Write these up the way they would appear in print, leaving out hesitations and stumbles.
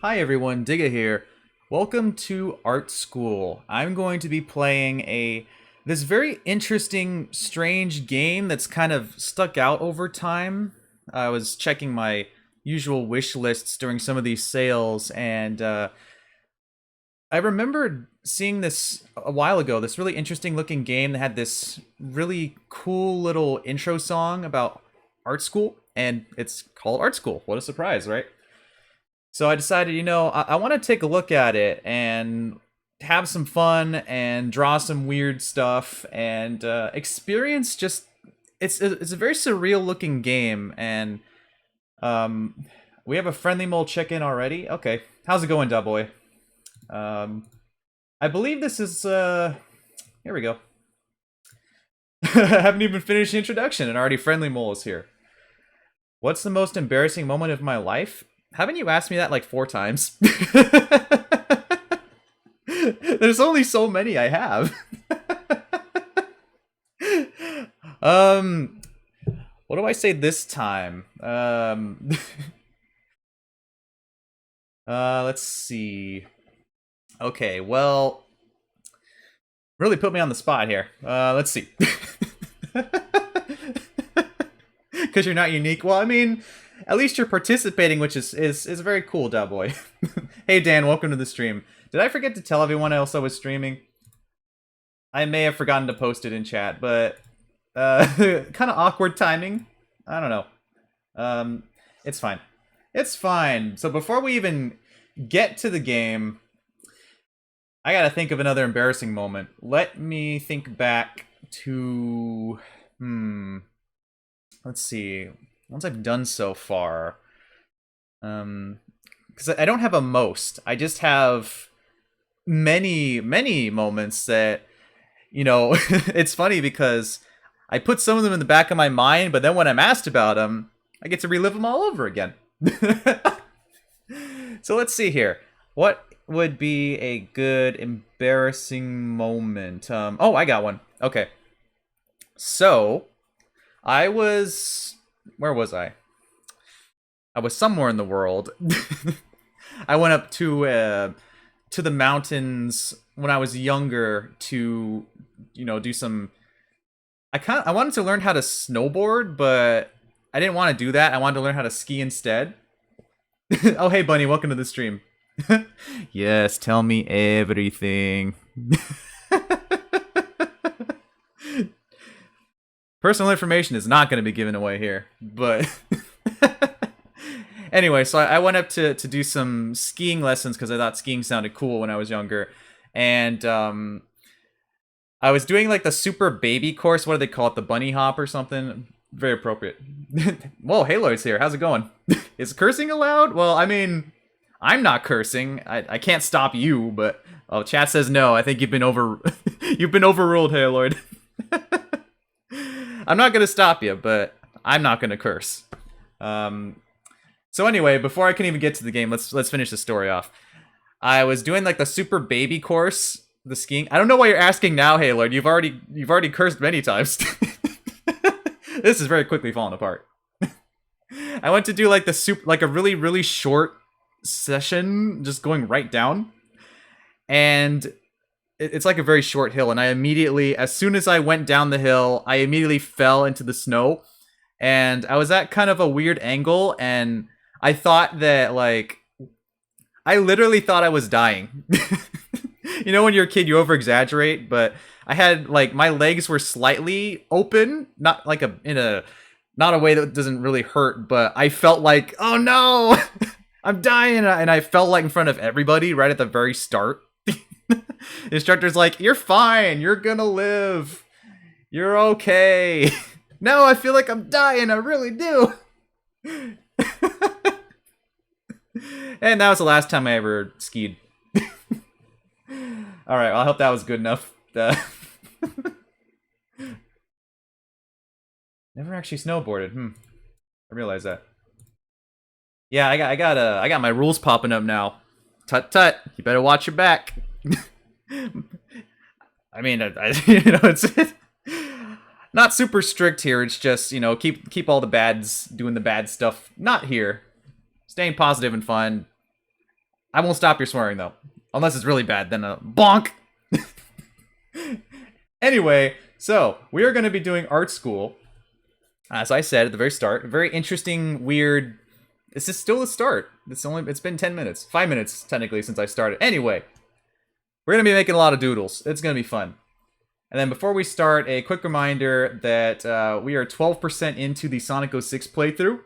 Hi everyone, Diggeh here. Welcome to Art School. I'm going to be playing this very interesting, strange game that's kind of stuck out over time. I was checking my usual wish lists during some of these sales, and I remembered seeing this a while ago, this really interesting looking game that had this really cool little intro song about art school, and it's called Art School. What a surprise, right? So I decided, I want to take a look at it and have some fun and draw some weird stuff and experience just it's a very surreal looking game, and we have a friendly mole chicken already. Okay, how's it going, Dubboy? I believe this is here we go. I haven't even finished the introduction and already friendly mole is here. What's the most embarrassing moment of my life? Haven't you asked me that like 4 times? There's only so many I have. What do I say this time? Let's see. Okay, well, really put me on the spot here. Let's see. Because you're not unique. Well, I mean, at least you're participating, which is very cool, Dubboy. Hey Dan, welcome to the stream. Did I forget to tell everyone else I was streaming? I may have forgotten to post it in chat, but kind of awkward timing. I don't know. It's fine. It's fine. So before we even get to the game, I gotta think of another embarrassing moment. Let me think back to... Let's see. Once I've done so far. Because I don't have a most. I just have many, many moments that, you know, it's funny because I put some of them in the back of my mind, but then when I'm asked about them, I get to relive them all over again. So let's see here. What would be a good embarrassing moment? Oh, I got one. Okay. So, I was... Where was I? I was somewhere in the world. I went up to the mountains when I was younger to, you know, do some... I wanted to learn how to snowboard, but I didn't want to do that. I wanted to learn how to ski instead. Oh, hey, Bunny, welcome to the stream. Yes, tell me everything. Personal information is not going to be given away here, but... Anyway, so I went up to do some skiing lessons because I thought skiing sounded cool when I was younger. And I was doing like the super baby course. What do they call it? The bunny hop or something? Very appropriate. Whoa, Haloid's here. How's it going? Is cursing allowed? Well, I mean, I'm not cursing. I can't stop you, but... Oh, chat says no. I think you've been you've been overruled, Haloid. I'm not going to stop you, but I'm not going to curse. So anyway, before I can even get to the game, let's finish the story off. I was doing like the super baby course, the skiing. I don't know why you're asking now, Haloid. You've already cursed many times. This is very quickly falling apart. I went to do like a really, really short session, just going right down. And it's like a very short hill, and I immediately, as soon as I went down the hill, I immediately fell into the snow. And I was at kind of a weird angle, and I thought that, like, I literally thought I was dying. You know when you're a kid, you over-exaggerate, but I had, like, my legs were slightly open, not like not a way that doesn't really hurt, but I felt like, oh no, I'm dying, and I felt like in front of everybody right at the very start. The instructor's like, you're fine, you're gonna live, you're okay. No, I feel like I'm dying, I really do. And that was the last time I ever skied. Alright, well, I hope that was good enough. Never actually snowboarded. I realize that. Yeah, I got my rules popping up now. Tut tut, you better watch your back. I mean, you know, it's not super strict here. It's just, you know, keep all the bads doing the bad stuff. Not here. Staying positive and fun. I won't stop your swearing though, unless it's really bad. Then bonk. Anyway, so we are going to be doing art school. As I said at the very start, very interesting, weird. This is still the start. It's been 10 minutes, 5 minutes technically since I started. Anyway, we're going to be making a lot of doodles. It's going to be fun. And then before we start, a quick reminder that we are 12% into the Sonic 06 playthrough,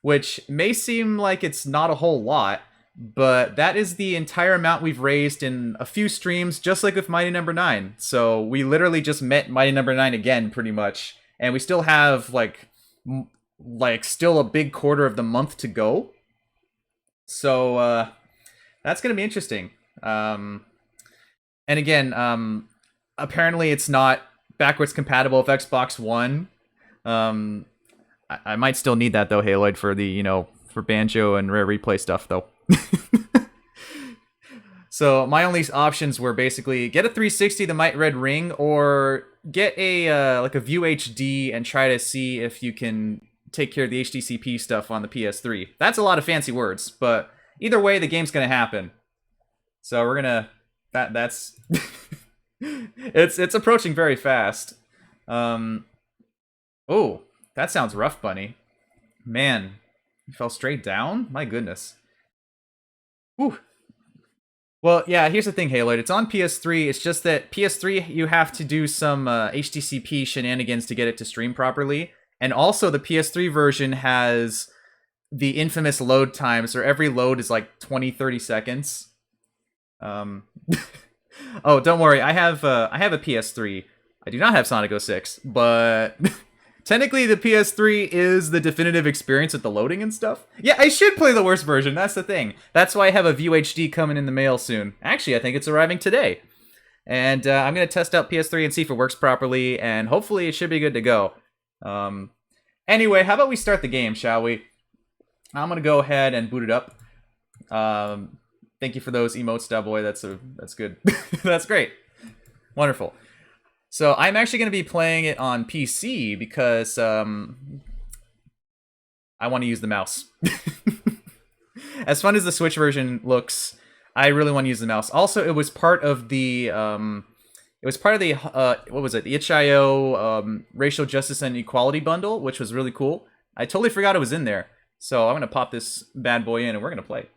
which may seem like it's not a whole lot, but that is the entire amount we've raised in a few streams, just like with Mighty Number 9. So we literally just met Mighty Number 9 again, pretty much, and we still have like still a big quarter of the month to go. So that's gonna be interesting. And again, apparently it's not backwards compatible with Xbox One. I might still need that though, Haloid, for the, you know, for Banjo and Rare Replay stuff though. So my only options were basically get a 360, the Might Red Ring, or get a like a View HD and try to see if you can take care of the HDCP stuff on the PS3. That's a lot of fancy words, but either way, the game's gonna happen. So we're gonna that's it's approaching very fast. Oh, that sounds rough, Bunny. Man, you fell straight down? My goodness. Whew. Well, yeah, here's the thing, Haloid. It's on PS3. It's just that PS3, you have to do some HTTP shenanigans to get it to stream properly. And also, the PS3 version has the infamous load time, so every load is like 20, 30 seconds. Oh, don't worry. I have a PS3. I do not have Sonic 06, but technically the PS3 is the definitive experience with the loading and stuff. Yeah, I should play the worst version. That's the thing. That's why I have a View HD coming in the mail soon. Actually, I think it's arriving today. And I'm going to test out PS3 and see if it works properly, and hopefully it should be good to go. Anyway, how about we start the game, shall we? I'm going to go ahead and boot it up. Thank you for those emotes, Dowboy. That's good. That's great. Wonderful. So I'm actually going to be playing it on PC because I want to use the mouse. As fun as the Switch version looks, I really want to use the mouse. Also, it was part of the what was it? The itch.io Racial Justice and Equality bundle, which was really cool. I totally forgot it was in there. So I'm going to pop this bad boy in and we're going to play.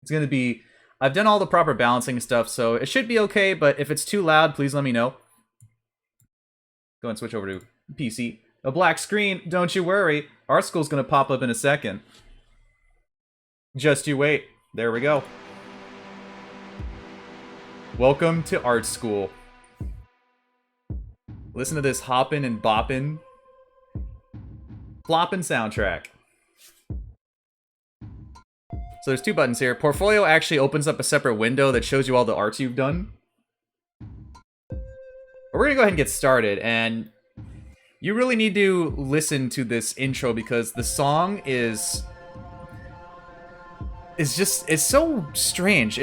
It's going to be... I've done all the proper balancing stuff, so it should be okay, but if it's too loud, please let me know. Go and switch over to PC. A black screen, don't you worry. Art School's going to pop up in a second. Just you wait. There we go. Welcome to Art School. Listen to this hoppin' and boppin', floppin' soundtrack. So there's two buttons here. Portfolio actually opens up a separate window that shows you all the arts you've done. But we're gonna go ahead and get started, and you really need to listen to this intro because the song is it's so strange.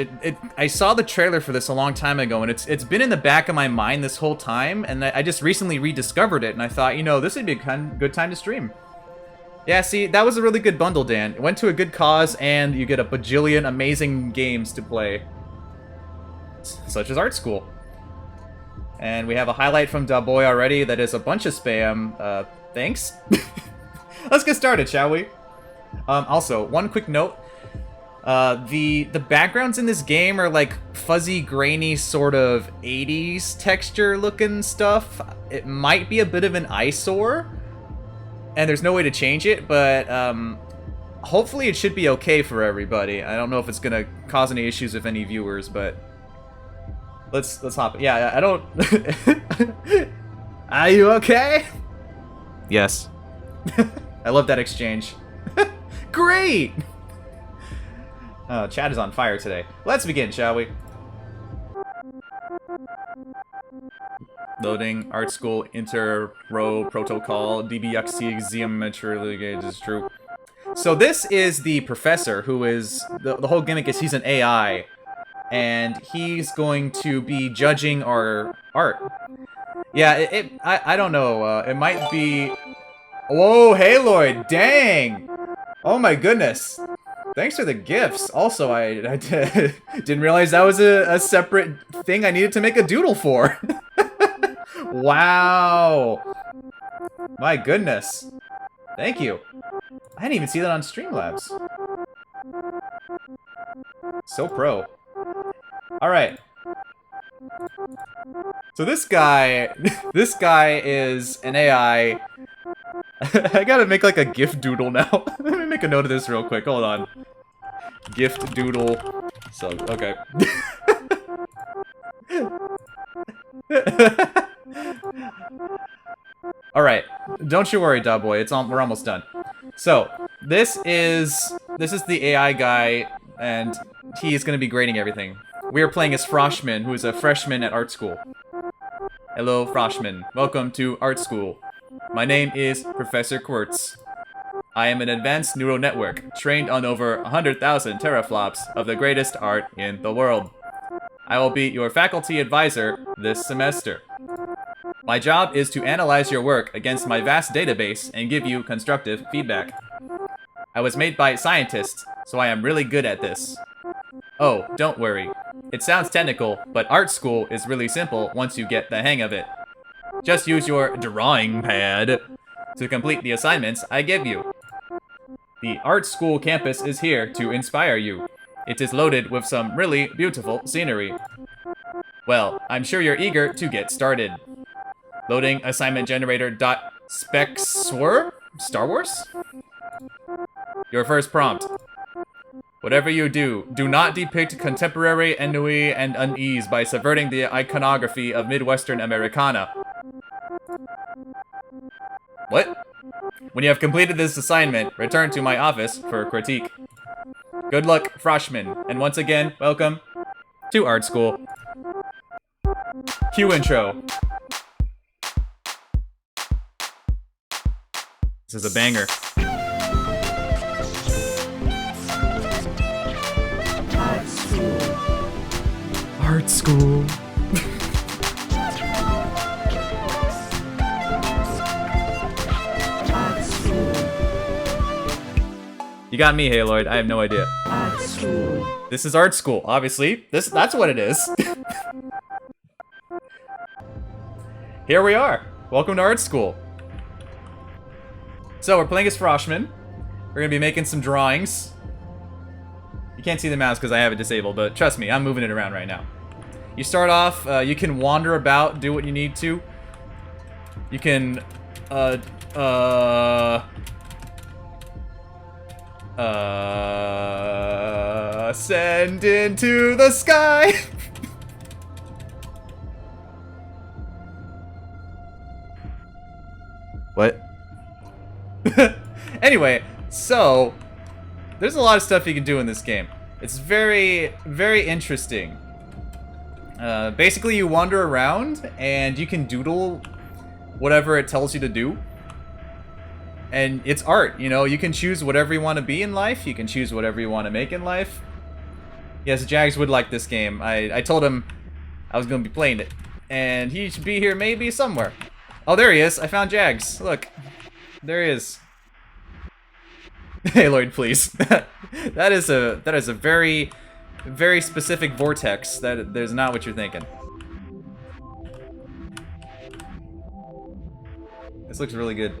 I saw the trailer for this a long time ago, and it's been in the back of my mind this whole time, and I just recently rediscovered it, and I thought, you know, this would be a good time to stream. Yeah, see, that was a really good bundle, Dan. It went to a good cause, and you get a bajillion amazing games to play. Such as Art School. And we have a highlight from Daboy already that is a bunch of spam. Thanks. Let's get started, shall we? Also, one quick note. The backgrounds in this game are like fuzzy, grainy, sort of 80s texture-looking stuff. It might be a bit of an eyesore. And there's no way to change it, but hopefully it should be okay for everybody. I don't know if it's gonna cause any issues with any viewers, but let's hop. Yeah, I don't. Are you okay? Yes. I love that exchange. Great. Chat is on fire today. Let's begin, shall we? Loading, Art School, Inter-Row, Protocol, DBXC, Geometry Gauge is true. So this is the professor who is... The whole gimmick is he's an AI. And he's going to be judging our art. Yeah, I don't know. It might be... Whoa, Haloid, dang! Oh my goodness. Thanks for the gifts. Also, I didn't realize that was a separate thing I needed to make a doodle for. Wow. My goodness. Thank you. I didn't even see that on Streamlabs. So pro. Alright. So this guy is an AI. I gotta make like a GIF doodle now. Let me make a note of this real quick. Hold on. Gift doodle. So, okay. Alright. Don't you worry, Dubboy. We're almost done. So, this is the AI guy, and he's gonna be grading everything. We are playing as Froshmin, who is a freshman at Art School. Hello, Froshmin. Welcome to Art School. My name is Professor Quirtz. I am an advanced neural network, trained on over 100,000 teraflops of the greatest art in the world. I will be your faculty advisor this semester. My job is to analyze your work against my vast database and give you constructive feedback. I was made by scientists, so I am really good at this. Oh, don't worry. It sounds technical, but art school is really simple once you get the hang of it. Just use your drawing pad to complete the assignments I give you. The art school campus is here to inspire you. It is loaded with some really beautiful scenery. Well, I'm sure you're eager to get started. Loading assignment generator dot SPECSWER? Star Wars? Your first prompt. Whatever you do, do not depict contemporary ennui and unease by subverting the iconography of Midwestern Americana. What? When you have completed this assignment, return to my office for critique. Good luck, Froshmin, and once again, welcome to Art School. Cue intro. This is a banger. Art School. Art School. You got me, Haloid. I have no idea. Art School. This is Art School, obviously. That's what it is. Here we are. Welcome to Art School. So, we're playing as Froshmin. We're gonna be making some drawings. You can't see the mouse because I have it disabled, but trust me, I'm moving it around right now. You start off, you can wander about, do what you need to. You can, ascend into the sky. What? Anyway, so there's a lot of stuff you can do in this game. It's very, very interesting. Basically, you wander around and you can doodle whatever it tells you to do. And it's art, you know, you can choose whatever you want to be in life, you can choose whatever you want to make in life. Yes, Jags would like this game. I told him I was going to be playing it. And he should be here maybe somewhere. Oh, there he is. I found Jags. Look. There he is. Hey, Lloyd, please. that is a very, very specific vortex. That is not what you're thinking. This looks really good.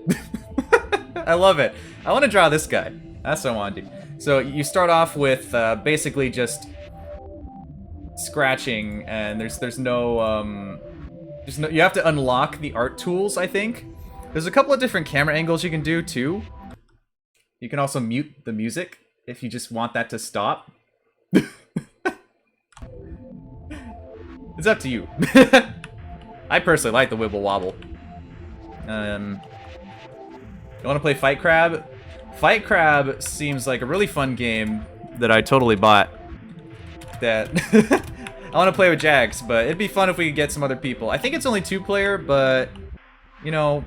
I love it. I want to draw this guy. That's what I want to do. So you start off with basically just scratching, and there's no you have to unlock the art tools, I think. There's a couple of different camera angles you can do too. You can also mute the music if you just want that to stop. It's up to you. I personally like the wibble wobble. You want to play Fight Crab? Fight Crab seems like a really fun game that I totally bought. That I want to play with Jags, but it'd be fun if we could get some other people. I think it's only 2-player, but you know,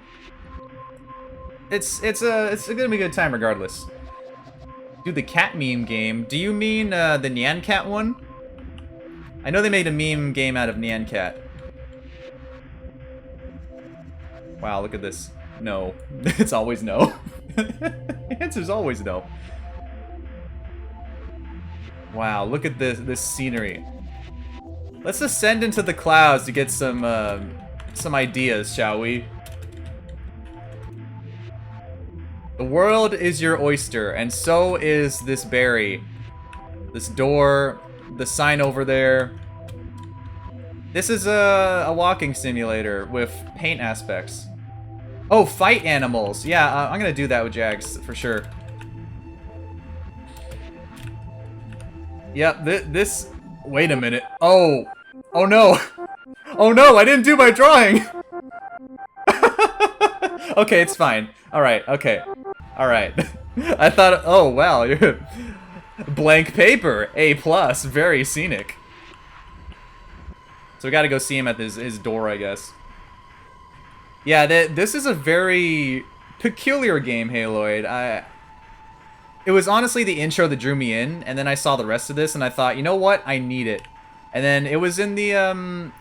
it's gonna be a good time regardless. Dude, the cat meme game. Do you mean the Nyan Cat one? I know they made a meme game out of Nyan Cat. Wow, look at this. No. It's always no. The answer's always no. Wow, look at this scenery. Let's ascend into the clouds to get some ideas, shall we? The world is your oyster, and so is this berry. This door, the sign over there. This is a walking simulator with paint aspects. Oh, fight animals. Yeah, I'm gonna do that with Jags for sure. Yep, this. Wait a minute. Oh no. Oh no, I didn't do my drawing. Okay, it's fine. All right. Okay. All right. I thought. Oh wow, you're blank paper. A+. Very scenic. So we got to go see him at his door, I guess. Yeah, this is a very peculiar game, Haloid. It was honestly the intro that drew me in, and then I saw the rest of this, and I thought, you know what, I need it. And then it was in the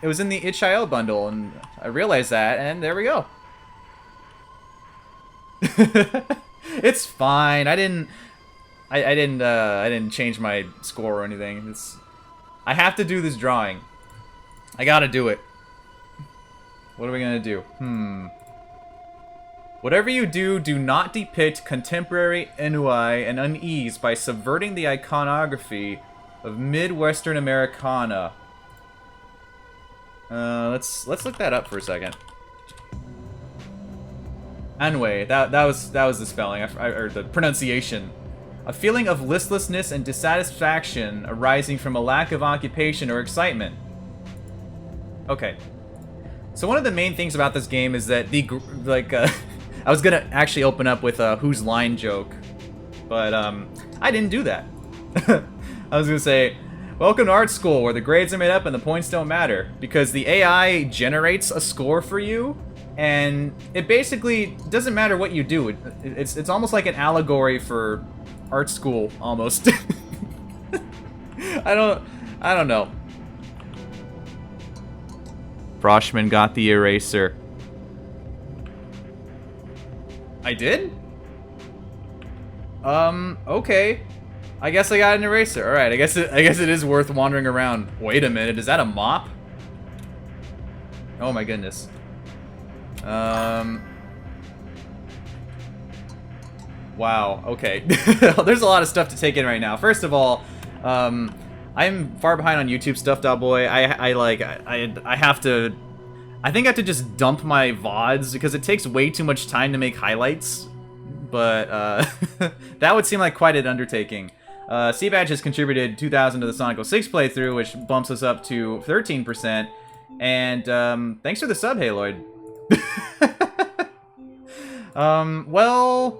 itch.io bundle, and I realized that, and there we go. It's fine. I didn't change my score or anything. I have to do this drawing. I gotta do it. What are we gonna do? Whatever you do, do not depict contemporary ennui and unease by subverting the iconography of Midwestern Americana. Let's look that up for a second. Anyway, that was the spelling, or the pronunciation. A feeling of listlessness and dissatisfaction arising from a lack of occupation or excitement. Okay. So one of the main things about this game is that I was gonna actually open up with a whose line joke, but I didn't do that. I was gonna say, welcome to art school where the grades are made up and the points don't matter, because the AI generates a score for you, and it basically doesn't matter what you do. It's almost like an allegory for art school, almost. I don't know. Froshmin got the eraser. I did? Okay. I guess I got an eraser. Alright, I guess it is worth wandering around. Wait a minute, is that a mop? Oh my goodness. Wow, okay. There's a lot of stuff to take in right now. First of all, I'm far behind on YouTube stuff, boy. I have to... I think I have to just dump my VODs because it takes way too much time to make highlights. But, that would seem like quite an undertaking. Seabadge has contributed 2,000 to the Sonic 06 playthrough, which bumps us up to 13%. And, thanks for the sub, Haloid. Well,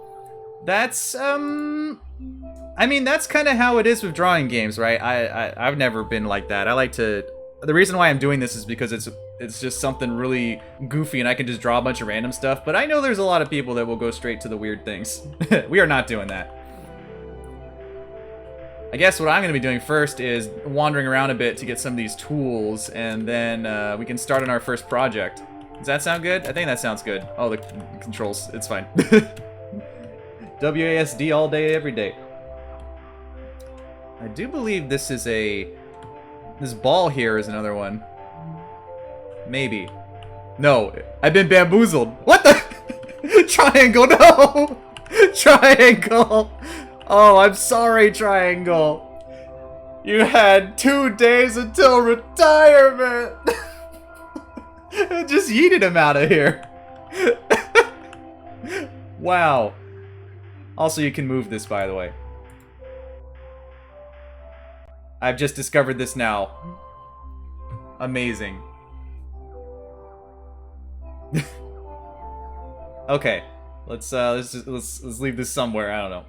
that's, I mean, that's kind of how it is with drawing games, right? I've never been like that. I like to... The reason why I'm doing this is because it's just something really goofy and I can just draw a bunch of random stuff, but I know there's a lot of people that will go straight to the weird things. We are not doing that. I guess what I'm going to be doing first is wandering around a bit to get some of these tools, and then we can start on our first project. Does that sound good? I think that sounds good. Oh, the controls. It's fine. WASD all day, every day. I do believe this is a... This ball here is another one. Maybe. No, I've been bamboozled. What the? Triangle, no! Triangle! Oh, I'm sorry, Triangle. You had 2 days until retirement. Just yeeted him out of here. Wow. Also, you can move this, by the way. I've just discovered this now. Amazing. Okay, let's leave this somewhere. I don't know.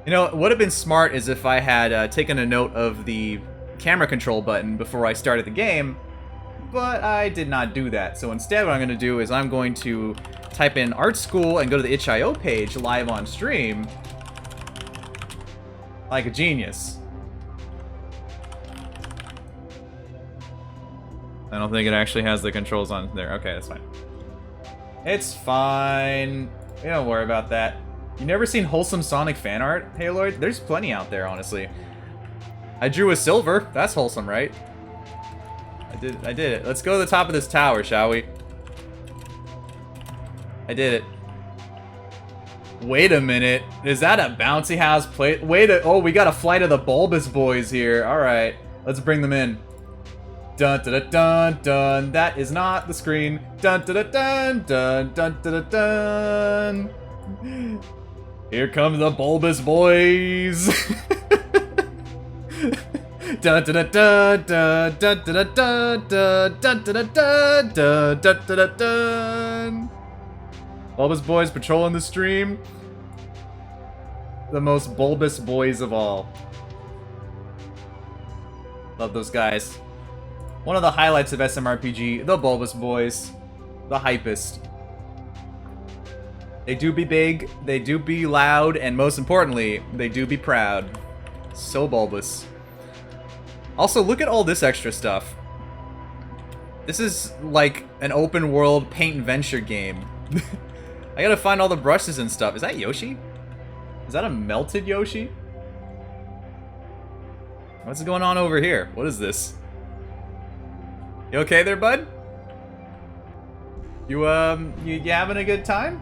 You know, what would have been smart is if I had taken a note of the camera control button before I started the game, but I did not do that. So instead, what I'm going to do is I'm going to type in Art School and go to the itch.io page live on stream. Like a genius. I don't think it actually has the controls on there. Okay, that's fine. It's fine. We don't worry about that. You never seen wholesome Sonic fan art, Haloid? There's plenty out there, honestly. I drew a silver. That's wholesome, right? I did it. Let's go to the top of this tower, shall we? I did it. Wait a minute. Is that a bouncy house plate? Oh, we got a flight of the Bulbous boys here. Alright. Let's bring them in. Dun dun dun dun dun. That is not the screen. Dun dun dun dun dun dun dun dun. Here come the Bulbous boys. Dun dun dun dun dun dun dun dun dun dun dun dun dun dun. Bulbous boys patrolling the stream. The most bulbous boys of all. Love those guys. One of the highlights of SMRPG, the Bulbous boys. The hypest. They do be big, they do be loud, and most importantly, they do be proud. So bulbous. Also, look at all this extra stuff. This is like an open world paint and venture game. I gotta find all the brushes and stuff. Is that Yoshi? Is that a melted Yoshi? What's going on over here? What is this? You okay there, bud? You having a good time?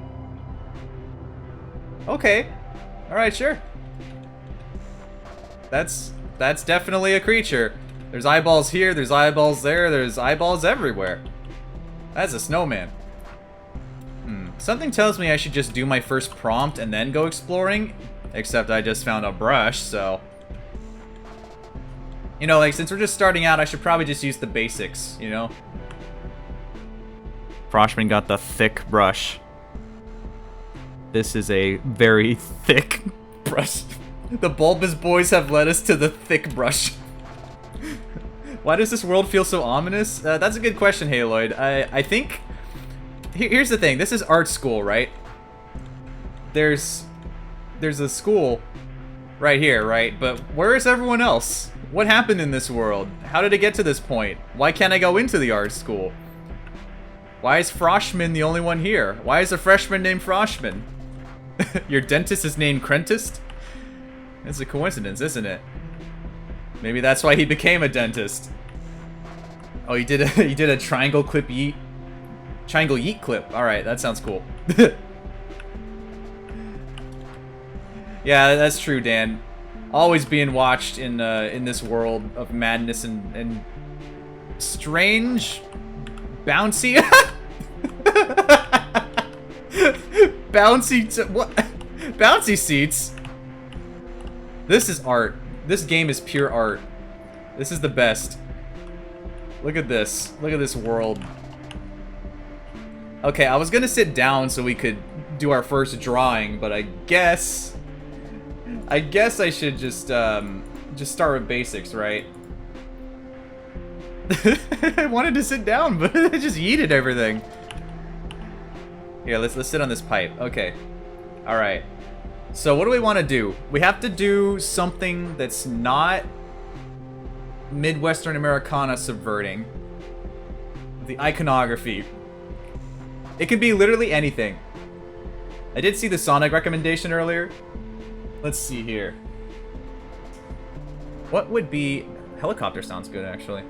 Okay. Alright, sure. That's definitely a creature. There's eyeballs here, there's eyeballs there, there's eyeballs everywhere. That's a snowman. Something tells me I should just do my first prompt and then go exploring. Except I just found a brush, so... You know, like, since we're just starting out, I should probably just use the basics, you know? Froshmin got the thick brush. This is a very thick brush. The Bulbous boys have led us to the thick brush. Why does this world feel so ominous? That's a good question, Haloid. I think... Here's the thing. This is art school, right? There's a school right here, right? But where is everyone else? What happened in this world? How did it get to this point? Why can't I go into the art school? Why is Froshmin the only one here? Why is a freshman named Froshmin? Your dentist is named Crentist? It's a coincidence, isn't it? Maybe that's why he became a dentist. Oh, he did a triangle clip yeet. Triangle yeet clip. All right, that sounds cool. Yeah, that's true, Dan. Always being watched in this world of madness and strange, bouncy, bouncy seats. This is art. This game is pure art. This is the best. Look at this. Look at this world. Okay, I was gonna sit down so we could do our first drawing, but I guess I should just start with basics, right? I wanted to sit down, but I just yeeted everything. Here, let's sit on this pipe. Okay. All right. So what do we want to do? We have to do something that's not Midwestern Americana subverting. The iconography. It can be literally anything. I did see the Sonic recommendation earlier. Let's see here. What would be... Helicopter sounds good, actually.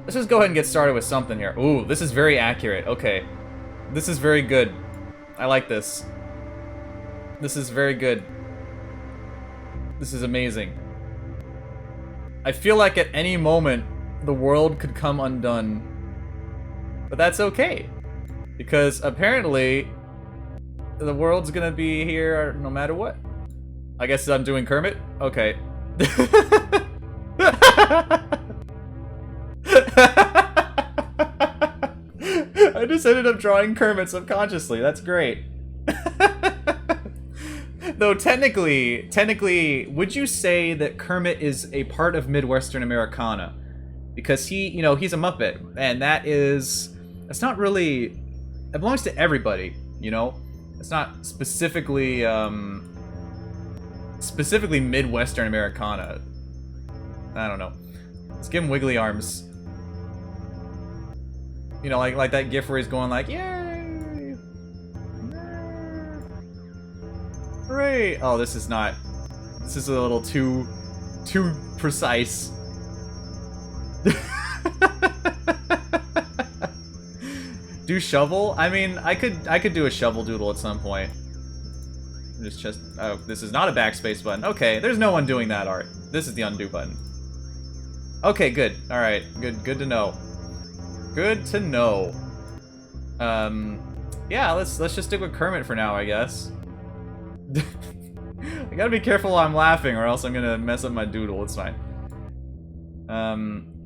Let's just go ahead and get started with something here. Ooh, this is very accurate. Okay. This is very good. I like this. This is very good. This is amazing. I feel like at any moment, the world could come undone. But that's okay. Because apparently, the world's gonna be here no matter what. I guess I'm doing Kermit? Okay. I just ended up drawing Kermit subconsciously. That's great. Though technically, would you say that Kermit is a part of Midwestern Americana? Because he, you know, he's a Muppet, and that's not really, it belongs to everybody, you know? It's not specifically Midwestern Americana. I don't know. Let's give him wiggly arms. You know, like that gif where he's going like, yay! Hooray! Oh, this is a little too precise. Do shovel? I mean, I could do a shovel doodle at some point. Oh, this is not a backspace button. Okay, there's no one doing that art. This is the undo button. Okay, good. All right, good to know. Good to know. Yeah, let's just stick with Kermit for now, I guess. I gotta be careful while I'm laughing, or else I'm gonna mess up my doodle. It's fine.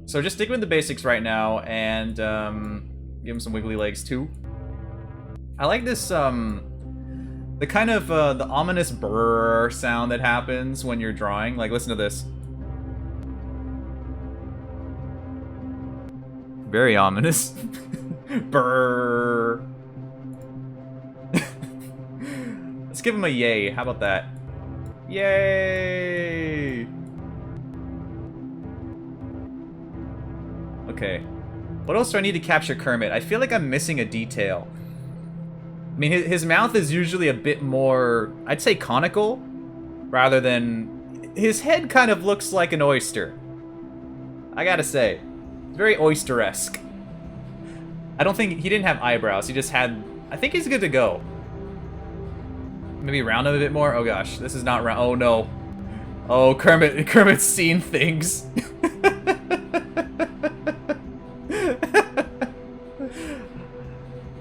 So just stick with the basics right now, and give him some wiggly legs too. I like this, the kind of the ominous brrr sound that happens when you're drawing. Like, listen to this. Very ominous. Brrr. Let's give him a yay. How about that? Yay! Okay. What else do I need to capture Kermit? I feel like I'm missing a detail. I mean, his mouth is usually a bit more, I'd say, conical, rather than... His head kind of looks like an oyster. I gotta say. It's very oyster-esque. I don't think... He didn't have eyebrows. He just had... I think he's good to go. Maybe round him a bit more? Oh gosh, this is not round. Oh no. Oh, Kermit's seen things.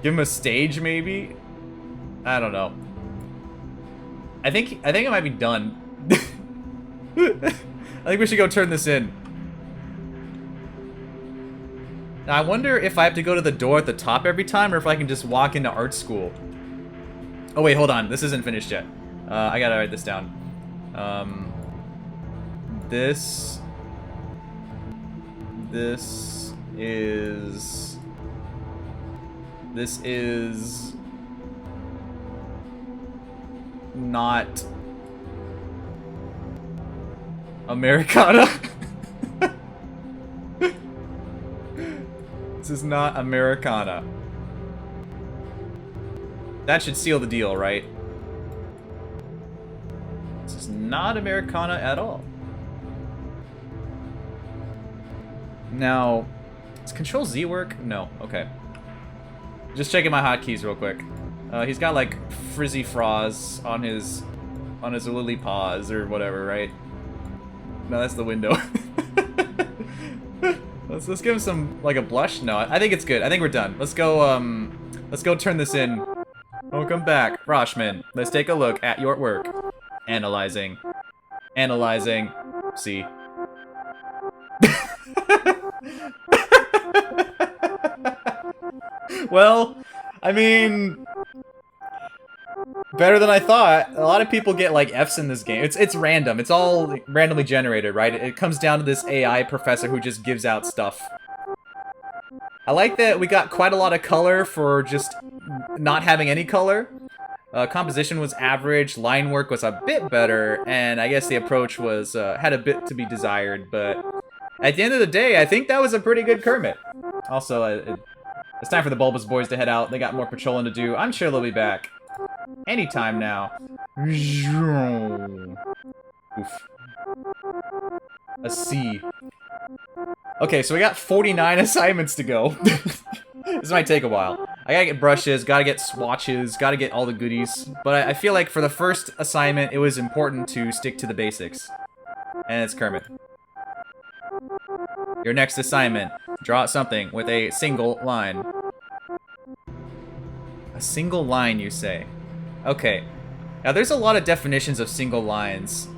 Give him a stage, maybe? I don't know. I think it might be done. I think we should go turn this in. Now, I wonder if I have to go to the door at the top every time, or if I can just walk into art school. Oh wait, hold on. This isn't finished yet. I gotta write this down. This is not Americana. This is not Americana. That should seal the deal, right? This is not Americana at all. Now, does Control Z work? No. Okay. Just checking my hotkeys real quick. He's got like frizzy froz on his lily paws or whatever, right? No, that's the window. let's give him some like a blush. No, I think it's good. I think we're done. Let's go turn this in. Welcome back, Froshmin. Let's take a look at your work. Analyzing. Analyzing. See. Well, I mean, better than I thought. A lot of people get like Fs in this game. It's random. It's all randomly generated, right? It comes down to this AI professor who just gives out stuff. I like that we got quite a lot of color for just not having any color. Composition was average, line work was a bit better, and I guess the approach was had a bit to be desired, but at the end of the day, I think that was a pretty good Kermit. Also, it's time for the Bulbous boys to head out. They got more patrolling to do. I'm sure they'll be back anytime now. Oof. A C. Okay, so we got 49 assignments to go. This might take a while. I gotta get brushes, gotta get swatches, gotta get all the goodies. But I feel like for the first assignment, it was important to stick to the basics. And it's Kermit. Your next assignment. Draw something with a single line. A single line, you say? Okay. Now, there's a lot of definitions of single lines.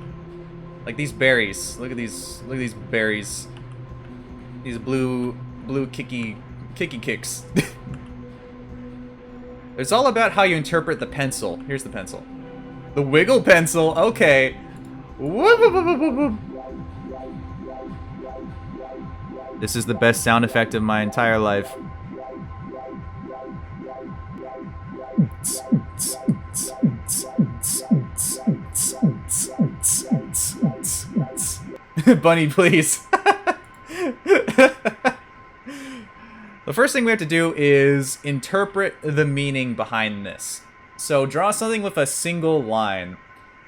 Like these berries. Look at these berries. These blue kicky kicks. It's all about how you interpret the pencil. Here's the pencil. The wiggle pencil. Okay. This is the best sound effect of my entire life. Bunny, please. The first thing we have to do is interpret the meaning behind this. So draw something with a single line.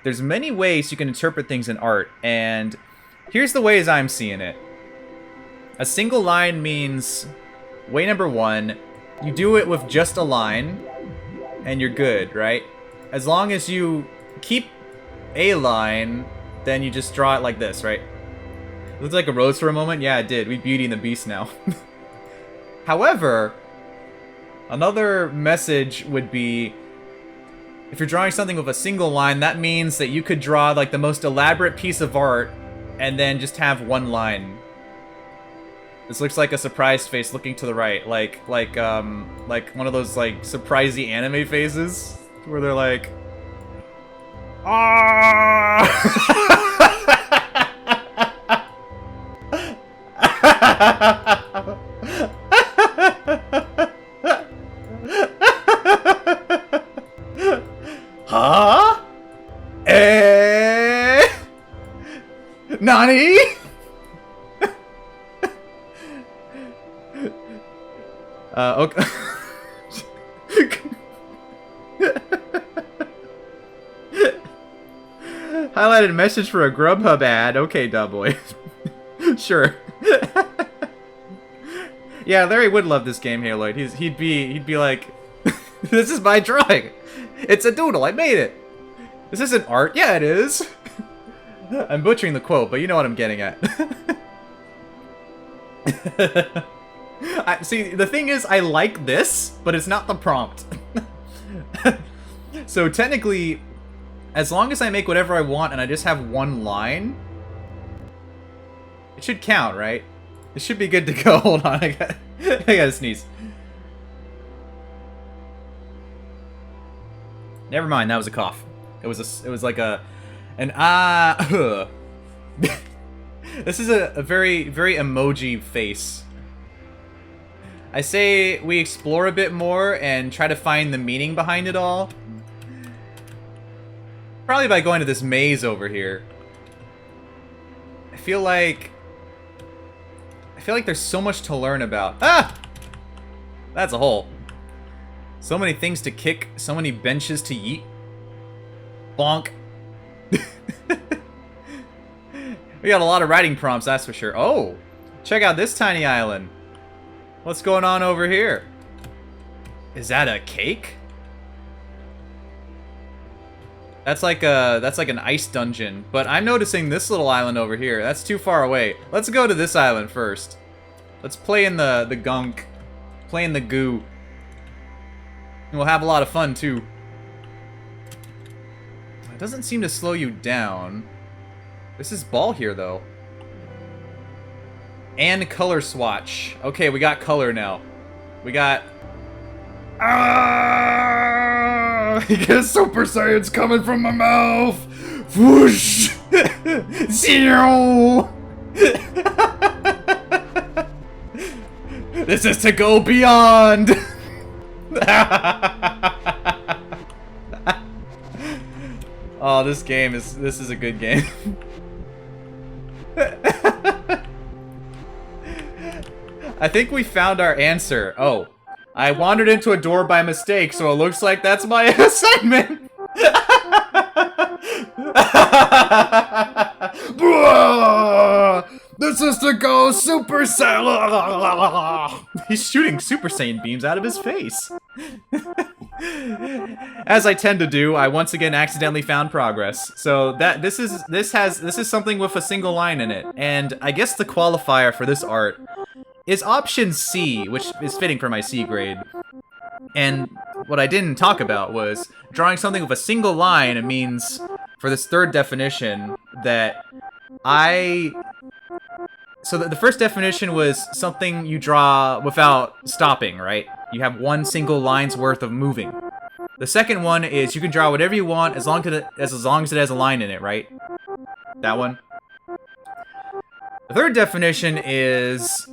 There's many ways you can interpret things in art, and here's the ways I'm seeing it. A single line means, way number one, you do it with just a line, and you're good, right? As long as you keep a line, then you just draw it like this, right? It looked like a rose for a moment? Yeah, it did. We Beauty and the Beast now. However, another message would be, if you're drawing something with a single line, that means that you could draw like the most elaborate piece of art and then just have one line. This looks like a surprised face looking to the right, like one of those like surprisey anime faces where they're like, ah. Huh? Nani? Okay. Highlighted message for a Grubhub ad. Okay, Dubboy. Sure. Yeah, Larry would love this game, Haloid. He'd be like, this is my drawing. It's a doodle. I made it. This isn't art. Yeah, it is. I'm butchering the quote, but you know what I'm getting at. See, the thing is, I like this, but it's not the prompt. So technically, as long as I make whatever I want and I just have one line, it should count, right? It should be good to go. Hold on, I gotta sneeze. Never mind, that was a cough. It was like an ah. This is a very emoji face. I say we explore a bit more and try to find the meaning behind it all. Probably by going to this maze over here. I feel like there's so much to learn about. Ah! That's a hole. So many things to kick, so many benches to yeet. Bonk. We got a lot of writing prompts, that's for sure. Oh! Check out this tiny island. What's going on over here? Is that a cake? That's like an ice dungeon, but I'm noticing this little island over here. That's too far away. Let's go to this island first. Let's play in the gunk, play in the goo, and we'll have a lot of fun too. It doesn't seem to slow you down. This is ball here though. And color swatch. Okay, we got color now. We got. Ah! Because Super Saiyan's coming from my mouth. Whoosh! Zero. This is to go beyond. Oh, this is a good game. I think we found our answer. Oh. I wandered into a door by mistake, so it looks like that's my assignment. This is to go Super Saiyan. He's shooting Super Saiyan beams out of his face. As I tend to do, I once again accidentally found progress. So this is something with a single line in it, and I guess the qualifier for this art is option C, which is fitting for my C grade. And what I didn't talk about was drawing something with a single line. It means, for this third definition, that so the first definition was something you draw without stopping, right? You have one single line's worth of moving. The second one is you can draw whatever you want as long as it has a line in it, right? That one. The third definition is...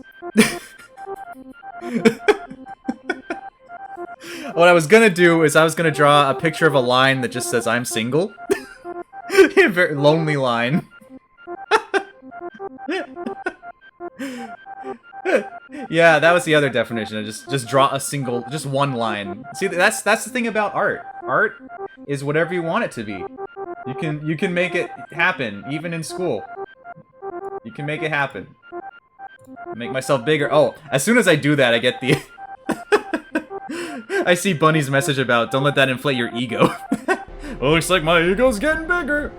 What I was gonna do is I was gonna draw a picture of a line that just says I'm single. A very lonely line. Yeah, that was the other definition. Just draw just one line. See, that's the thing about art. Art is whatever you want it to be. You can make it happen, even in school. You can make it happen. Make myself bigger. Oh, as soon as I do that, I get the... I see Bunny's message about don't let that inflate your ego. Well, looks like my ego's getting bigger.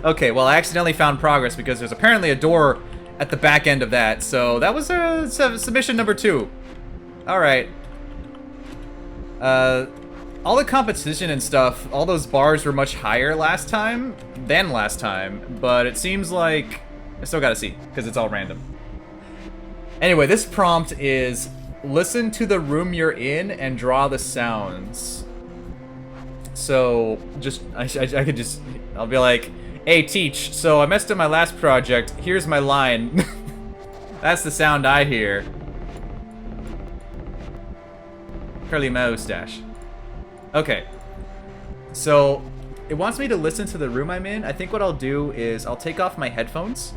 Okay, well, I accidentally found progress because there's apparently a door at the back end of that. So that was submission number 2. All right. All the competition and stuff, all those bars were much higher than last time, but it seems like I still gotta see because it's all random. Anyway, this prompt is listen to the room you're in and draw the sounds. So I'll be like, hey, teach, so I messed up my last project. Here's my line. That's the sound I hear. Curly mustache. Okay. So, it wants me to listen to the room I'm in. I think what I'll do is I'll take off my headphones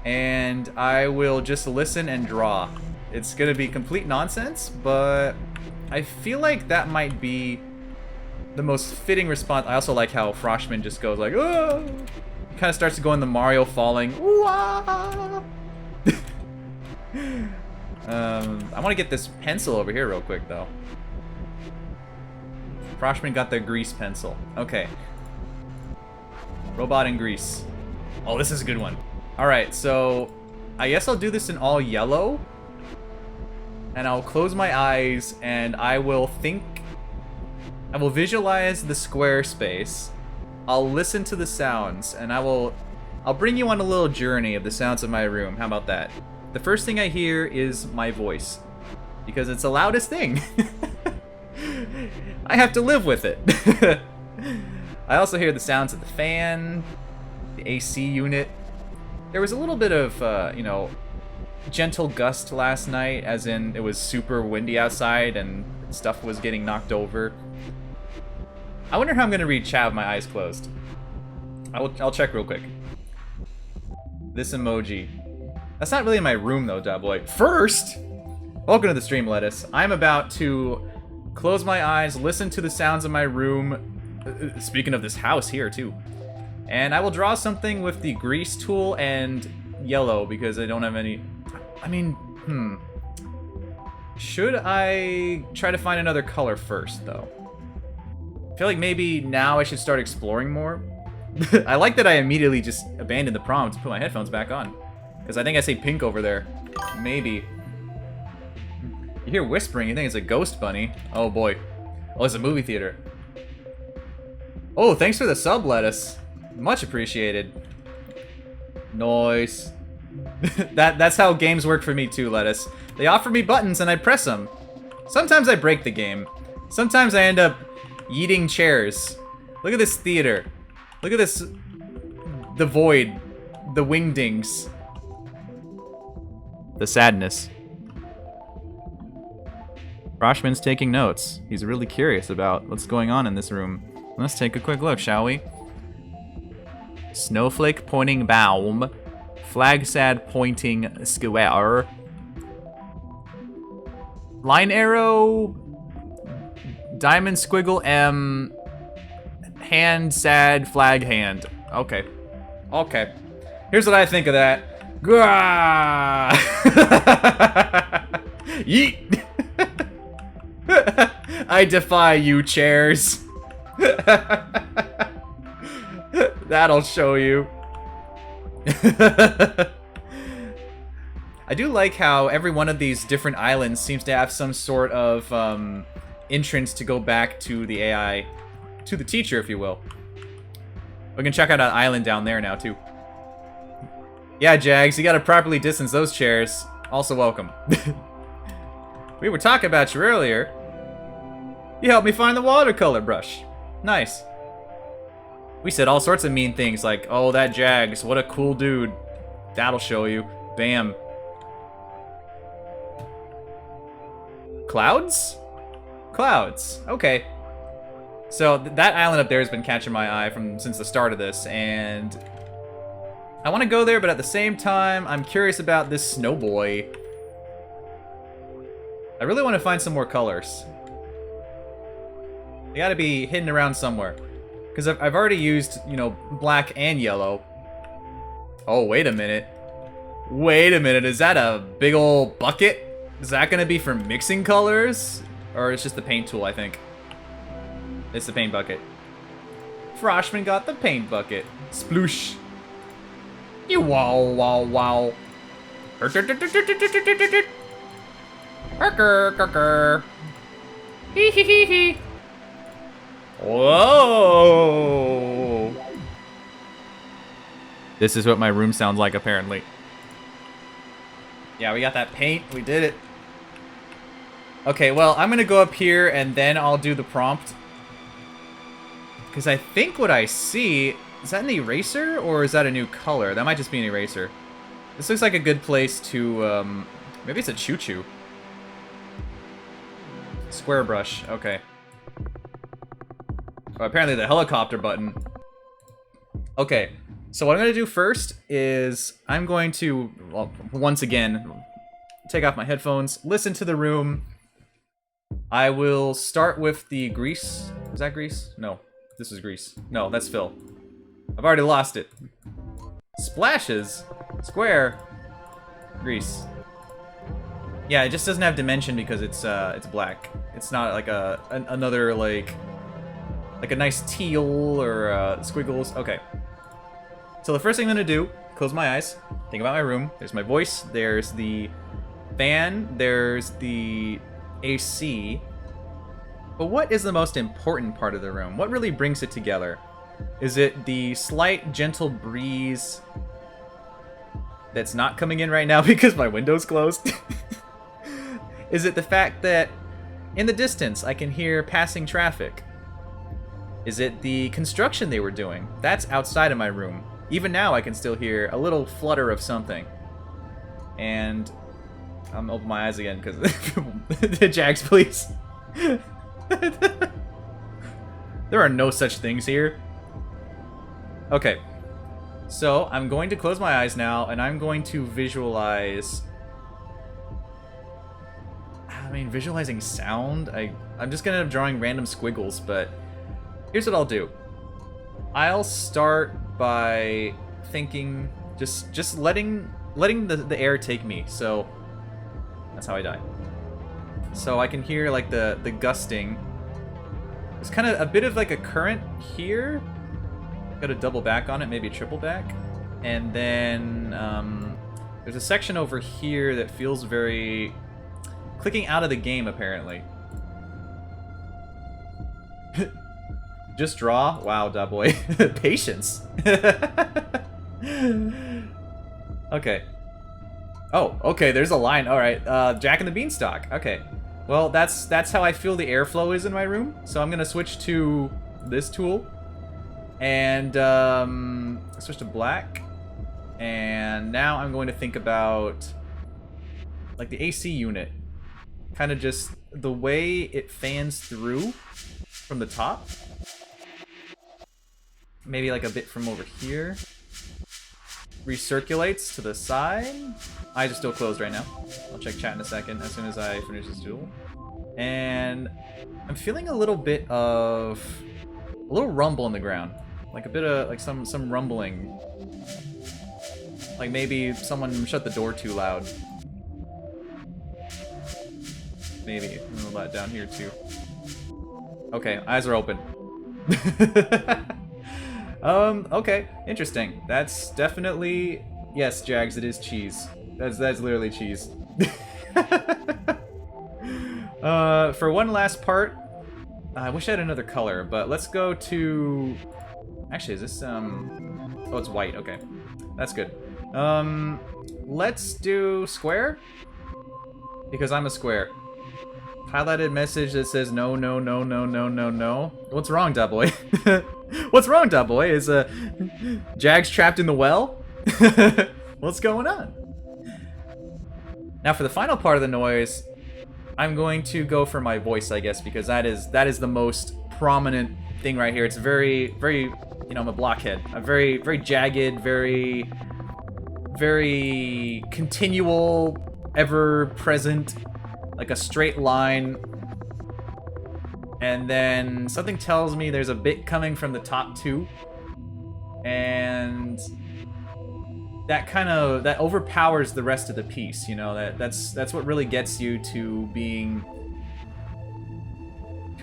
and I will just listen and draw. It's gonna be complete nonsense, but I feel like that might be the most fitting response. I also like how Froshmin just goes like, oh! He kind of starts to go in the Mario falling. I want to get this pencil over here real quick, though. Froshmin got the grease pencil. Okay. Robot and grease. Oh, this is a good one. Alright, so I guess I'll do this in all yellow. And I'll close my eyes and I will visualize the square space. I'll listen to the sounds and I'll bring you on a little journey of the sounds of my room. How about that? The first thing I hear is my voice because it's the loudest thing. I have to live with it. I also hear the sounds of the fan, the AC unit. There was a little bit of, you know, gentle gust last night, as in it was super windy outside and stuff was getting knocked over. I wonder how I'm gonna read chat with my eyes closed. I'll check real quick. This emoji. That's not really in my room though, boy. First, welcome to the stream, Lettuce. I'm about to close my eyes, listen to the sounds of my room. Speaking of this house here too. And I will draw something with the grease tool and yellow because I don't have any... I mean, should I try to find another color first, though? I feel like maybe now I should start exploring more. I like that I immediately just abandoned the prompt to put my headphones back on. Because I think I say pink over there. Maybe. You hear whispering, you think it's a ghost bunny. Oh boy. Oh, it's a movie theater. Oh, thanks for the sub, Lettuce. Much appreciated. Nice. That's how games work for me too, Lettuce. They offer me buttons and I press them. Sometimes I break the game. Sometimes I end up yeeting chairs. Look at this theater. Look at this. The void. The wingdings. The sadness. Froshmin's taking notes. He's really curious about what's going on in this room. Let's take a quick look, shall we? Snowflake pointing baum. Flag sad pointing square. Line arrow. Diamond squiggle M. Hand sad flag hand. Okay. Okay. Here's what I think of that. Gah! Yeet! I defy you, chairs. That'll show you. I do like how every one of these different islands seems to have some sort of entrance to go back to the AI, to the teacher, if you will. We can check out an island down there now, too. Yeah, Jags, you gotta properly distance those chairs. Also welcome. We were talking about you earlier. You helped me find the watercolor brush. Nice. We said all sorts of mean things like, oh, that Jags, what a cool dude. That'll show you. Bam. Clouds? Clouds. Okay. So that island up there has been catching my eye since the start of this, and I want to go there, but at the same time, I'm curious about this snow boy. I really want to find some more colors. They gotta be hidden around somewhere. Because I've already used, you know, black and yellow. Oh, wait a minute. Wait a minute, is that a big old bucket? Is that gonna be for mixing colors? Or it's just the paint tool, I think. It's the paint bucket. Froshmin got the paint bucket. Sploosh. You wow, wow, wow. Hee hee hee hee. Whoa! This is what my room sounds like, apparently. Yeah, we got that paint. We did it. Okay, well, I'm gonna go up here and then I'll do the prompt. Because I think what I see... Is that an eraser or is that a new color? That might just be an eraser. This looks like a good place to... maybe it's a choo-choo. Square brush. Okay. Oh, apparently the helicopter button. Okay, so what I'm going to do first is I'm going to, well, once again, take off my headphones, listen to the room. I will start with the grease. Is that grease? No, this is grease. No, that's Phil. I've already lost it. Splashes. Square. Grease. Yeah, it just doesn't have dimension because it's black. It's not like another, like, Like a nice teal or squiggles. Okay. So the first thing I'm gonna do, close my eyes, think about my room. There's my voice, there's the fan, there's the AC. But what is the most important part of the room? What really brings it together? Is it the slight, gentle breeze that's not coming in right now because my window's closed? Is it the fact that in the distance I can hear passing traffic? Is it the construction they were doing? That's outside of my room. Even now I can still hear a little flutter of something. And I'm open my eyes again because the Jags, please. There are no such things here. Okay. So I'm going to close my eyes now and I'm going to visualize. I mean, visualizing sound? I'm just gonna end up drawing random squiggles, but here's what I'll do. I'll start by thinking, just letting the air take me. So that's how I die. So I can hear like the gusting. There's kind of a bit of like a current here. Got to double back on it, maybe triple back. And then there's a section over here that feels very clicking out of the game apparently. Just draw? Wow, da boy. Patience. Okay. Oh, okay, there's a line. Alright, Jack and the Beanstalk. Okay. Well, that's how I feel the airflow is in my room. So I'm gonna switch to this tool. And switch to black. And now I'm going to think about like the AC unit. Kind of just the way it fans through from the top. Maybe like a bit from over here. Recirculates to the side. Eyes are still closed right now. I'll check chat in a second as soon as I finish this duel. And I'm feeling a little bit of a little rumble in the ground. Like a bit of like some rumbling. Like maybe someone shut the door too loud. Maybe. I'm gonna let it down here too. Okay, eyes are open. Okay, interesting. That's definitely, yes, Jags, it is cheese. That's literally cheese. For one last part, I wish I had another color, but let's go to, actually, is this, oh, it's white, okay. That's good. Let's do square, because I'm a square. Highlighted message that says no, no, no, no, no, no, no. What's wrong, da boy? What's wrong, da boy? Is Jags trapped in the well? What's going on? Now for the final part of the noise, I'm going to go for my voice, I guess, because that is the most prominent thing right here. It's very, very, you know, I'm a blockhead. I'm very, very jagged, very, very continual, ever present. Like a straight line, and then something tells me there's a bit coming from the top too, and that overpowers the rest of the piece. You know, that's what really gets you to being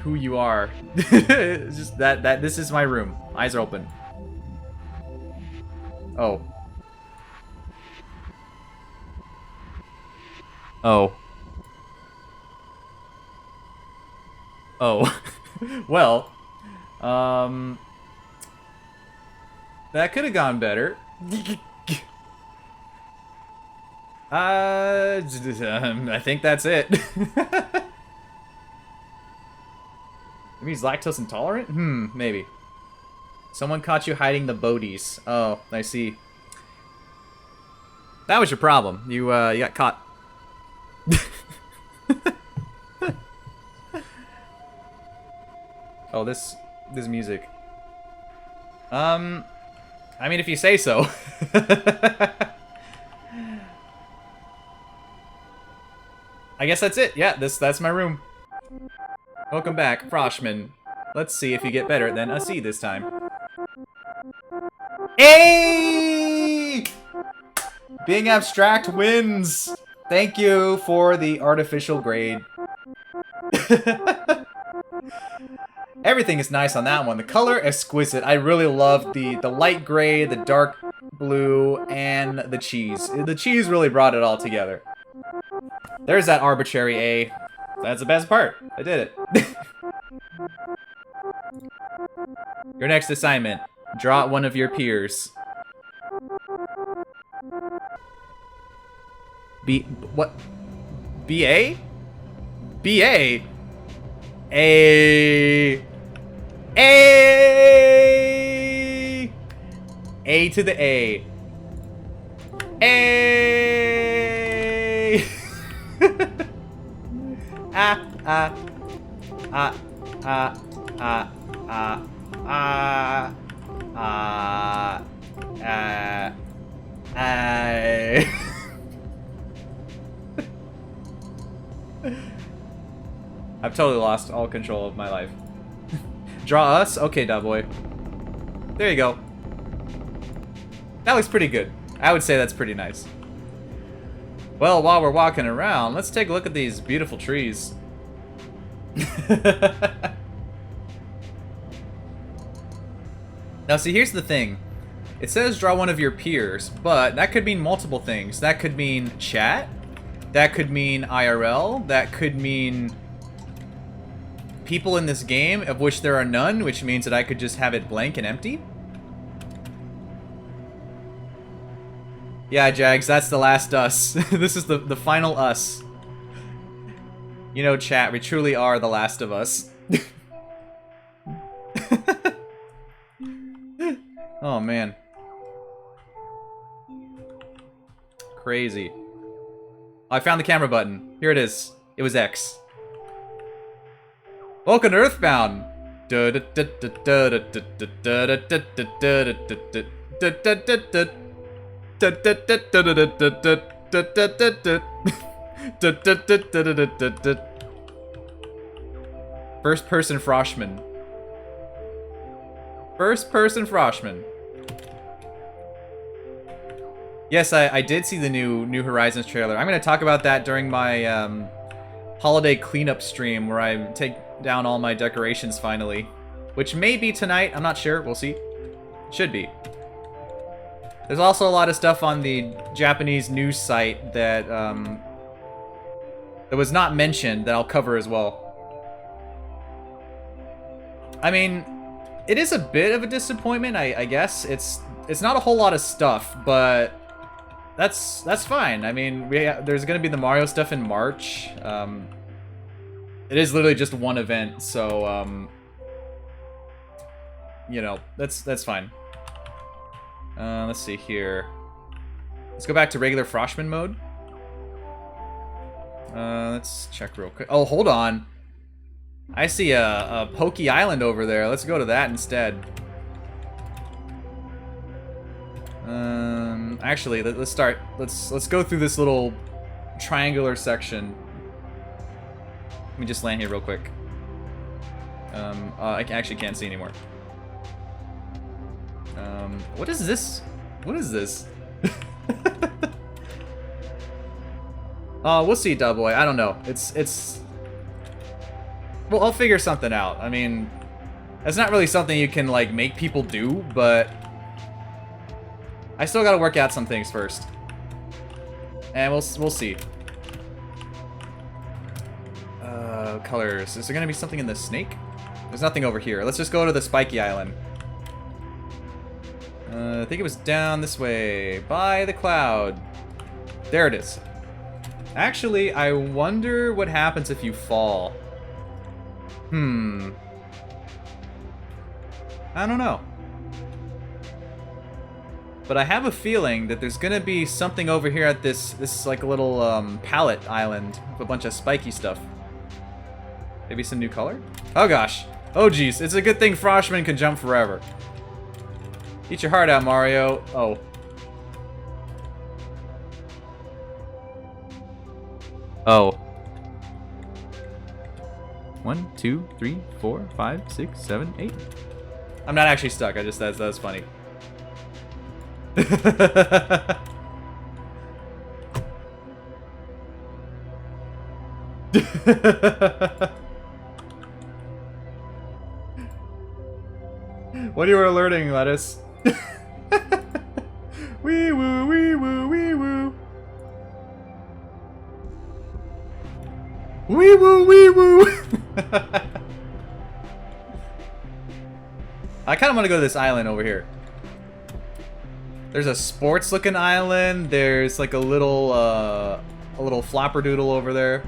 who you are. It's just that this is my room. Eyes are open. Oh. Oh. Oh, well, that could have gone better. I think that's it. Maybe he's lactose intolerant? Maybe. Someone caught you hiding the boadies. Oh, I see. That was your problem. You got caught. Oh, this music. I mean, if you say so. I guess that's it. Yeah, that's my room. Welcome back, Froshmin. Let's see if you get better than a C this time. Hey! Being abstract wins. Thank you for the artificial grade. Everything is nice on that one. The color, exquisite. I really love the light gray, the dark blue, and the cheese. The cheese really brought it all together. There's that arbitrary A. That's the best part. I did it. Your next assignment. Draw one of your peers. What? B-A? B-A? A to the A. A. I've totally lost all control of my life. Draw us? Okay, boy. There you go. That looks pretty good. I would say that's pretty nice. Well, while we're walking around, let's take a look at these beautiful trees. Now, see, here's the thing. It says draw one of your peers, but that could mean multiple things. That could mean chat. That could mean IRL. That could mean people in this game, of which there are none, which means that I could just have it blank and empty. Yeah, Jags, that's the last us. This is the final us. You know, chat, we truly are the last of us. Oh, man. Crazy. Oh, I found the camera button. Here it is. It was X. Welcome to Earthbound. First person Froshmin. First person Froshmin. Yes, I did see the New Horizons trailer. I'm going to talk about that during my holiday cleanup stream where I take down all my decorations finally. Which may be tonight, I'm not sure, we'll see. Should be. There's also a lot of stuff on the Japanese news site that that was not mentioned that I'll cover as well. I mean, it is a bit of a disappointment, I guess. It's not a whole lot of stuff, but that's fine. I mean, there's gonna be the Mario stuff in March. It is literally just one event, so you know, that's fine. Let's see here. Let's go back to regular Froshmin mode. Let's check real quick. Oh, hold on. I see a Pokey Island over there. Let's go to that instead. Actually, let's start. Let's go through this little triangular section. Let me just land here real quick. I actually can't see anymore. What is this? What is this? We'll see, Dubboy. I don't know. It's. Well, I'll figure something out. I mean, it's not really something you can like make people do, but I still gotta work out some things first, and we'll see. Colors. Is there gonna be something in the snake? There's nothing over here. Let's just go to the spiky island. I think it was down this way, by the cloud. There it is. Actually, I wonder what happens if you fall. I don't know. But I have a feeling that there's gonna be something over here at this like a little palette island with a bunch of spiky stuff. Maybe some new color? Oh gosh. Oh geez, it's a good thing Froshmin can jump forever. Eat your heart out, Mario. Oh. Oh. 1, 2, 3, 4, 5, 6, 7, 8. I'm not actually stuck. I just that was funny. What are you alerting, Lettuce? Wee woo, wee woo, wee woo. Wee woo, wee woo. I kind of want to go to this island over here. There's a sports-looking island. There's like a little flapperdoodle over there.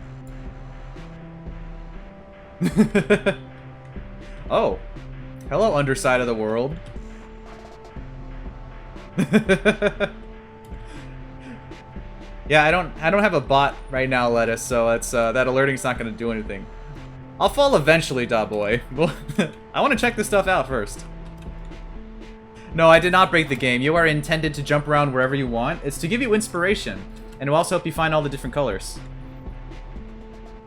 Oh, hello, underside of the world. Yeah, I don't have a bot right now, Lettuce, so it's that alerting's not gonna do anything. I'll fall eventually, da boy. Well, I want to check this stuff out first. No, I did not break the game. You are intended to jump around wherever you want. It's to give you inspiration, and it will also help you find all the different colors.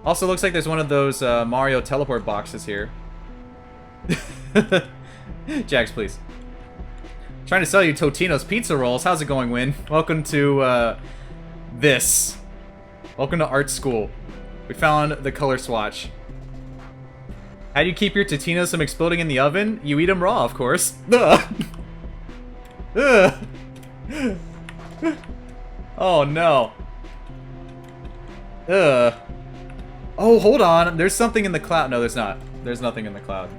Also, looks like there's one of those Mario teleport boxes here. Jax, please. Trying to sell you Totino's pizza rolls. How's it going, Win? Welcome to this. Welcome to art school. We found the color swatch. How do you keep your Totinos from exploding in the oven? You eat them raw, of course. Ugh. Ugh. Oh no. Ugh. Oh, hold on. There's something in the cloud. No, there's not. There's nothing in the cloud.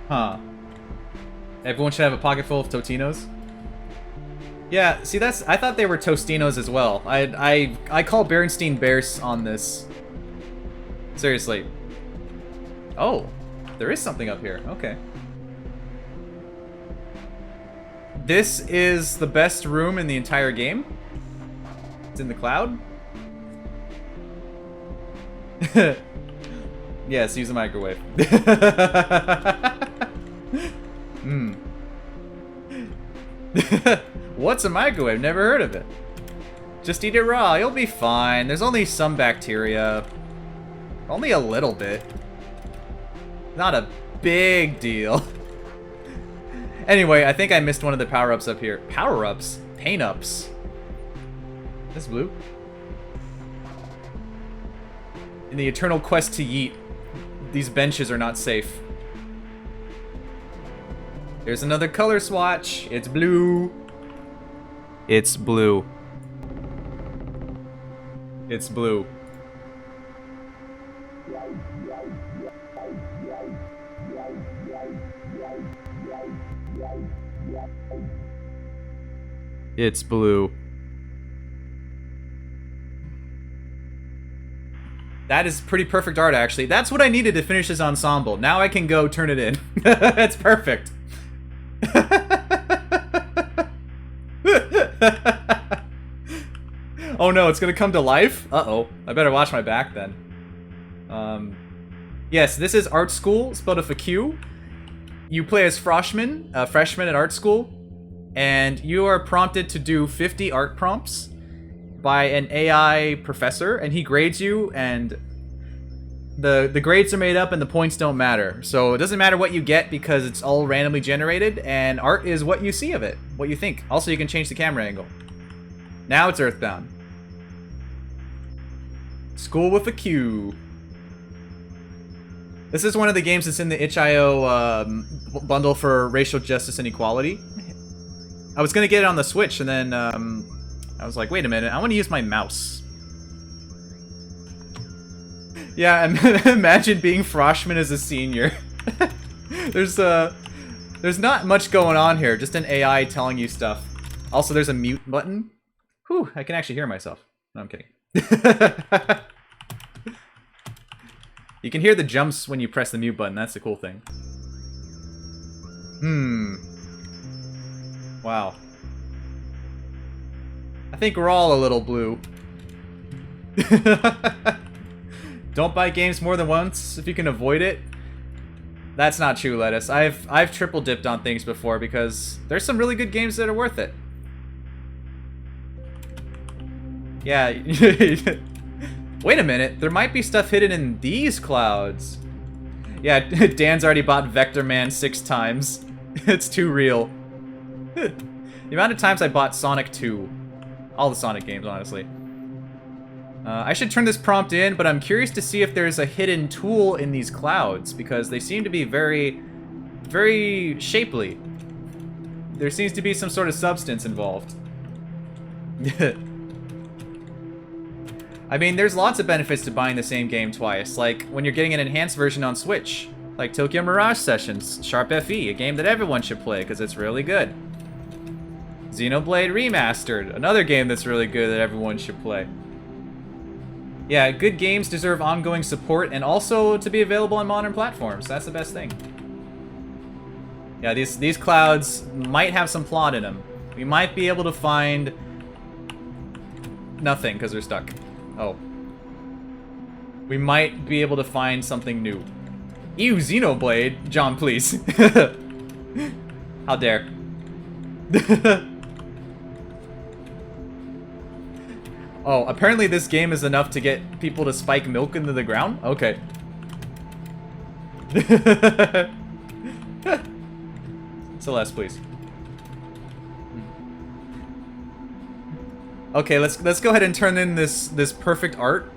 Huh. Everyone should have a pocket full of Totinos. Yeah, see, that's... I thought they were Tostinos as well. I call Berenstein Bears on this. Seriously. Oh, there is something up here. Okay. This is the best room in the entire game. It's in the cloud. Yes, use a microwave. Hmm. What's a microwave? Never heard of it. Just eat it raw. You'll be fine. There's only some bacteria. Only a little bit. Not a big deal. Anyway, I think I missed one of the power-ups up here. Power-ups? Paint-ups. This is blue. In the eternal quest to yeet, these benches are not safe. There's another color swatch. It's blue. It's blue. It's blue. It's blue. That is pretty perfect art, actually. That's what I needed to finish this ensemble. Now I can go turn it in. That's perfect. Oh no, it's gonna come to life? Uh-oh. I better watch my back then. Yes, this is Art School, spelled with a Q. You play as Froshmin, a freshman at Art School, and you are prompted to do 50 art prompts by an AI professor, and he grades you, and the grades are made up and the points don't matter. So it doesn't matter what you get because it's all randomly generated, and art is what you see of it, what you think. Also, you can change the camera angle. Now it's Earthbound. School with a Q. This is one of the games that's in the itch.io bundle for racial justice and equality. I was gonna get it on the Switch, and then I was like, wait a minute, I want to use my mouse. Yeah, imagine being Froshmin as a senior. There's not much going on here, just an AI telling you stuff. Also, there's a mute button. Whew, I can actually hear myself. No, I'm kidding. You can hear the jumps when you press the mute button, that's the cool thing. Wow. I think we're all a little blue. Don't buy games more than once if you can avoid it. That's not true, Lettuce. I've triple dipped on things before because there's some really good games that are worth it. Yeah. Wait a minute, there might be stuff hidden in these clouds. Yeah, Dan's already bought Vector Man 6 times. It's too real. The amount of times I bought Sonic 2. All the Sonic games, honestly. I should turn this prompt in, but I'm curious to see if there's a hidden tool in these clouds, because they seem to be very very shapely. There seems to be some sort of substance involved. I mean, there's lots of benefits to buying the same game twice, like when you're getting an enhanced version on Switch, like Tokyo Mirage Sessions, Sharp FE, a game that everyone should play because it's really good. Xenoblade Remastered, another game that's really good that everyone should play. Yeah, good games deserve ongoing support and also to be available on modern platforms. That's the best thing. Yeah, these clouds might have some plot in them. We might be able to find nothing because they're stuck. Oh. We might be able to find something new. Ew, Xenoblade. John, please. How dare. Oh, apparently this game is enough to get people to spike milk into the ground? Okay. Celeste, please. Okay, let's go ahead and turn in this perfect art.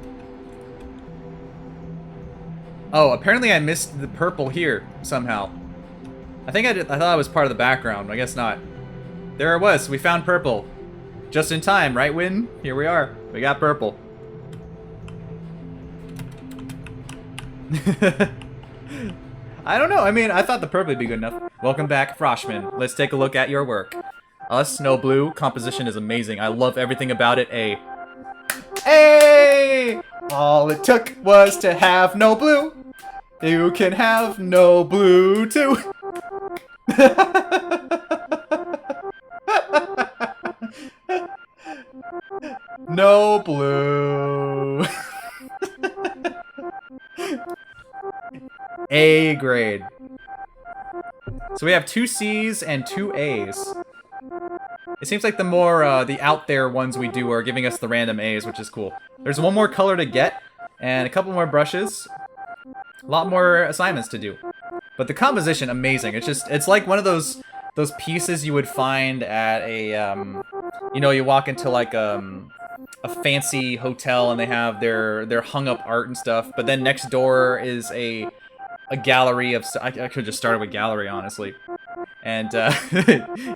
Oh, apparently I missed the purple here somehow. I thought I was part of the background. I guess not. There it was. We found purple. Just in time, right, Win? Here we are. We got purple. I don't know. I mean, I thought the purple would be good enough. Welcome back, Froshmin. Let's take a look at your work. Snow Blue. Composition is amazing. I love everything about it. A. All it took was to have no blue. You can have no blue too. No blue. A grade. So we have 2 C's and 2 A's. It seems like the more, the out there ones we do are giving us the random A's, which is cool. There's one more color to get, and a couple more brushes. A lot more assignments to do. But the composition, amazing. It's like one of those pieces you would find at a, you know, you walk into like, a fancy hotel and they have their hung up art and stuff, but then next door is a gallery of, I could just started with gallery, honestly. And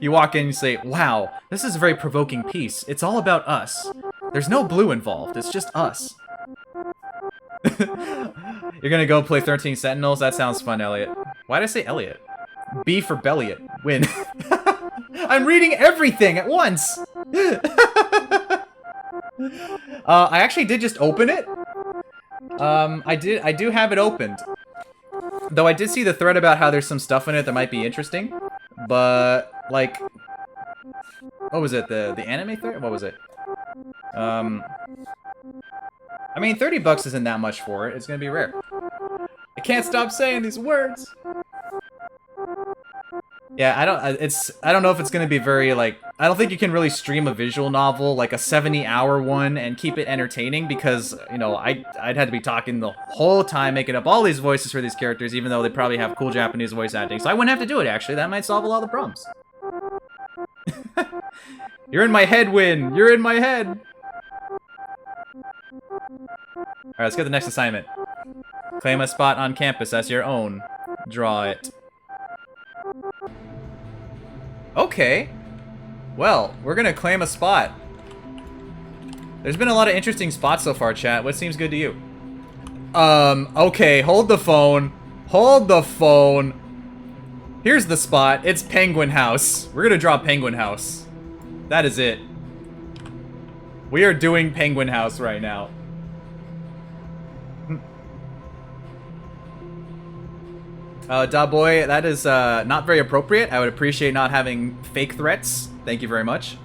you walk in and you say, wow, this is a very provoking piece. It's all about us. There's no blue involved. It's just us. You're gonna go play 13 Sentinels? That sounds fun, Elliot. Why did I say Elliot? B for Belliot. Win. I'm reading everything at once! I actually did just open it. I do have it opened. Though I did see the thread about how there's some stuff in it that might be interesting. But, like... What was it? The anime thread? What was it? I mean, 30 bucks isn't that much for it. It's gonna be rare. I can't stop saying these words! Yeah, I don't know if it's gonna be very, like... I don't think you can really stream a visual novel, like a 70-hour one, and keep it entertaining, because, you know, I'd had to be talking the whole time, making up all these voices for these characters, even though they probably have cool Japanese voice acting, so I wouldn't have to do it, actually. That might solve a lot of the problems. You're in my head, Win! You're in my head! Alright, let's get the next assignment. Claim a spot on campus as your own. Draw it. Okay. Well, we're gonna claim a spot. There's been a lot of interesting spots so far, chat. What seems good to you? Okay, hold the phone. Hold the phone. Here's the spot. It's Penguin House. We're gonna draw Penguin House. That is it. We are doing Penguin House right now. Da boy, that is not very appropriate. I would appreciate not having fake threats. Thank you very much.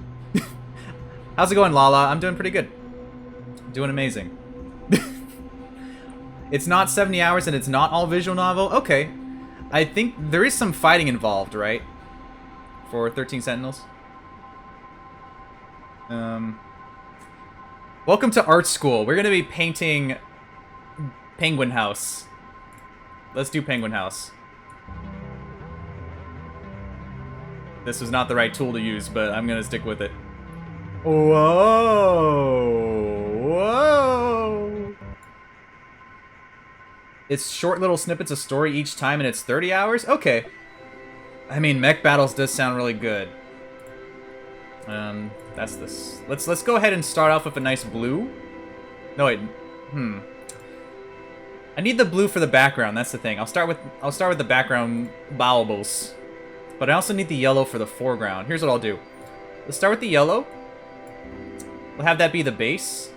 How's it going, Lala? I'm doing pretty good. Doing amazing. It's not 70 hours and it's not all visual novel? Okay. I think there is some fighting involved, right? For 13 Sentinels. Welcome to art school. We're gonna be painting Penguin House. Let's do Penguin House. This was not the right tool to use, but I'm gonna stick with it. Whoa! Whoa! It's short little snippets of story each time and it's 30 hours? Okay. I mean, mech battles does sound really good. That's this. Let's go ahead and start off with a nice blue. No wait, I need the blue for the background. That's the thing. I'll start with the background baubles, but I also need the yellow for the foreground. Here's what I'll do. Let's start with the yellow. We'll have that be the base,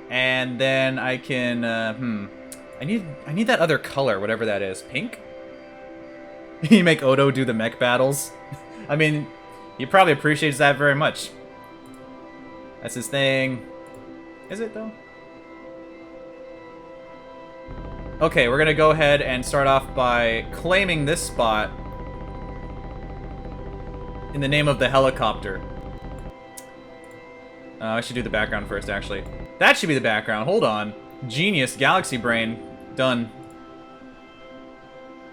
and then I can. I need that other color, whatever that is. Pink. You make Odo do the mech battles. I mean, he probably appreciates that very much. That's his thing. Is it though? Okay, we're gonna go ahead and start off by claiming this spot in the name of the helicopter. I should do the background first, actually. That should be the background. Hold on. Genius. Galaxy Brain. Done.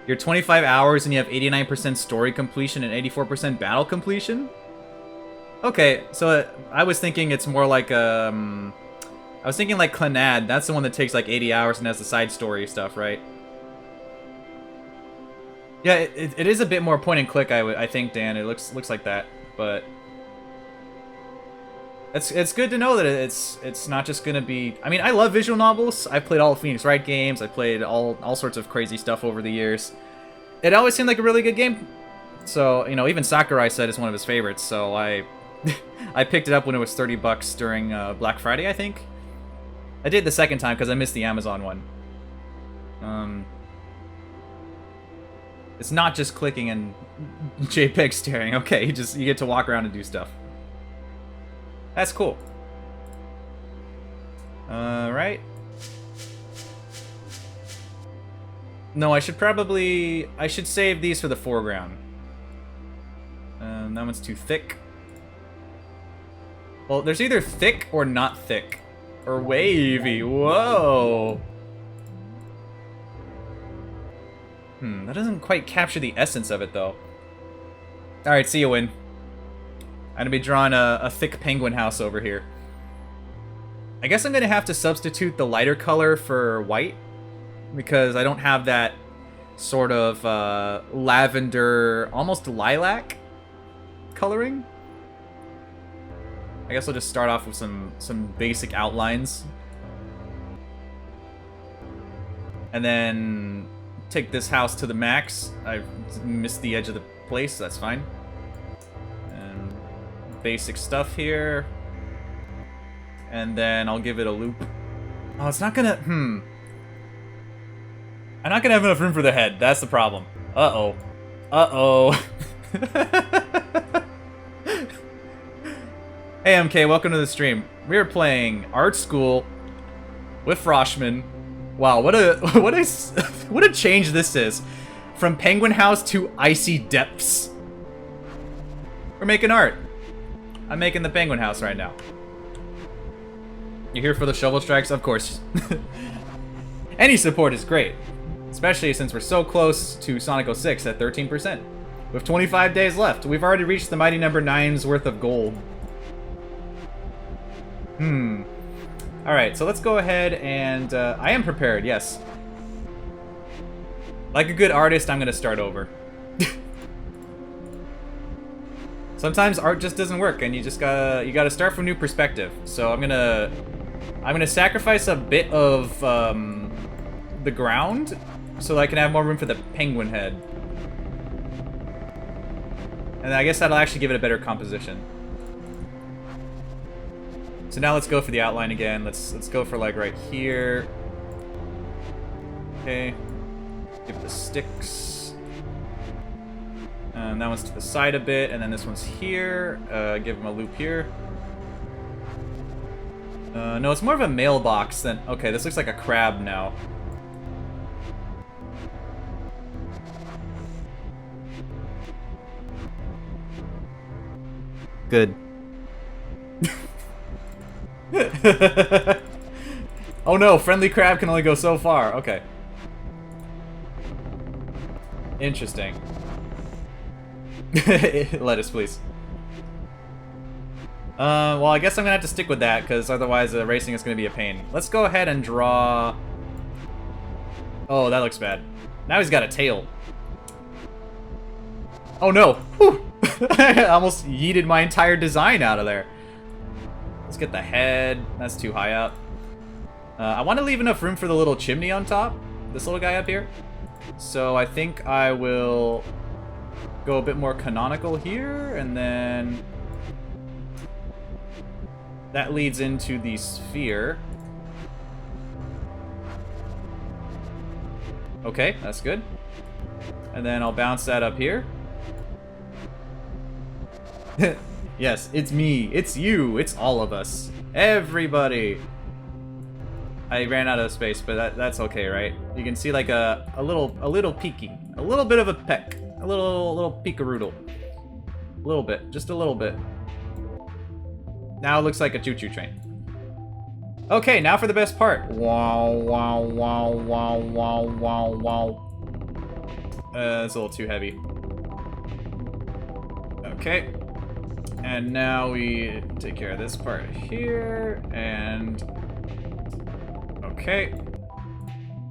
You're 25 hours and you have 89% story completion and 84% battle completion? Okay, so I was thinking it's more like, I was thinking like Clannad. That's the one that takes like 80 hours and has the side story stuff, right? Yeah, it is a bit more point and click, I think, Dan. It looks like that, but it's good to know that it's not just gonna be. I mean, I love visual novels. I've played all of Phoenix Wright games. I played all sorts of crazy stuff over the years. It always seemed like a really good game. So you know, even Sakurai said it's one of his favorites. So I picked it up when it was $30 during Black Friday, I think. I did the second time because I missed the Amazon one. It's not just clicking and JPEG staring. Okay, you get to walk around and do stuff. That's cool. Right. No, I should save these for the foreground. That one's too thick. Well, there's either thick or not thick. Or wavy. Whoa. That doesn't quite capture the essence of it, though. Alright, see you, Win. I'm gonna be drawing a thick penguin house over here. I guess I'm gonna have to substitute the lighter color for white, because I don't have that sort of lavender, almost lilac coloring. I guess I'll just start off with some basic outlines. And then take this house to the max. I've missed the edge of the place, so that's fine. And basic stuff here. And then I'll give it a loop. Oh, it's not gonna, I'm not gonna have enough room for the head. That's the problem. Uh-oh. Uh-oh. Hey MK, welcome to the stream. We are playing Art School with Froshmin. Wow, what a change this is. From Penguin House to Icy Depths. We're making art. I'm making the Penguin House right now. You here for the shovel strikes? Of course. Any support is great. Especially since we're so close to Sonic 06 at 13%. With 25 days left, we've already reached the mighty number 9's worth of gold. Alright, so let's go ahead and... I am prepared, yes. Like a good artist, I'm gonna start over. Sometimes art just doesn't work, and you gotta start from a new perspective. So I'm gonna sacrifice a bit of the ground so that I can have more room for the penguin head. And I guess that'll actually give it a better composition. So now let's go for the outline again. Let's go for like right here. Okay. Give it the sticks. And that one's to the side a bit, and then this one's here. Give him a loop here. No, it's more of a mailbox than... Okay, this looks like a crab now. Good. Oh no, friendly crab can only go so far. Okay. Interesting. Lettuce, please. Well, I guess I'm gonna have to stick with that, because otherwise racing is gonna be a pain. Let's go ahead and draw... Oh, that looks bad. Now he's got a tail. Oh no! Whew. I almost yeeted my entire design out of there. Let's get the head. That's too high up. I want to leave enough room for the little chimney on top. This little guy up here. So I think I will go a bit more canonical here, and then that leads into the sphere. Okay, that's good. And then I'll bounce that up here. Yes, it's me, it's you, it's all of us. Everybody. I ran out of space, but that's okay, right? You can see like a little peeky. A little bit of a peck. A little peekaroodle. A little bit, just a little bit. Now it looks like a choo-choo train. Okay, now for the best part. Wow, wow, wow, wow, wow, wow, wow. It's a little too heavy. Okay. And now we take care of this part here, and... Okay.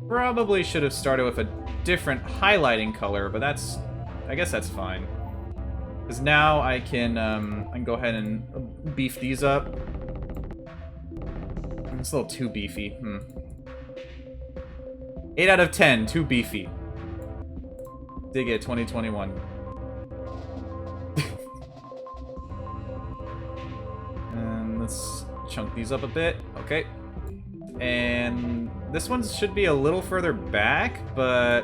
Probably should have started with a different highlighting color, but that's... I guess that's fine. Because now I can go ahead and beef these up. It's a little too beefy. 8 out of 10, too beefy. Diggeh 2021. And let's chunk these up a bit. Okay. And this one should be a little further back, but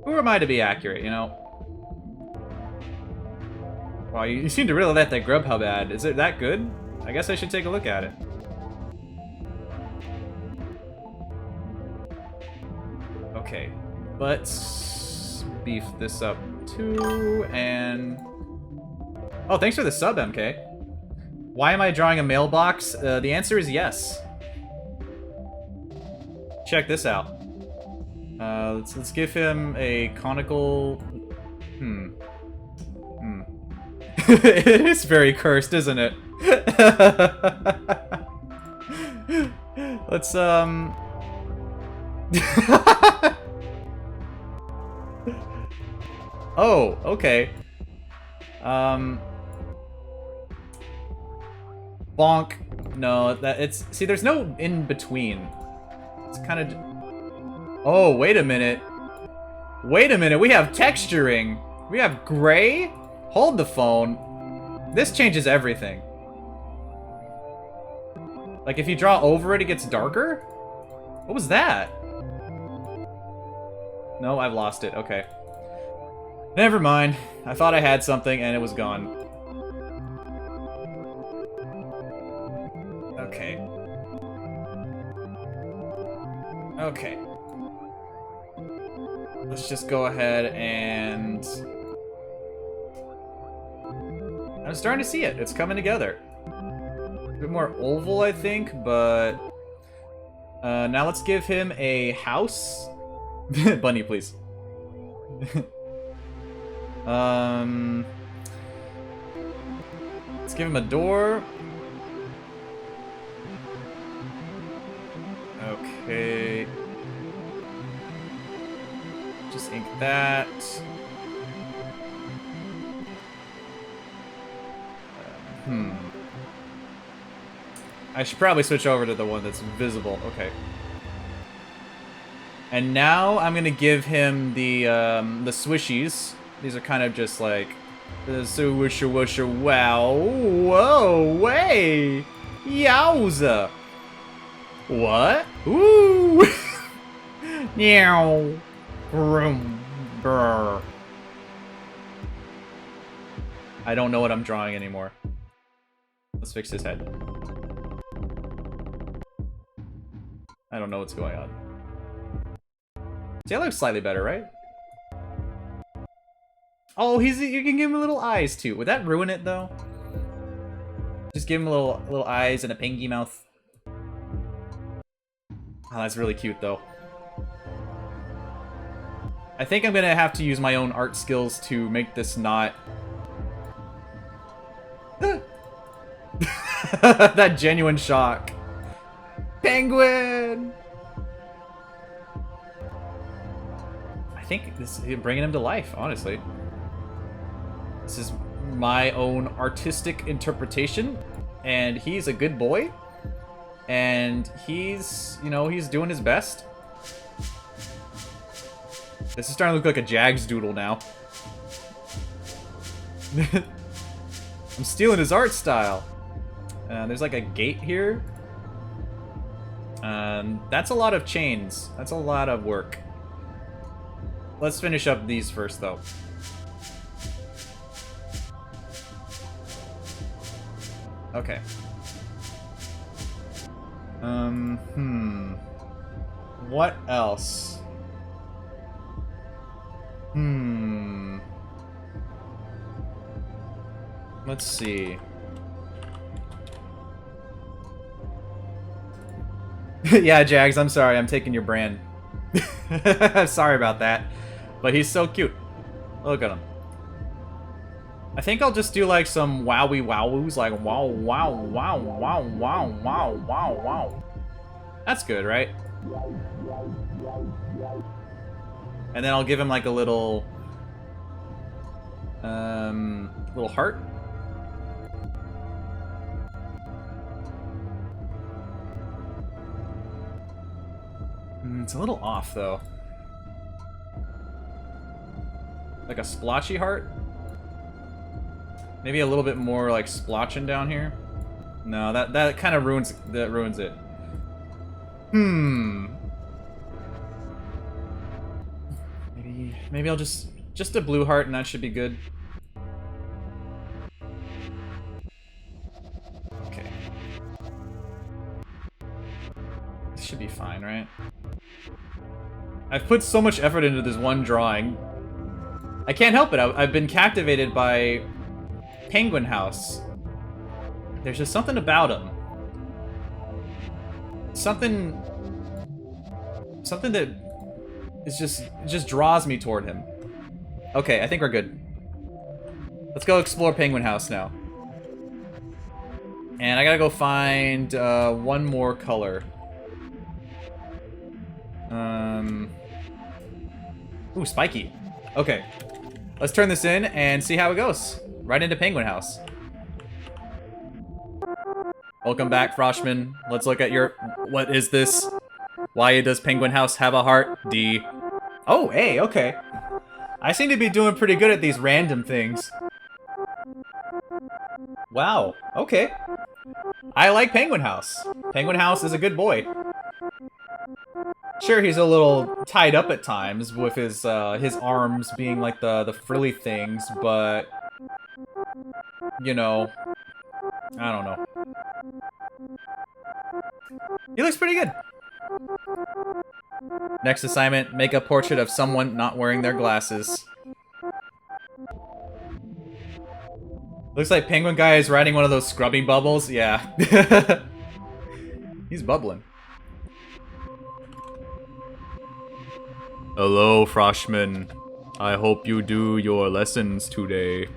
who am I to be accurate, you know? Wow, you seem to really like that Grubhub ad. Is it that good? I guess I should take a look at it. Okay, let's beef this up too, and... Oh, thanks for the sub, MK. Why am I drawing a mailbox? The answer is yes. Check this out. Let's give him a conical... It is very cursed, isn't it? Let's, Oh, okay. Bonk. No, it's... See, there's no in-between. It's kind of... Oh, wait a minute. Wait a minute, we have texturing. We have gray? Hold the phone. This changes everything. Like, if you draw over it, it gets darker? What was that? No, I've lost it. Okay. Never mind. I thought I had something, and it was gone. Okay. Okay. Let's just go ahead and... I'm starting to see it. It's coming together. A bit more oval, I think, but... now let's give him a house. Bunny, please. Let's give him a door. Okay. Just ink that. I should probably switch over to the one that's visible. Okay. And now I'm gonna give him the swishies. These are kind of just like so whoosha whoosha wow whoa way yowza. What? Ooh. Meow. Vroom. Brr. I don't know what I'm drawing anymore. Let's fix his head. I don't know what's going on. See, that looks slightly better, right? Oh, you can give him little eyes too. Would that ruin it though? Just give him little eyes and a pinky mouth. Oh, that's really cute though. I think I'm gonna have to use my own art skills to make this not... That genuine shock. Penguin! I think this is bringing him to life, honestly. This is my own artistic interpretation, and he's a good boy, and he's, you know, he's doing his best. This is starting to look like a Jags doodle now. I'm stealing his art style. There's like a gate here. That's a lot of chains. That's a lot of work. Let's finish up these first, though. Okay. What else? Let's see. Yeah, Jags, I'm sorry. I'm taking your brand. Sorry about that. But he's so cute. Look at him. I think I'll just do like some wowie wowoos, like wow, wow, wow, wow, wow, wow, wow, wow. That's good, right? And then I'll give him like a little, little heart. It's a little off though. Like a splotchy heart. Maybe a little bit more like splotching down here. No, that kind of ruins it. Maybe I'll just a blue heart and that should be good. Okay. This should be fine, right? I've put so much effort into this one drawing. I can't help it. I've been captivated by Penguin House. There's just something about him. Something that is just draws me toward him. Okay, I think we're good. Let's go explore Penguin House now. And I gotta go find one more color. Ooh, spiky. Okay. Let's turn this in and see how it goes. Right into Penguin House. Welcome back, Froshmin. Let's look at your... What is this? Why does Penguin House have a heart? D. Oh, A, okay. I seem to be doing pretty good at these random things. Wow, okay. I like Penguin House. Penguin House is a good boy. Sure, he's a little tied up at times with his arms being like the frilly things, but... You know... I don't know. He looks pretty good. Next assignment, make a portrait of someone not wearing their glasses. Looks like Penguin Guy is riding one of those scrubbing bubbles. Yeah. He's bubbling. Hello, Froshmin. I hope you do your lessons today.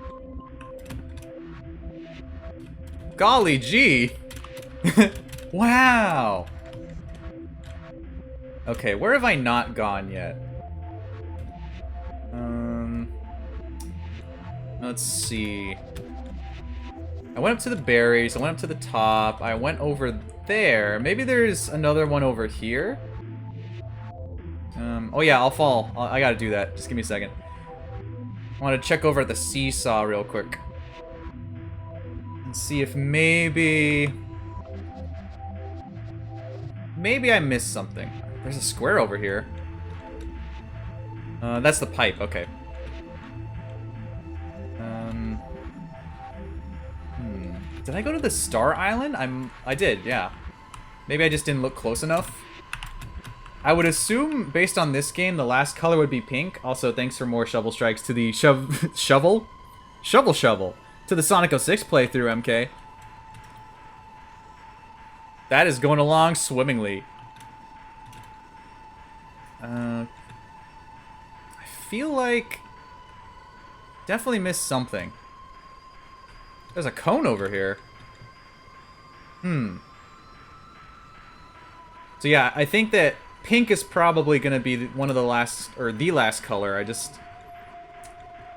Golly gee! Wow! Okay, where have I not gone yet? Let's see. I went up to the berries, I went up to the top, I went over there. Maybe there's another one over here? Oh yeah, I'll fall. I gotta do that. Just give me a second. I want to check over at the seesaw real quick. And see if maybe I missed something. There's a square over here. That's the pipe, okay. Did I go to the Star Island? I did, yeah. Maybe I just didn't look close enough. I would assume, based on this game, the last color would be pink. Also, thanks for more shovel strikes to the shovel to the Sonic 06 playthrough, MK. That is going along swimmingly. I feel like definitely missed something. There's a cone over here. So yeah, I think that pink is probably gonna be one of the last, or the last color.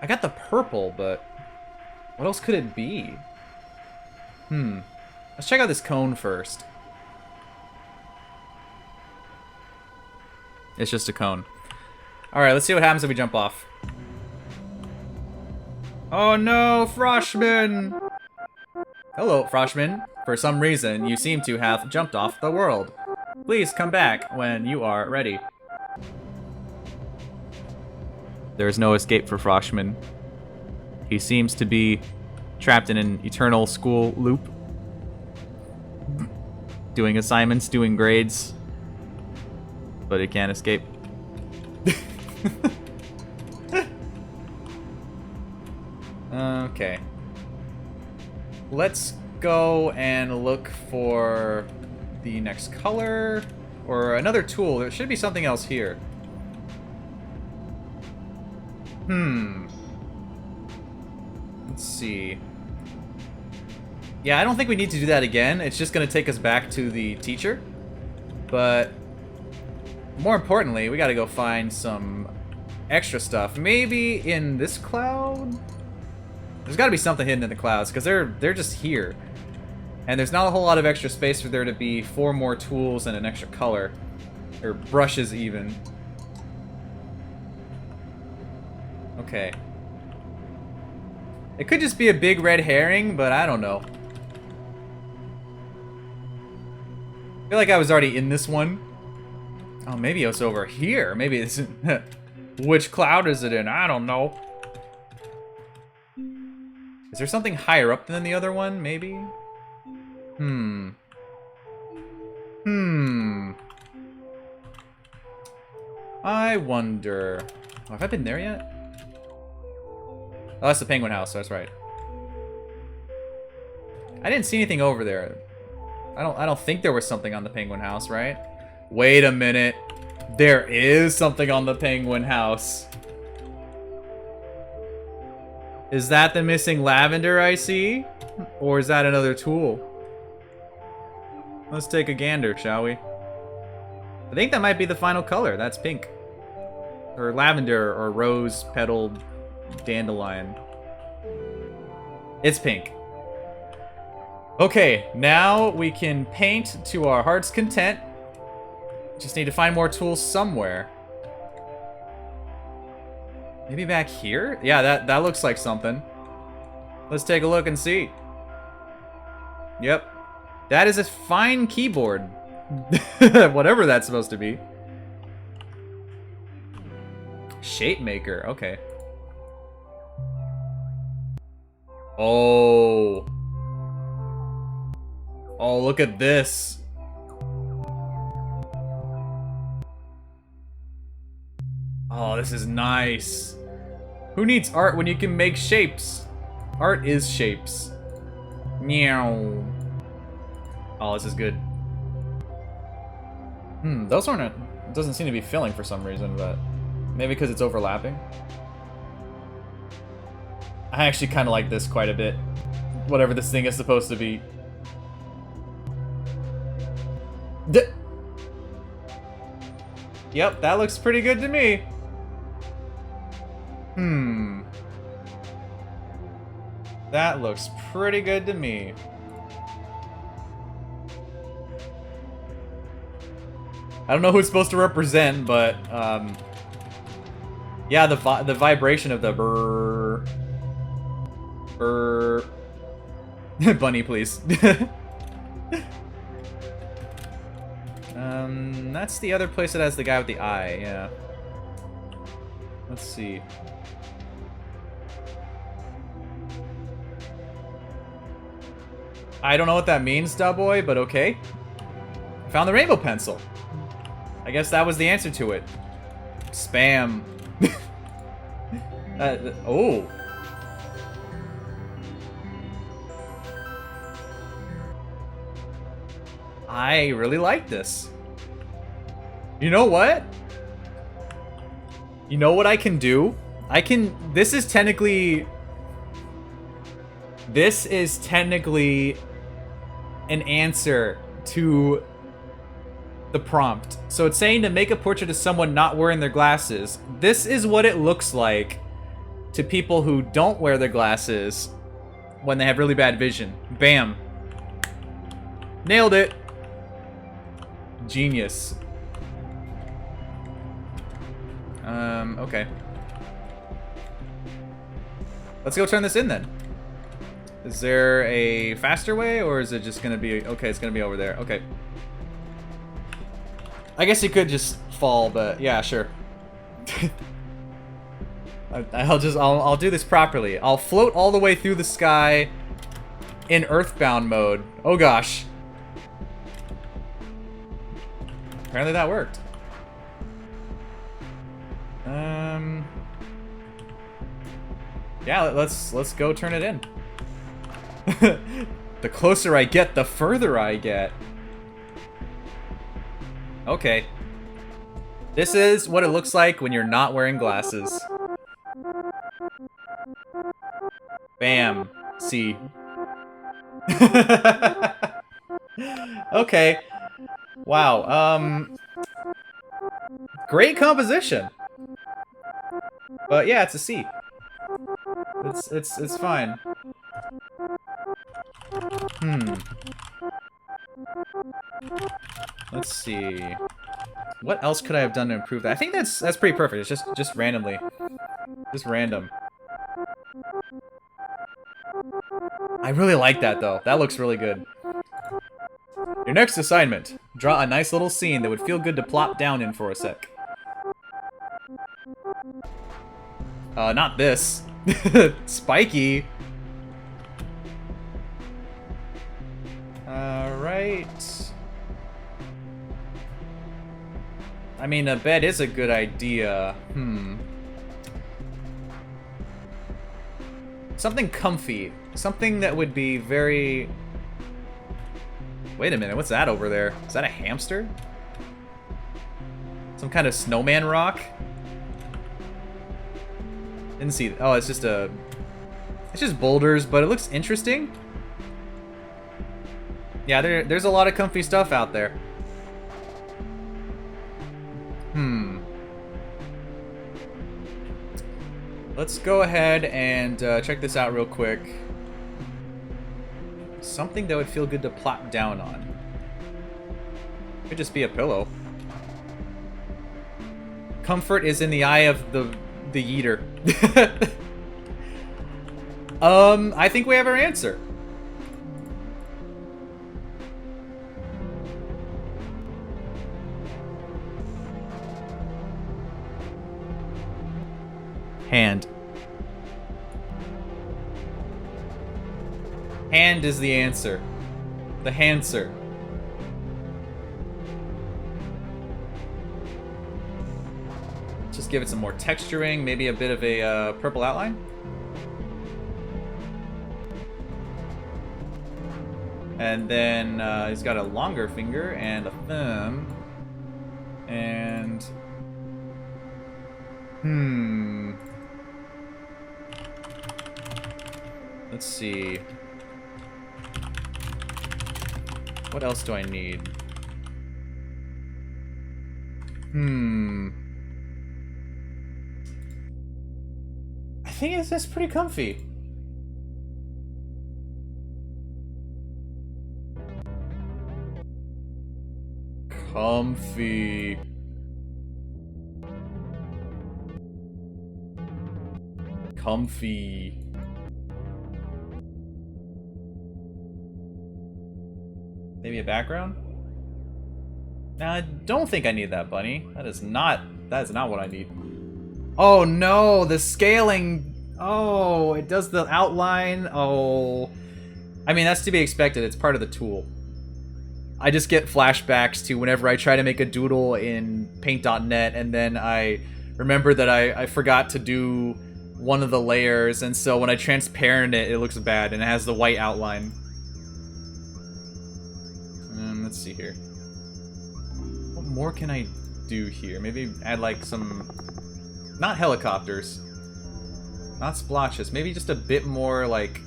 I got the purple, but What else could it be? Let's check out this cone first. It's just a cone. Alright, let's see what happens if we jump off. Oh no, Froshmin! Hello, Froshmin. For some reason, you seem to have jumped off the world. Please come back when you are ready. There is no escape for Froshmin. He seems to be trapped in an eternal school loop. Doing assignments, doing grades. But he can't escape. Okay. Let's go and look for the next color or another tool. There should be something else here. Let's see. Yeah, I don't think we need to do that again. It's just going to take us back to the teacher. But more importantly, we got to go find some extra stuff. Maybe in this cloud? There's got to be something hidden in the clouds because they're just here. And there's not a whole lot of extra space for there to be 4 more tools and an extra color. Or brushes even. Okay. It could just be a big red herring, but I don't know. I feel like I was already in this one. Oh, maybe it was over here. Maybe it's... Which cloud is it in? I don't know. Is there something higher up than the other one? Maybe? I wonder... Oh, have I been there yet? Oh, that's the penguin house, that's right. I didn't see anything over there. I don't think there was something on the penguin house, right? Wait a minute. There is something on the penguin house. Is that the missing lavender I see? Or is that another tool? Let's take a gander, shall we? I think that might be the final color. That's pink. Or lavender or rose petaled dandelion. It's pink. Okay, now we can paint to our heart's content. Just need to find more tools somewhere. Maybe back here? Yeah, that looks like something. Let's take a look and see. Yep. That is a fine keyboard. Whatever that's supposed to be. Shape maker, okay. Oh. Oh, look at this. Oh, this is nice. Who needs art when you can make shapes? Art is shapes. Meow. Oh, this is good. Those aren't... It doesn't seem to be filling for some reason, but... Maybe because it's overlapping. I actually kind of like this quite a bit. Whatever this thing is supposed to be. Yep, that looks pretty good to me. That looks pretty good to me. I don't know who it's supposed to represent, but yeah, the vibration of the brrr, bunny, please. That's the other place that has the guy with the eye. Yeah. Let's see. I don't know what that means, Duhboy, but okay. Found the rainbow pencil. I guess that was the answer to it. Spam. Oh. I really like this. You know what? You know what I can do? This is technically an answer to the prompt. So it's saying to make a portrait of someone not wearing their glasses. This is what it looks like to people who don't wear their glasses when they have really bad vision. Bam. Nailed it. Genius. Okay. Let's go turn this in then. Is there a faster way, or is it just gonna be... Okay, it's gonna be over there. Okay. I guess you could just fall, but yeah, sure. I'll do this properly. I'll float all the way through the sky in Earthbound mode. Oh gosh. Apparently that worked. Yeah, let's go turn it in. The closer I get, the further I get. Okay. This is what it looks like when you're not wearing glasses. Bam. See. Okay. Wow. Great composition. But yeah, it's a C. It's fine. Let's see. What else could I have done to improve that? I think that's pretty perfect. It's just randomly. Just random. I really like that though. That looks really good. Your next assignment. Draw a nice little scene that would feel good to plop down in for a sec. Not this. Spiky. Alright. I mean, a bed is a good idea. Something comfy. Something that would be very... Wait a minute, what's that over there? Is that a hamster? Some kind of snowman rock? Didn't see... Oh, it's just a... It's just boulders, but it looks interesting. Yeah, there's a lot of comfy stuff out there. Let's go ahead and check this out real quick. Something that would feel good to plop down on. Could just be a pillow. Comfort is in the eye of the eater. I think we have our answer. Hand. Hand is the answer. The hand-swer. Just give it some more texturing, maybe a bit of a purple outline. And then he's got a longer finger and a thumb. And... Let's see. What else do I need? I think it's just pretty comfy. Comfy. Comfy. Maybe a background? Now, I don't think I need that, bunny. That is not what I need. Oh no, the scaling. Oh, it does the outline. Oh. I mean, that's to be expected. It's part of the tool. I just get flashbacks to whenever I try to make a doodle in paint.net and then I remember that I forgot to do one of the layers, and so when I transparent it, it looks bad and it has the white outline. Let's see here. What more can I do here? Maybe add like some... Not helicopters. Not splotches. Maybe just a bit more like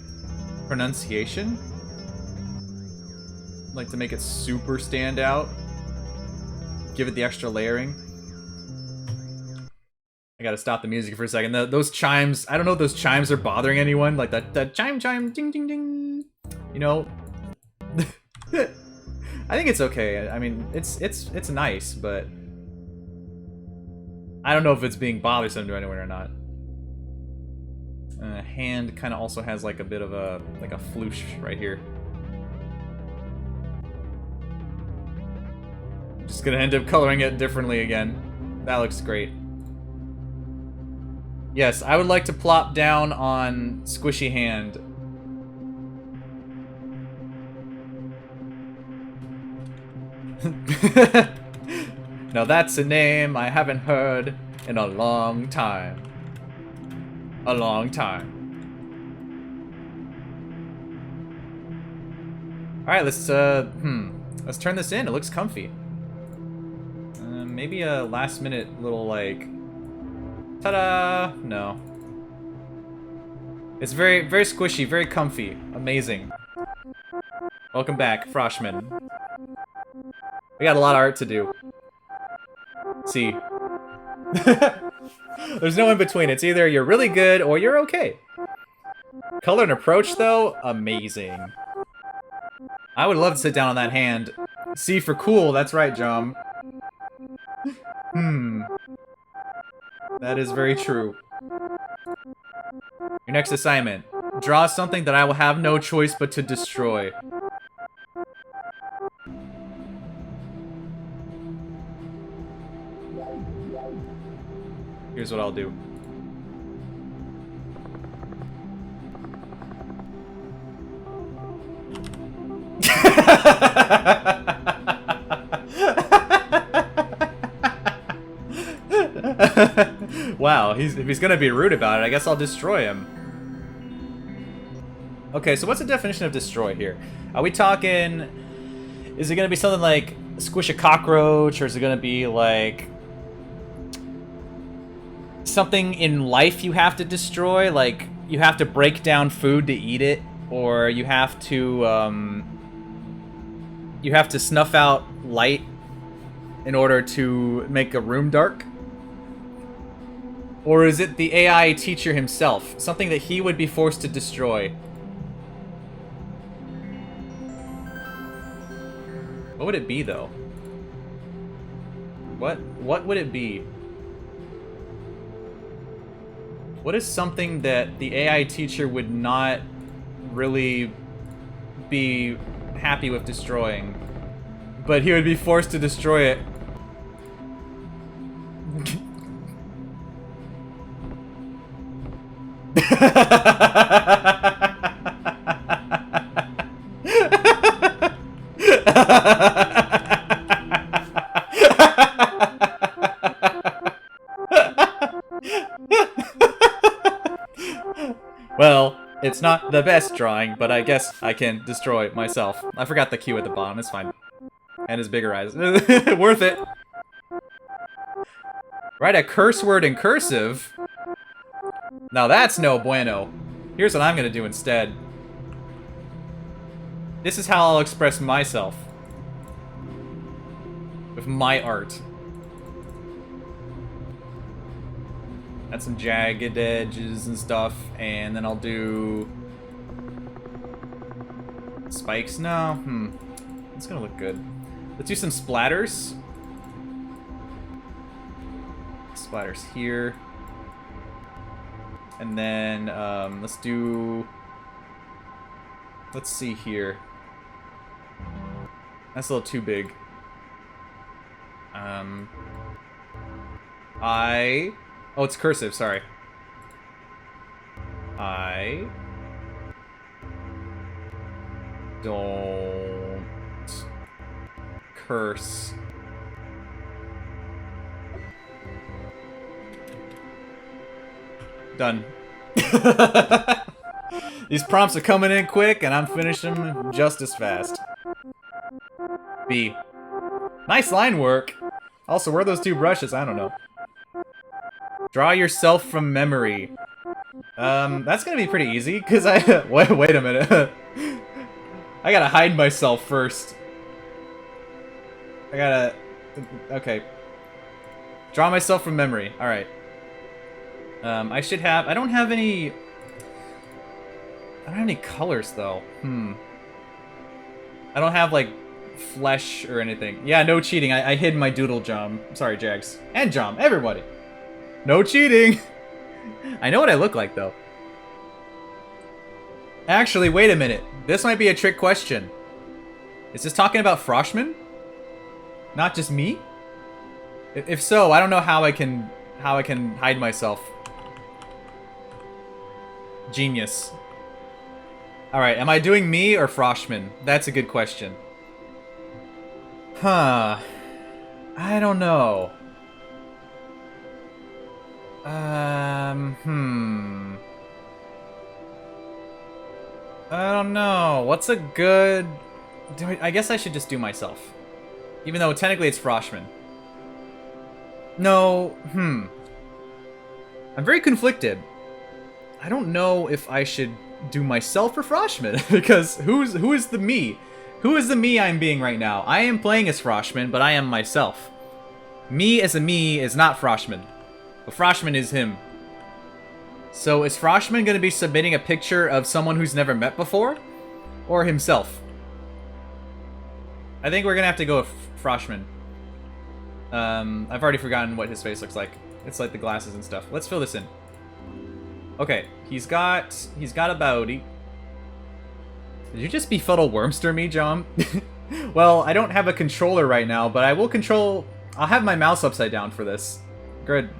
pronunciation. Like to make it super stand out. Give it the extra layering. I gotta stop the music for a second. Those chimes, I don't know if those chimes are bothering anyone. Like that chime, ding, ding, ding. You know? I think it's okay. I mean, it's nice, but I don't know if it's being bothersome to anyone or not. Hand kind of also has like a bit of a floosh right here. I'm just gonna end up coloring it differently again. That looks great. Yes, I would like to plop down on Squishy Hand. Now that's a name I haven't heard in a long time. A long time. Alright, let's turn this in. It looks comfy. Maybe a last minute little like ta-da! No. It's very, very squishy, very comfy. Amazing. Welcome back, Froshmin. We got a lot of art to do. See. There's no in between. It's either you're really good or you're okay. Color and approach, though, amazing. I would love to sit down on that hand. C for cool, that's right, Jom. That is very true. Your next assignment. Draw something that I will have no choice but to destroy. Here's what I'll do. Wow, if he's gonna be rude about it, I guess I'll destroy him. Okay, so what's the definition of destroy here? Are we talking... Is it gonna be something like squish a cockroach, or is it gonna be like... something in life you have to destroy? Like, you have to break down food to eat it? Or you have to snuff out light in order to make a room dark? Or is it the AI teacher himself? Something that he would be forced to destroy? What would it be, though? What would it be? What is something that the AI teacher would not really be happy with destroying, but he would be forced to destroy it? Well, it's not the best drawing, but I guess I can destroy myself. I forgot the Q at the bottom, it's fine. And his bigger eyes. Worth it. Write a curse word in cursive? Now that's no bueno. Here's what I'm gonna do instead. This is how I'll express myself. With my art. Add some jagged edges and stuff, and then I'll do... spikes? No? It's gonna look good. Let's do some splatters. Splatters here. And then, let's do... let's see here. That's a little too big. Oh, it's cursive, sorry. I don't curse. Done. These prompts are coming in quick, and I'm finishing them just as fast. B. Nice line work. Also, where are those two brushes? I don't know. Draw yourself from memory. That's gonna be pretty easy, because I... wait a minute. I gotta hide myself first. I gotta... okay. Draw myself from memory. Alright. I should have... I don't have any... I don't have any colors, though. I don't have, like, flesh or anything. Yeah, no cheating. I hid my doodle Jom. Sorry, Jags. And Jom. Everybody. No cheating. I know what I look like, though. Actually, wait a minute. This might be a trick question. Is this talking about Froshmin? Not just me? If so, I don't know how I can hide myself. Genius. Alright, am I doing me or Froshmin? That's a good question. Huh. I don't know. I don't know. What's a good... I guess I should just do myself. Even though technically it's Froshmin. No, I'm very conflicted. I don't know if I should do myself or Froshmin, because who is the me? Who is the me I'm being right now? I am playing as Froshmin, but I am myself. Me as a me is not Froshmin, but Froshmin is him. So is Froshmin going to be submitting a picture of someone who's never met before? Or himself? I think we're going to have to go with Froshmin. I've already forgotten what his face looks like. It's like the glasses and stuff. Let's fill this in. Okay, he's got a body. Did you just befuddle Wormster me, John? Well, I don't have a controller right now, but I will control... I'll have my mouse upside down for this. Good.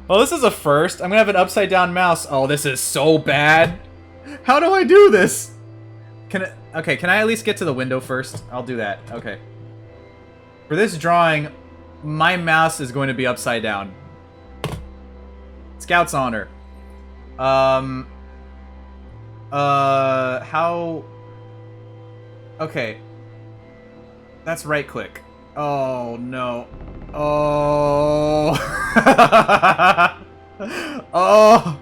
Well, this is a first. I'm gonna have an upside down mouse. Oh, this is so bad. How do I do this? Okay, can I at least get to the window first? I'll do that. Okay. For this drawing, my mouse is going to be upside down. Scout's honor. How... Okay. That's right click. Oh, no. Oh. Oh.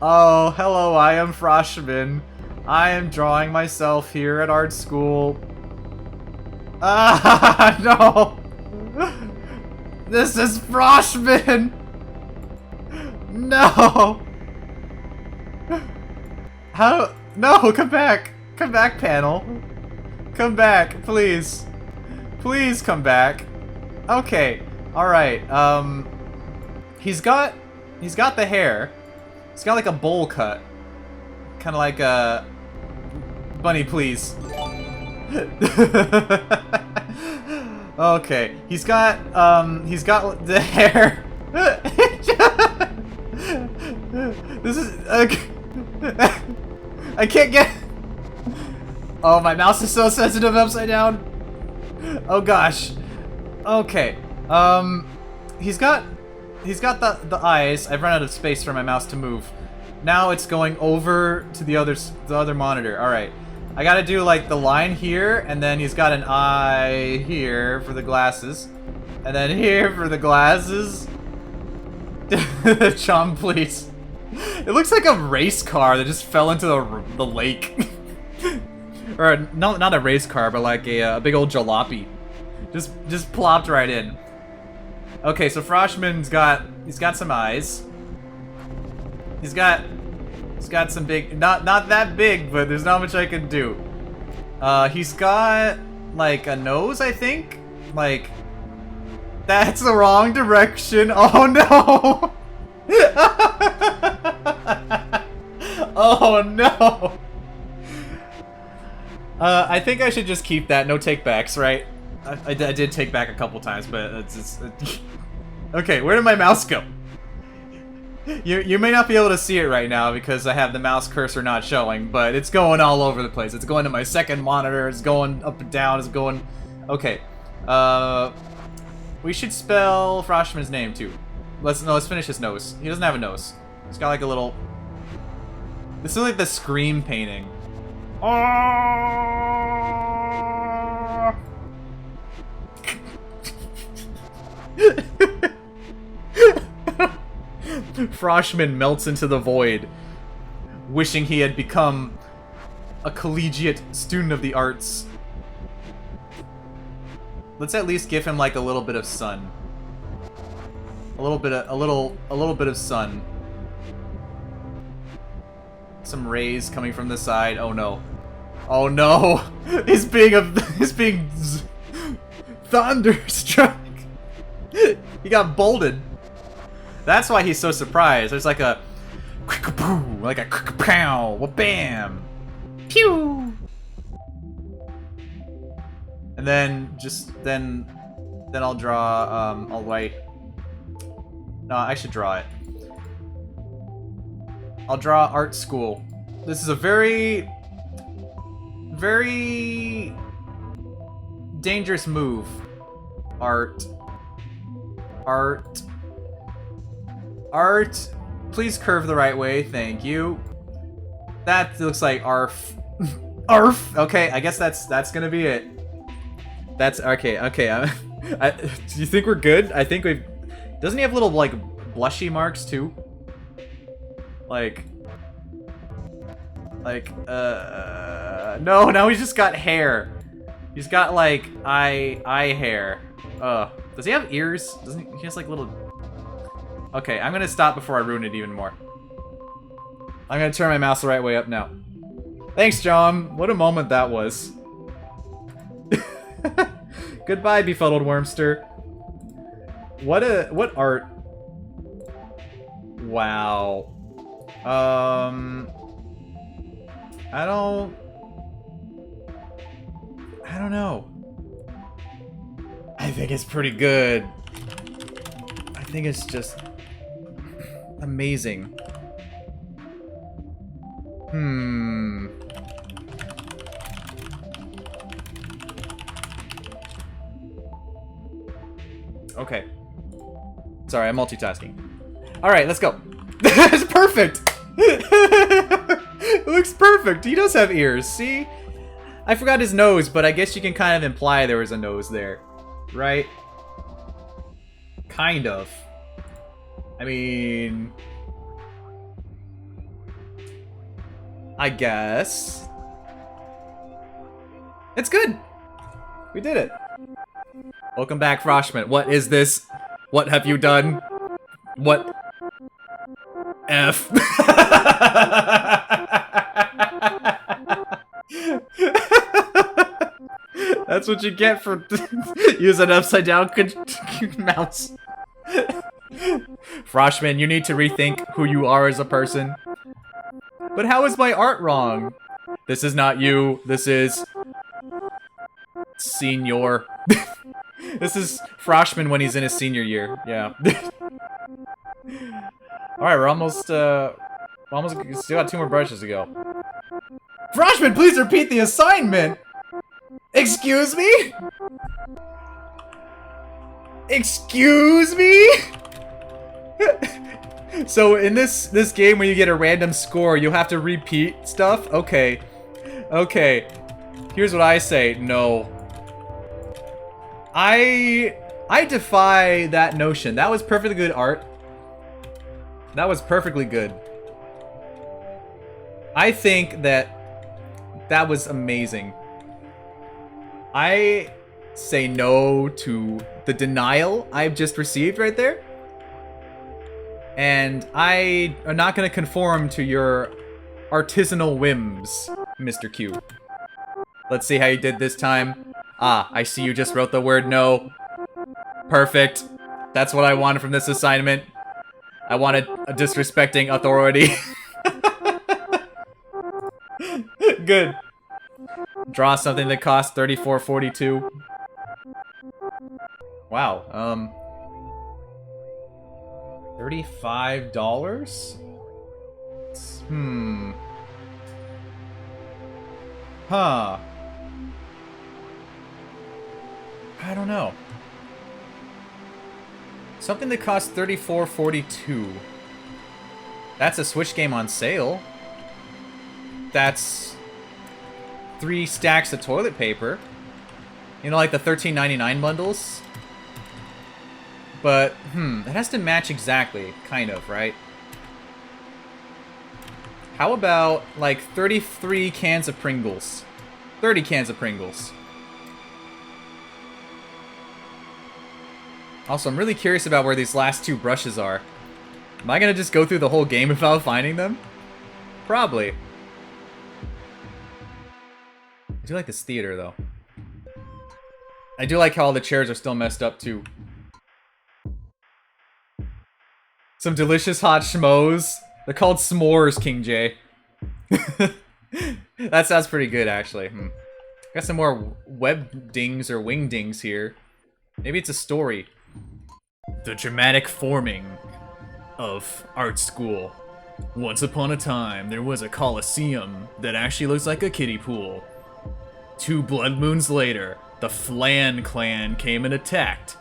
Oh, hello, I am Froshmin. I am drawing myself here at art school. Ah, no. This is Froshmin. No. How? No, come back. Come back, panel. Come back, please. Please come back. Okay. All right. He's got the hair. He's got like a bowl cut. Kind of like a bunny, please. Okay. He's got the hair. This is I can't get... Oh, my mouse is so sensitive upside down. Oh gosh. Okay. He's got the eyes. I've run out of space for my mouse to move. Now it's going over to the other monitor. All right. I got to do like the line here, and then he's got an eye here for the glasses, and then here for the glasses. Chom, please. It looks like a race car that just fell into the lake. Or not a race car, but like a big old jalopy. Just plopped right in. Okay, so Froshmin's got some eyes. He's got some big, not that big, but there's not much I can do. He's got like a nose, I think. Like, that's the wrong direction. Oh no. Oh no. I think I should just keep that. No take-backs, right? I did take back a couple times, but it's just... Okay, where did my mouse go? You may not be able to see it right now because I have the mouse cursor not showing, but it's going all over the place. It's going to my second monitor, it's going up and down, it's going... Okay. We should spell Froshmin's name, too. Let's finish his nose. He doesn't have a nose. He's got like a little... This is like the Scream painting. Oh! Froshmin melts into the void, wishing he had become a collegiate student of the arts. let's at least give him like a little bit of sun. A little bit of sun. Some rays coming from the side. Oh no. Oh no. He's being thunderstruck. He got bolted. That's why he's so surprised. There's like a like a pow, bam, pew, and then then I'll draw. I'll wait. No, I should draw it. I'll draw Art School. This is a very dangerous move. Art. Please curve the right way, thank you. That looks like ARF. ARF! Okay, I guess that's gonna be it. That's, okay. Do you think we're good? I think we've... Doesn't he have little, like, blushy marks, too? No, now he's just got hair. He's got, like, eye hair. Does he have ears? Doesn't he has, like, little... Okay, I'm gonna stop before I ruin it even more. I'm gonna turn my mouse the right way up now. Thanks, John. What a moment that was. Goodbye, befuddled wormster. What art? Wow. I don't know. I think it's pretty good. I think it's just amazing. Okay. Sorry, I'm multitasking. Alright, let's go. It's perfect! It looks perfect. He does have ears, see? I forgot his nose, but I guess you can kind of imply there was a nose there. Right? Kind of. I mean... I guess... It's good! We did it. Welcome back, Froshmin. What is this? What have you done? What? F. That's what you get for using an upside down mouse. Froshmin, you need to rethink who you are as a person. But how is my art wrong? This is not you. This is... Senior. This is Froshmin when he's in his senior year. Yeah. Alright, we're almost still got 2 more brushes to go. Froshmin, please repeat the assignment! Excuse me? Excuse me? So in this game where you get a random score, you'll have to repeat stuff? Okay. Okay. Here's what I say. No. I defy that notion. That was perfectly good art. That was perfectly good. I think that was amazing. I say no to the denial I've just received right there. And I am not going to conform to your artisanal whims, Mr. Q. Let's see how you did this time. Ah, I see you just wrote the word no. Perfect. That's what I wanted from this assignment. I wanted a disrespecting authority. Good. Draw something that costs $34.42. Wow. $35? Huh. I don't know. Something that costs $34.42. That's a Switch game on sale. That's 3 stacks of toilet paper. You know, like the $13.99 bundles? But, it has to match exactly, kind of, right? How about, like, 33 cans of Pringles? 30 cans of Pringles. Also, I'm really curious about where these last two brushes are. Am I gonna just go through the whole game without finding them? Probably. I do like this theater, though. I do like how all the chairs are still messed up, too. Some delicious hot schmoes. They're called s'mores, King J. That sounds pretty good, actually. Got some more web dings or wing dings here. Maybe it's a story. The dramatic forming of Art School. Once upon a time, there was a coliseum that actually looks like a kiddie pool. 2 blood moons later, the Flan clan came and attacked.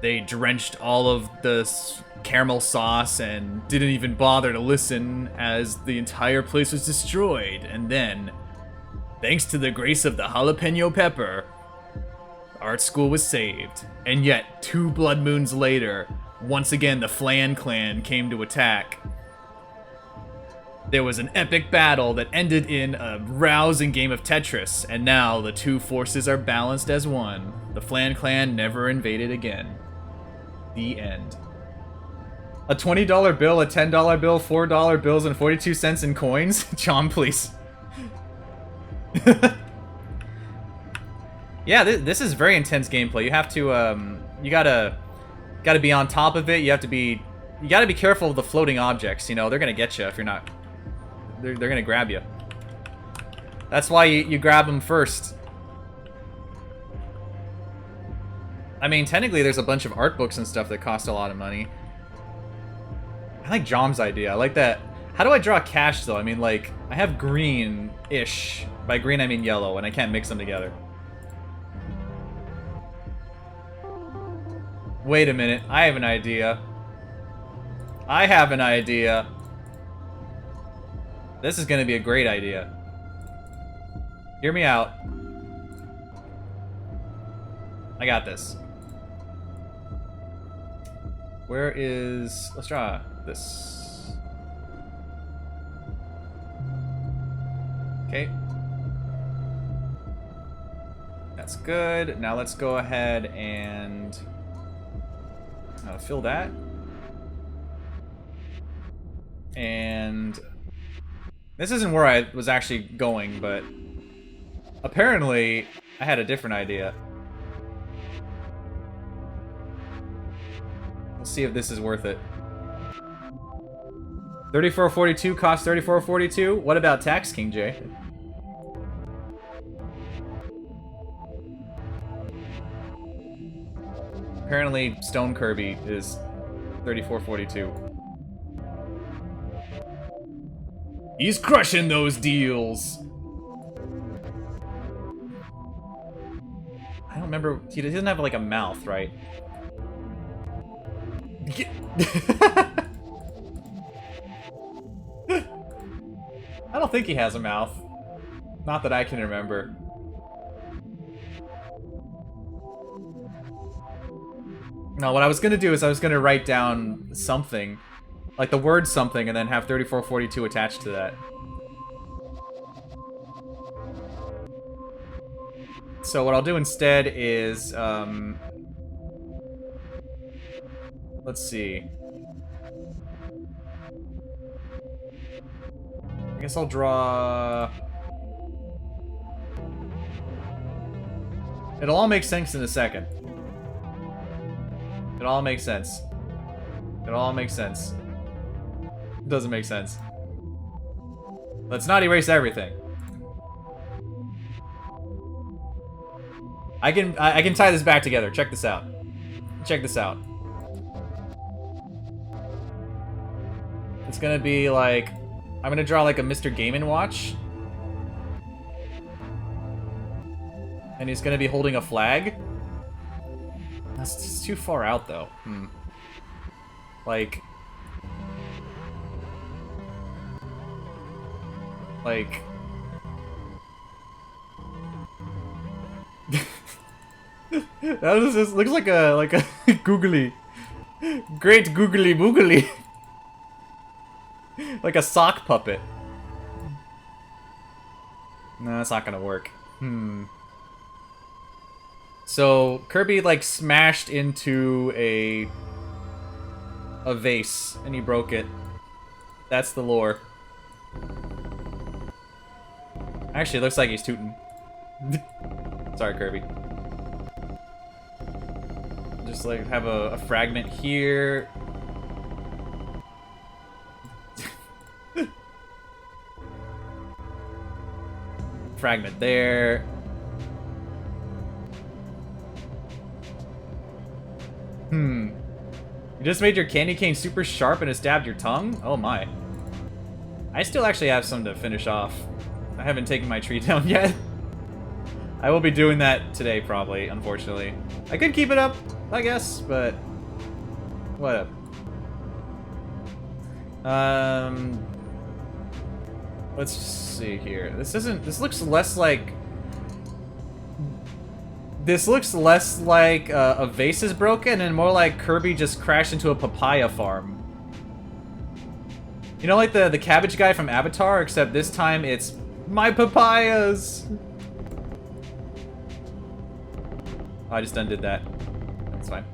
They drenched all of the caramel sauce and didn't even bother to listen as the entire place was destroyed. And then, thanks to the grace of the jalapeno pepper, Art School was saved. And yet, 2 blood moons later, once again the Flan clan came to attack. There was an epic battle that ended in a rousing game of Tetris, and now the 2 forces are balanced as one. The Flan clan never invaded again. The end. A $20 bill, a $10 bill, $4 bills, and 42 cents in coins? Chom, please. Yeah, this is very intense gameplay. You have to, you gotta be on top of it. You gotta be careful of the floating objects. You know, they're gonna get you if you're not. They're gonna grab you. That's why you grab them first. I mean, technically, there's a bunch of art books and stuff that cost a lot of money. I like Jom's idea. I like that. How do I draw cash, though? I mean, like, I have green-ish. By green, I mean yellow, and I can't mix them together. Wait a minute. I have an idea. I have an idea. This is going to be a great idea. Hear me out. I got this. Where is... Let's draw this. Okay. That's good. Now let's go ahead and fill that. And this isn't where I was actually going, but apparently I had a different idea. We'll see if this is worth it. $34.42 costs $34.42. What about tax, King J? Apparently, Stone Kirby is $34.42. He's crushing those deals. I don't remember. He doesn't have like a mouth, right? I don't think he has a mouth. Not that I can remember. No, what I was gonna do is I was gonna write down something. Like the word something, and then have 3442 attached to that. So what I'll do instead is, let's see. I guess I'll draw... It'll all make sense in a second. It all makes sense. It all makes sense. It doesn't make sense. Let's not erase everything. I can tie this back together. Check this out. Check this out. It's gonna be like... I'm gonna draw like a Mr. Game & Watch. And he's gonna be holding a flag. That's just too far out, though. Like... That just looks like a googly, great googly boogly, like a sock puppet. No, that's not gonna work. So Kirby like smashed into a vase and he broke it. That's the lore. Actually, it looks like he's tooting. Sorry, Kirby. Just like have a fragment here. Fragment there. You just made your candy cane super sharp and it stabbed your tongue? Oh my. I still actually have some to finish off. I haven't taken my tree down yet. I will be doing that today, probably, unfortunately. I could keep it up, I guess, but... whatever. Let's see here. This looks less like... This looks less like a vase is broken and more like Kirby just crashed into a papaya farm. You know, like the cabbage guy from Avatar, except this time it's my papayas. Oh, I just undid that. That's fine.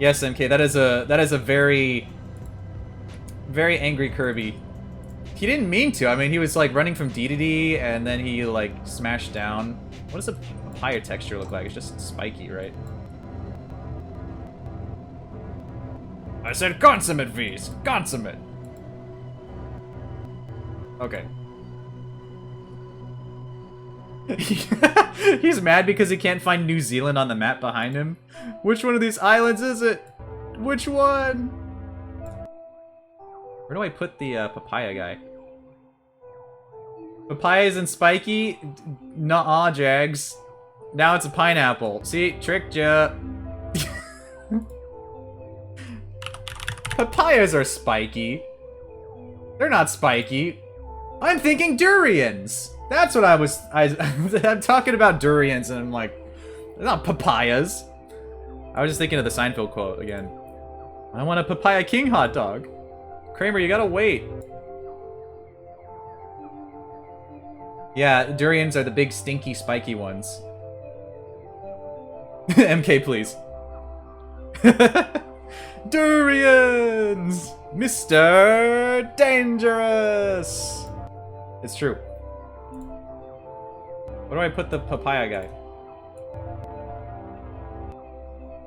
Yes, MK, that is a very, very angry Kirby. He didn't mean to. I mean, he was like running from D to D, and then he like smashed down. What does a papaya texture look like? It's just spiky, right? I said consummate, V's. Consummate. Okay. He's mad because he can't find New Zealand on the map behind him. Which one of these islands is it? Which one? Where do I put the papaya guy? Papaya isn't spiky? Nuh-uh, Jags. Now it's a pineapple. See? Tricked ya. Papayas are spiky. They're not spiky. I'm thinking durians. That's what I'm talking about durians, and I'm like, they're not papayas. I was just thinking of the Seinfeld quote again. I want a papaya king hot dog. Kramer, you gotta wait. Yeah, durians are the big, stinky, spiky ones. MK, please. Durians! Mr. Dangerous! It's true. Where do I put the papaya guy?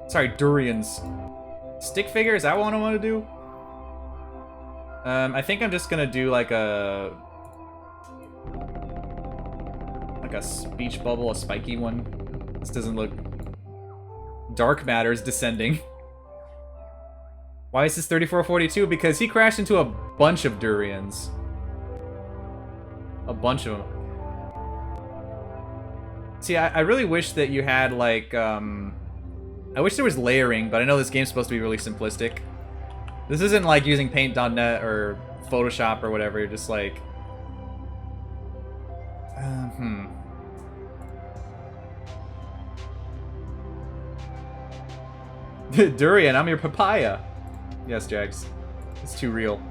Sorry, durians. Stick figure? Is that what I want to do? I think I'm just gonna do like a speech bubble, a spiky one. This doesn't look... Dark matter's descending. Why is this 3442? Because he crashed into a bunch of durians. A bunch of them. See, I really wish that you had, like, I wish there was layering, but I know this game's supposed to be really simplistic. This isn't like using Paint.net or Photoshop or whatever, you're just like... Durian, I'm your papaya. Yes, Jags. It's too real.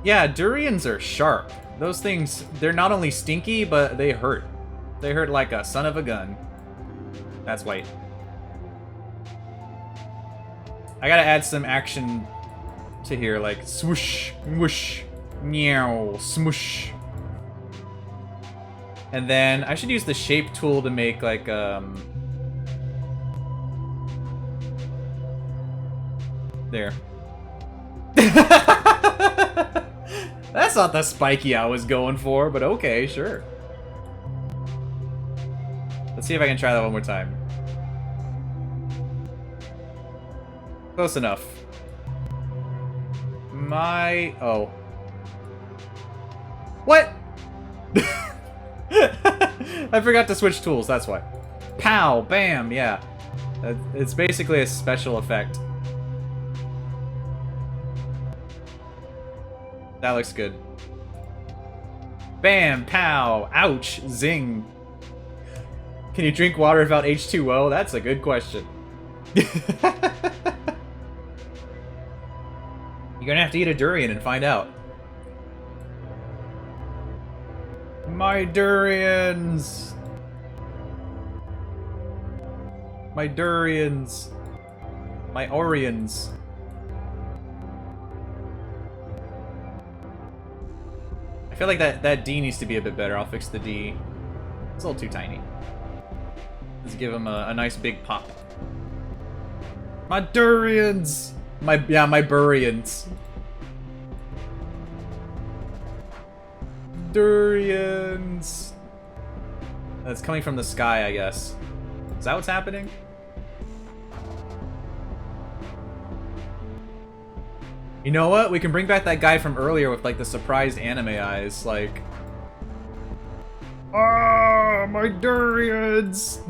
Yeah, durians are sharp. Those things, they're not only stinky, but they hurt. They hurt like a son of a gun. That's white. I gotta add some action to here, like swoosh, whoosh, meow, smoosh. And then I should use the shape tool to make like there. That's not the spiky I was going for, but okay, sure. Let's see if I can try that one more time. Close enough. Oh. What? I forgot to switch tools, that's why. Pow! Bam! Yeah. It's basically a special effect. That looks good. Bam! Pow! Ouch! Zing! Can you drink water without H2O? That's a good question. You're gonna have to eat a durian and find out. My durians! My durians! My Orions! I feel like that D needs to be a bit better. I'll fix the D. It's a little too tiny. Let's give him a nice big pop. My durians! My burians. Durians! That's coming from the sky, I guess. Is that what's happening? You know what? We can bring back that guy from earlier with like the surprised anime eyes, like... Ah, my durians!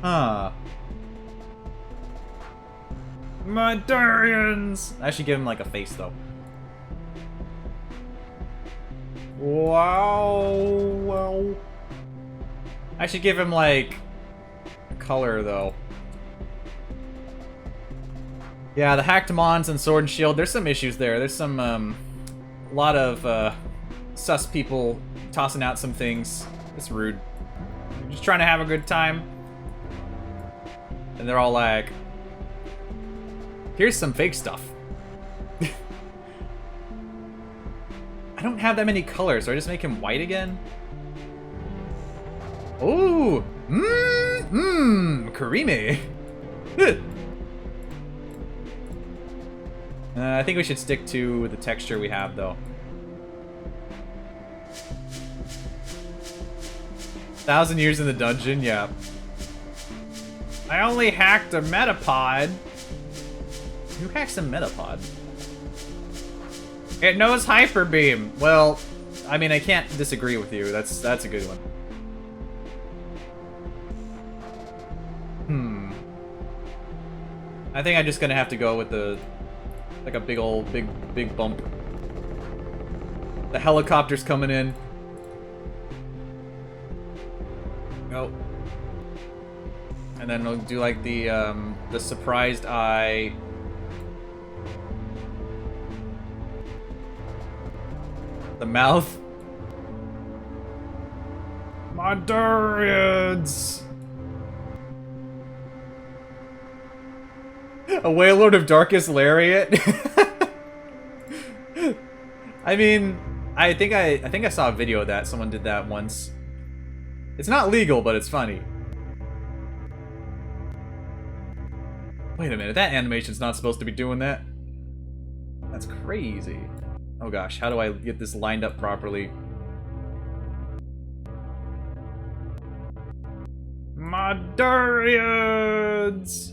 Huh. My durians! I should give him like a face though. Wow. I should give him like a color though. Yeah, the hacked mons and sword and shield, there's some issues there. There's some a lot of sus people tossing out some things. It's rude. You're just trying to have a good time. And they're all like, here's some fake stuff. I don't have that many colors, so I just make him white again? Ooh! Creamy! I think we should stick to the texture we have, though. 1,000 years in the dungeon, yeah. I only hacked a metapod. Who hacks a metapod? It knows hyper beam. Well, I mean, I can't disagree with you. That's a good one. I think I'm just gonna have to go with the like a big bump. The helicopter's coming in. Oh. And then we'll do like the surprised eye. The mouth. My durians! A Wailord of Darkest Lariat? I mean, I think I saw a video of that. Someone did that once. It's not legal, but it's funny. Wait a minute, that animation's not supposed to be doing that. That's crazy. Oh gosh, how do I get this lined up properly? My durians!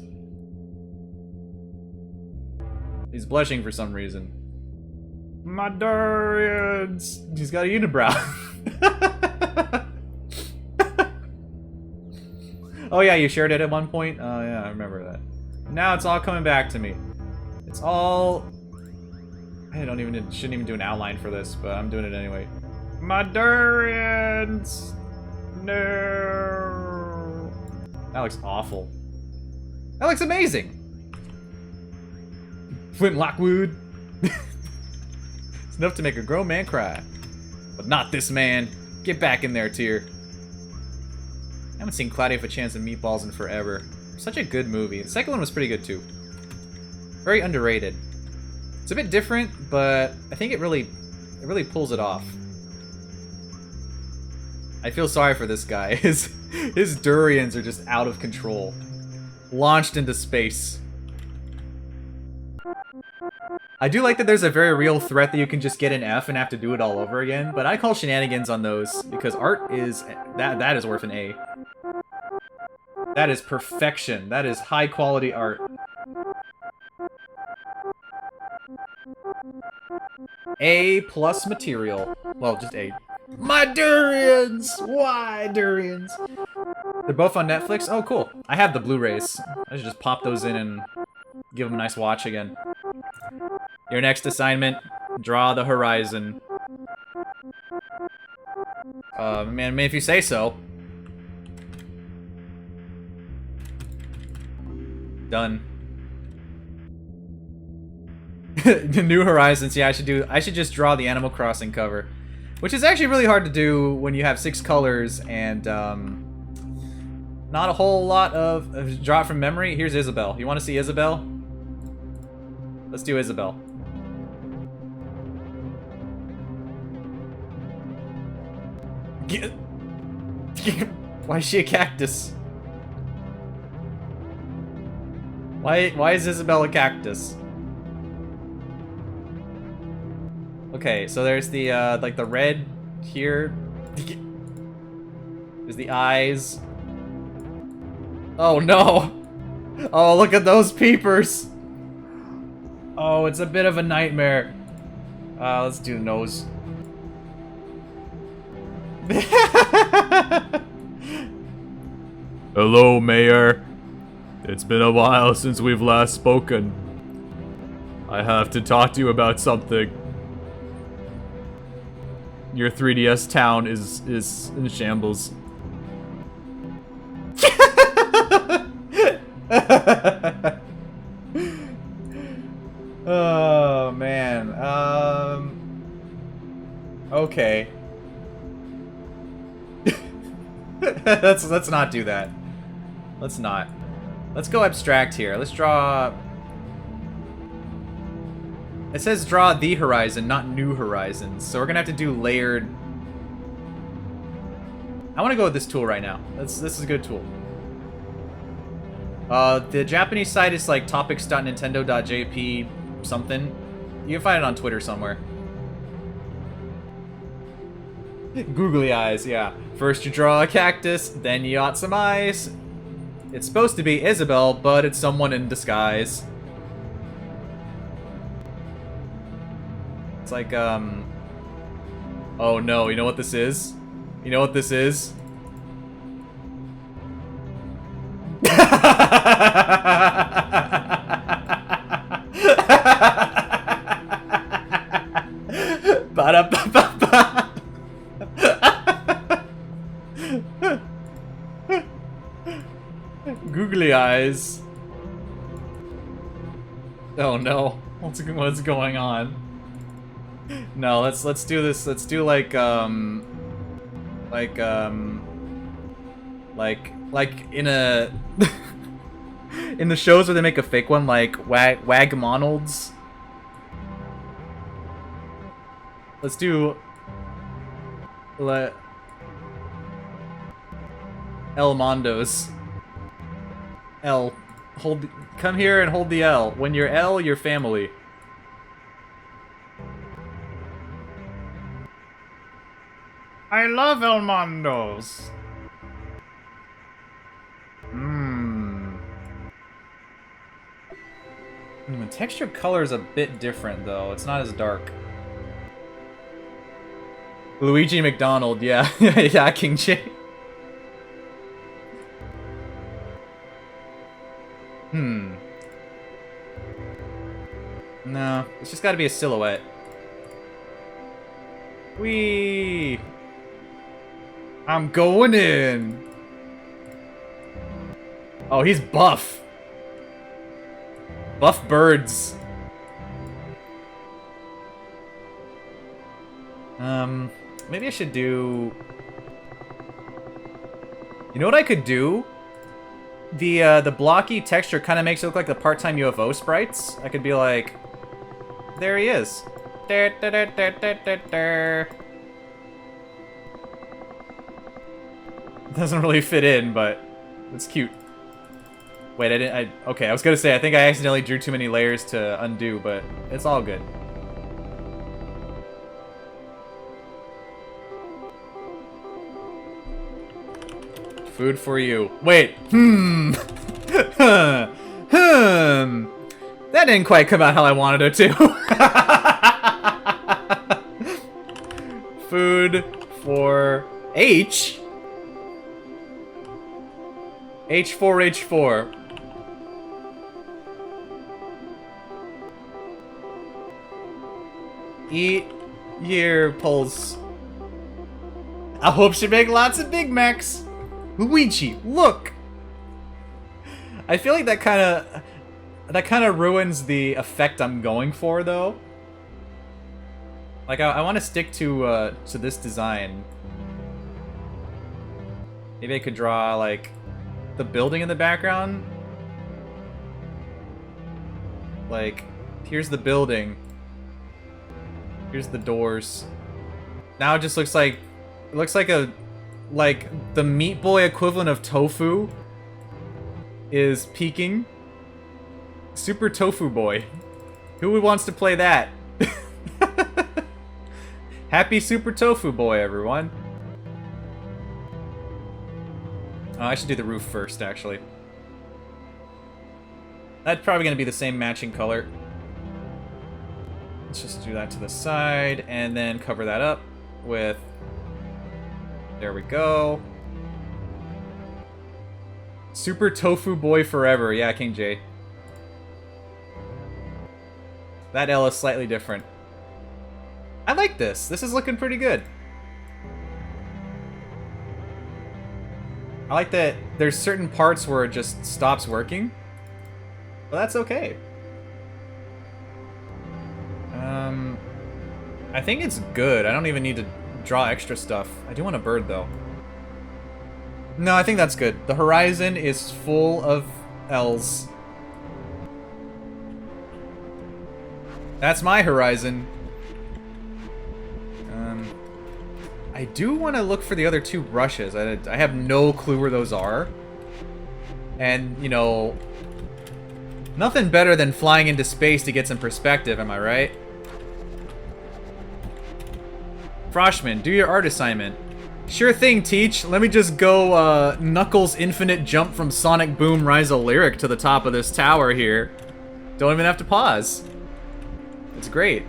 He's blushing for some reason. My durians! He's got a unibrow. Oh yeah, you shared it at one point? Oh yeah, I remember that. Now it's all coming back to me. It's all... I shouldn't even do an outline for this, but I'm doing it anyway. My durians! No! That looks awful. That looks amazing! Flint Lockwood. It's enough to make a grown man cry. But not this man. Get back in there, Tyr. I haven't seen Cloudy with a Chance of Meatballs in forever. Such a good movie. The second one was pretty good too. Very underrated. It's a bit different, but I think it really pulls it off. I feel sorry for this guy. His durians are just out of control. Launched into space. I do like that there's a very real threat that you can just get an F and have to do it all over again, but I call shenanigans on those because art is that is worth an A. That is perfection. That is high quality art. A plus material. Well, just A. My durians! Why durians? They're both on Netflix? Oh, cool. I have the Blu-rays. I should just pop those in and give them a nice watch again. Your next assignment, draw the horizon. Man, if you say so. Done. The New Horizons. Yeah, I should just draw the Animal Crossing cover, which is actually really hard to do when you have 6 colors and not a whole lot of draw it from memory. Here's Isabelle. You want to see Isabelle? Let's do Isabelle. Why is she a cactus? Why is Isabelle a cactus? Okay, so there's the like the red here. There's the eyes. Oh no! Oh, look at those peepers! Oh, it's a bit of a nightmare. Let's do the nose. Hello, Mayor. It's been a while since we've last spoken. I have to talk to you about something. Your 3DS town is in shambles. Oh man. Okay. Let's not do that. Let's not. Let's go abstract here. Let's draw. It says draw the horizon, not new horizons. So we're gonna have to do layered. I want to go with this tool right now. This is a good tool. The Japanese site is like topics.nintendo.jp something. You can find it on Twitter somewhere. Googly eyes, yeah. First you draw a cactus, then you got some eyes. It's supposed to be Isabelle, but it's someone in disguise. It's like, oh no, you know what this is? You know what this is? Ba-da-ba-ba-ba. Googly eyes. Oh no, what's going on? No, let's do this. Let's do like in a in the shows where they make a fake one, like Wagmonalds. Let's do L-mondos. L. Come here and hold the L. When you're L, you're family. I love L-mondos. The texture color is a bit different, though. It's not as dark. Luigi McDonald, yeah. Yeah, King J. No, it's just gotta be a silhouette. Whee! I'm going in! Oh, he's buff. Buff birds. Maybe I should do... You know what I could do? The blocky texture kind of makes it look like the part-time UFO sprites. I could be like... There he is. Doesn't really fit in, but it's cute. Wait, okay, I was gonna say, I think I accidentally drew too many layers to undo, but it's all good. Food for you. Wait, That didn't quite come out how I wanted it to. Food for H. H4H4. Eat your pulse. I hope she make lots of Big Macs. Luigi, look! I feel like that kind of... that kind of ruins the effect I'm going for, though. Like, I want to stick to this design. Maybe I could draw, like, the building in the background. Like, here's the building. Here's the doors. Now it just looks like... It looks like a... Like, the Meat Boy equivalent of tofu is peeking. Super Tofu Boy. Who wants to play that? Happy Super Tofu Boy, everyone. Oh, I should do the roof first, actually. That's probably going to be the same matching color. Let's just do that to the side, and then cover that up with... There we go. Super Tofu Boy forever. Yeah, King J. That L is slightly different. I like this. This is looking pretty good. I like that there's certain parts where it just stops working. But that's okay. I think it's good. I don't even need to draw extra stuff. I do want a bird, though. No, I think that's good. The horizon is full of L's. That's my horizon. I do want to look for the other two brushes. I have no clue where those are. And, you know, nothing better than flying into space to get some perspective, am I right? Froshmin, do your art assignment. Sure thing, Teach. Let me just go Knuckles infinite jump from Sonic Boom Rise of Lyric to the top of this tower here. Don't even have to pause. It's great.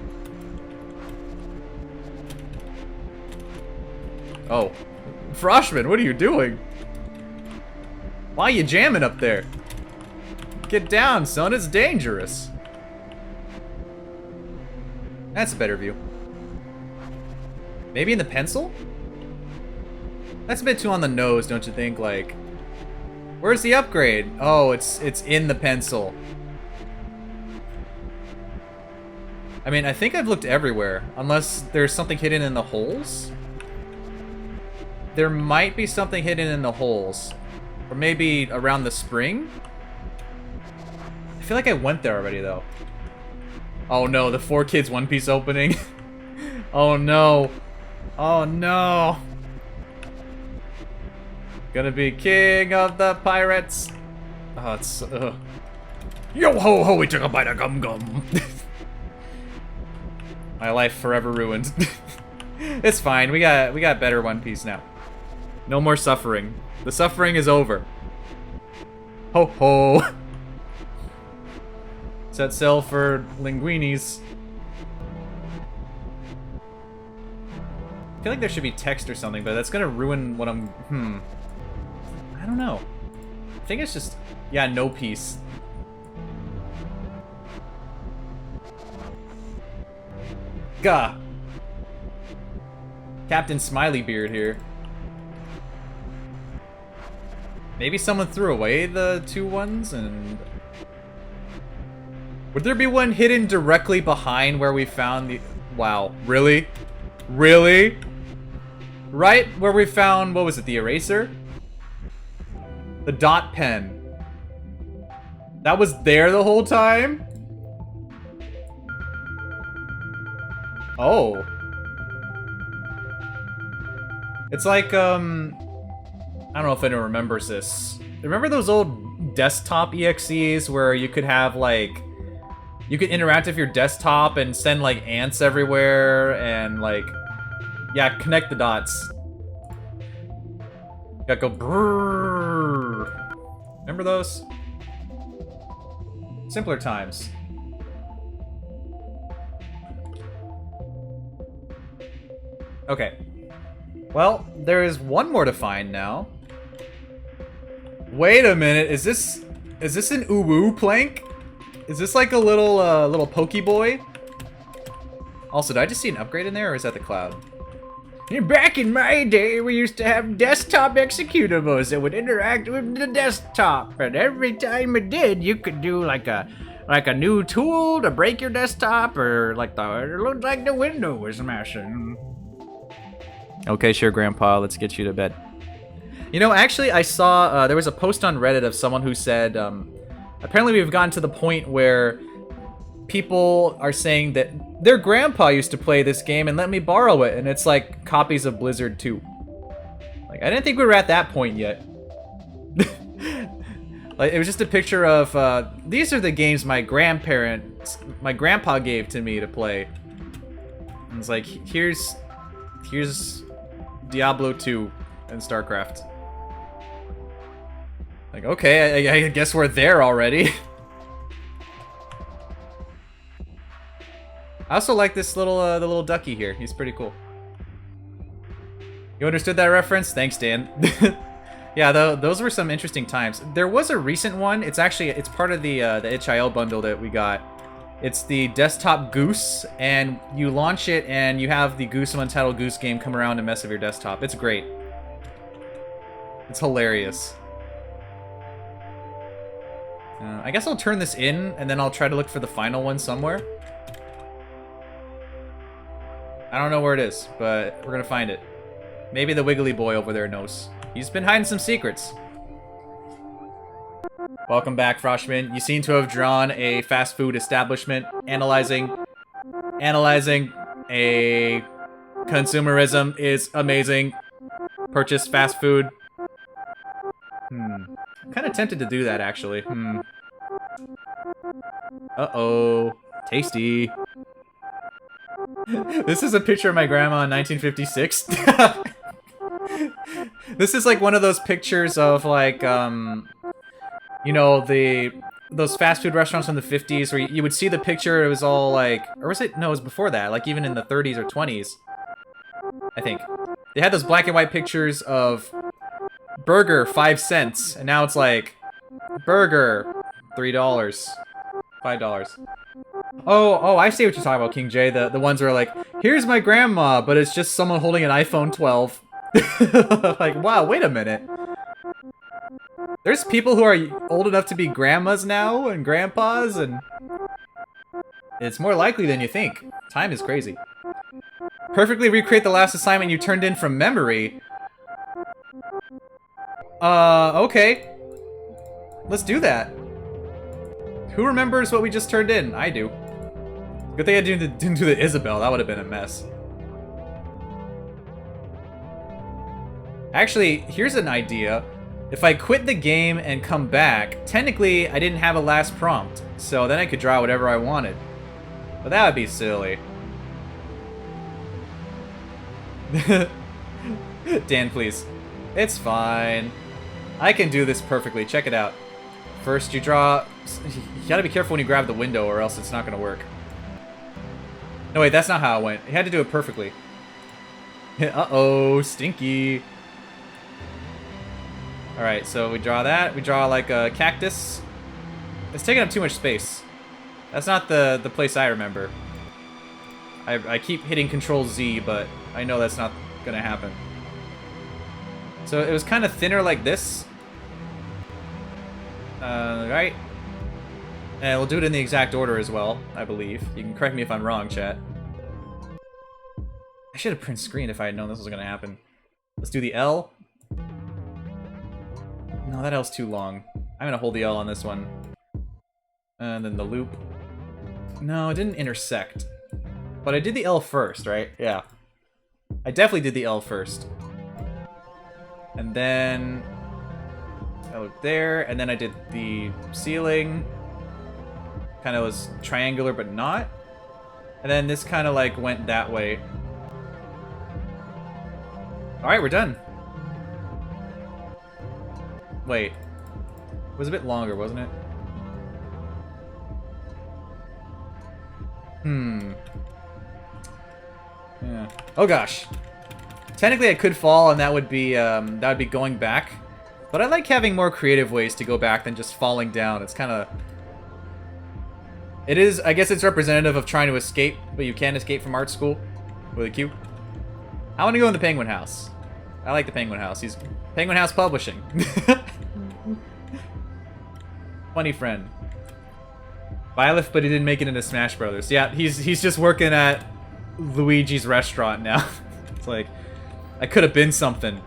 Oh. Froshmin, what are you doing? Why are you jamming up there? Get down, son. It's dangerous. That's a better view. Maybe in the pencil? That's a bit too on the nose, don't you think? Like, where's the upgrade? Oh, it's in the pencil. I mean, I think I've looked everywhere, unless there's something hidden in the holes. There might be something hidden in the holes. Or maybe around the spring? I feel like I went there already, though. Oh no, the 4Kids One Piece opening. Oh no. Oh no. Gonna be king of the pirates. Oh, it's... Yo ho ho, we took a bite of gum gum. My life forever ruined. It's fine, we got better One Piece now. No more suffering. The suffering is over. Ho ho. Set sail for linguinis. I feel like there should be text or something, but that's gonna ruin what I'm... I don't know. I think it's just... Yeah, no piece. Gah! Captain Smiley Beard here. Maybe someone threw away the two ones and... Would there be one hidden directly behind where we found the... Wow, really? Really? Right where we found, what was it, the eraser? The dot pen. That was there the whole time? Oh. It's like, I don't know if anyone remembers this. Remember those old desktop EXEs where you could have, like... You could interact with your desktop and send, like, ants everywhere and, like... Yeah, connect the dots. You gotta go brrrr. Remember those? Simpler times. Okay. Well, there is one more to find now. Wait a minute, is this an uwu plank? Is this like a little little Pokeboy? Also, did I just see an upgrade in there, or is that the cloud? Back in my day, we used to have desktop executables that would interact with the desktop, and every time it did, you could do like a like a new tool to break your desktop, or like it looks like the window was smashing. Okay, sure, Grandpa. Let's get you to bed. You know, actually, I saw there was a post on Reddit of someone who said apparently we've gotten to the point where people are saying that their grandpa used to play this game and let me borrow it, and it's like copies of Blizzard 2. Like, I didn't think we were at that point yet. Like, it was just a picture of these are the games my grandpa gave to me to play. And it's like, here's Diablo 2 and StarCraft. Like, okay, I guess we're there already. I also like this little the little ducky here. He's pretty cool. You understood that reference? Thanks, Dan. Yeah, those were some interesting times. There was a recent one. It's part of the HIL bundle that we got. It's the desktop Goose, and you launch it, and you have the Goose of Untitled Goose game come around and mess with your desktop. It's great. It's hilarious. I guess I'll turn this in, and then I'll try to look for the final one somewhere. I don't know where it is, but we're gonna find it. Maybe the wiggly boy over there knows. He's been hiding some secrets. Welcome back, Froshmin. You seem to have drawn a fast food establishment. Analyzing a consumerism is amazing. Purchase fast food. I'm kind of tempted to do that, actually. Uh-oh. Tasty. This is a picture of my grandma in 1956. This is like one of those pictures of like, you know, those fast food restaurants from the 50s where you would see the picture, it was all like, or was it, no, it was before that, like even in the 30s or 20s, I think. They had those black and white pictures of burger, 5 cents, and now it's like, burger, $3, $5. Oh, I see what you're talking about, King J. The ones where like, here's my grandma, but it's just someone holding an iPhone 12. Like, wow, wait a minute. There's people who are old enough to be grandmas now and grandpas, and it's more likely than you think. Time is crazy. Perfectly recreate the last assignment you turned in from memory. Okay. Let's do that. Who remembers what we just turned in? I do. Good thing I didn't do the Isabel. That would have been a mess. Actually, here's an idea. If I quit the game and come back, technically I didn't have a last prompt, so then I could draw whatever I wanted. But that would be silly. Dan, please. It's fine. I can do this perfectly. Check it out. First you draw... You gotta be careful when you grab the window or else it's not gonna work. No, wait, that's not how it went. You had to do it perfectly. Uh-oh, stinky. Alright, so we draw that. We draw like a cactus. It's taking up too much space. That's not the place I remember. I keep hitting Control Z, but I know that's not gonna happen. So it was kind of thinner like this. Right. And we'll do it in the exact order as well, I believe. You can correct me if I'm wrong, chat. I should have print screen if I had known this was gonna happen. Let's do the L. No, that L's too long. I'm gonna hold the L on this one. And then the loop. No, it didn't intersect. But I did the L first, right? Yeah. I definitely did the L first. And then... I looked there, and then I did the ceiling. Kind of was triangular, but not. And then this kind of like went that way. Alright, we're done. Wait. It was a bit longer, wasn't it? Yeah. Oh gosh. Technically I could fall and that would be going back. But I like having more creative ways to go back than just falling down. It's kind of... It is, I guess it's representative of trying to escape, but you can't escape from art school. With a Q. I want to go in the Penguin House. I like the Penguin House. He's Penguin House Publishing. Funny friend. Byleth, but he didn't make it into Smash Brothers. Yeah, he's just working at Luigi's restaurant now. It's like, I could have been something.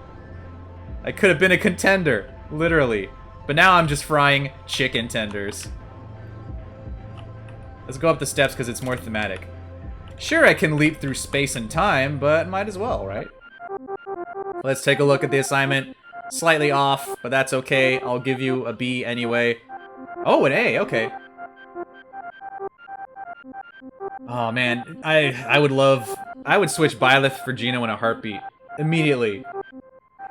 I could have been a contender, literally. But now I'm just frying chicken tenders. Let's go up the steps because it's more thematic. Sure, I can leap through space and time, but might as well, right? Let's take a look at the assignment. Slightly off, but that's okay. I'll give you a B anyway. Oh, an A, okay. Oh man, I would switch Byleth for Gino in a heartbeat. Immediately.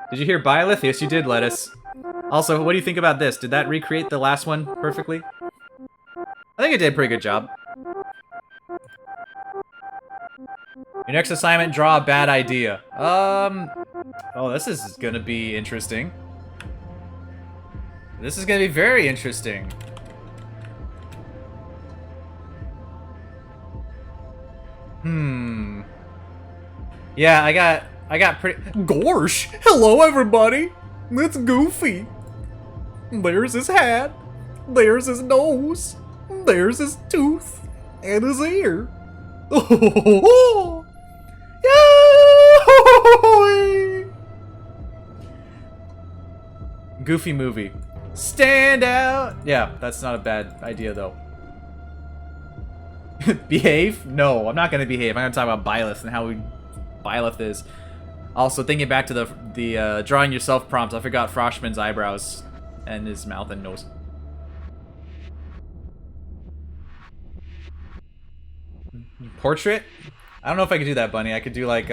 Did you hear Byleth? Yes, you did, Lettuce. Also, what do you think about this? Did that recreate the last one perfectly? I think it did a pretty good job. Your next assignment, draw a bad idea. Oh, this is gonna be interesting. This is gonna be very interesting. Yeah, I got pretty... Gorsh! Hello, everybody! It's Goofy. There's his hat. There's his nose. There's his tooth. And his ear. Oh! Goofy movie. Stand out! Yeah, that's not a bad idea, though. Behave? No, I'm not gonna behave. I'm gonna talk about Byleth and how Byleth is. Also, thinking back to the drawing yourself prompt, I forgot Froshmin's eyebrows and his mouth and nose. Portrait? I don't know if I could do that, Bunny. I could do like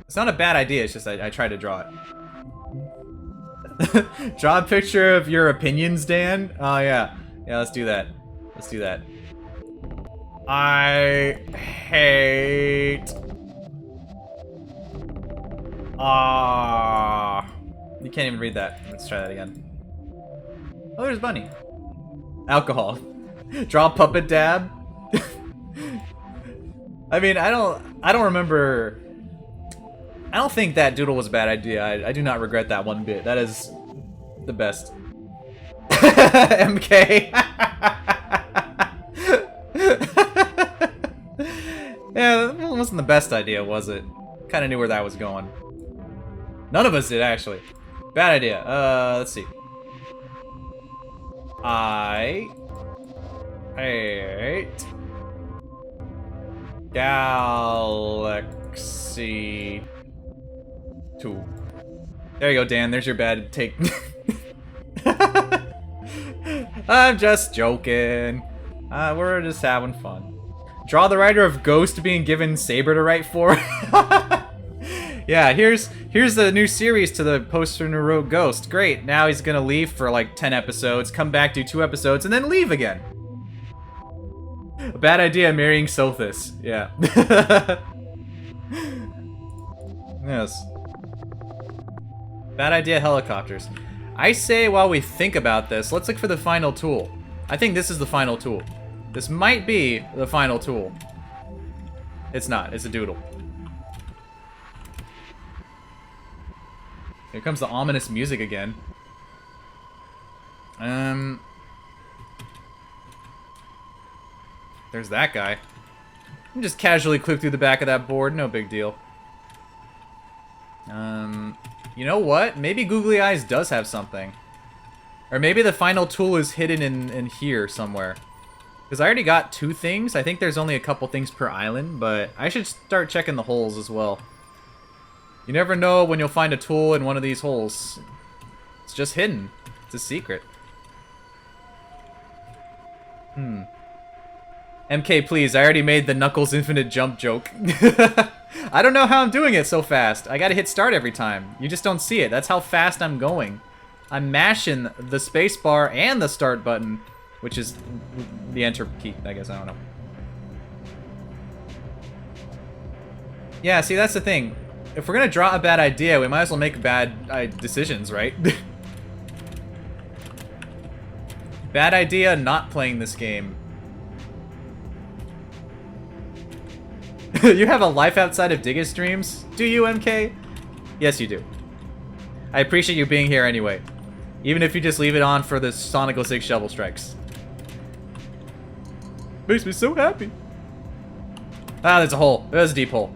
It's not a bad idea, it's just I tried to draw it. Draw a picture of your opinions, Dan? Oh, yeah. Yeah, let's do that. Let's do that. I hate... You can't even read that. Let's try that again. Oh, there's Bunny. Alcohol. Draw a puppet dab. I mean, I don't remember... I don't think that doodle was a bad idea. I do not regret that one bit. That is the best. MK. Yeah, that wasn't the best idea, was it? Kind of knew where that was going. None of us did, actually. Bad idea. Let's see. I hate Galaxy 2. There you go, Dan. There's your bad take. I'm just joking. We're just having fun. Draw the writer of Ghost being given Saber to write for. Yeah, here's the new series to the poster who wrote Ghost. Great. Now he's gonna leave for like 10 episodes, come back, do 2 episodes, and then leave again. A bad idea, marrying Sothis. Yeah. Yes. Bad idea, helicopters. I say while we think about this, let's look for the final tool. I think this is the final tool. This might be the final tool. It's not. It's a doodle. Here comes the ominous music again. There's that guy. You just casually click through the back of that board. No big deal. You know what? Maybe Googly Eyes does have something. Or maybe the final tool is hidden in here somewhere. Because I already got 2 things. I think there's only a couple things per island, but I should start checking the holes as well. You never know when you'll find a tool in one of these holes. It's just hidden. It's a secret. MK, please. I already made the Knuckles infinite jump joke. I don't know how I'm doing it so fast. I gotta hit start every time. You just don't see it. That's how fast I'm going. I'm mashing the spacebar and the start button, which is the enter key, I guess. I don't know. Yeah, see, that's the thing. If we're gonna draw a bad idea, we might as well make bad decisions, right? Bad idea not playing this game. You have a life outside of Diggeh streams? Do you, MK? Yes, you do. I appreciate you being here anyway. Even if you just leave it on for the Sonic 06 shovel strikes. Makes me so happy. Ah, there's a hole. There's a deep hole.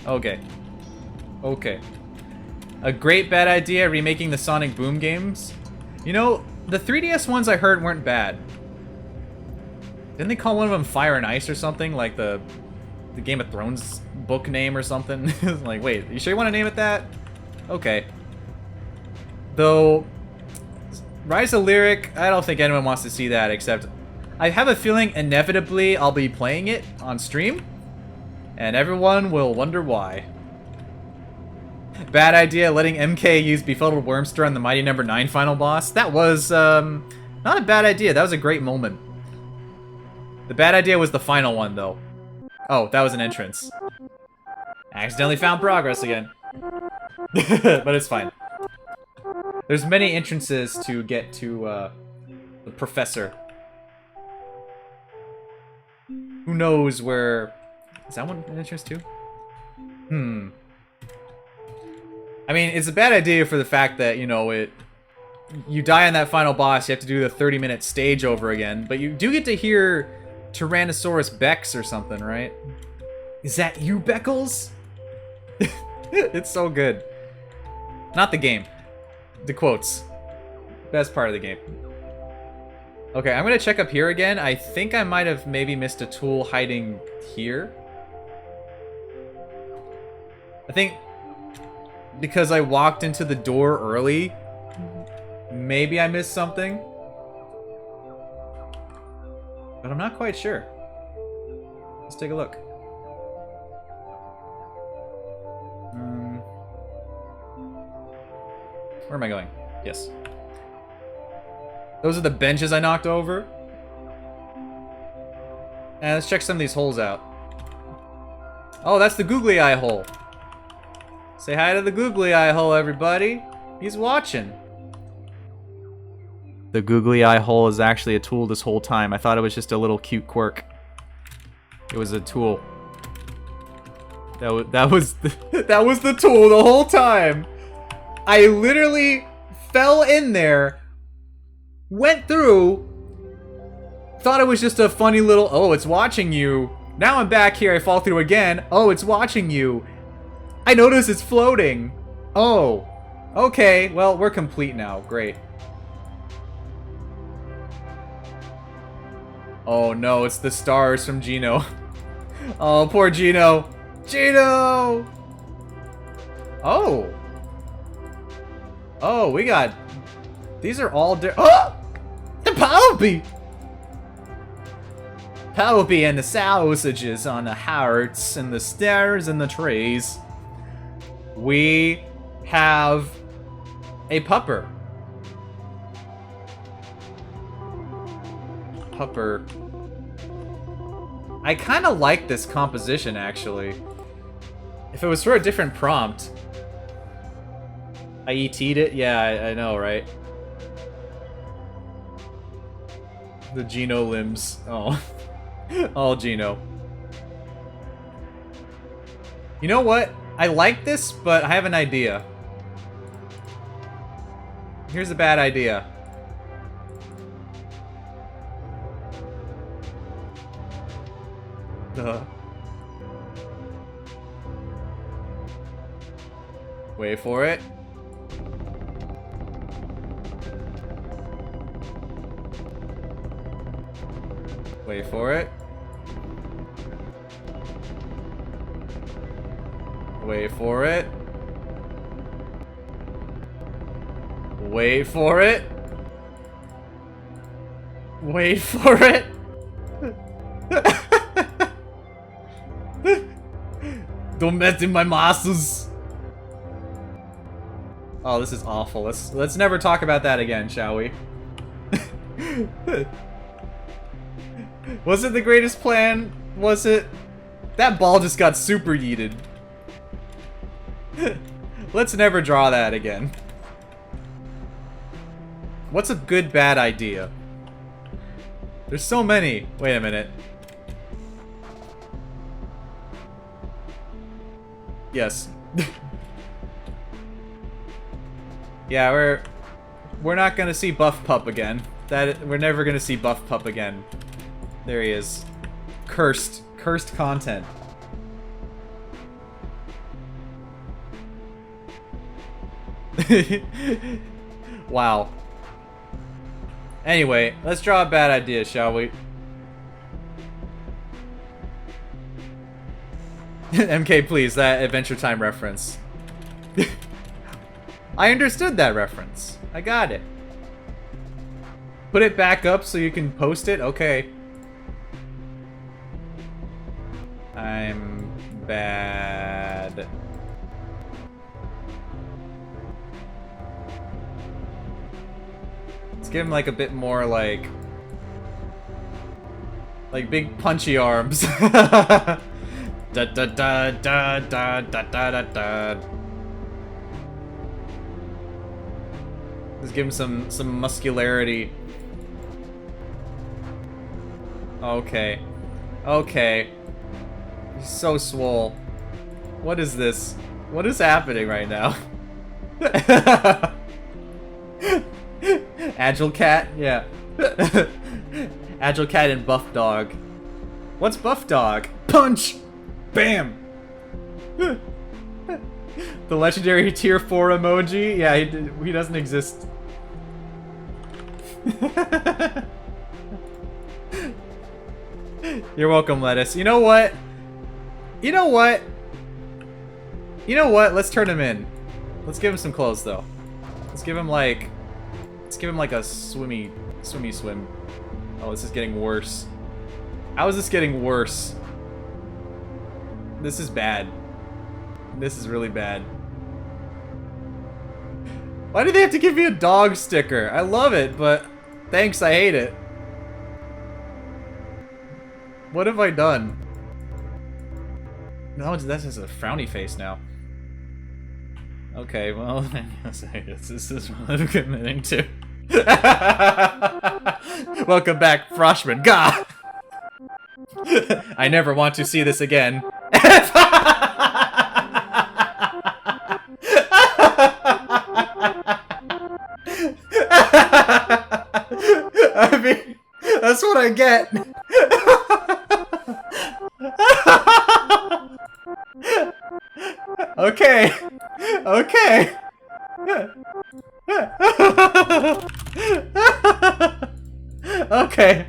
Okay. Okay. A great bad idea, remaking the Sonic Boom games. You know, the 3DS ones I heard weren't bad. Didn't they call one of them Fire and Ice or something? Like the Game of Thrones book name or something? Like, wait, you sure you want to name it that? Okay. Though, Rise of Lyric, I don't think anyone wants to see that, except I have a feeling inevitably I'll be playing it on stream, and everyone will wonder why. Bad idea, letting MK use Befuddled Wormster on the Mighty Number 9 final boss. That was, not a bad idea. That was a great moment. The bad idea was the final one, though. Oh, that was an entrance. Accidentally found progress again. But it's fine. There's many entrances to get to, the professor. Who knows where... Is that one an entrance too? Hmm. I mean, it's a bad idea for the fact that, you know, you die on that final boss, you have to do the 30-minute stage over again, but you do get to hear Tyrannosaurus Bex or something, right? Is that you, Beckels? It's so good. Not the game. The quotes. Best part of the game. Okay, I'm gonna check up here again. I think I might have maybe missed a tool hiding here. I think because I walked into the door early, maybe I missed something. But I'm not quite sure. Let's take a look. Where am I going? Yes. Those are the benches I knocked over. And let's check some of these holes out. Oh, that's the googly eye hole. Say hi to the googly eye hole, everybody. He's watching. The googly eye hole is actually a tool this whole time. I thought it was just a little cute quirk. It was a tool. That was the tool the whole time. I literally fell in there, went through, thought it was just a funny little, oh, it's watching you. Now I'm back here, I fall through again. Oh, it's watching you. I notice it's floating. Oh, okay, well, we're complete now. Great. Oh no, it's the stars from Gino. Oh, poor Gino. Gino! Oh. Oh, we got... These are all oh! The Palpy! Palpy and the sausages on the hearts and the stairs and the trays. We have a pupper. Pupper. I kind of like this composition, actually. If it was for a different prompt... I ET'd it? Yeah, I know, right? The Gino limbs. Oh. Oh, Gino. You know what? I like this, but I have an idea. Here's a bad idea. Duh. Wait for it. Wait for it. Wait for it. Wait for it. Wait for it. Don't mess in my muscles. Oh, this is awful. Let's never talk about that again, shall we? Was it the greatest plan? Was it? That ball just got super yeeted. Let's never draw that again. What's a good bad idea? There's so many. Wait a minute. Yes. Yeah, we're not gonna see Buff Pup again. We're never gonna see Buff Pup again. There he is. Cursed content. Wow. Anyway, let's draw a bad idea, shall we? MK, please, that Adventure Time reference. I understood that reference. I got it. Put it back up so you can post it? Okay. I'm bad. Let's give him like a bit more like big punchy arms. Da da da da da da da da da. Let's give him some muscularity. Okay. Okay. He's so swole. What is this? What is happening right now? Agile cat? Yeah. Agile cat and buff dog. What's buff dog? Punch! Bam! The legendary tier 4 emoji? Yeah, he doesn't exist. You're welcome, Lettuce. You know what? You know what? You know what? Let's turn him in. Let's give him some clothes, though. Let's give him like a swim. Oh, this is getting worse. How is this getting worse? This is bad. This is really bad. Why do they have to give me a dog sticker? I love it, but thanks, I hate it. What have I done? No, that's just a frowny face now. Okay, well, this is what I'm committing to. Welcome back, Froshmin. Gah! I never want to see this again. I mean, that's what I get. Okay. Okay. Okay.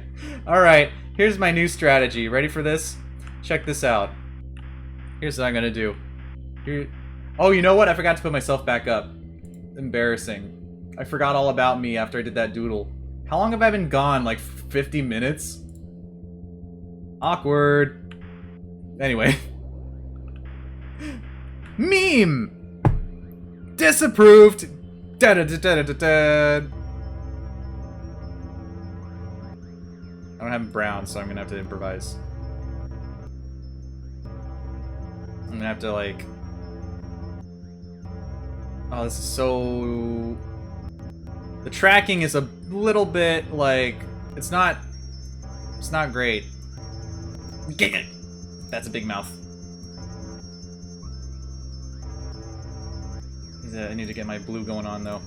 Alright. Here's my new strategy. Ready for this? Check this out. Here's what I'm gonna do. Oh, you know what? I forgot to put myself back up. Embarrassing. I forgot all about me after I did that doodle. How long have I been gone? Like 50 minutes? Awkward. Anyway. Meme! Disapproved! Da da da da da da. I don't have brown, so I'm gonna have to improvise. I'm gonna have to like... Oh, this is so... The tracking is a little bit like... It's not great. That's a big mouth. I need to get my blue going on though.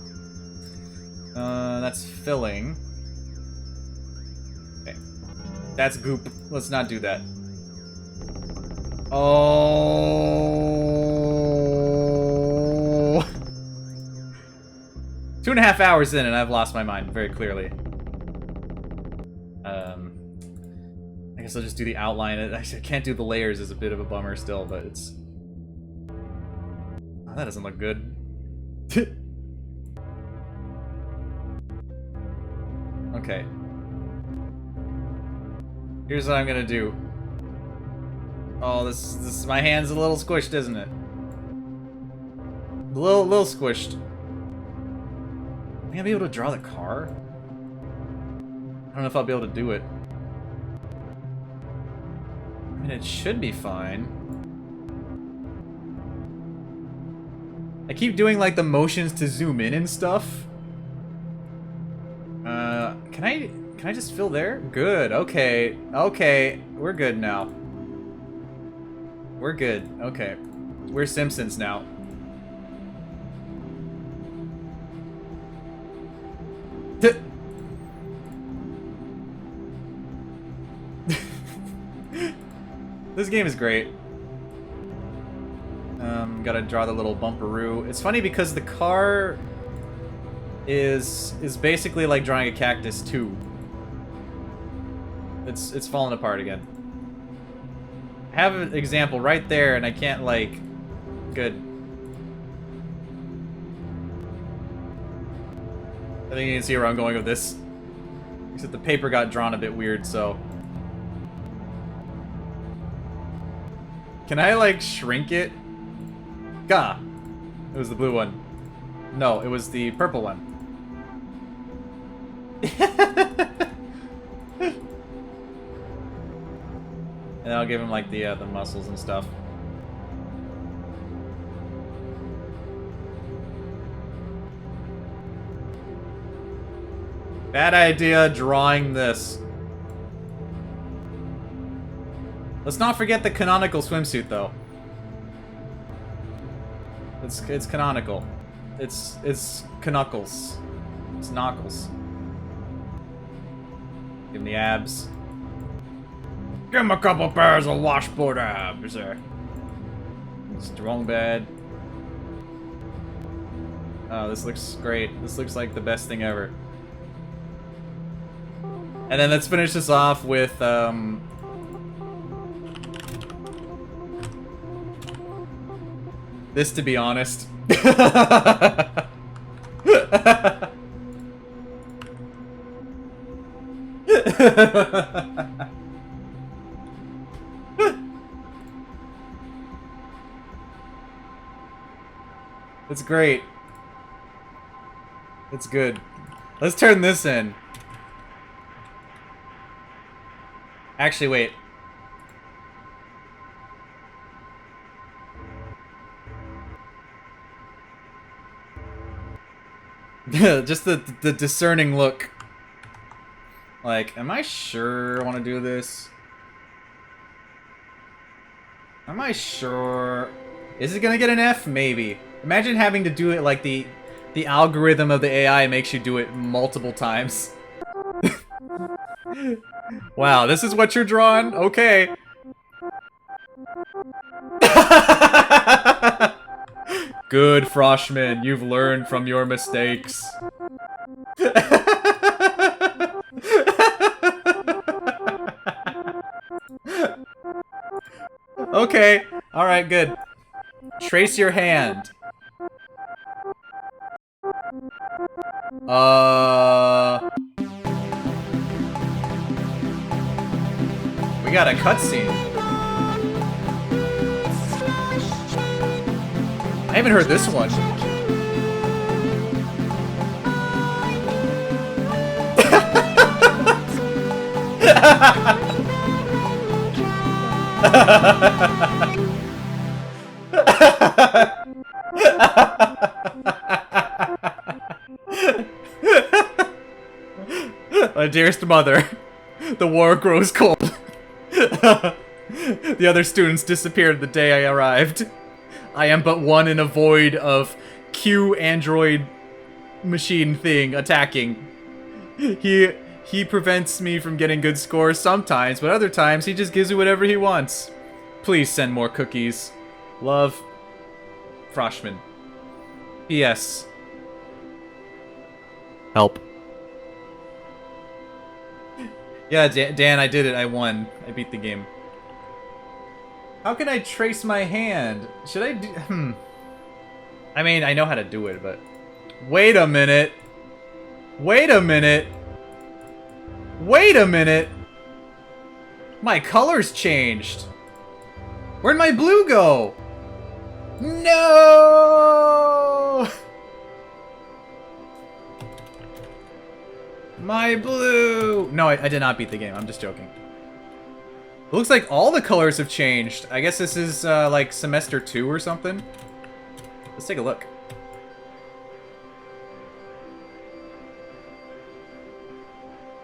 That's filling. Okay. That's goop. Let's not do that. Oh. 2.5 hours in and I've lost my mind very clearly. I guess I'll just do the outline. I can't do the layers, is a bit of a bummer still, but it's... Oh, that doesn't look good. Okay. Here's what I'm gonna do. Oh, this my hand's a little squished, isn't it? A little squished. Am I gonna be able to draw the car? I don't know if I'll be able to do it. I mean, it should be fine. I keep doing like the motions to zoom in and stuff. Can I just fill there? Good. Okay. Okay. We're good now. We're good. Okay. We're Simpsons now. game is great. Gotta draw the little bumperoo. It's funny because the car is basically like drawing a cactus too. It's falling apart again. I have an example right there, and I can't like. Good. I think you can see where I'm going with this. Except the paper got drawn a bit weird, so. Can I like shrink it? Gah! It was the blue one. No, it was the purple one. And I'll give him like the muscles and stuff. Bad idea drawing this. Let's not forget the canonical swimsuit though. It's canonical. It's knuckles. It's knuckles. Give him the abs. Give him a couple pairs of washboard abs there. Strong bad. Oh, this looks great. This looks like the best thing ever. And then let's finish this off with this, to be honest. It's great. It's good. Let's turn this in. Actually, wait. Just the discerning look. Like, am I sure I want to do this? Am I sure? Is it gonna get an F? Maybe. Imagine having to do it like the algorithm of the AI makes you do it multiple times. Wow, this is what you're drawing? Okay. Good, Froshmin. You've learned from your mistakes. Okay. Alright, good. Trace your hand. We got a cutscene. I haven't heard this one. My dearest mother, the war grows cold. The other students disappeared the day I arrived. I am but one in a void of Q android machine thing attacking. He prevents me from getting good scores sometimes, but other times he just gives me whatever he wants. Please send more cookies. Love, Froshmin. P.S. Help. Yeah, Dan, I did it. I won. I beat the game. How can I trace my hand? Should I do... I mean, I know how to do it, but... Wait a minute. Wait a minute. Wait a minute. My color's changed. Where'd my blue go? No! My blue! No, I did not beat the game. I'm just joking. It looks like all the colors have changed. I guess this is, like, semester 2 or something. Let's take a look.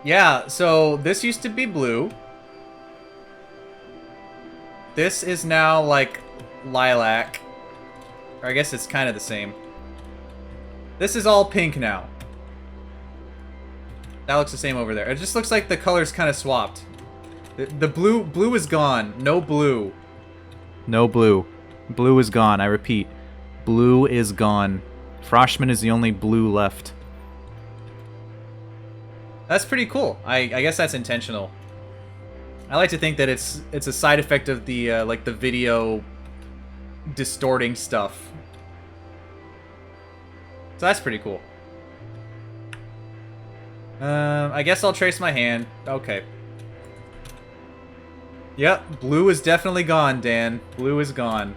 Yeah, so this used to be blue. This is now, like, lilac. Or I guess it's kind of the same. This is all pink now. That looks the same over there. It just looks like the colors kind of swapped. The blue is gone. No blue. No blue. Blue is gone. I repeat. Blue is gone. Froshmin is the only blue left. That's pretty cool. I guess that's intentional. I like to think that it's a side effect of the like the video distorting stuff. So that's pretty cool. I guess I'll trace my hand. Okay. Yep, blue is definitely gone, Dan. Blue is gone.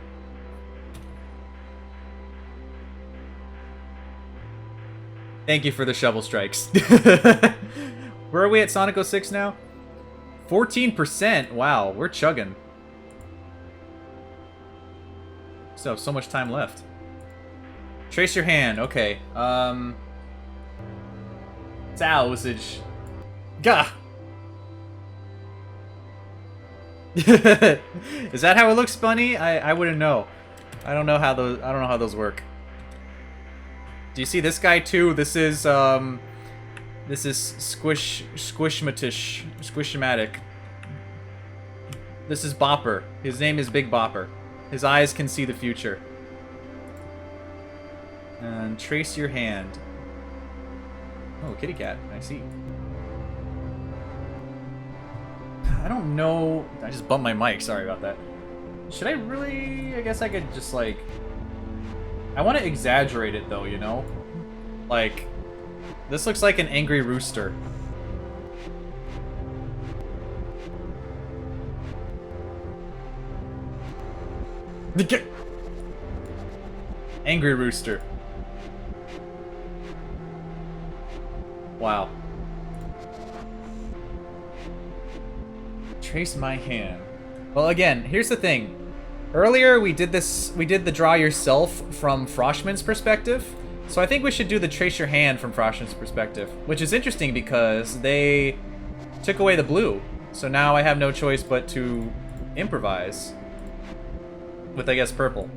Thank you for the shovel strikes. Where are we at Sonic 06 now? 14%. Wow, we're chugging. Still have so much time left. Trace your hand. Okay. Saousage. Gah. Is that how it looks, Bunny? I wouldn't know. I don't know how those work. Do you see this guy too? This is Squishmatic. This is Bopper. His name is Big Bopper. His eyes can see the future. And trace your hand. Oh, kitty cat. I see. I don't know. I just bumped my mic. Sorry about that. Should I really? I guess I could just like. I want to exaggerate it though, you know? Like, this looks like an angry rooster. Angry rooster. Wow. Trace my hand. Well, again, here's the thing. Earlier we did the draw yourself from Froshmin's perspective. So I think we should do the trace your hand from Froshmin's perspective, which is interesting because they took away the blue. So now I have no choice but to improvise with, I guess, purple.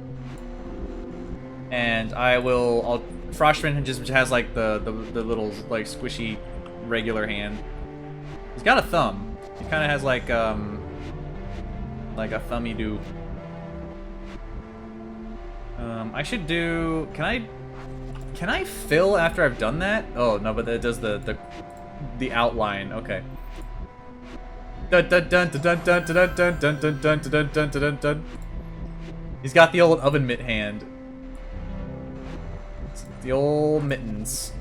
And Froshmin just has like the little like squishy regular hand. He's got a thumb. He kind of has like a thummy do. I should do. Can I fill after I've done that? Oh no, but that does the outline. Okay. Dun dun dun dun dun dun dun dun dun dun dun dun dun dun. He's got the old oven mitt hand. It's the old mittens.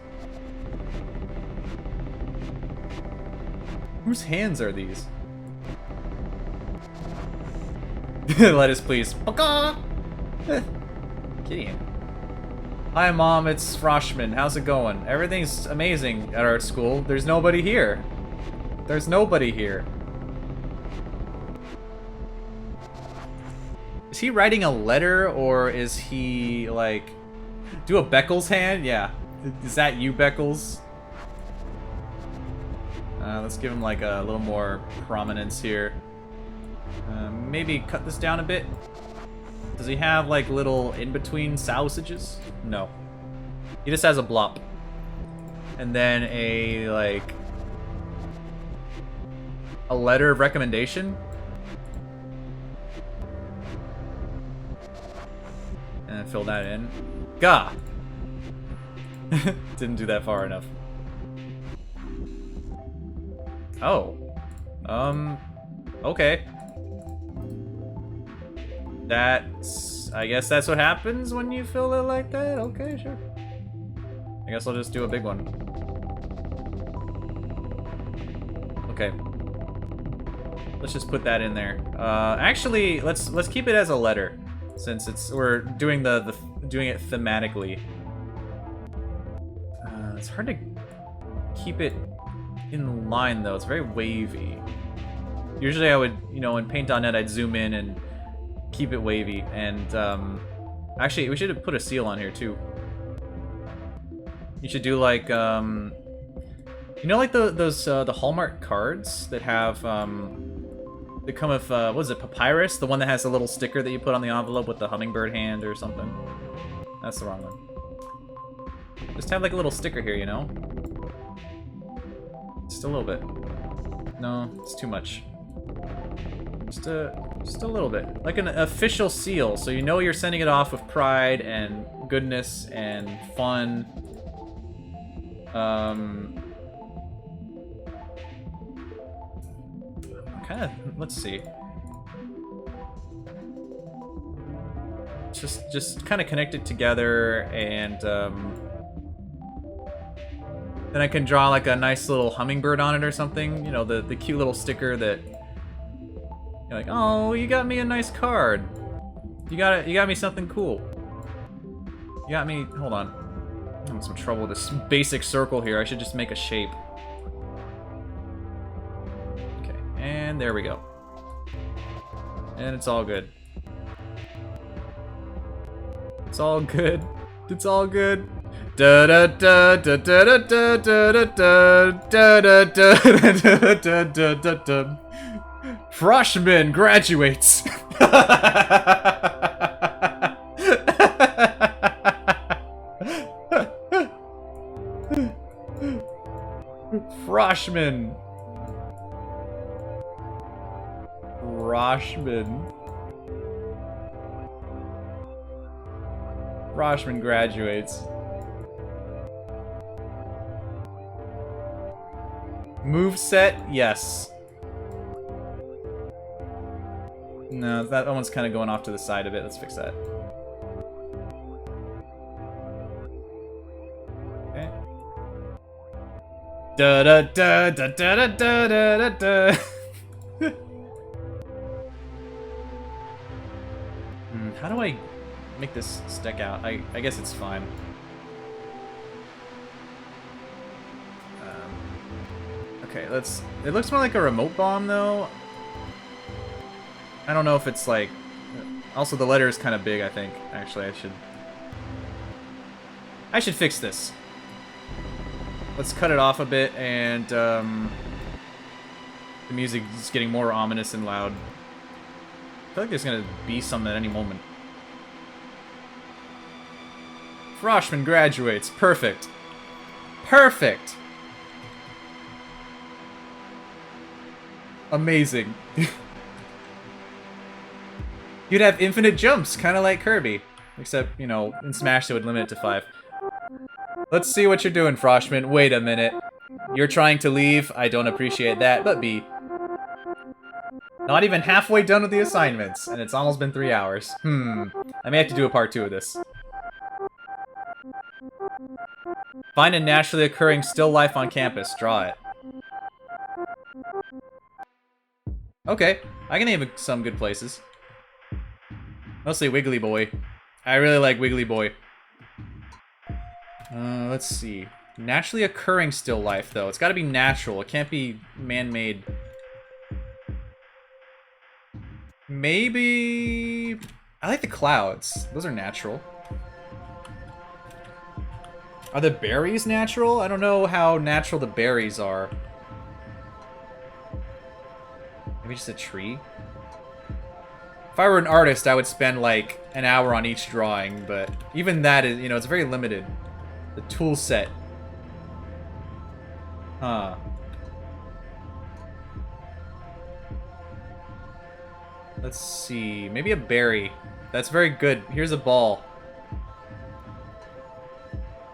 Whose hands are these? Lettuce, please. Kitty. Hi, Mom. It's Froshmin. How's it going? Everything's amazing at art school. There's nobody here. There's nobody here. Is he writing a letter, or is he, like... Do a Beckels hand? Yeah. Is that you, Beckels? Let's give him, like, a little more prominence here. Maybe cut this down a bit. Does he have, like, little in-between sausages? No. He just has a blop. And then a, like... a letter of recommendation? And fill that in. Gah! Didn't do that far enough. Oh. Okay. I guess that's what happens when you fill it like that? Okay, sure. I guess I'll just do a big one. Okay. Let's just put that in there. Actually, let's keep it as a letter, since we're doing doing it thematically. It's hard to keep it in line though. It's very wavy. Usually I would, you know, in Paint.net I'd zoom in and keep it wavy. And actually, we should have put a seal on here too. You should do like you know, like those the Hallmark cards that have they come with what is it, papyrus? The one that has a little sticker that you put on the envelope with the hummingbird hand or something. That's the wrong one. Just have like a little sticker here, you know? Just a little bit. No, it's too much. Just a little bit. Like an official seal, so you know you're sending it off with pride and goodness and fun. Kind of, let's see. Just kind of connect it together, and then I can draw like a nice little hummingbird on it or something. You know, the cute little sticker that you're like, oh, you got me a nice card. You got me something cool. You got me. Hold on. I'm in some trouble with this basic circle here. I should just make a shape. Okay, and there we go. And it's all good. It's all good. It's all good. Da da da da da da da da da da da da da da da da. Froshmin graduates. Froshmin. Froshmin graduates. Moveset, yes. No, that one's kind of going off to the side of it. Let's fix that. Okay. Da da da da da da da da da. How do I make this stick out? I guess it's fine. Okay, it looks more like a remote bomb though. I don't know if it's like, also the letter is kind of big, I think. Actually, I should fix this. Let's cut it off a bit, and the music is getting more ominous and loud. I feel like there's gonna be some at any moment. Froshmin graduates. Perfect. Perfect. Amazing. You'd have infinite jumps, kind of like Kirby. Except, you know, in Smash they would limit it to 5. Let's see what you're doing, Froshmin. Wait a minute. You're trying to leave. I don't appreciate that, but B. Not even halfway done with the assignments, and it's almost been 3 hours. I may have to do a part 2 of this. Find a naturally occurring still life on campus. Draw it. Okay, I can name some good places. Mostly Wiggly Boy. I really like Wiggly Boy. Let's see. Naturally occurring still life, though. It's gotta be natural. It can't be man-made. Maybe... I like the clouds. Those are natural. Are the berries natural? I don't know how natural the berries are. Maybe just a tree? If I were an artist, I would spend like an hour on each drawing, but even that is, you know, it's very limited. The tool set. Huh. Let's see. Maybe a berry. That's very good. Here's a ball.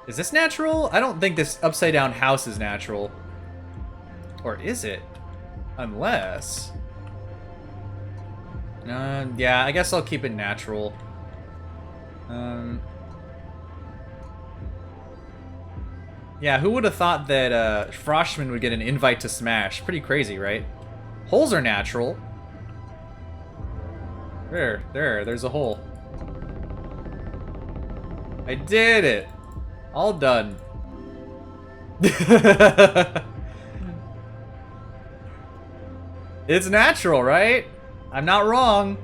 Is this natural? I don't think this upside down house is natural. Or is it? Unless... yeah, I guess I'll keep it natural. Yeah, who would have thought that Froshmin would get an invite to Smash? Pretty crazy, right? Holes are natural. There's a hole. I did it! All done. It's natural, right? I'm not wrong.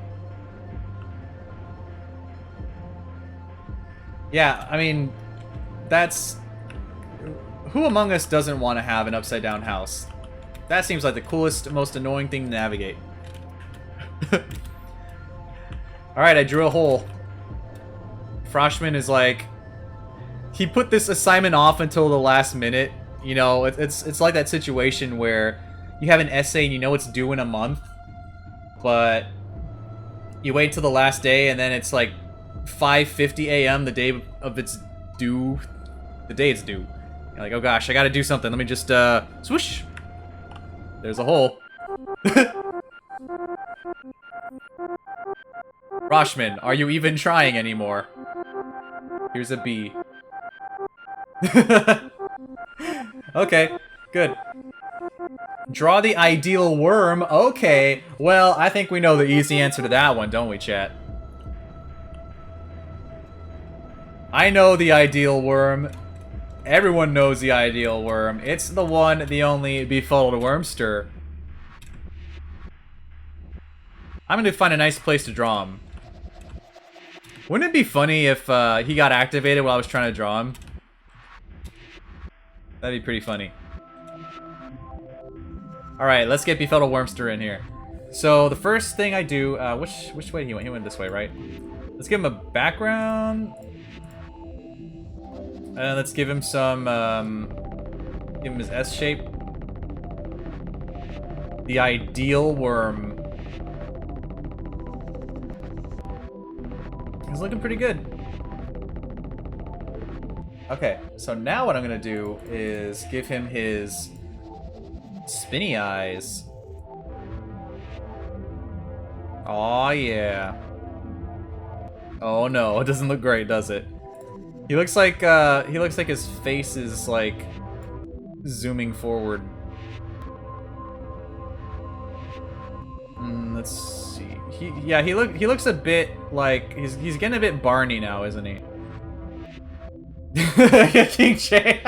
Yeah, I mean, that's... Who among us doesn't want to have an upside-down house? That seems like the coolest, most annoying thing to navigate. Alright, I drew a hole. Froshmin is like... He put this assignment off until the last minute. You know, it's like that situation where you have an essay and you know it's due in a month. but you wait till the last day, and then it's like 5:50 a.m. the day of its due. The day it's due. You're like, oh gosh, I gotta do something. Let me just, swoosh. There's a hole. Froshmin, are you even trying anymore? Here's a B. Okay, good. Draw the ideal worm. Okay, well, I think we know the easy answer to that one, don't we, chat? I know the ideal worm. Everyone knows the ideal worm. It's the one, the only befuddled wormster. I'm gonna find a nice place to draw him. Wouldn't it be funny if he got activated while I was trying to draw him? That'd be pretty funny. Alright, let's get befuddled wormster in here. So the first thing I do, which way he went? He went this way, right? Let's give him a background. And let's give him some, give him his S shape. The ideal worm. He's looking pretty good. Okay, so now what I'm gonna do is give him his spinny eyes. Oh yeah. Oh no, it doesn't look great, does it? He looks like his face is like zooming forward. Let's see. He looks a bit like he's getting a bit Barney now, isn't he? King Shay.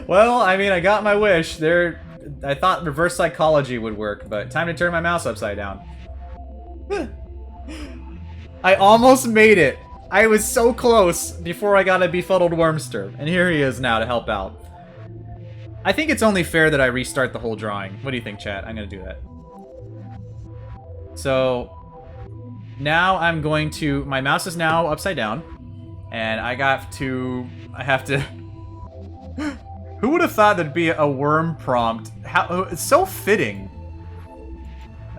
Well, I mean, I got my wish. I thought reverse psychology would work, but time to turn my mouse upside down. I almost made it. I was so close before I got a befuddled wormster, and here he is now to help out. I think it's only fair that I restart the whole drawing. What do you think, chat? I'm gonna do that. So now I'm going to, my mouse is now upside down, and I have to, who would have thought there'd be a worm prompt? How, it's so fitting.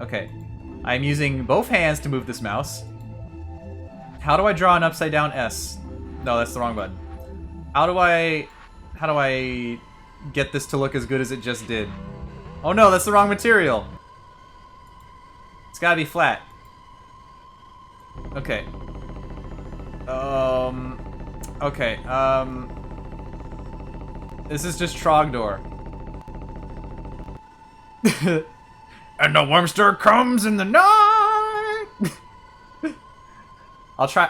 Okay, I'm using both hands to move this mouse. How do I draw an upside down S? No, that's the wrong button. How do I get this to look as good as it just did? Oh no, that's the wrong material. It's gotta be flat. Okay. Okay, this is just Trogdor. And the wormster comes in the night! I'll try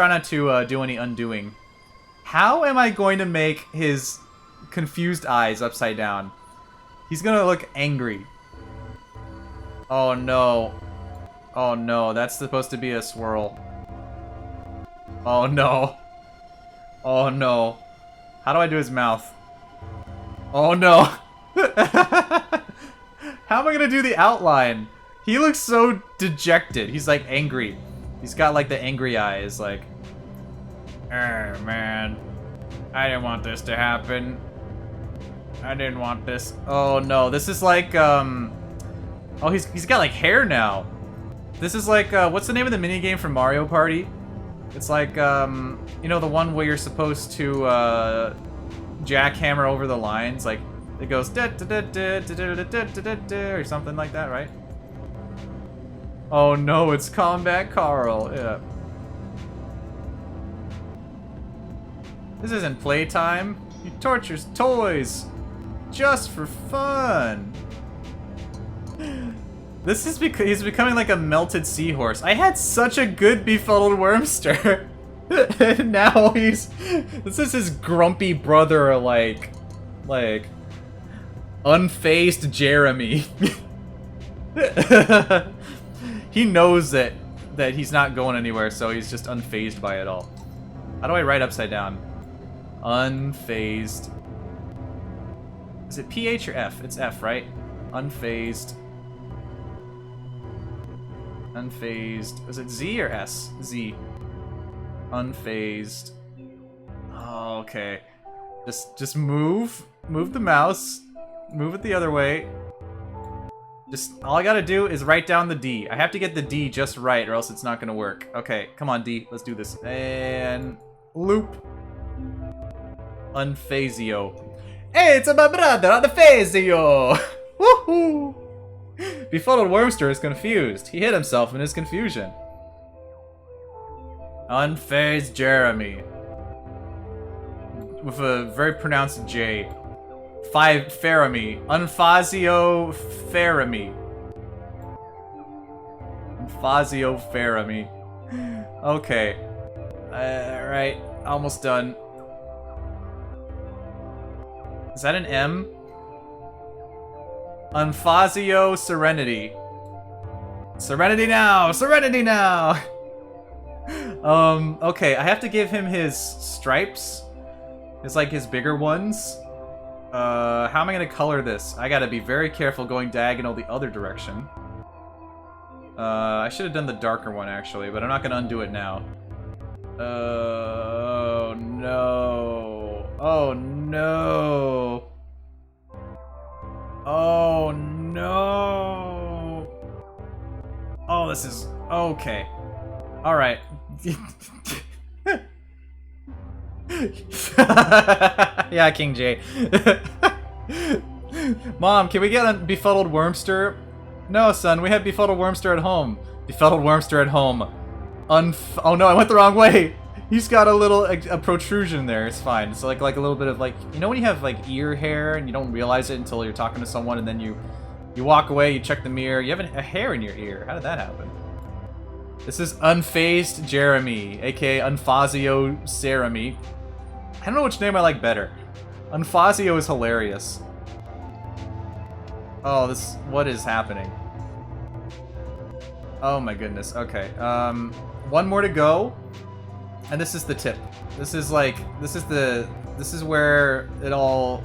not to do any undoing. How am I going to make his confused eyes upside down? He's gonna look angry. Oh no. Oh no, that's supposed to be a swirl. Oh no. Oh no. How do I do his mouth? Oh no. How am I gonna do the outline? He looks so dejected. He's like angry. He's got like the angry eyes, like, oh man, I didn't want this to happen. I didn't want this. oh no, this is like, oh, he's got like hair now. This is like, what's the name of the minigame from Mario Party? It's like, you know, the one where you're supposed to, jackhammer over the lines, like, it goes da da da da da da da da da or something like that, right? Oh no, it's Combat Carl. Yeah. This isn't playtime. He tortures toys just for fun. This is because he's becoming like a melted seahorse. I had such a good befuddled wormster. And now this is his grumpy brother, like Unfazed Jeremy. He knows that he's not going anywhere, so he's just unfazed by it all. How do I write upside down? Unfazed. Is it PH or F? It's F, right? Unfazed. Unfazed. Is it Z or S? Z. Unfazed. Oh, okay. Just move the mouse. Move it the other way. Just, all I gotta do is write down the D. I have to get the D just right or else it's not gonna work. Okay, come on, D. Let's do this. And... loop. Unfazio. Hey, it's my brother, Unfazio! Woohoo! Befuddled Wormster is confused. He hit himself in his confusion. Unfazed Jeremy. With a very pronounced J. Ferami. Unfazio Ferami. Unfazio Ferami. Okay. Alright, almost done. Is that an M? Unfazio Serenity. Serenity now! Serenity now! Okay, I have to give him his stripes. It's like his bigger ones. How am I gonna color this? I gotta be very careful going diagonal the other direction. I should have done the darker one actually, but I'm not gonna undo it now. Oh no. Oh no. Oh no. Oh, this is okay. Alright. Yeah, King J. Mom, can we get a Befuddled Wormster? No, son, we have Befuddled Wormster at home. Befuddled Wormster at home. Oh no, I went the wrong way! He's got a little a protrusion there, it's fine. It's like a little bit of like, you know when you have like ear hair and you don't realize it until you're talking to someone and then you walk away, you check the mirror, you have a hair in your ear. How did that happen? This is Unfazed Jeremy, aka Unfazio Jeremy. I don't know which name I like better. Unfazio is hilarious. Oh, what is happening? Oh my goodness, okay. One more to go. And this is the tip. This is like, this is where it all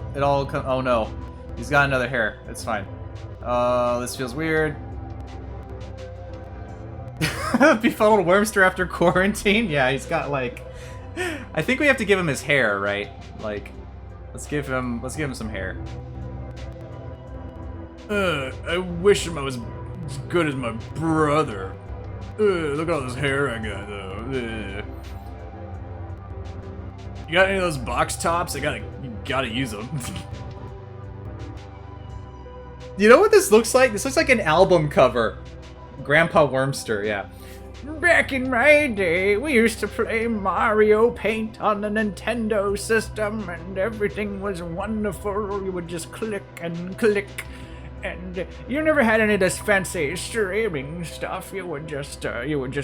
comes. Oh no. He's got another hair. It's fine. This feels weird. Befuddled Wormster after quarantine? Yeah, he's got like... I think we have to give him his hair, right? Like, let's give him some hair. I wish I was as good as my brother. Look at all this hair I got, though. You got any of those box tops? You gotta use them. You know what this looks like? This looks like an album cover. Grandpa Wormster, yeah. Back in my day, we used to play Mario Paint on the Nintendo system, and everything was wonderful. You would just click and click, and you never had any of this fancy streaming stuff. You would just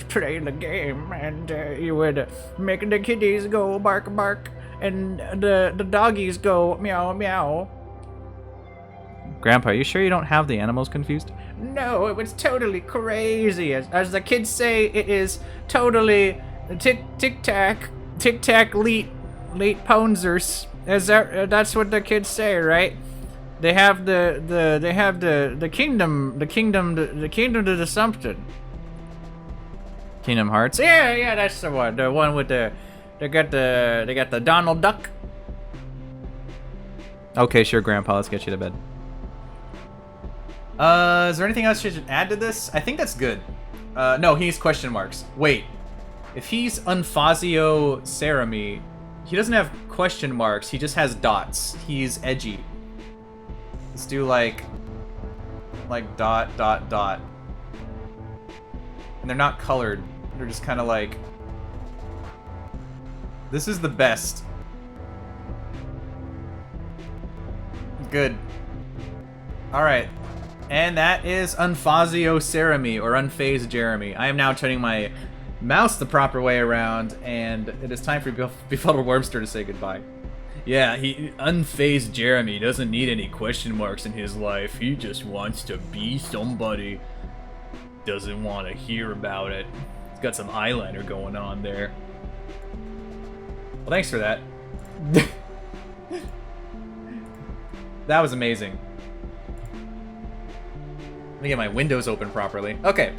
play the game, and you would make the kitties go bark bark, and the doggies go meow meow. Grandpa, are you sure you don't have the animals confused? No, it was totally crazy. As the kids say, it is totally tic-tac late ponzers. That's what the kids say, right? They have the kingdom to the something. Kingdom Hearts? Yeah, that's the one. The one with they got the Donald Duck. Okay, sure, Grandpa, let's get you to bed. Is there anything else you should add to this? I think that's good. No, he needs question marks. Wait. If he's Unfazio Jeremy, he doesn't have question marks, he just has dots. He's edgy. Let's do like dot, dot, dot. And they're not colored. They're just kind of like... This is the best. Good. Alright. And that is Unfazio Jeremy, or Unfazed Jeremy. I am now turning my mouse the proper way around, and it is time for Befuddled Wormster to say goodbye. Yeah, Unfazed Jeremy doesn't need any question marks in his life. He just wants to be somebody. Doesn't want to hear about it. He's got some eyeliner going on there. Well, thanks for that. That was amazing. Let me get my windows open properly. Okay.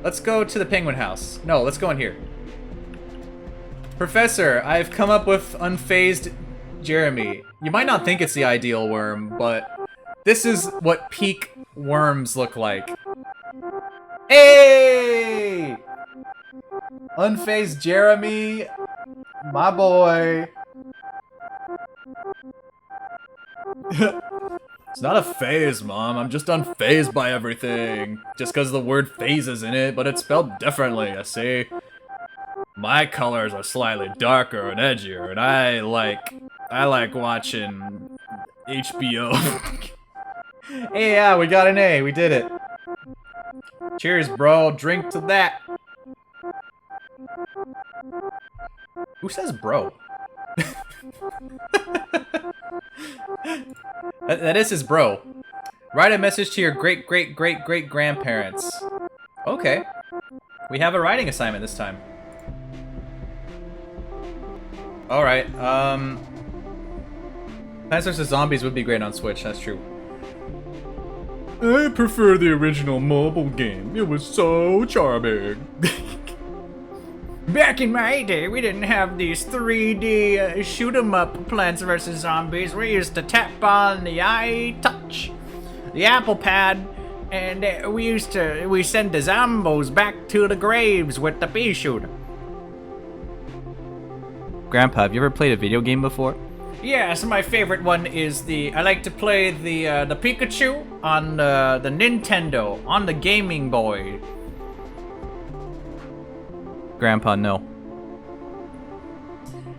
Let's go to the penguin house. No, let's go in here. Professor, I've come up with Unfazed Jeremy. You might not think it's the ideal worm, but This is what peak worms look like. Hey! Unfazed Jeremy, my boy. It's not a phase, Mom. I'm just unfazed by everything. Just because the word phase is in it, but it's spelled differently, you see? My colors are slightly darker and edgier, and I like watching HBO. Hey, yeah, we got an A. We did it. Cheers, bro. Drink to that. Who says bro? that is his bro. Write a message to your great-great-great-great-grandparents. Okay. We have a writing assignment this time. Alright, Plants vs. Zombies would be great on Switch, that's true. I prefer the original mobile game. It was so charming. Back in my day, we didn't have these 3D shoot-'em-up Plants vs. Zombies. We used to tap on the iTouch, the Apple Pad, and we send the zombos back to the graves with the pea shooter. Grandpa, have you ever played a video game before? Yes, my favorite one is I like to play the Pikachu on the Nintendo, on the Gaming Boy. Grandpa, no.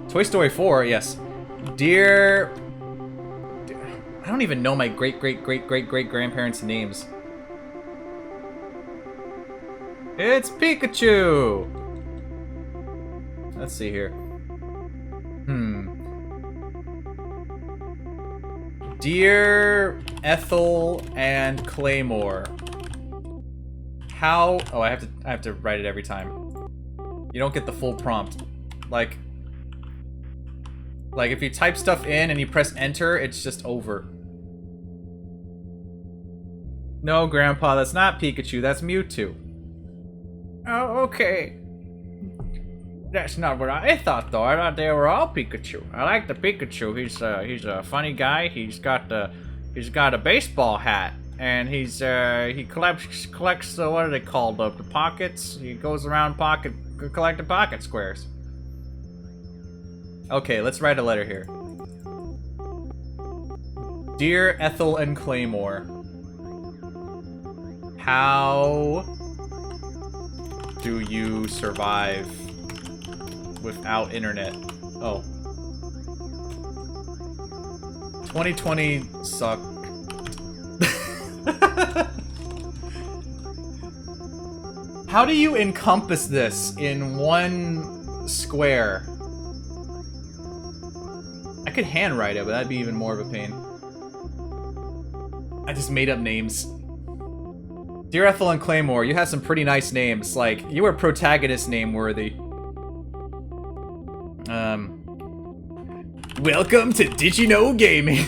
Toy Story 4, yes. Dear... I don't even know my great-great-great-great-great-grandparents' names. It's Pikachu! Let's see here. Dear Ethel and Claymore. How... Oh, I have to write it every time. You don't get the full prompt. Like if you type stuff in and you press enter, it's just over. No, Grandpa, that's not Pikachu, that's Mewtwo. Oh, okay. That's not what I thought, though. I thought they were all Pikachu. I like the Pikachu. He's a funny guy. He's got a baseball hat, and he collects what are they called? The pockets. He goes around collecting pocket squares. Okay, let's write a letter here. Dear Ethel and Claymore, how do you survive without internet? Oh. 2020 sucked. How do you encompass this in one square? I could handwrite it, but that'd be even more of a pain. I just made up names. Dear Ethel and Claymore, you have some pretty nice names. Like, you are protagonist name worthy. Welcome to Did You Know Gaming.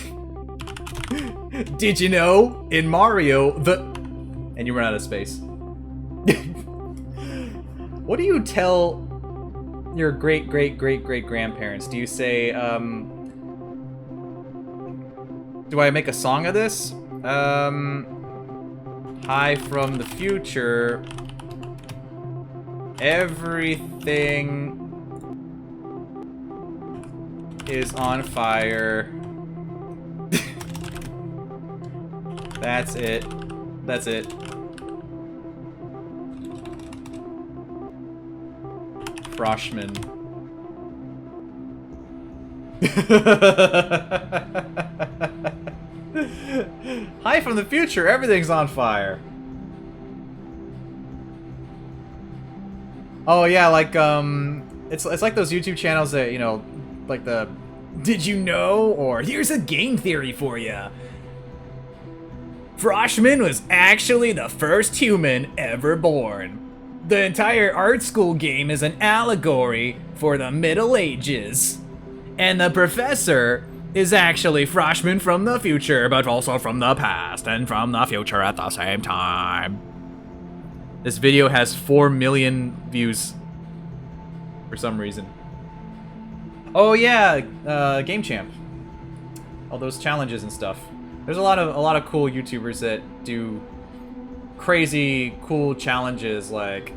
Did you know in Mario and you run out of space. What do you tell your great-great-great-great-grandparents? Do you say, do I make a song of this? Hi from the future. Everything is on fire. That's it. That's it. Froshmin. Hi from the future, everything's on fire. Oh yeah, like it's like those YouTube channels that, you know, like the Did You Know? Or here's a game theory for ya. Froshmin was actually the first human ever born. The entire art school game is an allegory for the Middle Ages. And the professor is actually Froshmin from the future, but also from the past and from the future at the same time. This video has 4 million views for some reason. Oh yeah, Game Champ. All those challenges and stuff. There's a lot of cool YouTubers that do crazy cool challenges like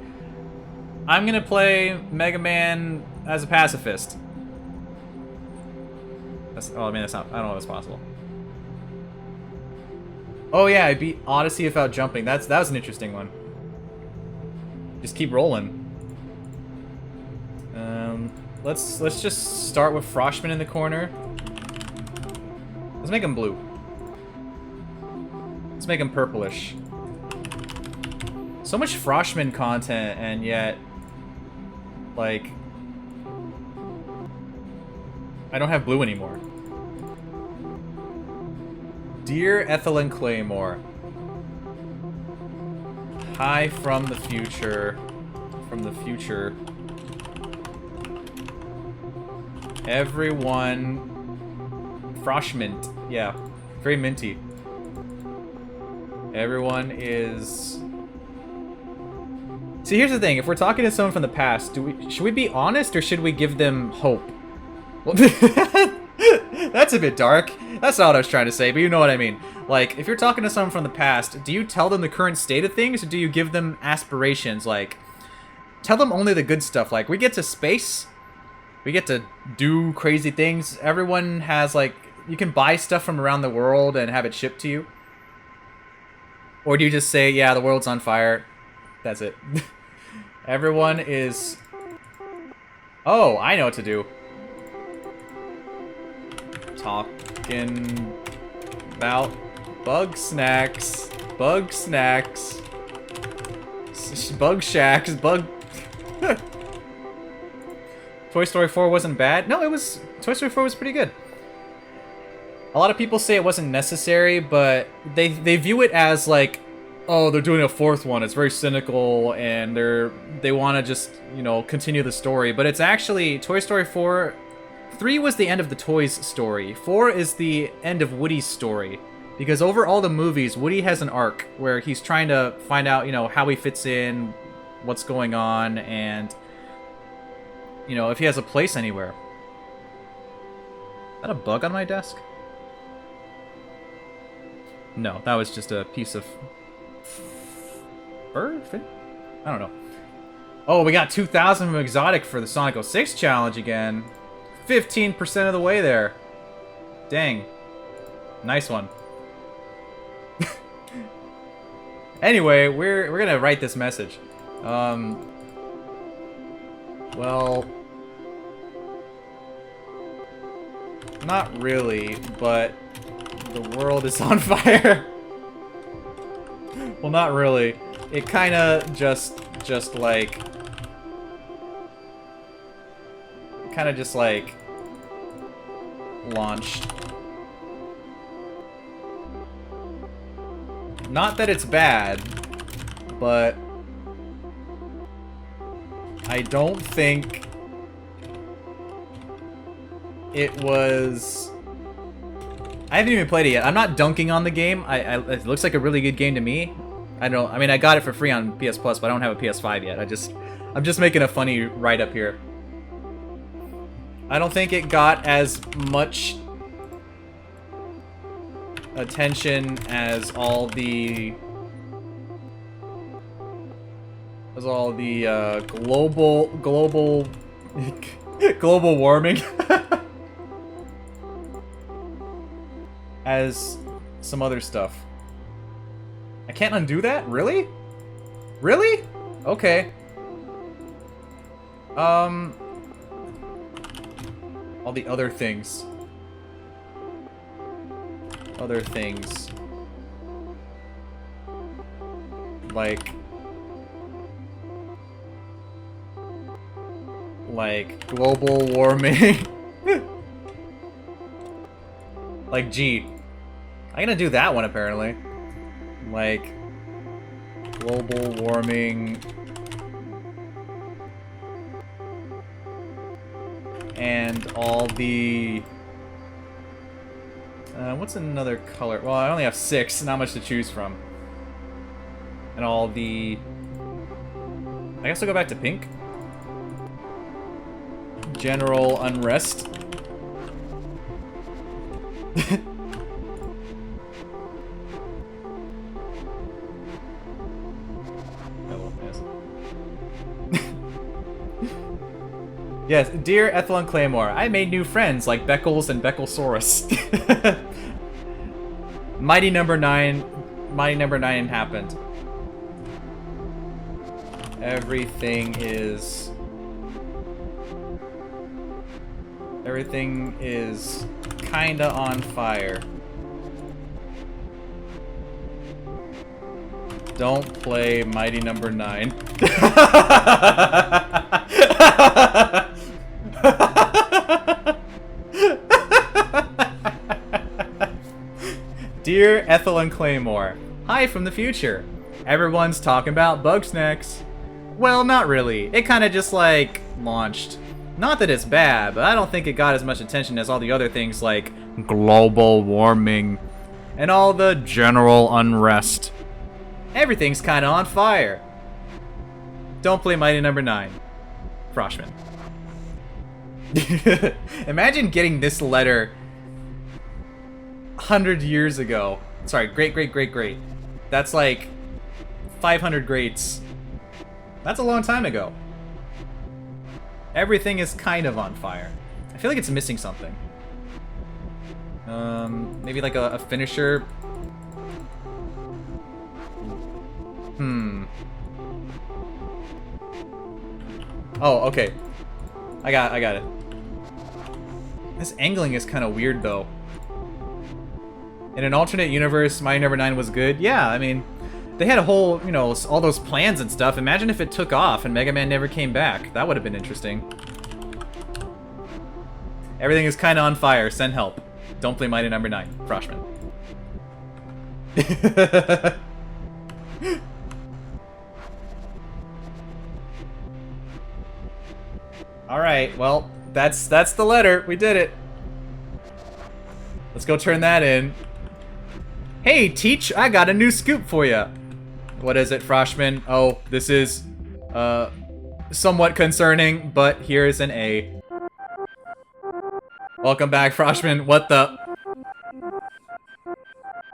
I'm gonna play Mega Man as a pacifist. Oh, I mean, that's not... I don't know if that's possible. Oh, yeah, I beat Odyssey without jumping. That was an interesting one. Just keep rolling. Let's just start with Froshmin in the corner. Let's make him blue. Let's make him purplish. So much Froshmin content, and yet... like... I don't have blue anymore. Dear Ethel and Claymore. Hi from the future. From the future. Everyone... Froshmint. Yeah. Very minty. Everyone is... See, here's the thing. If we're talking to someone from the past, should we be honest or should we give them hope? Well, that's a bit dark. That's not what I was trying to say, but you know what I mean. Like, if you're talking to someone from the past, do you tell them the current state of things, or do you give them aspirations? Like, tell them only the good stuff. Like, we get to space, we get to do crazy things. Everyone has, like, you can buy stuff from around the world and have it shipped to you. Or do you just say, yeah, the world's on fire. That's it. Everyone is... Oh, I know what to do. Talking about bug snacks, bug snacks, bug shacks, bug... Toy Story 4 wasn't bad? No, it was... Toy Story 4 was pretty good. A lot of people say it wasn't necessary, but they view it as like, oh, they're doing a fourth one. It's very cynical, and they want to just, you know, continue the story. But it's actually Toy Story 4. 3 was the end of the toys story. 4 is the end of Woody's story. Because over all the movies, Woody has an arc where he's trying to find out, you know, how he fits in, what's going on, and, you know, if he has a place anywhere. Is that a bug on my desk? No, that was just a piece of fur? I don't know. Oh, we got 2,000 from Exotic for the Sonic 06 challenge again. 15% of the way there. Dang. Nice one. Anyway, we're gonna write this message. Well... Not really, but... The world is on fire. Well, not really. It kinda just like... Kinda just like... launched. Not that it's bad, but... I don't think... it was... I haven't even played it yet. I'm not dunking on the game. It looks like a really good game to me. I mean, I got it for free on PS Plus, but I don't have a PS5 yet. I'm just making a funny write-up here. I don't think it got as much attention as all the global global warming. As some other stuff. I can't undo that? Really? Really? Okay. All the other things. Other things. Like global warming. Like, G. I'm gonna do that one, apparently. Like, global warming. And all the... what's another color? Well, I only have 6, not much to choose from. And all the... I guess I'll go back to pink. General unrest. Yes, dear Ethel and Claymore, I made new friends like Beckels and Beckelsaurus. Mighty number 9 happened. Everything is kinda on fire. Don't play Mighty number 9. Dear Ethel and Claymore, hi from the future. Everyone's talking about bug snacks. Well, not really. It kind of just like launched. Not that it's bad, but I don't think it got as much attention as all the other things like global warming and all the general unrest. Everything's kind of on fire. Don't play Mighty number 9. Froshmin. Imagine getting this letter 100 years ago. Sorry, great. That's like 500 greats. That's a long time ago. Everything is kind of on fire. I feel like it's missing something. Maybe like a finisher. Oh, okay. I got it. This angling is kind of weird though. In an alternate universe, Mighty number 9 was good. Yeah, I mean, they had a whole, you know, all those plans and stuff. Imagine if it took off and Mega Man never came back. That would have been interesting. Everything is kind of on fire. Send help. Don't play Mighty number 9. Froshmin. Alright, well, that's the letter. We did it. Let's go turn that in. Hey, Teach, I got a new scoop for you. What is it, Froshmin? Oh, this is, somewhat concerning, but here's an A. Welcome back, Froshmin. What the?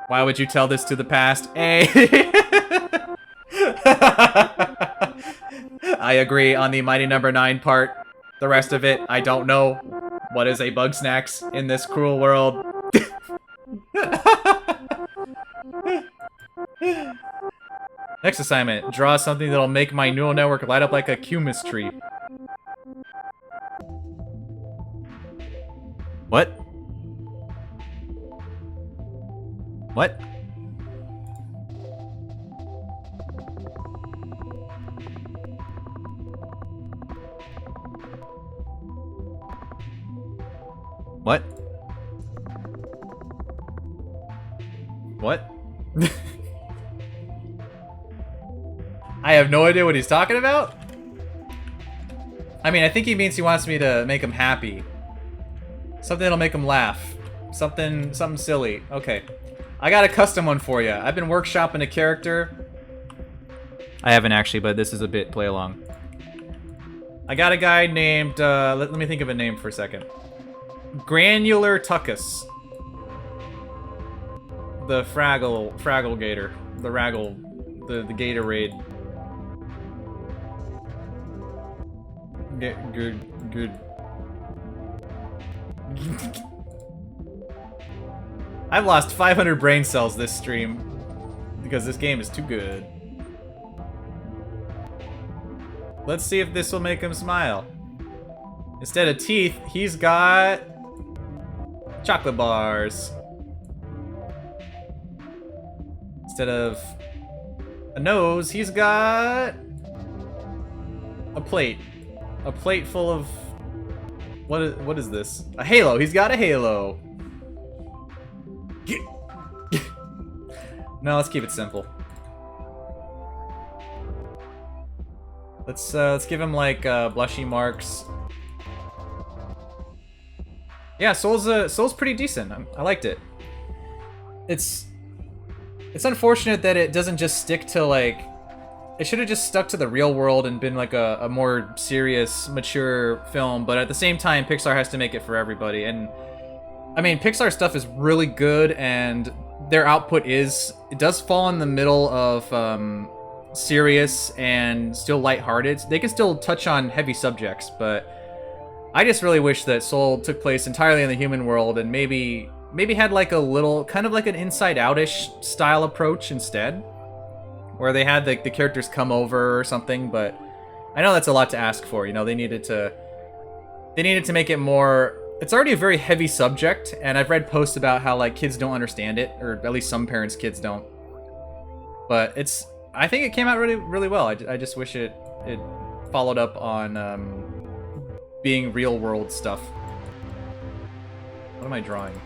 Why would you tell this to the past? A. I agree on the Mighty number 9 part. The rest of it, I don't know. What is a bug snacks in this cruel world? Next assignment, draw something that'll make my neural network light up like a Cumis tree. What? What? What? What? I have no idea what he's talking about. I mean, I think he means he wants me to make him happy. Something that'll make him laugh. Something silly. Okay. I got a custom one for you. I've been workshopping a character. I haven't actually, but this is a bit play along. I got a guy named, let me think of a name for a second. Granular Tuckus. The Fraggle Gator. The the Gatorade. Good. I've lost 500 brain cells this stream because this game is too good. Let's see if this will make him smile. Instead of teeth, he's got chocolate bars. Instead of a nose, he's got a plate. A plate full of... What is this? A halo. He's got a halo. No, let's keep it simple. Let's give him like blushy marks. Yeah, Soul's pretty decent. I liked it. It's unfortunate that it doesn't just stick to like... It should have just stuck to the real world and been like a more serious, mature film, but at the same time, Pixar has to make it for everybody. And I mean, Pixar stuff is really good, and their output it does fall in the middle of serious and still lighthearted. They can still touch on heavy subjects, but I just really wish that Soul took place entirely in the human world and maybe had like a little, kind of like an Inside Out-ish style approach instead. Where they had the characters come over or something, but I know that's a lot to ask for, you know, they needed to make it more... It's already a very heavy subject, and I've read posts about how, like, kids don't understand it, or at least some parents' kids don't. But I think it came out really, really well. I just wish it followed up on being real-world stuff. What am I drawing?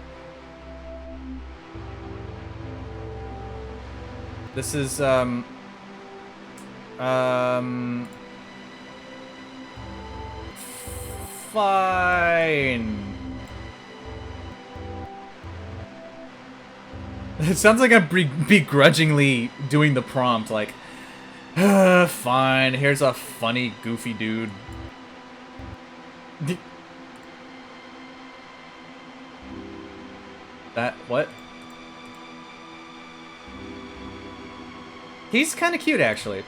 This is, fine. It sounds like I'm begrudgingly doing the prompt, like, fine, here's a funny, goofy dude. That, what? He's kind of cute, actually.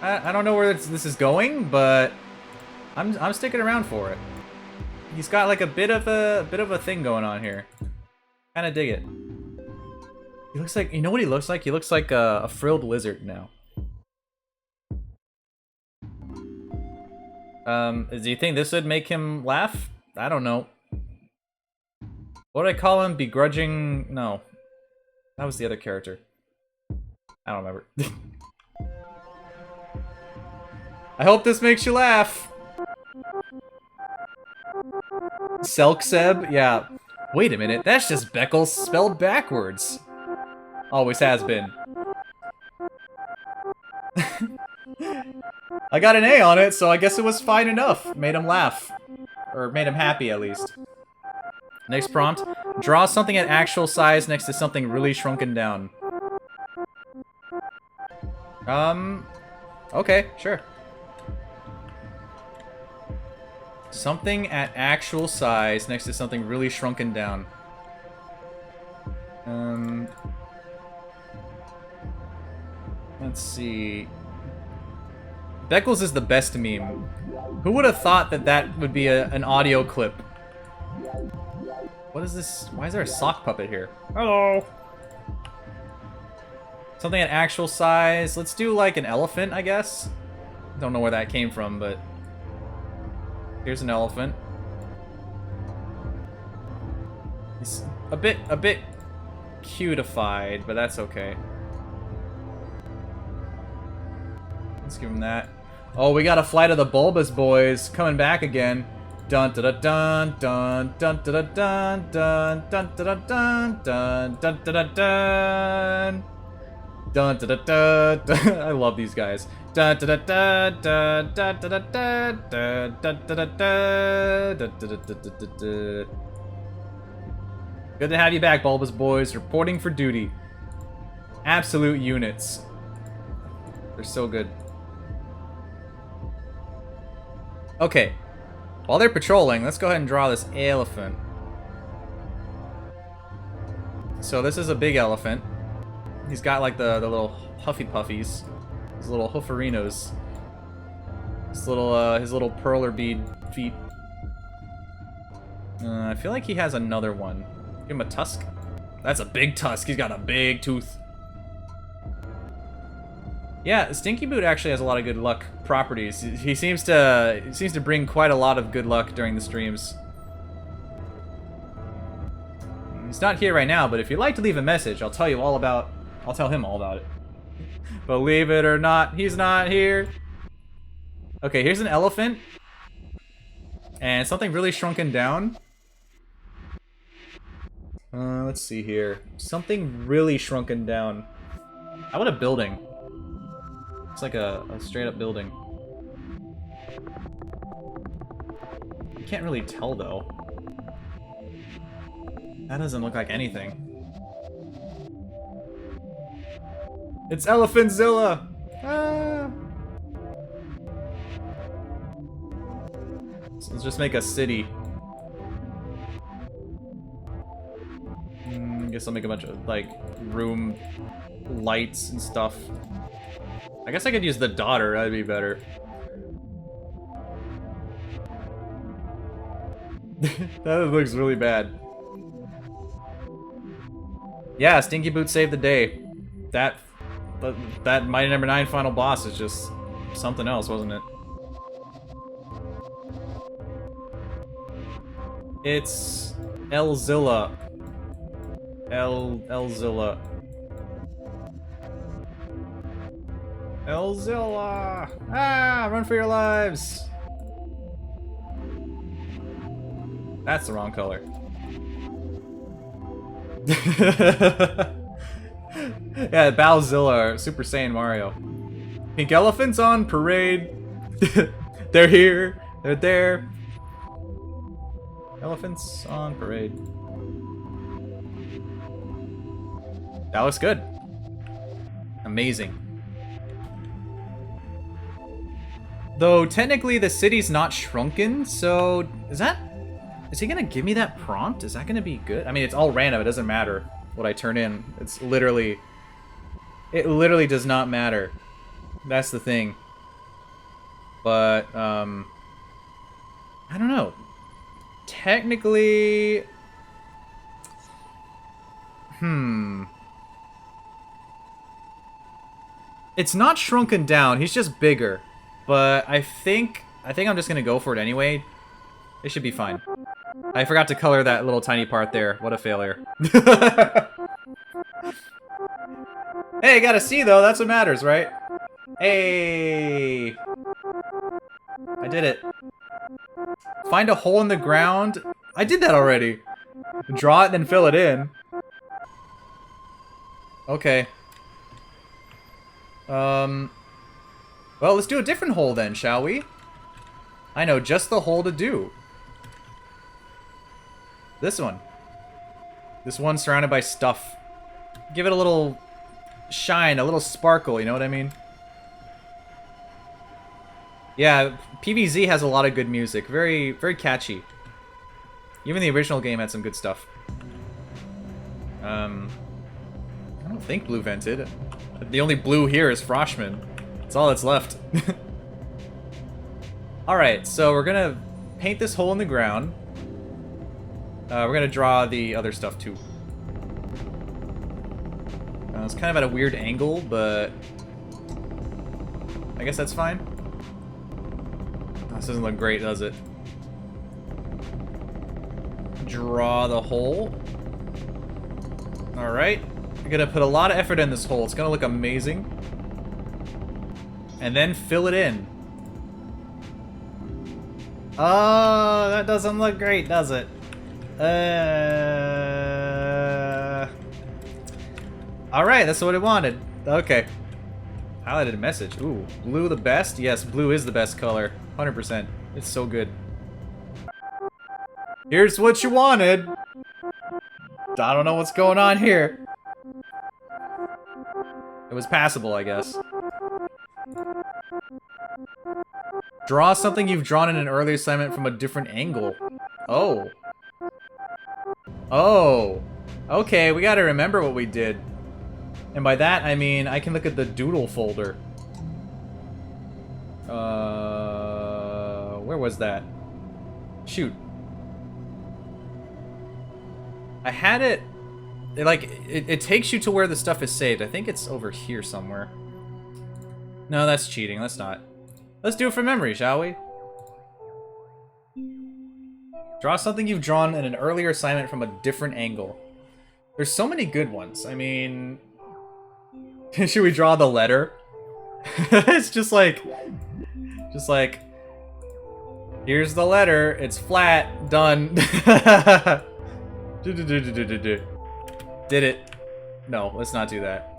I don't know where this is going, but I'm sticking around for it. He's got like a bit of a thing going on here. Kind of dig it. He looks like, you know what he looks like? He looks like a frilled lizard now. Do you think this would make him laugh? I don't know. What did I call him? Begrudging? No. That was the other character. I don't remember. I hope this makes you laugh. Selkseb? Yeah. Wait a minute, that's just Beckels spelled backwards. Always has been. I got an A on it, so I guess it was fine enough. Made him laugh. Or made him happy, at least. Next prompt. Draw something at actual size next to something really shrunken down. Okay, sure. Something at actual size next to something really shrunken down. Let's see. Beckels is the best meme. Who would have thought that that would be an audio clip? What is this? Why is there a sock puppet here? Hello! Something at actual size. Let's do like an elephant, I guess. Don't know where that came from, but here's an elephant. He's a bit cutified, but that's okay. Let's give him that. Oh, we got a flight of the Bulbous boys coming back again. Dun da da dun dun dun da da dun dun dun da da dun dun dun da da dun. Dun da da da da. I love these guys. Dun da da da da da da da da da da da da da. Good to have you back, Bulbous boys. Reporting for duty. Absolute units. They're so good. Okay. While they're patrolling, let's go ahead and draw this elephant. So this is a big elephant. He's got like the little huffy puffies, his little hooferinos, his little perler bead feet. I feel like he has another one. Give him a tusk. That's a big tusk. He's got a big tooth. Yeah, Stinky Boot actually has a lot of good luck properties. He seems to bring quite a lot of good luck during the streams. He's not here right now, but if you'd like to leave a message, I'll tell him all about it. Believe it or not, he's not here. Okay, here's an elephant. And something really shrunken down. Let's see here. Something really shrunken down. How about a building? It's like a straight up building. You can't really tell though. That doesn't look like anything. It's Elephantzilla! Ah! So let's just make a city. Guess I'll make a bunch of like room lights and stuff. I guess I could use the daughter, that'd be better. That looks really bad. Yeah, Stinky Boot saved the day. That Mighty Number 9 final boss is just something else, wasn't it? It's Elzilla. Elzilla. Elzilla! Ah, run for your lives! That's the wrong color. Yeah, Bowzilla or Super Saiyan Mario. Pink elephants on parade. They're here. They're there. Elephants on parade. That looks good. Amazing. Though technically the city's not shrunken, so is he gonna give me that prompt? Is that gonna be good? I mean, it's all random. It doesn't matter what I turn in. It literally does not matter. That's the thing. But I don't know. Technically, it's not shrunken down. He's just bigger. But I think I'm just gonna go for it anyway. It should be fine. I forgot to color that little tiny part there. What a failure. Hey, got a C though. That's what matters, right? Hey, I did it. Find a hole in the ground. I did that already. Draw it and then fill it in. Okay. Well, let's do a different hole then, shall we? I know just the hole to do. This one. This one surrounded by stuff. Give it a little shine, a little sparkle, you know what I mean? Yeah, PvZ has a lot of good music. Very, very catchy. Even the original game had some good stuff. I don't think blue vented. The only blue here is Froshmin. That's all that's left. Alright, so we're gonna paint this hole in the ground. We're gonna draw the other stuff too. It's kind of at a weird angle, but I guess that's fine. This doesn't look great, does it? Draw the hole. Alright. I'm gonna put a lot of effort in this hole. It's gonna look amazing. And then fill it in. Oh, that doesn't look great, does it? Alright, that's what I wanted. Okay. Highlighted a message. Ooh, blue the best? Yes, blue is the best color. 100%. It's so good. Here's what you wanted. I don't know what's going on here. It was passable, I guess. Draw something you've drawn in an earlier assignment from a different angle. Oh. Oh. Okay, we gotta remember what we did. And by that, I mean, I can look at the doodle folder. Where was that? Shoot. I had it... It takes you to where the stuff is saved. I think it's over here somewhere. No, that's cheating. Let's not. Let's do it from memory, shall we? Draw something you've drawn in an earlier assignment from a different angle. There's so many good ones. I mean... Should we draw the letter? It's just like... Here's the letter. It's flat. Done. Did it. No, let's not do that.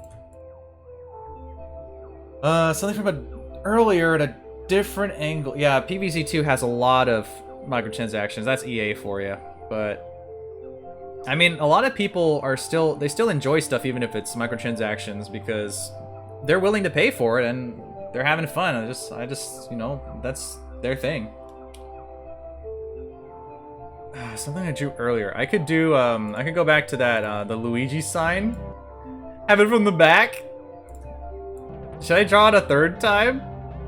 Something from earlier at a different angle. Yeah, PvZ2 has a lot of microtransactions. That's EA for you. But I mean, a lot of people are still enjoy stuff even if it's microtransactions because they're willing to pay for it and they're having fun. I just, you know, that's their thing. Something I drew earlier. I could do, I could go back to that, the Luigi sign. Have it from the back. Should I draw it a third time?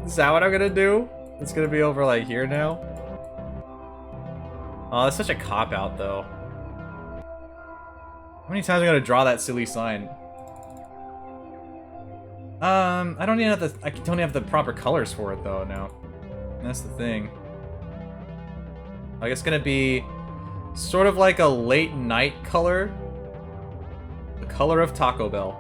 Is that what I'm gonna do? It's gonna be over, like, here now? Oh, that's such a cop-out, though. How many times am I gonna draw that silly sign? I don't even have the. I don't have the proper colors for it though. Now, that's the thing. Like it's gonna be sort of like a late night color. The color of Taco Bell.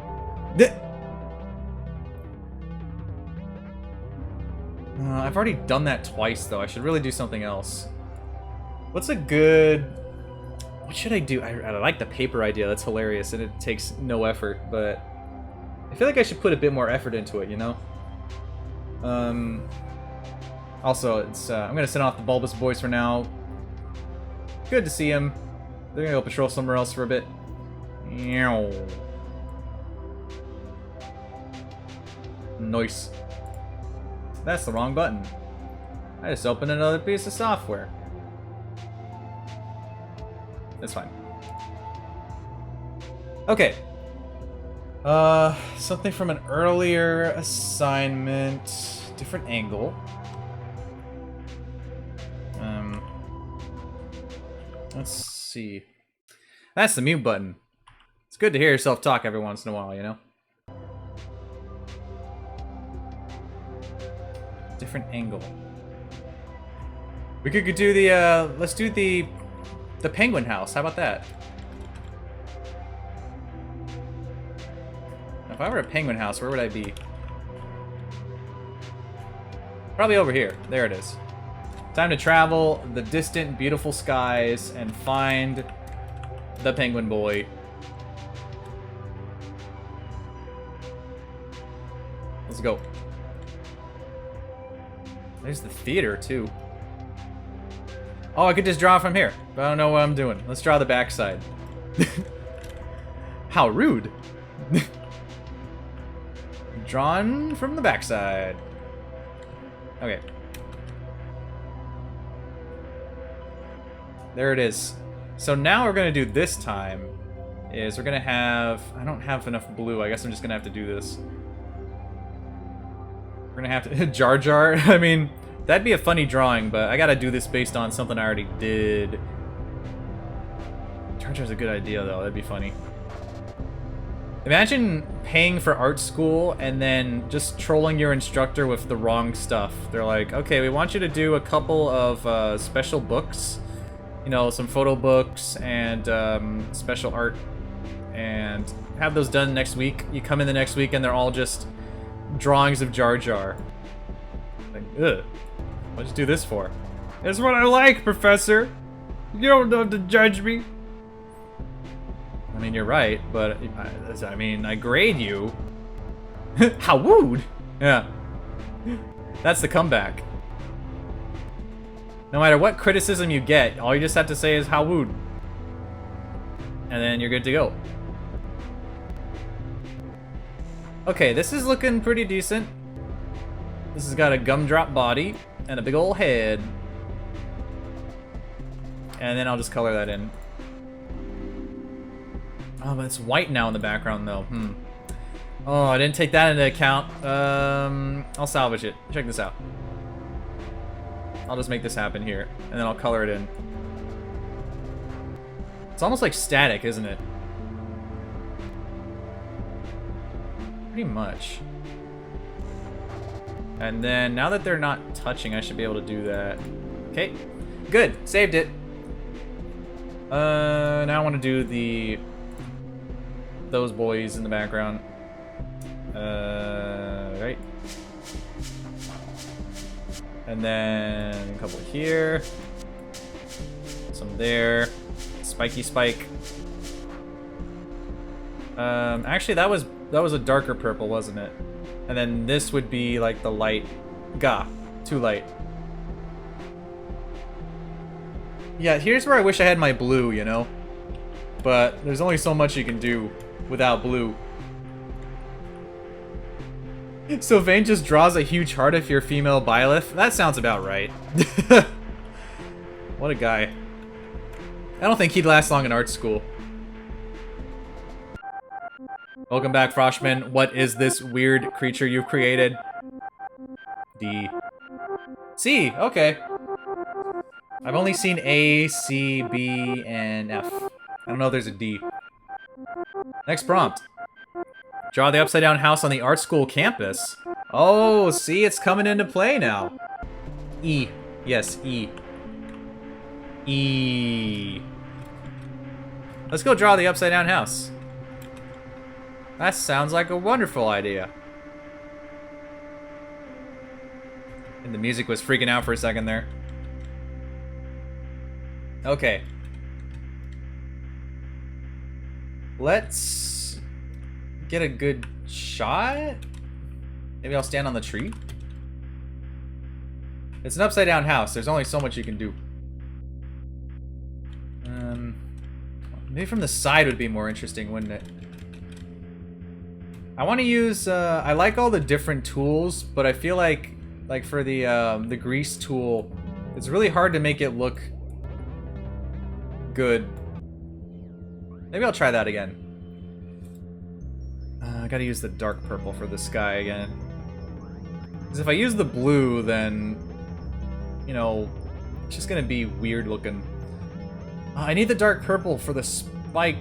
I've already done that twice though. I should really do something else. What's a good? What should I do? I like the paper idea. That's hilarious, and it takes no effort, but. I feel like I should put a bit more effort into it, you know? Also, it's, I'm gonna send off the Bulbous boys for now. Good to see him. They're gonna go patrol somewhere else for a bit. Nice. That's the wrong button. I just opened another piece of software. That's fine. Okay. Something from an earlier assignment. Different angle. Let's see. That's the mute button. It's good to hear yourself talk every once in a while, you know? Different angle. We could do the, let's do the penguin house. How about that? If I were a penguin house, where would I be? Probably over here. There it is. Time to travel the distant, beautiful skies and find the penguin boy. Let's go. There's the theater, too. Oh, I could just draw from here, but I don't know what I'm doing. Let's draw the backside. How rude. Drawn from the backside. Okay. There it is. So now we're gonna do this time is we're gonna have, I don't have enough blue. I guess I'm just gonna have to do this. We're gonna have to, Jar Jar. I mean, that'd be a funny drawing, but I gotta do this based on something I already did. Jar Jar's a good idea though, that'd be funny. Imagine paying for art school and then just trolling your instructor with the wrong stuff. They're like, okay, we want you to do a couple of special books. You know, some photo books and special art. And have those done next week. You come in the next week and they're all just drawings of Jar Jar. Like, ugh. What'd you do this for? It's what I like, Professor. You don't have to judge me. I mean, you're right, but I mean, I grade you. How wooed! Yeah. That's the comeback. No matter what criticism you get, all you just have to say is how wooed. And then you're good to go. Okay, this is looking pretty decent. This has got a gumdrop body and a big old head. And then I'll just color that in. Oh, but it's white now in the background, though. Oh, I didn't take that into account. I'll salvage it. Check this out. I'll just make this happen here, and then I'll color it in. It's almost like static, isn't it? Pretty much. And then, now that they're not touching, I should be able to do that. Okay, good. Saved it. Now I want to do those boys in the background. Right. And then a couple here. Some there. Spiky spike. Actually that was a darker purple, wasn't it? And then this would be like the light. Gah. Too light. Yeah, here's where I wish I had my blue, you know? But there's only so much you can do without blue. So Vane just draws a huge heart if you're female Byleth? That sounds about right. What a guy. I don't think he'd last long in art school. Welcome back, Froshmin. What is this weird creature you've created? D. C, okay. I've only seen A, C, B, and F. I don't know if there's a D. Next prompt. Draw the upside down house on the art school campus. Oh, see, it's coming into play now. E. Yes, E. E. Let's go draw the upside down house. That sounds like a wonderful idea. And the music was freaking out for a second there. Okay. Let's get a good shot. Maybe I'll stand on the tree. It's an upside down house. There's only so much you can do. Maybe from the side would be more interesting, wouldn't it? I want to use, I like all the different tools, but I feel like for the grease tool, it's really hard to make it look good. Maybe I'll try that again. I gotta use the dark purple for the sky again. Because if I use the blue, then, you know, it's just gonna be weird looking. I need the dark purple for the spike,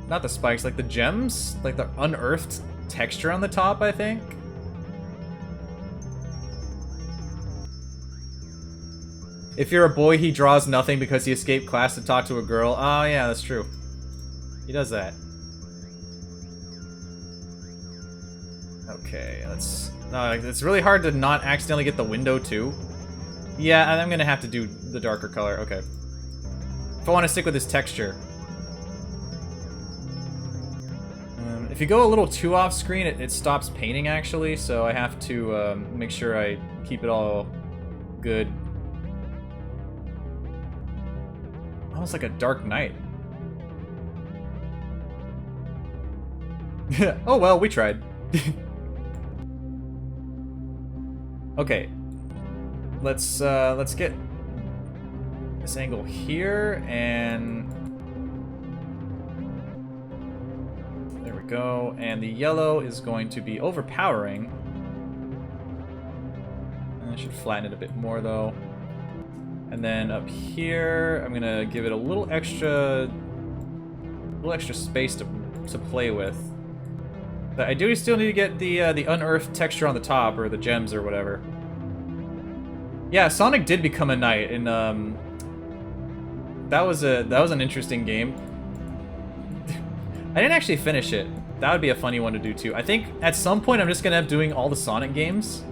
not the spikes, like the gems, like the unearthed texture on the top, I think. If you're a boy, he draws nothing because he escaped class to talk to a girl. Oh yeah, that's true. He does that. Okay, let's... it's really hard to not accidentally get the window too. Yeah, I'm gonna have to do the darker color, okay. If I want to stick with this texture. If you go a little too off screen, it stops painting actually, so I have to make sure I keep it all good. Almost like a dark night. Oh well, we tried. Okay. Let's get this angle here, and there we go. And the yellow is going to be overpowering. I should flatten it a bit more though. And then up here, I'm gonna give it a little extra space to play with. But I do still need to get the unearthed texture on the top, or the gems or whatever. Yeah, Sonic did become a knight, and that was an interesting game. I didn't actually finish it. That would be a funny one to do too. I think at some point I'm just gonna end up doing all the Sonic games.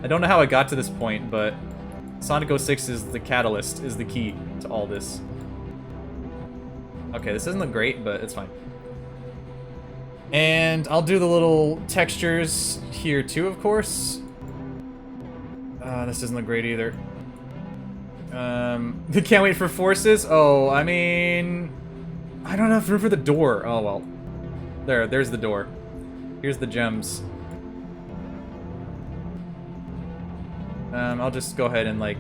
I don't know how I got to this point, but Sonic 06 is the catalyst, is the key to all this. Okay, this doesn't look great, but it's fine. And I'll do the little textures here too, of course. This doesn't look great either. Can't wait for forces? Oh, I mean... I don't have room for the door. Oh, well. There's the door. Here's the gems. I'll just go ahead and, like,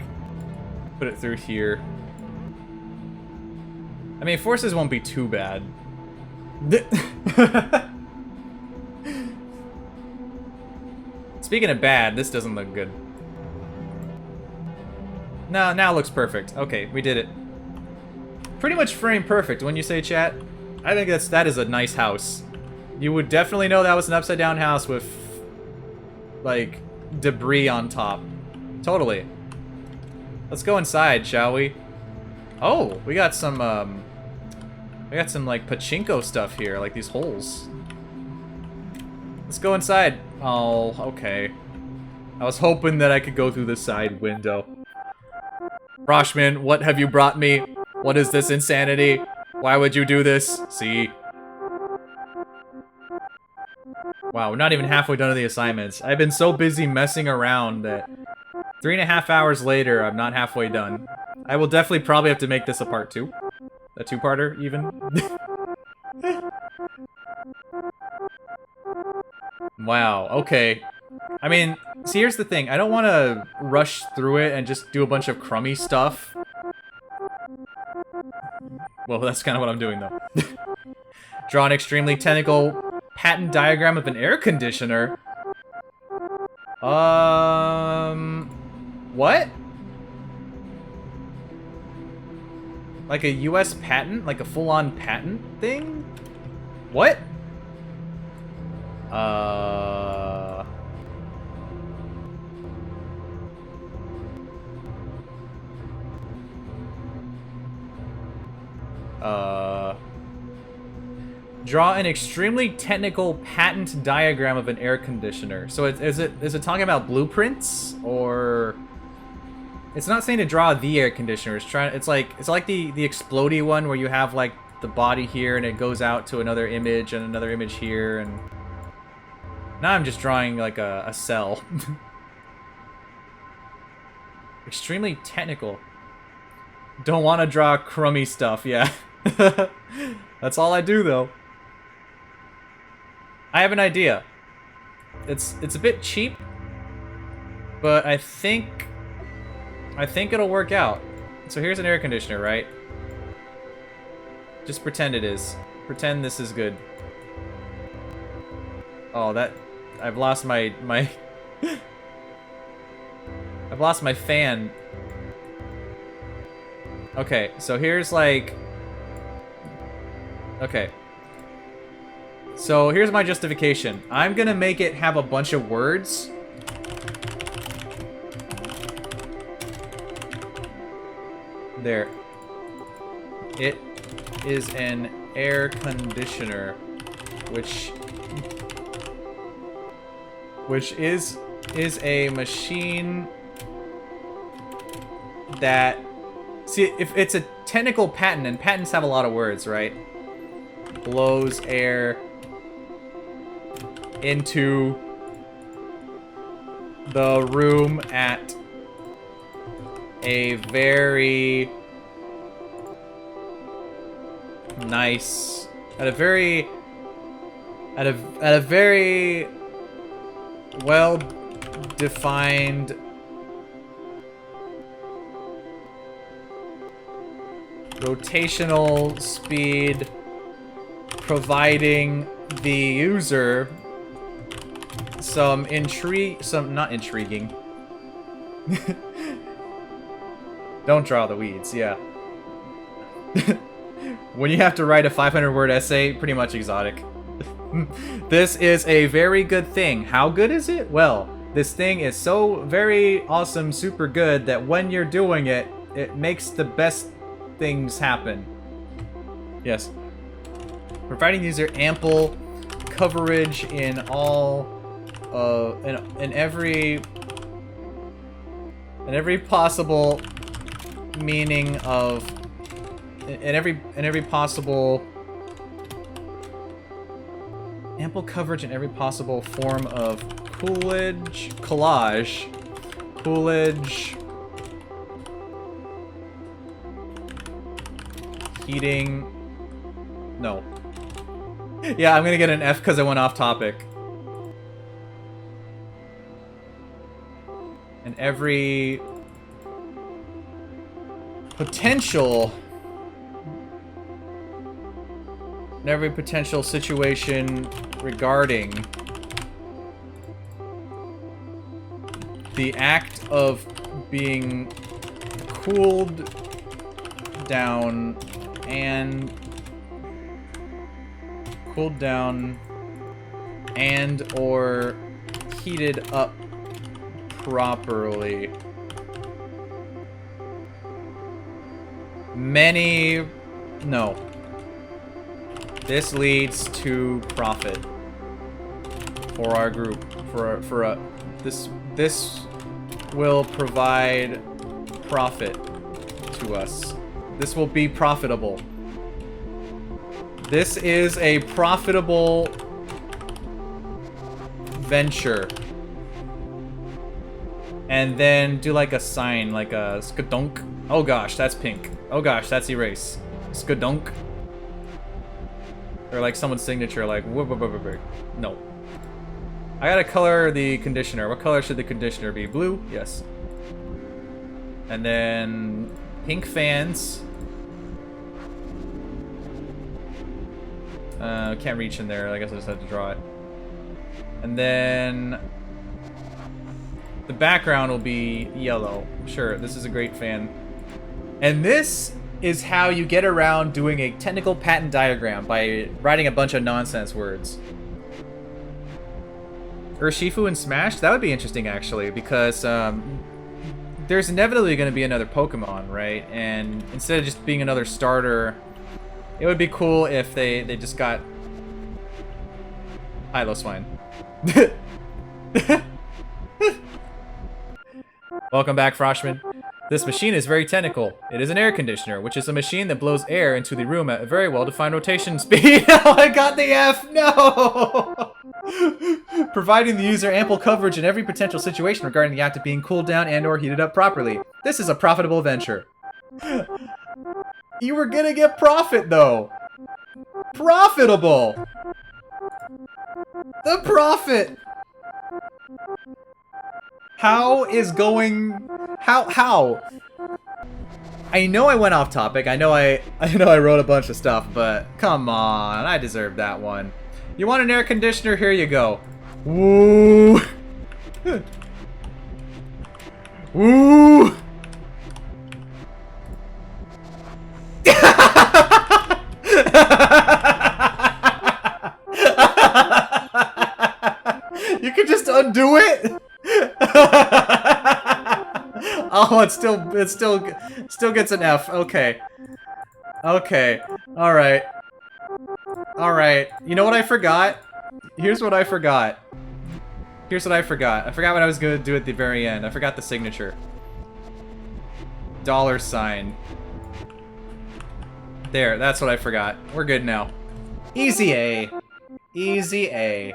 put it through here. I mean, forces won't be too bad. Speaking of bad, this doesn't look good. No, now it looks perfect. Okay, we did it. Pretty much frame perfect, when you say, chat. I think that is a nice house. You would definitely know that was an upside down house with, like, debris on top. Totally. Let's go inside, shall we? Oh, we got some like pachinko stuff here, like these holes. Let's go inside. Oh, okay. I was hoping that I could go through the side window. Froshmin, what have you brought me? What is this insanity? Why would you do this? See? Wow, we're not even halfway done with the assignments. I've been so busy messing around that 3.5 hours later, I'm not halfway done. I will definitely probably have to make this a part 2. A 2-parter, even. Wow, okay. I mean, see, here's the thing. I don't want to rush through it and just do a bunch of crummy stuff. Well, that's kind of what I'm doing, though. Draw an extremely technical patent diagram of an air conditioner. What? Like a US patent? Like a full-on patent thing? What? Draw an extremely technical patent diagram of an air conditioner. So is it talking about blueprints, or it's not saying to draw the air conditioner. It's like the explodey one where you have like the body here and it goes out to another image and another image here, and now I'm just drawing like a cell. Extremely technical. Don't want to draw crummy stuff, yeah. That's all I do though. I have an idea. It's a bit cheap, but I think it'll work out. So here's an air conditioner, right? Just pretend it is. Pretend this is good. Oh, I've lost my I've lost my fan. Okay, so here's like... Okay. So here's my justification. I'm gonna make it have a bunch of words. There. It is an air conditioner, which is a machine that... See, if it's a technical patent, and patents have a lot of words, right? Blows air into the room at a very nice, at a very well defined rotational speed, providing the user some not intriguing. Don't draw the weeds, yeah. When you have to write a 500-word essay, pretty much exotic. This is a very good thing. How good is it? Well, this thing is so very awesome, super good, that when you're doing it, it makes the best things happen. Yes. Providing user ample coverage in all in every possible meaning of in every possible ample coverage in every possible form of coolage, heating. No. Yeah, I'm gonna get an F because I went off topic. And every potential situation regarding the act of being cooled down and or heated up properly. No. This leads to profit for our group. This will provide profit to us. This will be profitable. This is a profitable venture. And then do like a sign, like a skadunk. Oh gosh, that's pink. Oh gosh, that's erase. Skadunk. Or like someone's signature, like whoop, whoop, whoop, whoop. No. I gotta color the conditioner. What color should the conditioner be? Blue? Yes. And then pink fans. Can't reach in there. I guess I just have to draw it. And then the background will be yellow. Sure, this is a great fan. And this is how you get around doing a technical patent diagram by writing a bunch of nonsense words. Urshifu and Smash? That would be interesting, actually, because there's inevitably going to be another Pokemon, right? And instead of just being another starter, it would be cool if they just got... Hi, Swine. Welcome back, Froshmin. This machine is very technical. It is an air conditioner, which is a machine that blows air into the room at a very well-defined rotation speed. Oh, I got the F! No! Providing the user ample coverage in every potential situation regarding the act of being cooled down and or heated up properly. This is a profitable venture. You were gonna get profit, though. Profitable! The profit! How is going... How? I know I went off topic. I know I wrote a bunch of stuff, but come on, I deserve that one. You want an air conditioner? Here you go. Woo! Woo! You could just undo it. Oh, it still gets an F. Okay. Okay. All right. All right. You know what I forgot? Here's what I forgot. Here's what I forgot. I forgot what I was going to do at the very end. I forgot the signature. $sign. There, that's what I forgot. We're good now. Easy A. Easy A.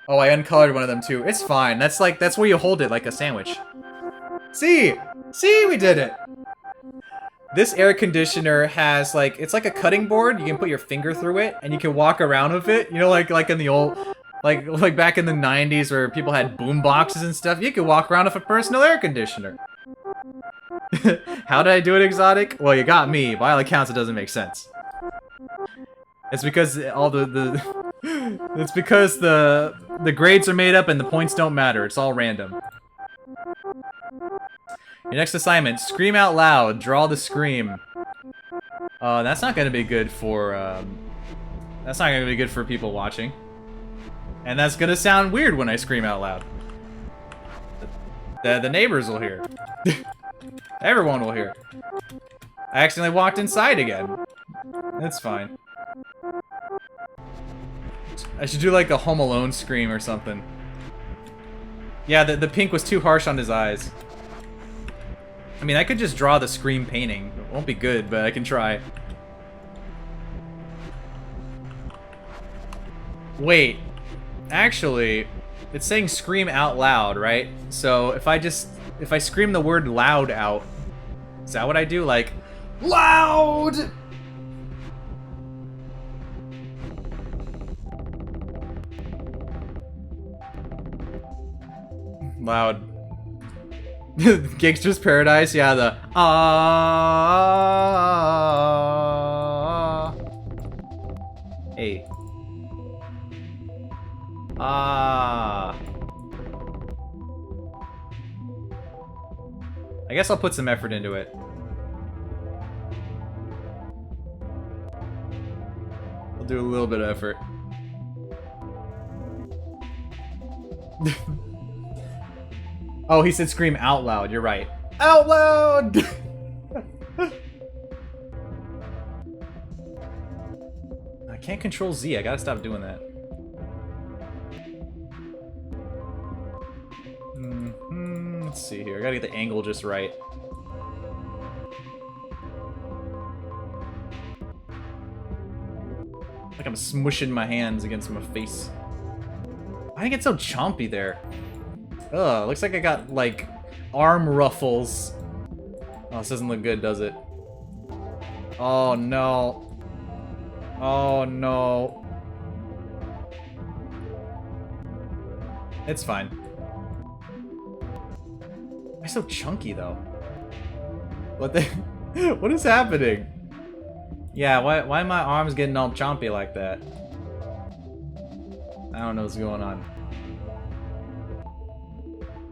Oh, I uncolored one of them too. It's fine. That's where you hold it like a sandwich. See? See, we did it. This air conditioner has it's like a cutting board. You can put your finger through it and you can walk around with it. You know, like in the old, like back in the 90s where people had boom boxes and stuff. You could walk around with a personal air conditioner. How did I do it, Exotic? Well, you got me. By all accounts, it doesn't make sense. It's because it's because the grades are made up and the points don't matter. It's all random. Your next assignment, scream out loud, draw the scream. That's not gonna be good for, that's not gonna be good for people watching. And that's gonna sound weird when I scream out loud. The neighbors will hear. Everyone will hear. I accidentally walked inside again. It's fine. I should do like a Home Alone scream or something. Yeah, the pink was too harsh on his eyes. I mean, I could just draw the Scream painting. It won't be good, but I can try. Wait. Actually, it's saying scream out loud, right? So if I scream the word loud out, is that what I do? Like, loud! Loud. Gangster's Paradise, yeah, the Hey. I guess I'll put some effort into it. I'll do a little bit of effort. Oh, he said scream out loud. You're right. Out loud! I can't control Z. I gotta stop doing that. Let's see here. I gotta get the angle just right. Like I'm smushing my hands against my face. Why did I get so chompy there? Ugh, looks like I got, like, arm ruffles. Oh, this doesn't look good, does it? Oh, no. Oh, no. It's fine. Why so chunky, though? What the... What is happening? Yeah, why are my arms getting all chompy like that? I don't know what's going on.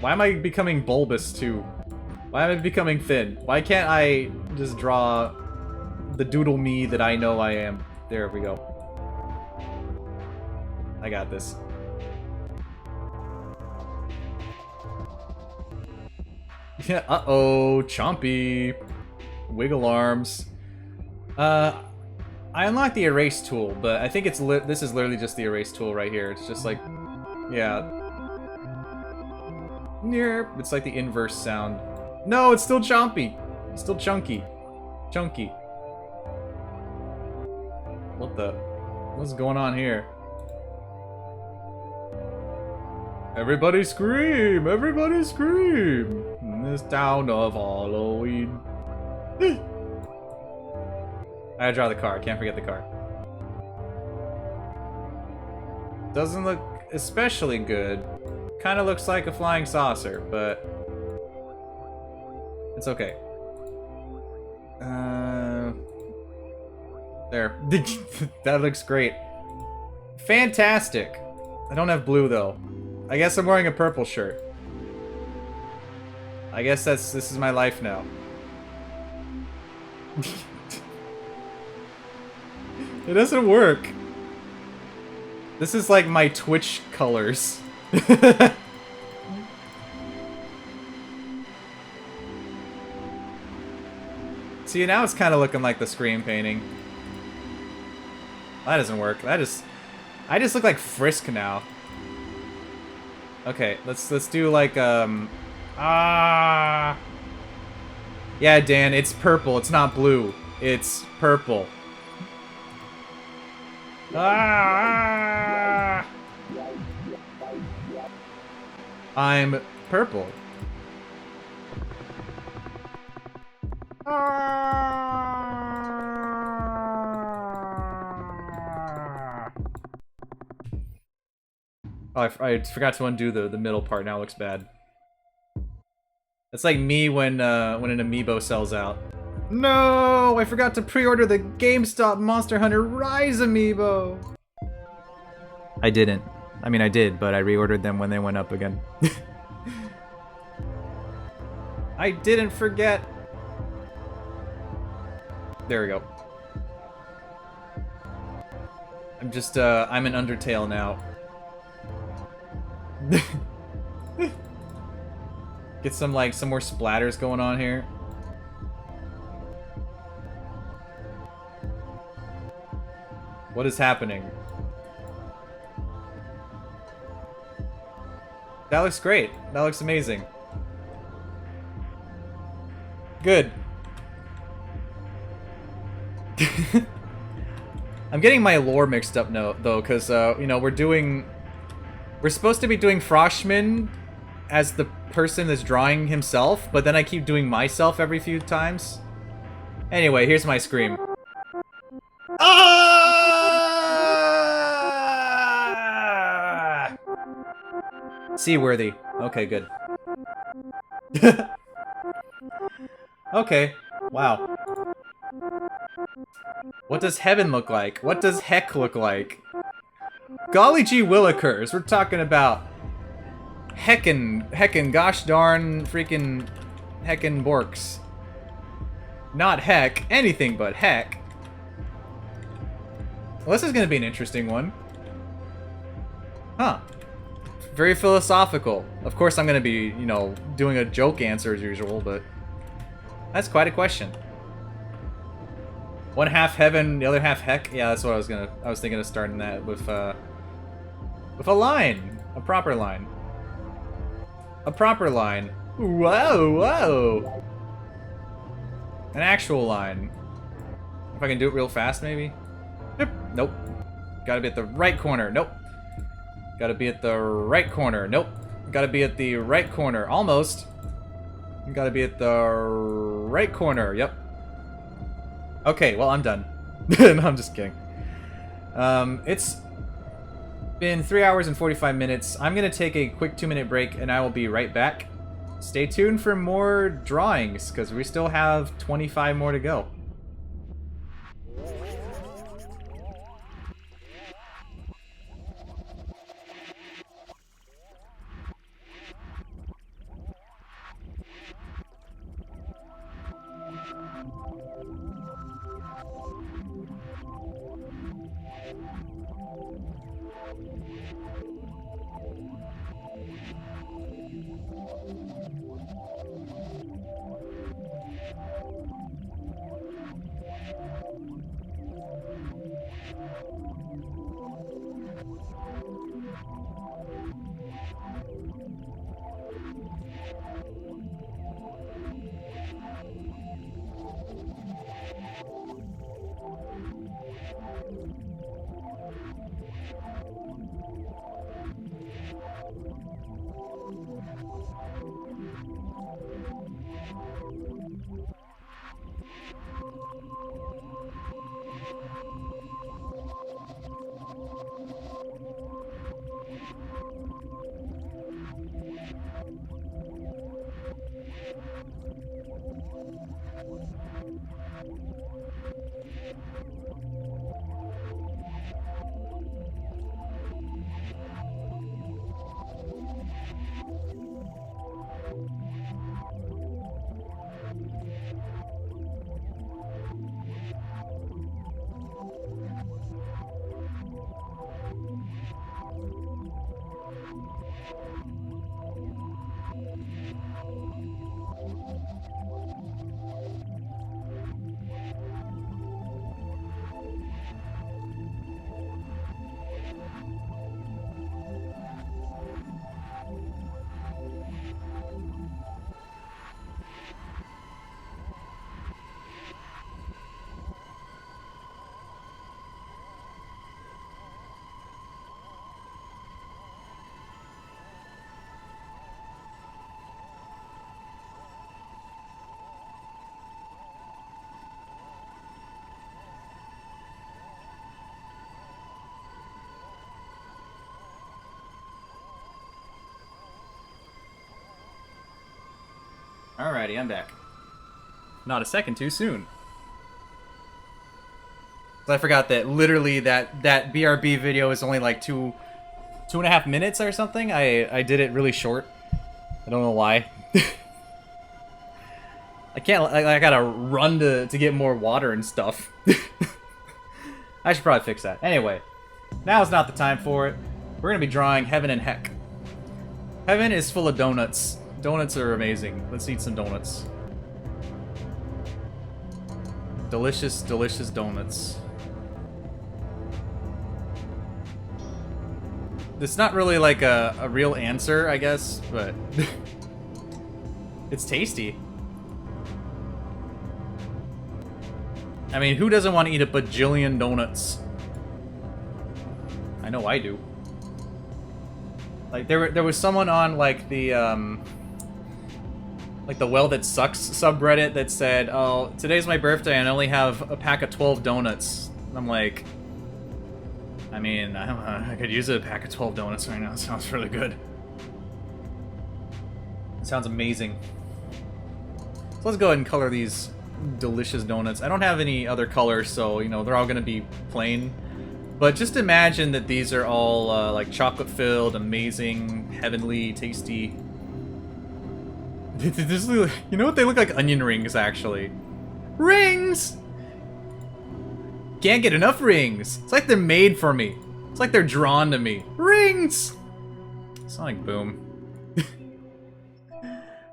Why am I becoming bulbous too? Why am I becoming thin? Why can't I just draw the doodle me that I know I am? There we go. I got this. Yeah, uh-oh, chompy. Wiggle arms. I unlocked the erase tool, but I think it's this is literally just the erase tool right here. It's just like, yeah. It's like the inverse sound. No, it's still chompy. It's still chunky. Chunky. What's going on here? Everybody scream! Everybody scream! In this town of Halloween. I gotta draw the car. Can't forget the car. Doesn't look especially good. Kind of looks like a flying saucer, but it's okay. There. That looks great. Fantastic. I don't have blue though. I guess I'm wearing a purple shirt. I guess this is my life now. It doesn't work. This is like my Twitch colors. See, now it's kind of looking like the Scream painting. That doesn't work. I just look like Frisk now. Okay, let's do like yeah, Dan, it's purple. It's not blue. It's purple. I'm purple. Oh, I forgot to undo the middle part. Now it looks bad. It's like me when an amiibo sells out. No, I forgot to pre-order the GameStop Monster Hunter Rise amiibo. I didn't. I mean, I did, but I reordered them when they went up again. I didn't forget. There we go. I'm just, I'm an Undertale now. Get some more splatters going on here. What is happening? That looks great. That looks amazing. Good. I'm getting my lore mixed up now, though, because, you know, we're supposed to be doing Froshmin as the person that's drawing himself, but then I keep doing myself every few times. Anyway, here's my scream. Ah! Seaworthy. Okay, good. Okay. Wow. What does heaven look like? What does heck look like? Golly gee willikers, we're talking about heckin' gosh darn freaking heckin' borks. Not heck, anything but heck. Well, this is gonna be an interesting one. Huh. Very philosophical. Of course I'm gonna be, you know, doing a joke answer as usual, but that's quite a question. One half heaven, the other half heck. Yeah, that's what I was thinking of starting that with a line. A proper line. A proper line. Whoa, whoa. An actual line. If I can do it real fast, maybe? Nope. Gotta be at the right corner. Nope. Gotta be at the right corner. Nope. Gotta be at the right corner. Almost. Gotta be at the right corner. Yep. Okay, well, I'm done. No, I'm just kidding. It's been 3 hours and 45 minutes. I'm gonna take a quick 2-minute break, and I will be right back. Stay tuned for more drawings, because we still have 25 more to go. Alrighty, I'm back. Not a second too soon. I forgot that literally that BRB video is only like two and a half minutes or something. I did it really short. I don't know why. I can't. I gotta run to get more water and stuff. I should probably fix that. Anyway, now is not the time for it. We're gonna be drawing Heaven and Heck. Heaven is full of donuts. Donuts are amazing. Let's eat some donuts. Delicious, delicious donuts. It's not really like a real answer, I guess, but it's tasty. I mean, who doesn't want to eat a bajillion donuts? I know I do. Like there was someone on like the Well That Sucks subreddit that said, "Oh, today's my birthday and I only have a pack of 12 donuts." And I'm like, I mean, I could use a pack of 12 donuts right now. It sounds really good. It sounds amazing. So let's go ahead and color these delicious donuts. I don't have any other colors, so, you know, they're all going to be plain. But just imagine that these are all, like, chocolate-filled, amazing, heavenly, tasty. You know what? They look like onion rings, actually. Rings! Can't get enough rings. It's like they're made for me. It's like they're drawn to me. Rings! Sonic Boom.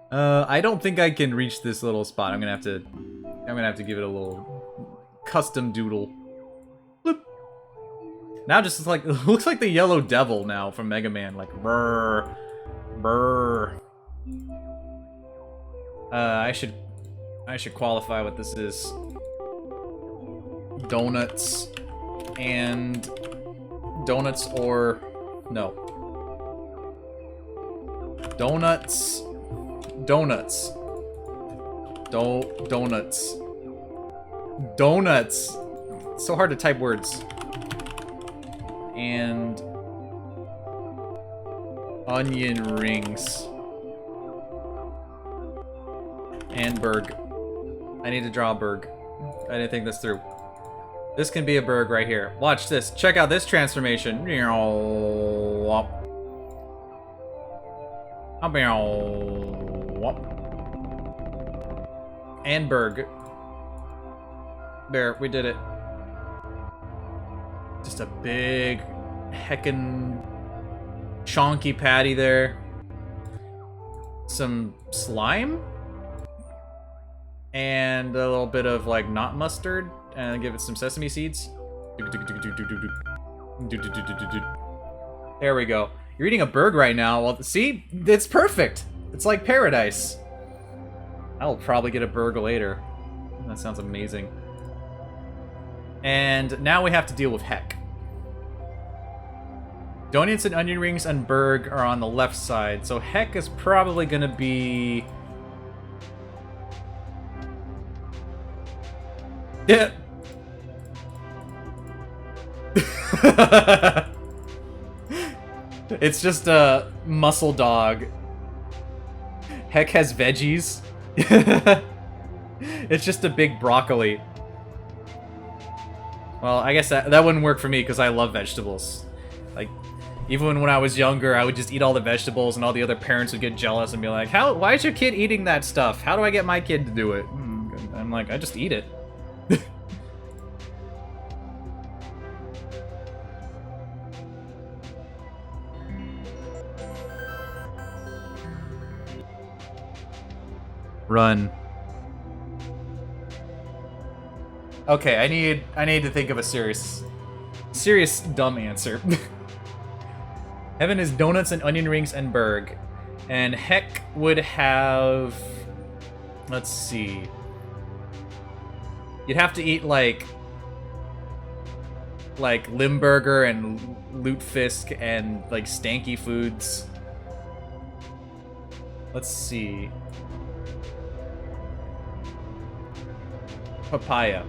I don't think I can reach this little spot. I'm gonna have to give it a little custom doodle. Bloop. Now just like, it looks like the Yellow Devil now from Mega Man. Like, brr. Brr. I should qualify what this is. Donuts and donuts or no. Donuts. Donuts. Donuts. Donuts. It's so hard to type words. And onion rings. And burg. I need to draw a burg. I didn't think this through. This can be a burg right here. Watch this. Check out this transformation. And burg. There, we did it. Just a big heckin' chonky patty there. Some slime. And a little bit of like not mustard. And give it some sesame seeds. There we go. You're eating a burg right now. Well, see? It's perfect. It's like paradise. I'll probably get a burg later. That sounds amazing. And now we have to deal with Heck. Donuts and onion rings and burg are on the left side. So Heck is probably going to be... Yeah. It's just a muscle dog. Heck has veggies. It's just a big broccoli. Well, I guess that wouldn't work for me because I love vegetables. Like, even when I was younger, I would just eat all the vegetables and all the other parents would get jealous and be like, why is your kid eating that stuff? How do I get my kid to do it? I'm like, I just eat it. Run. Okay, I need to think of a serious dumb answer. Heaven is donuts and onion rings and burg. And Heck would have... Let's see. You'd have to eat like Limburger and Lutefisk and like stanky foods. Let's see. Papaya.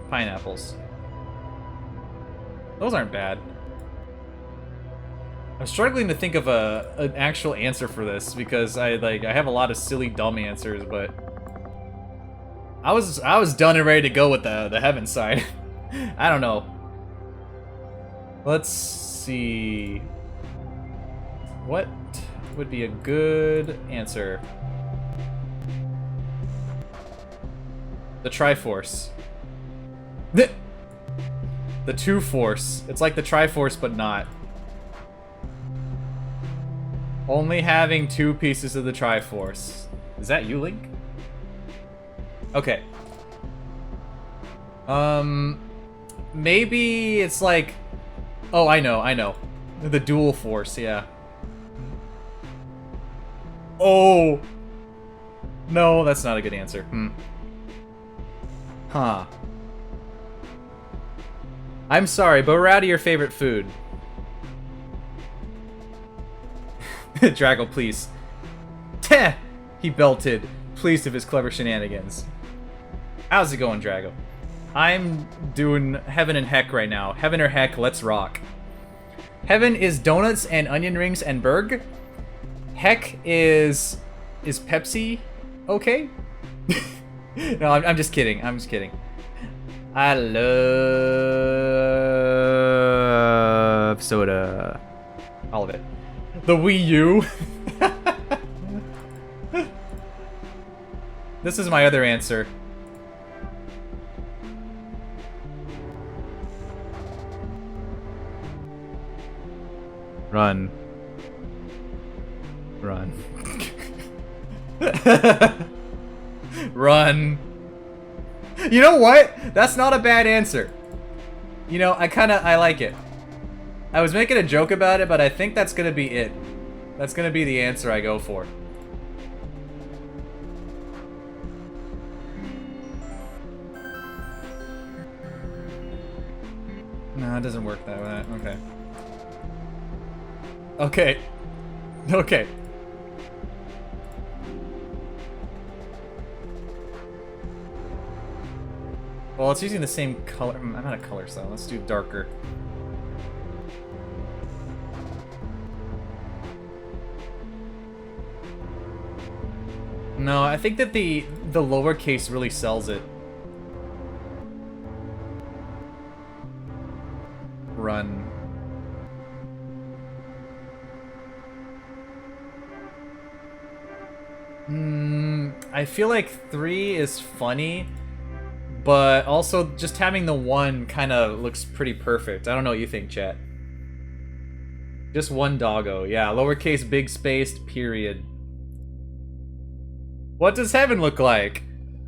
Pineapples. Those aren't bad. I'm struggling to think of an actual answer for this because I have a lot of silly dumb answers, but I was done and ready to go with the heaven side. I don't know. Let's see. What would be a good answer? The Triforce. The Two Force. It's like the Triforce, but not. Only having 2 pieces of the Triforce. Is that you, Link? Okay. Maybe it's like... Oh, I know. The Dual Force, yeah. Oh! No, that's not a good answer. Huh. I'm sorry, but we're out of your favorite food. Draggle, please. Teh! He belted, pleased of his clever shenanigans. How's it going, Draggle? I'm doing Heaven and Heck right now. Heaven or Heck, let's rock. Heaven is donuts and onion rings and burg. Heck is Pepsi okay? No, I'm just kidding. I'm just kidding. I love soda. All of it. The Wii U. This is my other answer. Run. Run. Run. You know what? That's not a bad answer. You know, I like it. I was making a joke about it, but I think that's gonna be it. That's gonna be the answer I go for. No, it doesn't work that way. Okay. Okay. Okay. Well, it's using the same color. I'm out of color, so let's do darker. No, I think that the lowercase really sells it. Run. I feel like 3 is funny, but also just having the 1 kind of looks pretty perfect. I don't know what you think, chat. Just one doggo. Yeah, lowercase big spaced period. What does heaven look like?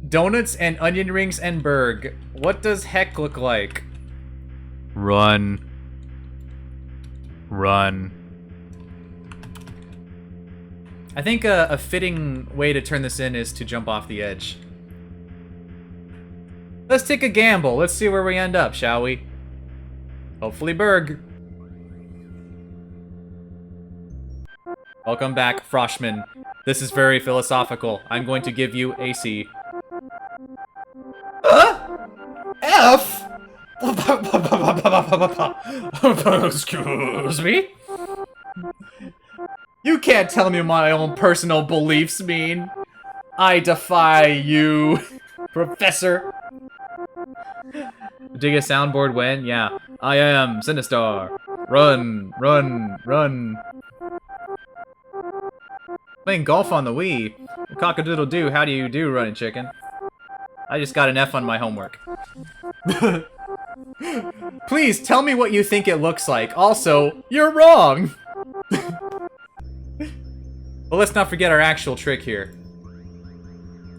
Donuts and onion rings and burg. What does heck look like? Run. Run. I think a fitting way to turn this in is to jump off the edge. Let's take a gamble. Let's see where we end up, shall we? Hopefully burg. Welcome back, Froshmin. This is very philosophical. I'm going to give you a C. F? Excuse me? You can't tell me what my own personal beliefs mean. I defy you, Professor. Dig a soundboard when? Yeah. I am Sinistar. Run, run, run. Playing golf on the Wii. Cock-a-doodle-doo, how do you do, running chicken? I just got an F on my homework. Please, tell me what you think it looks like. Also, you're wrong! Well, let's not forget our actual trick here.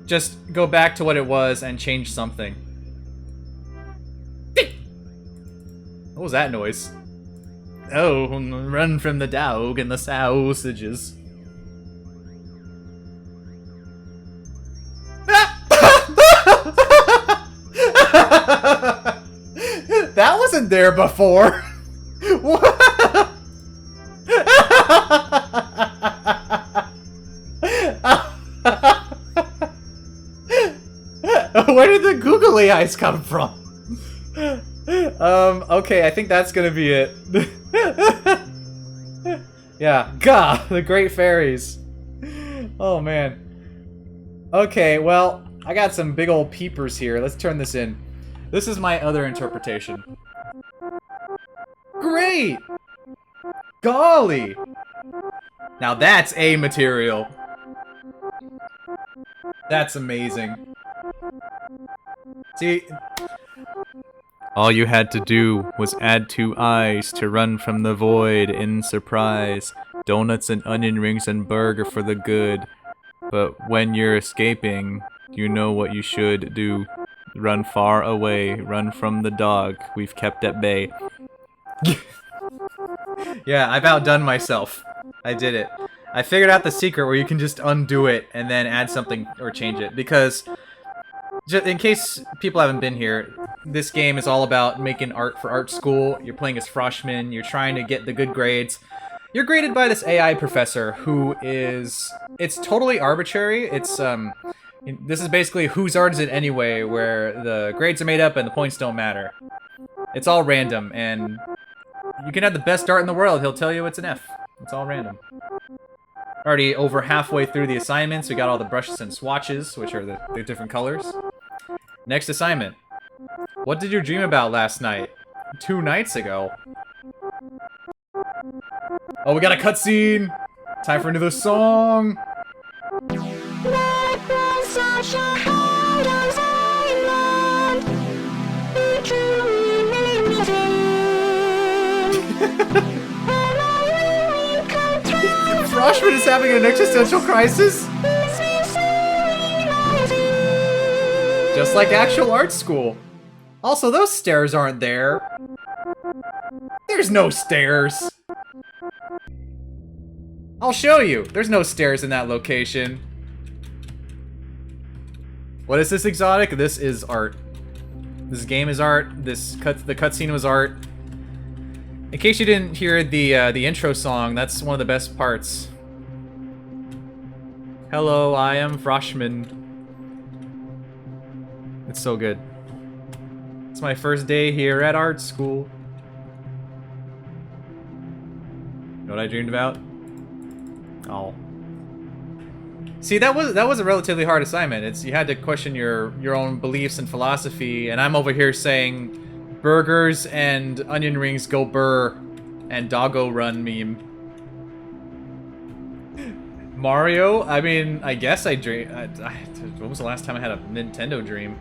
Just go back to what it was and change something. What was that noise? Oh, run from the dog and the sausages. That wasn't there before. Where did the googly eyes come from? Okay, I think that's gonna be it. Yeah, gah, the great fairies. Oh man. Okay, well, I got some big old peepers here. Let's turn this in. This is my other interpretation. Great! Golly! Now that's A material. That's amazing. See, All you had to do was add 2 eyes to run from the void in surprise. Donuts and onion rings and burger for the good. But when you're escaping, you know what you should do. Run far away, run from the dog we've kept at bay. yeah, I've outdone myself. I did it. I figured out the secret where you can just undo it and then add something or change it. Because, just in case people haven't been here, this game is all about making art for art school. You're playing as Froshmin. You're trying to get the good grades. You're graded by this AI professor who is... It's totally arbitrary. It's, this is basically Whose Art Is It Anyway, where the grades are made up and the points don't matter. It's all random, and you can have the best art in the world. He'll tell you it's an F. It's all random. Already over halfway through the assignments. We got all the brushes and swatches, which are the different colors. Next assignment. What did you dream about last night? 2 nights ago. Oh, we got a cutscene! Time for another song! Froshmin is having an existential crisis? Just like actual art school. Also, those stairs aren't there. There's no stairs. I'll show you. There's no stairs in that location. What is this exotic? This is art. This game is art. The cutscene was art. In case you didn't hear the intro song, that's one of the best parts. Hello, I am Froshmin. It's so good. It's my first day here at art school. You know what I dreamed about? Oh. See, that was a relatively hard assignment. You had to question your own beliefs and philosophy, and I'm over here saying burgers and onion rings go burr and doggo run meme. Mario? I mean, I guess I dream. When was the last time I had a Nintendo dream?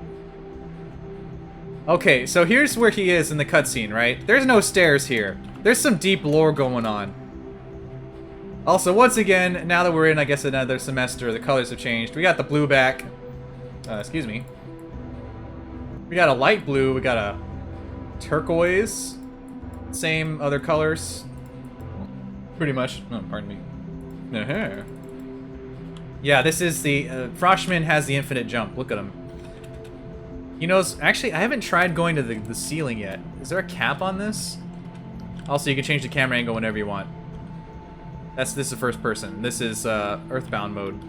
Okay, so here's where he is in the cutscene, right? There's no stairs here. There's some deep lore going on. Also, once again, now that we're in, I guess, another semester, the colors have changed. We got the blue back. Excuse me. We got a light blue. We got a turquoise. Same other colors. Pretty much. Oh, pardon me. Uh-huh. Yeah, this is the... Froshmin has the infinite jump. Look at him. He knows... Actually, I haven't tried going to the ceiling yet. Is there a cap on this? Also, you can change the camera angle whenever you want. This is first person. This is Earthbound mode.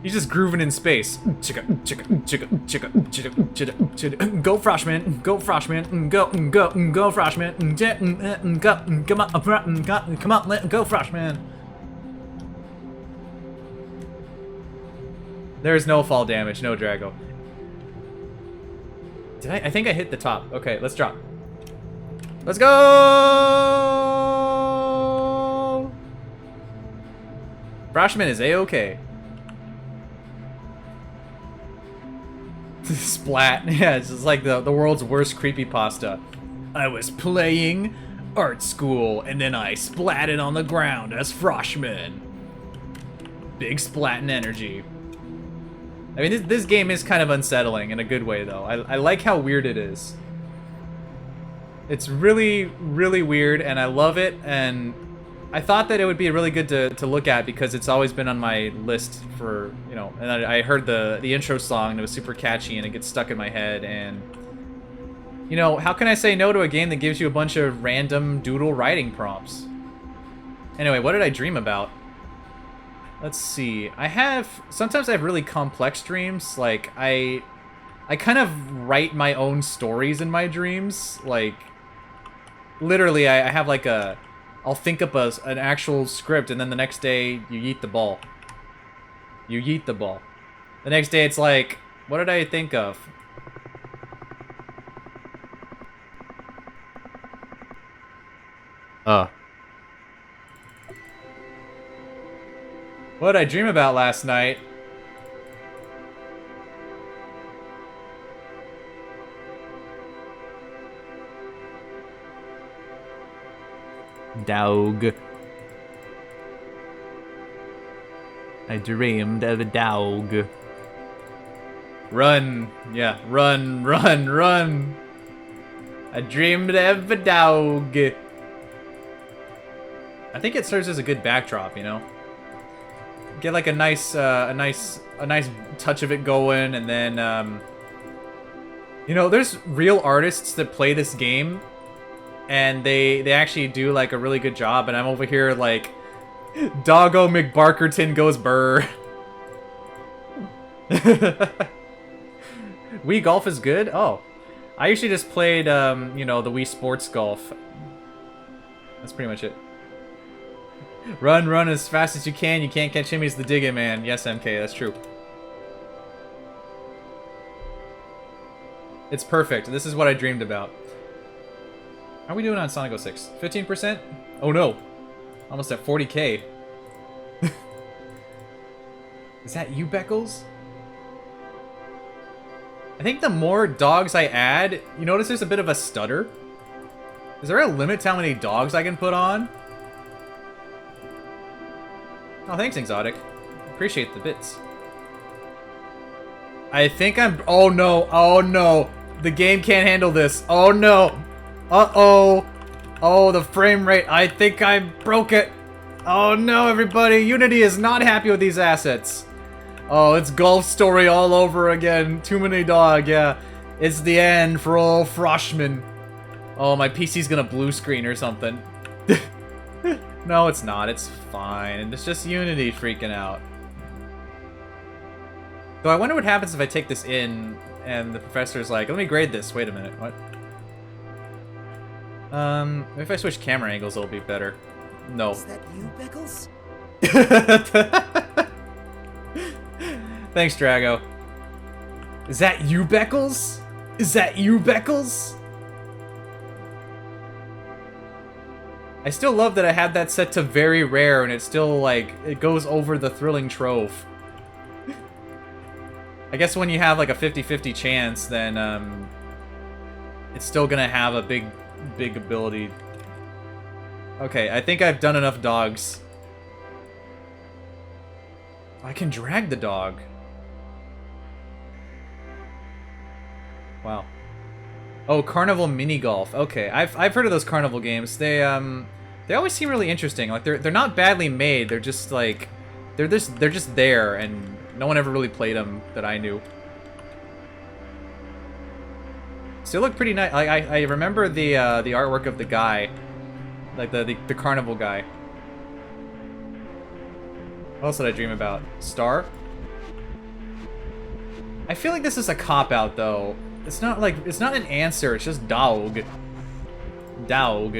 He's just grooving in space. Go Froshmin, go Froshmin, go Froshmin, come on, go Froshmin. There's no fall damage, no Drago. Did I think I hit the top. Okay, let's drop. Let's go! Froshmin is A-okay. Splat. Yeah, it's just like the world's worst creepypasta. I was playing art school, and then I splatted on the ground as Froshmin. Big splatting energy. I mean, this game is kind of unsettling in a good way, though. I like how weird it is. It's really, really weird, and I love it, and I thought that it would be really good to look at because it's always been on my list for, you know, and I heard the intro song, and it was super catchy, and it gets stuck in my head, and, you know, how can I say no to a game that gives you a bunch of random doodle writing prompts? Anyway, what did I dream about? Let's see. Sometimes I have really complex dreams. Like, I kind of write my own stories in my dreams. Like, literally, I have like a I'll think up an actual script, and then the next day you yeet the ball. You yeet the ball. The next day it's like, what did I think of? What did I dream about last night? Dog. I dreamed of a dog. Run. Yeah, run, run, run. I dreamed of a dog. I think it serves as a good backdrop, you know? Get like a nice touch of it going, and then, you know, there's real artists that play this game, and they actually do like a really good job, and I'm over here like, Doggo McBarkerton goes burr. Wii Golf is good? Oh. I usually just played, you know, the Wii Sports Golf. That's pretty much it. Run, run as fast as you can. You can't catch him. He's the Diggeh Man. Yes, MK, that's true. It's perfect. This is what I dreamed about. How are we doing on Sonic 06? 15%? Oh no. Almost at 40k. Is that you, Beckels? I think the more dogs I add, you notice there's a bit of a stutter? Is there a limit to how many dogs I can put on? Oh, thanks, Exotic. Appreciate the bits. I think I'm... Oh, no. Oh, no. The game can't handle this. Oh, no. Uh-oh. Oh, the frame rate. I think I broke it. Oh, no, everybody. Unity is not happy with these assets. Oh, it's Golf Story all over again. Too many dog, yeah. It's the end for old Froshmin. Oh, my PC's gonna blue screen or something. No, it's not. It's fine. It's just Unity freaking out. Though I wonder what happens if I take this in and the professor's like, let me grade this. Wait a minute. What? If I switch camera angles, it'll be better. No. Is that you, Beckels? Thanks, Drago. Is that you, Beckels? Is that you, Beckels? I still love that I have that set to very rare, and it's still, like, it goes over the thrilling trove. I guess when you have, like, a 50-50 chance, then, it's still gonna have a big ability. Okay, I think I've done enough dogs. I can drag the dog. Wow. Oh, Carnival Mini Golf. Okay, I've heard of those carnival games. They always seem really interesting. Like they're not badly made. They're just like they're just there, and no one ever really played them that I knew. Still look pretty nice. I remember the artwork of the guy, like the carnival guy. What else did I dream about? Star? I feel like this is a cop-out, though. It's not like, it's not an answer, it's just dog. Dog.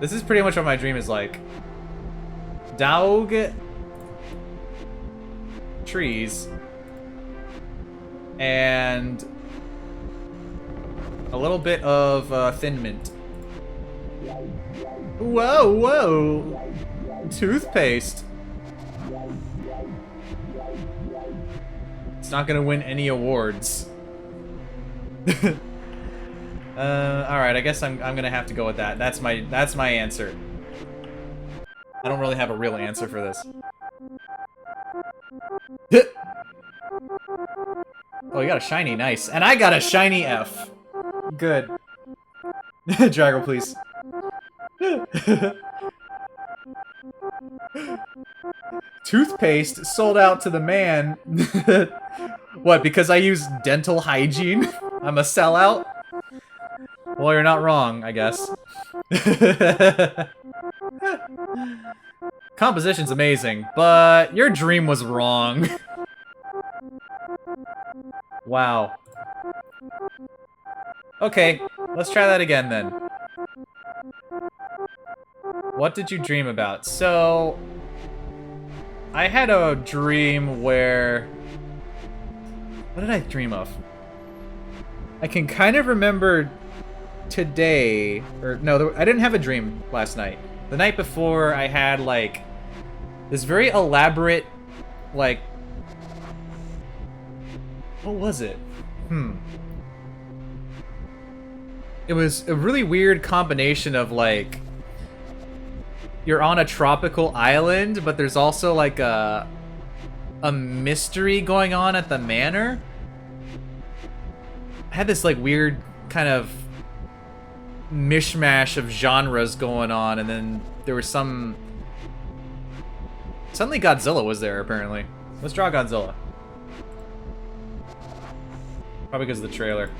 This is pretty much what my dream is like. Dog. Trees. And a little bit of Thin Mint. Whoa, whoa! Toothpaste. It's not gonna win any awards. Alright, I guess I'm gonna have to go with that. That's my answer. I don't really have a real answer for this. Oh, you got a shiny, nice. And I got a shiny F. Good. Drago, please. Toothpaste sold out to the man. What, because I use dental hygiene? I'm a sellout? Well, you're not wrong, I guess. Composition's amazing, but your dream was wrong. Wow. Okay, let's try that again then. What did you dream about? So, I had a dream where... What did I dream of? I can kind of remember today, or no, I didn't have a dream last night. The night before, I had, like, this very elaborate, like... What was it? It was a really weird combination of, like... You're on a tropical island, but there's also, like, a mystery going on at the manor. I had this, like, weird kind of mishmash of genres going on, and then there was some... Suddenly Godzilla was there, apparently. Let's draw Godzilla. Probably because of the trailer.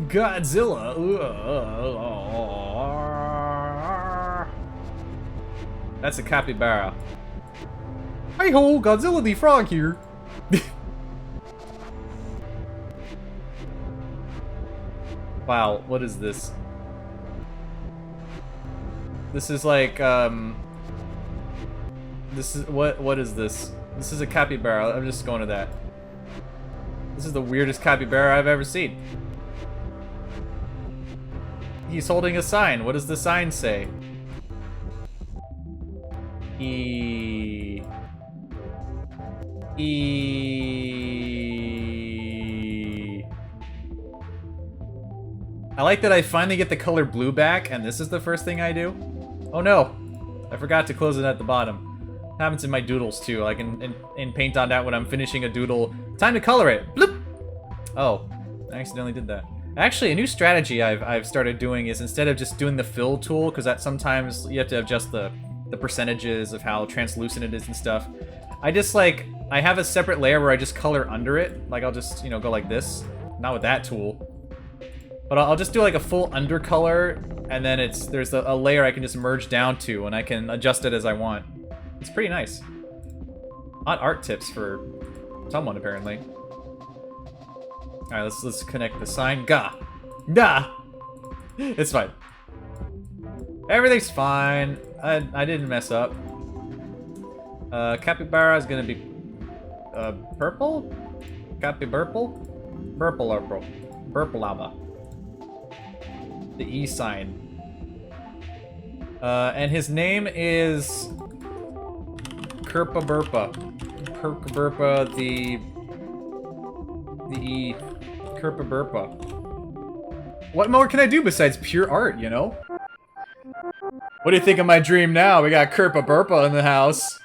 Godzilla! That's a capybara. Hi-ho, Godzilla the Frog here. Wow, what is this? This is like, this is, what is this? This is a capybara, I'm just going to that. This is the weirdest capybara I've ever seen. He's holding a sign. What does the sign say? I like that I finally get the color blue back, and this is the first thing I do. Oh no! I forgot to close it at the bottom. It happens in my doodles too. I can in Paint on that when I'm finishing a doodle. Time to color it! Bloop! Oh, I accidentally did that. Actually, a new strategy I've started doing is instead of just doing the fill tool, because that sometimes you have to adjust the percentages of how translucent it is and stuff. I just like, I have a separate layer where I just color under it. Like I'll just, you know, go like this. Not with that tool. But I'll just do like a full undercolor, and then there's a layer I can just merge down to, and I can adjust it as I want. It's pretty nice. Hot art tips for someone, apparently. Alright, let's connect the sign. Gah! Gah! It's fine. Everything's fine. I didn't mess up. Capybara is gonna be purple? Capyburple? Burple. Burplaba. The E sign. And his name is Kirpaburpa. Kirpaburpa the E. Kirpaburpa. What more can I do besides pure art, you know? What do you think of my dream now? We got Kirpaburpa in the house.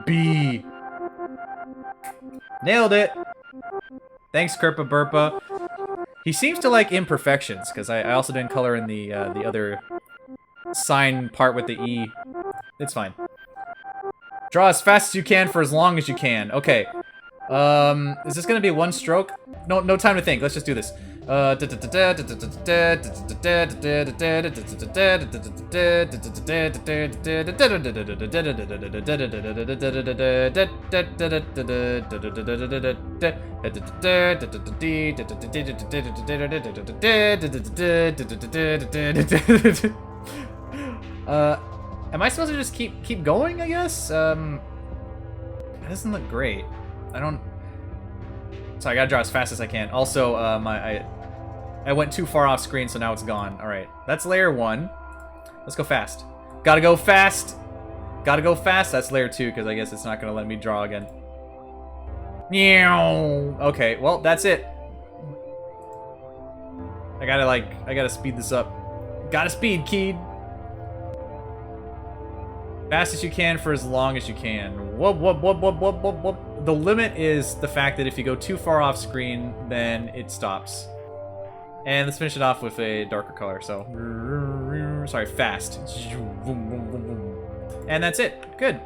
B. Nailed it. Thanks, Kirpaburpa. He seems to like imperfections, because I also didn't color in the other sign part with the E. It's fine. Draw as fast as you can for as long as you can. Okay. Is this gonna be one stroke? No time to think. Let's just do this. Am I supposed to just keep going, I guess? That doesn't look great. So I gotta draw as fast as I can. Also, I went too far off screen, so now it's gone. Alright, that's layer 1. Let's go fast. Gotta go fast! Gotta go fast! That's layer 2, because I guess it's not gonna let me draw again. Meow. Okay, well, that's it. I gotta speed this up. Gotta speed, kid! Fast as you can for as long as you can. Whoop, whoop, whoop, whoop, whoop, whoop, whoop. The limit is the fact that if you go too far off screen, then it stops. And let's finish it off with a darker color, so... Sorry, fast. And that's it. Good.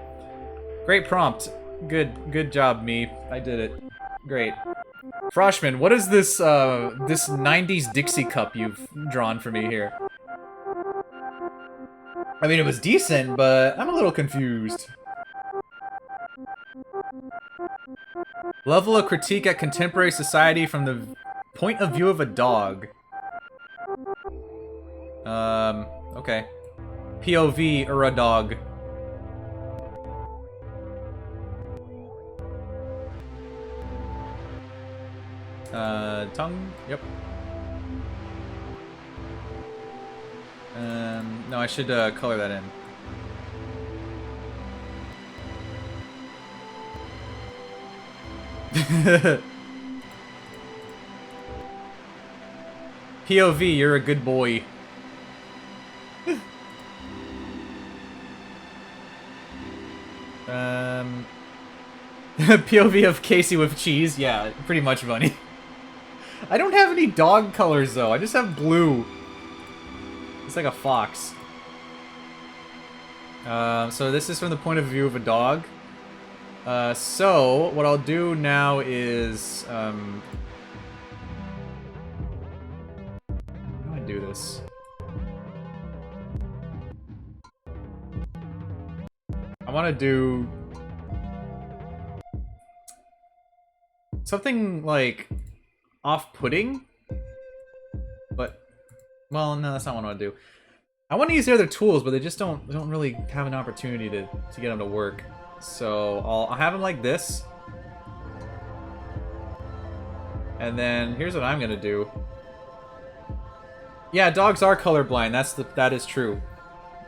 Great prompt. Good job, me. I did it. Great. Froshmin, what is this, this 90s Dixie Cup you've drawn for me here? I mean, it was decent, but I'm a little confused. Level of critique at contemporary society from the point of view of a dog. Okay. POV or a dog. Tongue? Yep. No, I should color that in. POV, you're a good boy. POV of Casey with cheese. Yeah, pretty much funny. I don't have any dog colors though. I just have blue. It's like a fox. So this is from the point of view of a dog. So what I'll do now is how do I do this? I want to do something like off-putting, but well, no, that's not what I want to do. I want to use the other tools, but they just don't really have an opportunity to get them to work. So I'll have them like this, and then here's what I'm gonna do. Yeah, dogs are colorblind. That is true.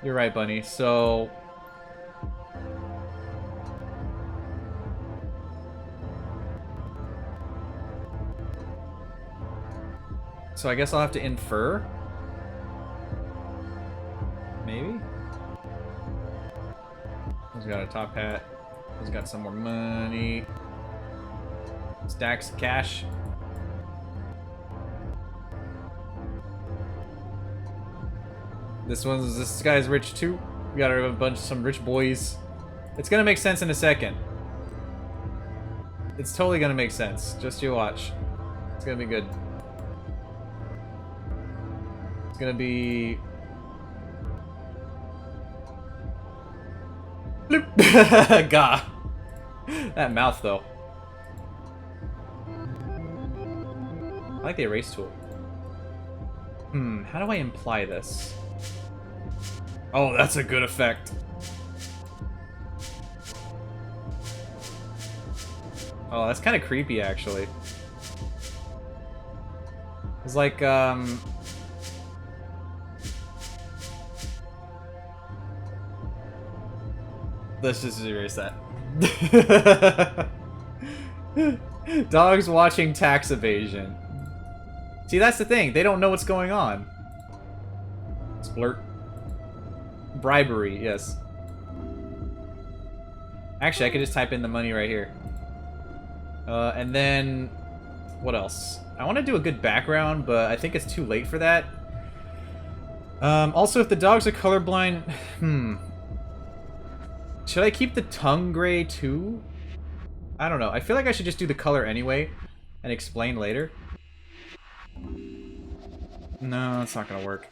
You're right, Bunny. So I guess I'll have to infer. Maybe? He's got a top hat. He's got some more money. Stacks of cash. This guy's rich too. We got some rich boys. It's gonna make sense in a second. It's totally gonna make sense. Just you watch. It's gonna be good. It's gonna be... Bloop. Gah. That mouth, though. I like the erase tool. How do I imply this? Oh, that's a good effect. Oh, that's kind of creepy, actually. It's like, let's just erase that. Dogs watching tax evasion. See, that's the thing. They don't know what's going on. It's Blurp. Bribery, yes. Actually, I could just type in the money right here. And then... what else? I want to do a good background, but I think it's too late for that. Also, if the dogs are colorblind... Should I keep the tongue gray too? I don't know. I feel like I should just do the color anyway and explain later. No, that's not gonna work.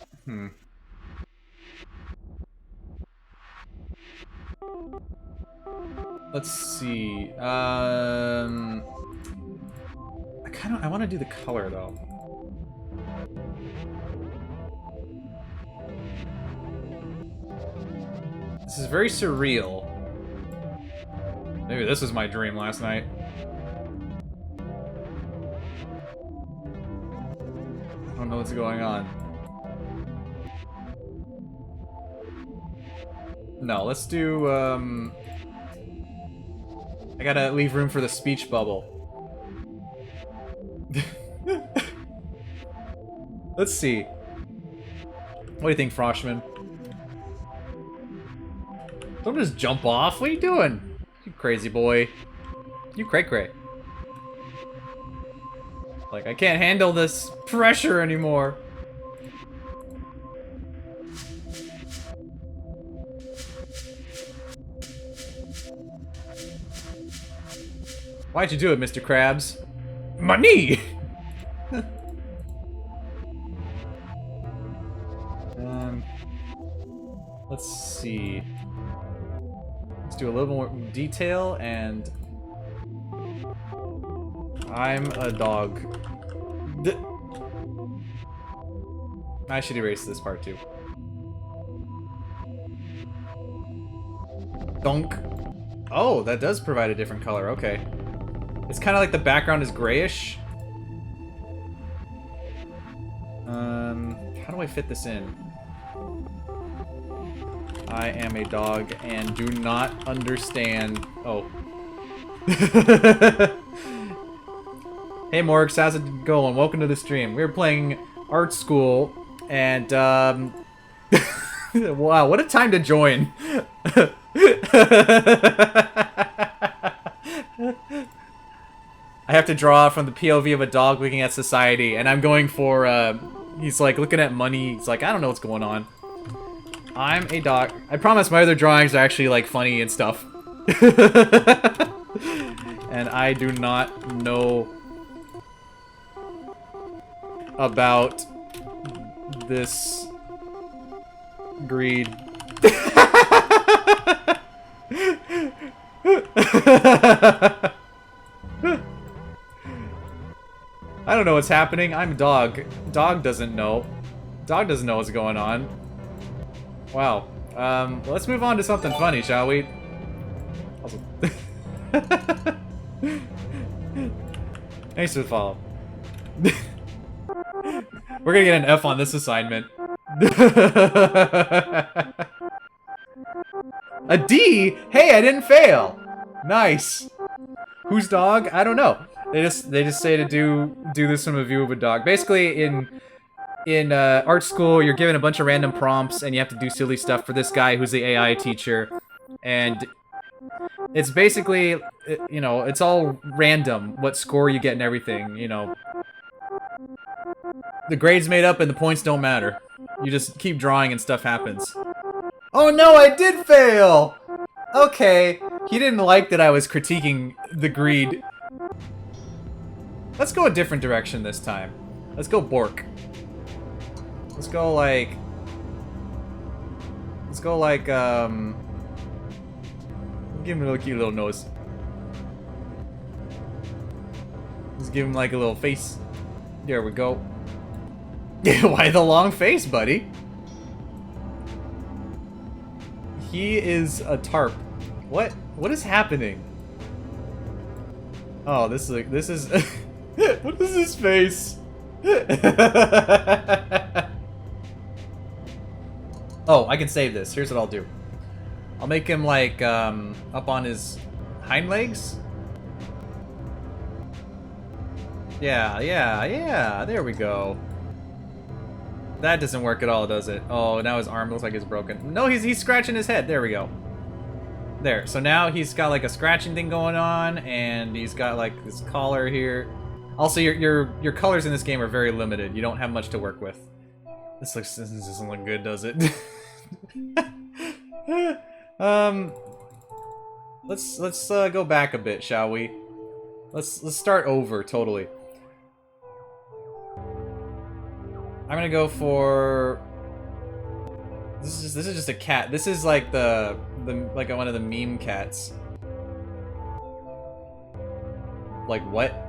Let's see. I want to do the color though. This is very surreal. Maybe this was my dream last night. I don't know what's going on. No, let's do, I gotta leave room for the speech bubble. Let's see. What do you think, Froshmin? Don't just jump off. What are you doing? You crazy boy. You cray-cray. Like, I can't handle this pressure anymore. Why'd you do it, Mr. Krabs? My knee! Let's see. Let's do a little more detail, and I'm a dog. I should erase this part too. Donk. Oh, that does provide a different color. Okay. It's kind of like the background is grayish. How do I fit this in? I am a dog and do not understand. Oh. Hey Morgs, how's it going? Welcome to the stream. We're playing Art School, and wow, what a time to join. I have to draw from the POV of a dog looking at society, and I'm going for, he's like looking at money. He's like, I don't know what's going on. I'm a dog. I promise my other drawings are actually like funny and stuff. And I do not know about this greed. I don't know what's happening. I'm a dog. Dog doesn't know. Dog doesn't know what's going on. Wow. Let's move on to something funny, shall we? Also thanks for the follow. We're gonna get an F on this assignment. A D? Hey, I didn't fail. Nice. Whose dog? I don't know. They just say to do this from a view of a dog. Basically, in art school, you're given a bunch of random prompts, and you have to do silly stuff for this guy who's the AI teacher, and it's basically, you know, it's all random what score you get and everything. You know, the grade's made up and the points don't matter. You just keep drawing and stuff happens. Oh no, I did fail! Okay, he didn't like that I was critiquing the greed. Let's go a different direction this time. Let's go Bork. Let's go like... Give him a little cute little nose. Let's give him like a little face. There we go. Why the long face, buddy? He is a tarp. What? What is happening? Oh, this is what is his face? Oh, I can save this. Here's what I'll do. I'll make him like up on his hind legs. Yeah, there we go. That doesn't work at all, does it? Oh, now his arm looks like it's broken. No, he's scratching his head. There we go. There. So now he's got like a scratching thing going on, and he's got like this collar here. Also, your colors in this game are very limited. You don't have much to work with. This doesn't look good, does it? Let's go back a bit, shall we? Let's start over totally. I'm gonna go for this is just a cat. This is like the like one of the meme cats. Like what?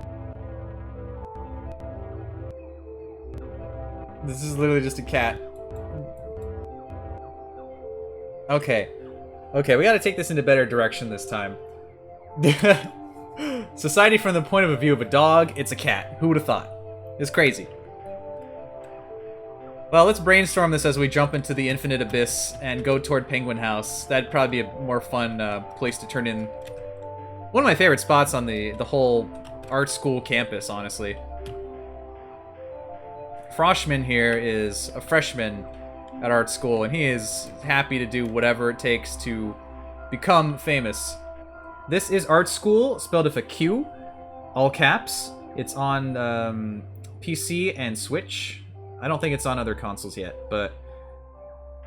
This is literally just a cat. Okay. Okay, we gotta take this in a better direction this time. Society from the point of view of a dog, it's a cat. Who would have thought? It's crazy. Well, let's brainstorm this as we jump into the infinite abyss and go toward Penguin House. That'd probably be a more fun place to turn in. One of my favorite spots on the whole art school campus, honestly. Froshmin here is a freshman at art school, and he is happy to do whatever it takes to become famous. This is Art School, spelled with a Q, all caps. It's on PC and Switch. I don't think it's on other consoles yet, but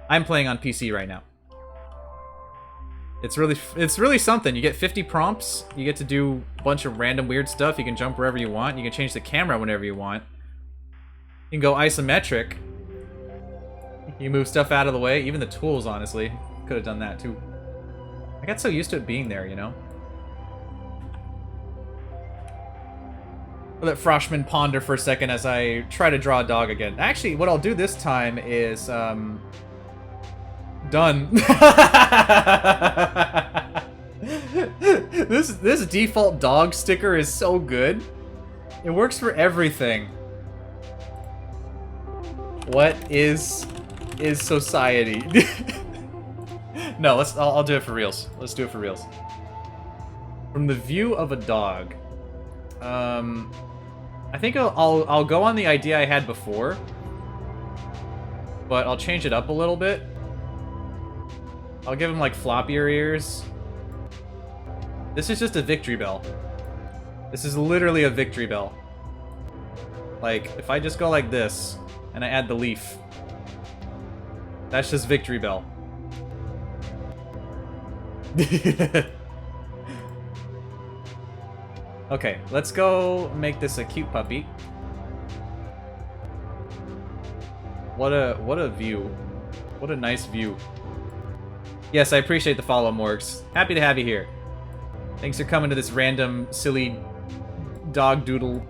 I'm playing on PC right now. It's really something. You get 50 prompts. You get to do a bunch of random weird stuff. You can jump wherever you want. You can change the camera whenever you want. You can go isometric. You move stuff out of the way, even the tools, honestly. Could have done that too. I got so used to it being there, you know? I'll let Froshmin ponder for a second as I try to draw a dog again. Actually, what I'll do this time is, done. This default dog sticker is so good. It works for everything. What is society? No, I'll do it for reals. Let's do it for reals. From the view of a dog. I think I'll go on the idea I had before, but I'll change it up a little bit. I'll give him like floppier ears. This is just a victory bell. This is literally a victory bell. Like, if I just go like this, and I add the leaf, that's just victory bell. Okay, let's go make this a cute puppy. What a view. What a nice view. Yes, I appreciate the follow, Morgs. Happy to have you here. Thanks for coming to this random, silly dog doodle.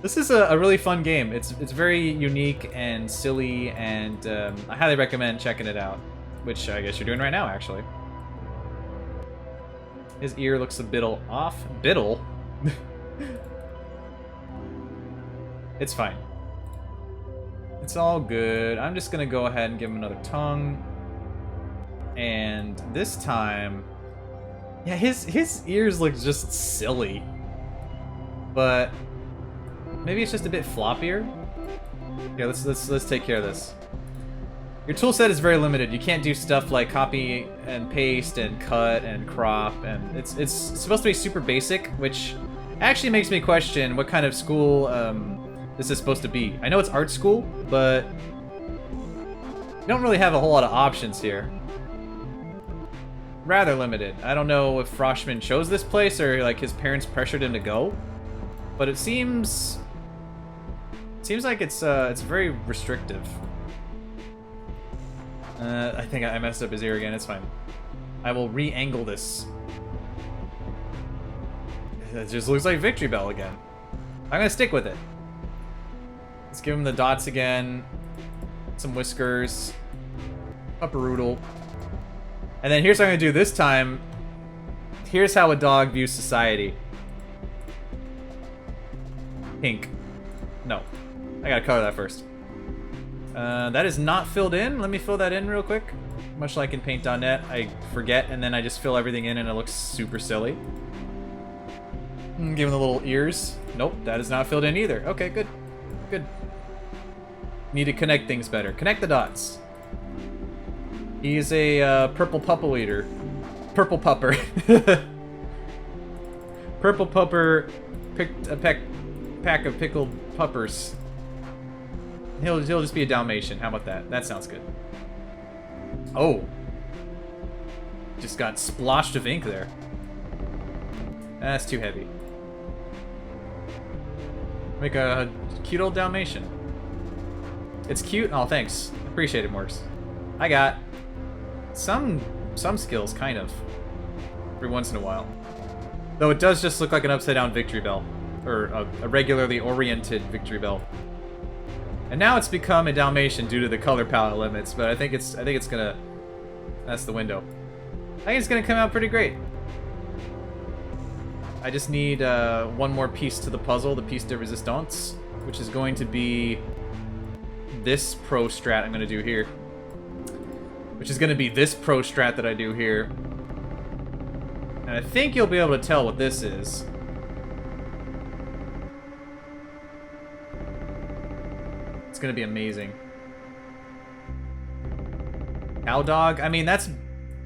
This is a really fun game. It's very unique and silly, and I highly recommend checking it out. Which I guess you're doing right now, actually. His ear looks a bit off. Biddle? It's fine. It's all good. I'm just gonna go ahead and give him another tongue. And this time... Yeah, his ears look just silly. But... maybe it's just a bit floppier? Yeah, let's take care of this. Your tool set is very limited. You can't do stuff like copy and paste and cut and crop, and it's supposed to be super basic, which actually makes me question what kind of school this is supposed to be. I know it's art school, but you don't really have a whole lot of options here. Rather limited. I don't know if Froshmin chose this place or like his parents pressured him to go, but it seems like it's very restrictive. I think I messed up his ear again. It's fine. I will re-angle this. It just looks like Victory Bell again. I'm gonna stick with it. Let's give him the dots again. Some whiskers. Upperoodle. And then here's what I'm gonna do this time. Here's how a dog views society. Pink. No. I gotta color that first. That is not filled in. Let me fill that in real quick. Much like in Paint.net, I forget and then I just fill everything in and it looks super silly. Give him the little ears. Nope, that is not filled in either. Okay, good. Good. Need to connect things better. Connect the dots. He's a purple pupple eater. Purple pupper. Purple pupper picked a pack of pickled puppers. He'll just be a Dalmatian. How about that? That sounds good. Oh. Just got splotched of ink there. That's too heavy. Make a cute old Dalmatian. It's cute? Oh, thanks. Appreciate it, Morgs. I got some skills, kind of. Every once in a while. Though it does just look like an upside-down victory bell. Or a regularly oriented victory bell. And now it's become a Dalmatian due to the color palette limits, but I think it's gonna... That's the window. I think it's gonna come out pretty great. I just need one more piece to the puzzle, the piece de resistance, which is going to be this pro strat I'm gonna do here. Which is gonna be this pro strat that I do here. And I think you'll be able to tell what this is. It's gonna be amazing. Cow dog? I mean, that's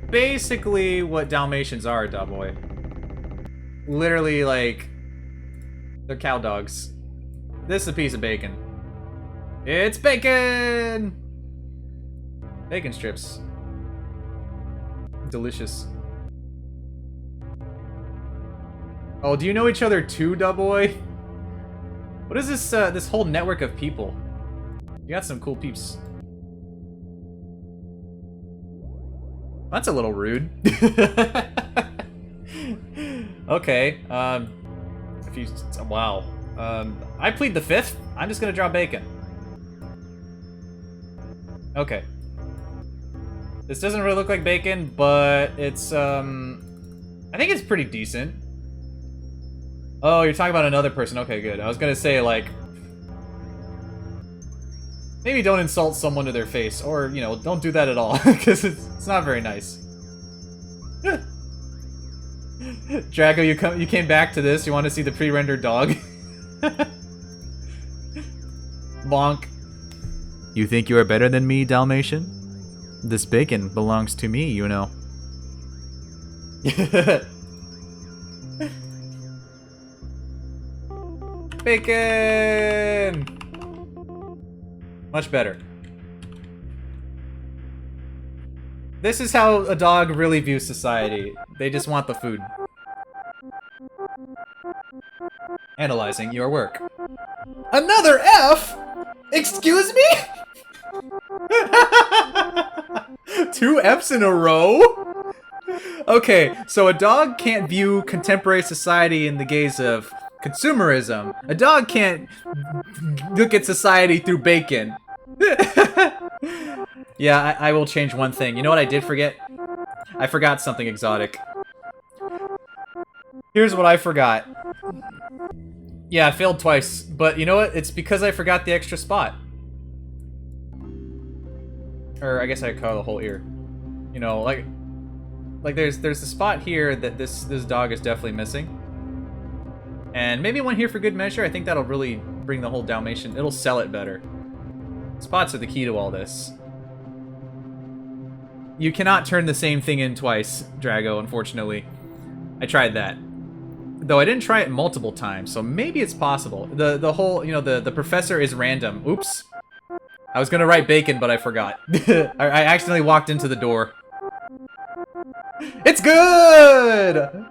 basically what Dalmatians are, Dawboy. Literally, like, they're cow dogs. This is a piece of bacon. It's bacon! Bacon strips. Delicious. Oh, do you know each other too, Dawboy? What is this, this whole network of people? You got some cool peeps. That's a little rude. Okay. If you... Wow. I plead the fifth. I'm just gonna draw bacon. Okay. This doesn't really look like bacon, but it's, I think it's pretty decent. Oh, you're talking about another person. Okay, good. I was gonna say, like... Maybe don't insult someone to their face, or, you know, don't do that at all, because it's not very nice. Drago, you came back to this. You want to see the pre-rendered dog? Bonk. You think you are better than me, Dalmatian? This bacon belongs to me, you know. Bacon! Much better. This is how a dog really views society. They just want the food. Analyzing your work. Another F? Excuse me? 2 Fs in a row? Okay, so a dog can't view contemporary society in the gaze of consumerism. A dog can't look at society through bacon. Yeah, I will change one thing. You know what I did forget? I forgot something exotic. Here's what I forgot. Yeah, I failed twice, but you know what? It's because I forgot the extra spot. Or I guess I call the whole ear. You know, like there's a spot here that this dog is definitely missing. And maybe one here for good measure. I think that'll really bring the whole Dalmatian. It'll sell it better. Spots are the key to all this. You cannot turn the same thing in twice, Drago, unfortunately. I tried that. Though I didn't try it multiple times, so maybe it's possible. The whole, you know, the professor is random. Oops. I was gonna write bacon, but I forgot. I accidentally walked into the door. It's good!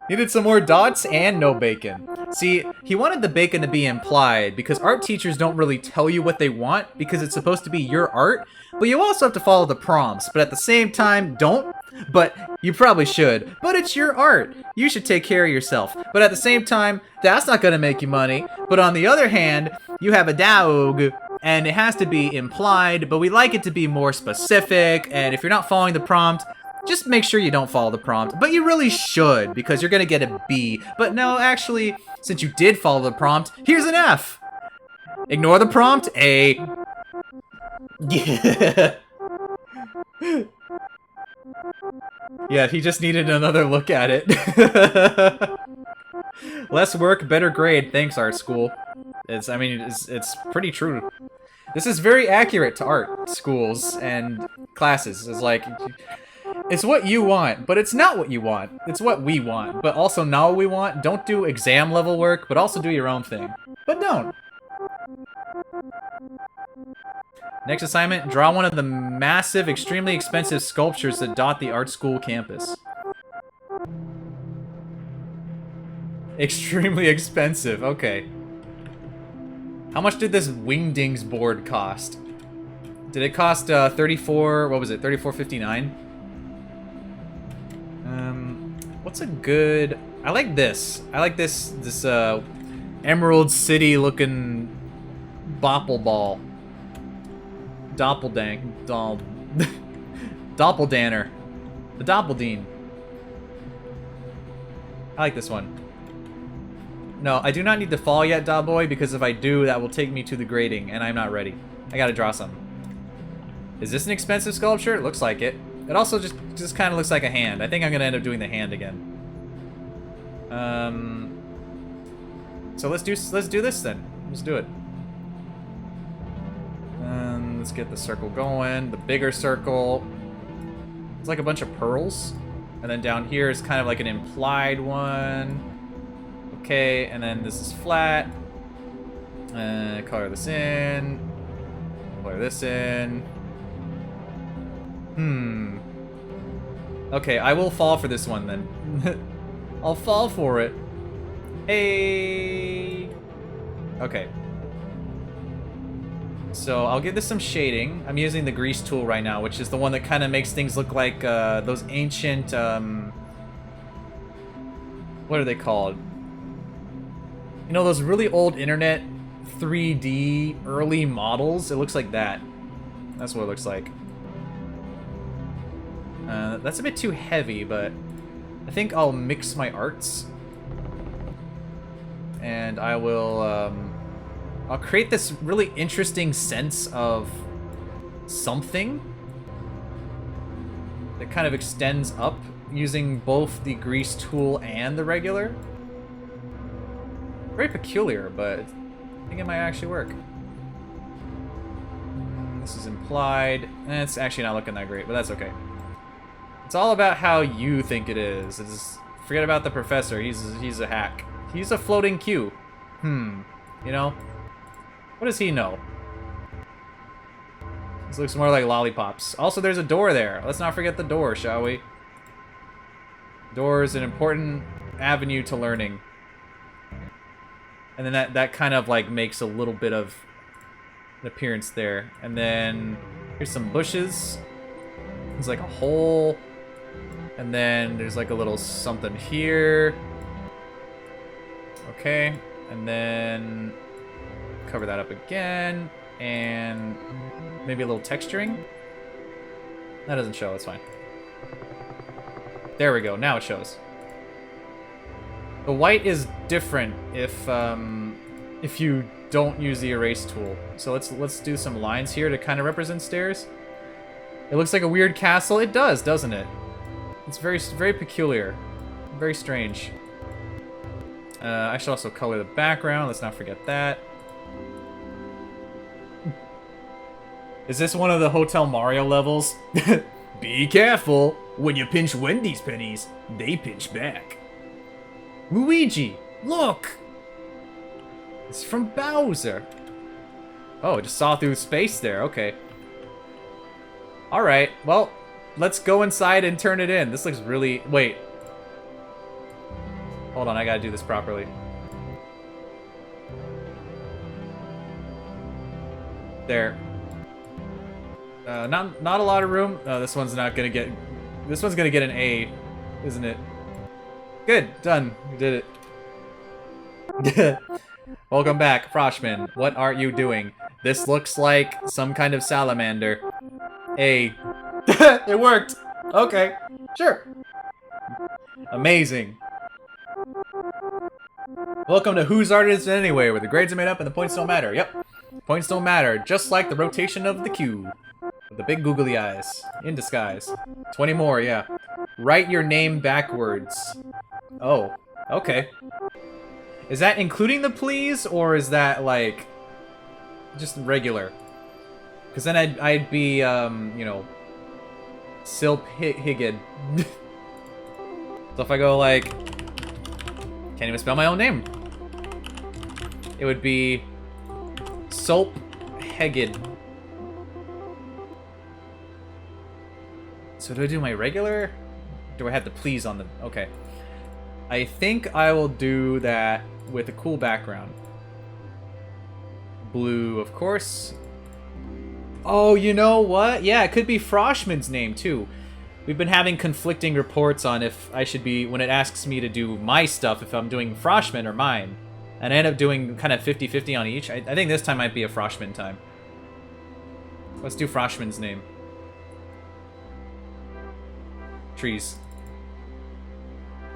Needed some more dots and no bacon. See, he wanted the bacon to be implied because art teachers don't really tell you what they want because it's supposed to be your art, but you also have to follow the prompts, but at the same time, don't. But you probably should. But it's your art. You should take care of yourself. But at the same time, that's not gonna make you money. But on the other hand, you have a dog, and it has to be implied, but we like it to be more specific, and if you're not following the prompt, just make sure you don't follow the prompt. But you really should, because you're gonna get a B. But no, actually, since you did follow the prompt, here's an F. Ignore the prompt, A. Yeah. Yeah, he just needed another look at it. Less work, better grade. Thanks, art school. It's pretty true. This is very accurate to art schools and classes. It's like, it's what you want, but it's not what you want. It's what we want, but also not what we want. Don't do exam level work, but also do your own thing. But don't. Next assignment, draw one of the massive, extremely expensive sculptures that dot the art school campus. Extremely expensive, okay. How much did this Wingdings board cost? Did it cost 34, what was it, 34.59? What's a good, I like this. I like this Emerald City looking bopple ball. Doppeldanner. The Doppeldine. I like this one. No, I do not need to fall yet, Boy, because if I do, that will take me to the grading, and I'm not ready. I gotta draw some. Is this an expensive sculpture? It looks like it. It also just kind of looks like a hand. I think I'm gonna end up doing the hand again. So let's do this then. Let's do it. Let's get the circle going. The bigger circle. It's like a bunch of pearls. And then down here is kind of like an implied one. Okay, and then this is flat. Color this in. Color this in. Okay, I will fall for this one then. I'll fall for it. Hey. Okay. So I'll give this some shading. I'm using the grease tool right now, which is the one that kind of makes things look like those ancient, what are they called? You know, those really old internet 3D early models? It looks like that. That's what it looks like. That's a bit too heavy, but I think I'll mix my arts. And I will, I'll create this really interesting sense of something that kind of extends up using both the grease tool and the regular. Very peculiar, but I think it might actually work. This is implied. It's actually not looking that great, but that's okay. It's all about how you think it is. Forget about the professor. He's a hack. He's a floating Q. You know? What does he know? This looks more like lollipops. Also, there's a door there. Let's not forget the door, shall we? Door is an important avenue to learning. And then that kind of like makes a little bit of an appearance there. And then here's some bushes. There's like a hole. And then there's like a little something here. Okay. And then cover that up again. And maybe a little texturing. That doesn't show, it's fine. There we go, now it shows. The white is different if you don't use the erase tool. So let's do some lines here to kind of represent stairs. It looks like a weird castle. It does, doesn't it? It's very peculiar, very strange. I should also color the background. Let's not forget that. Is this one of the Hotel Mario levels? Be careful. When you pinch Wendy's pennies, they pinch back. Luigi, look! It's from Bowser. Oh, it just saw through space there. Okay. Alright, well, let's go inside and turn it in. This looks really... Wait. Hold on, I gotta do this properly. There. Not a lot of room. No, this one's not gonna get... This one's gonna get an A, isn't it? Good, done. We did it. Welcome back, Froshmin. What are you doing? This looks like some kind of salamander. A. It worked! Okay, sure. Amazing. Welcome to Whose Art Is It Anyway, where the grades are made up and the points don't matter. Yep. Points don't matter, just like the rotation of the cube. With the big googly eyes. In disguise. 20 more, yeah. Write your name backwards. Oh, okay. Is that including the please, or is that, like, just regular? Because then I'd be, you know, Silp-Higged. So if I go, like, can't even spell my own name. It would be Sulp-Hegged. So do I do my regular? Do I have the please on the... Okay. I think I will do that with a cool background. Blue, of course. Oh, you know what? Yeah, it could be Froshmin's name, too. We've been having conflicting reports on if I should be... When it asks me to do my stuff, if I'm doing Froshmin or mine. And I end up doing kind of 50-50 on each. I think this time might be a Froshmin time. Let's do Froshmin's name. Trees.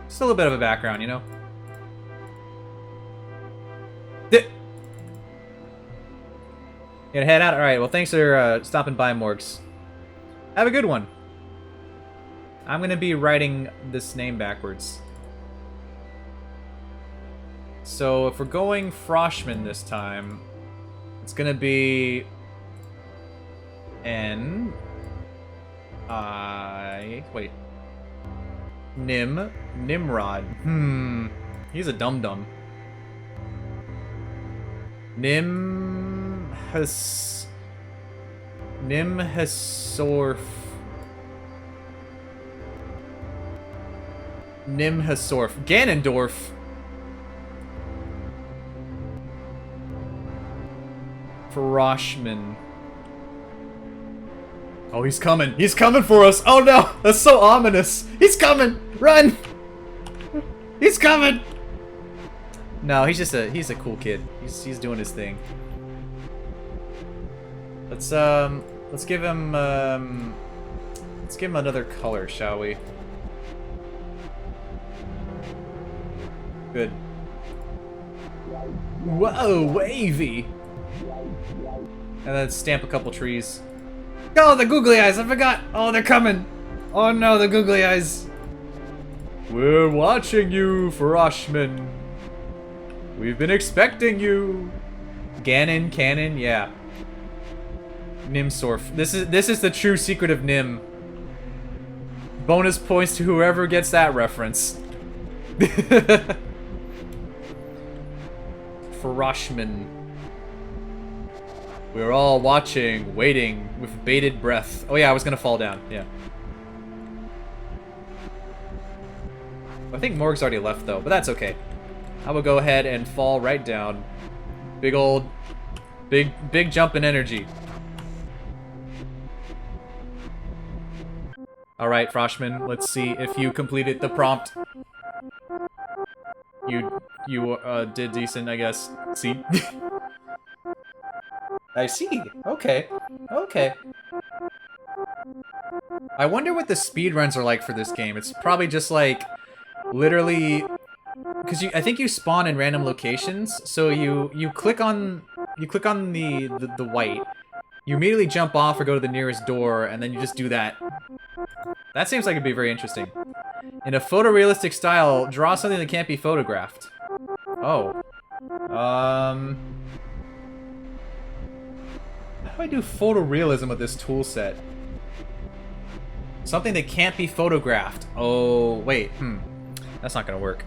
Just a little bit of a background, you know? Gonna head out? Alright, well thanks for stopping by, Morgs. Have a good one. I'm gonna be writing this name backwards. So if we're going Froshmin this time, it's gonna be N I wait. Nimrod. He's a dum-dum. Nimhsorf. Nimhsorf. Ganondorf. Froshmin. Oh, he's coming. He's coming for us. Oh no, that's so ominous. He's coming. Run. He's coming. No, he's a cool kid. He's doing his thing. Let's give him another color, shall we? Good. Whoa, wavy. And then stamp a couple trees. Oh, the googly eyes! I forgot! Oh, they're coming! Oh no, the googly eyes! We're watching you, Froshmin. We've been expecting you. Cannon, yeah. Nimhsorf. This is the true secret of Nim. Bonus points to whoever gets that reference. Froshmin. We're all watching, waiting, with bated breath. Oh yeah, I was gonna fall down, yeah. I think Morg's already left though, but that's okay. I will go ahead and fall right down. Big jump in energy. Alright, Froshmin, let's see if you completed the prompt. You did decent, I guess. See? I see. Okay. Okay. I wonder what the speedruns are like for this game. It's probably just like, literally, because I think you spawn in random locations. So you click on the white. You immediately jump off or go to the nearest door, and then you just do that. That seems like it'd be very interesting. In a photorealistic style, draw something that can't be photographed. Oh. How do I do photorealism with this tool set? Something that can't be photographed. Oh, wait. That's not gonna work.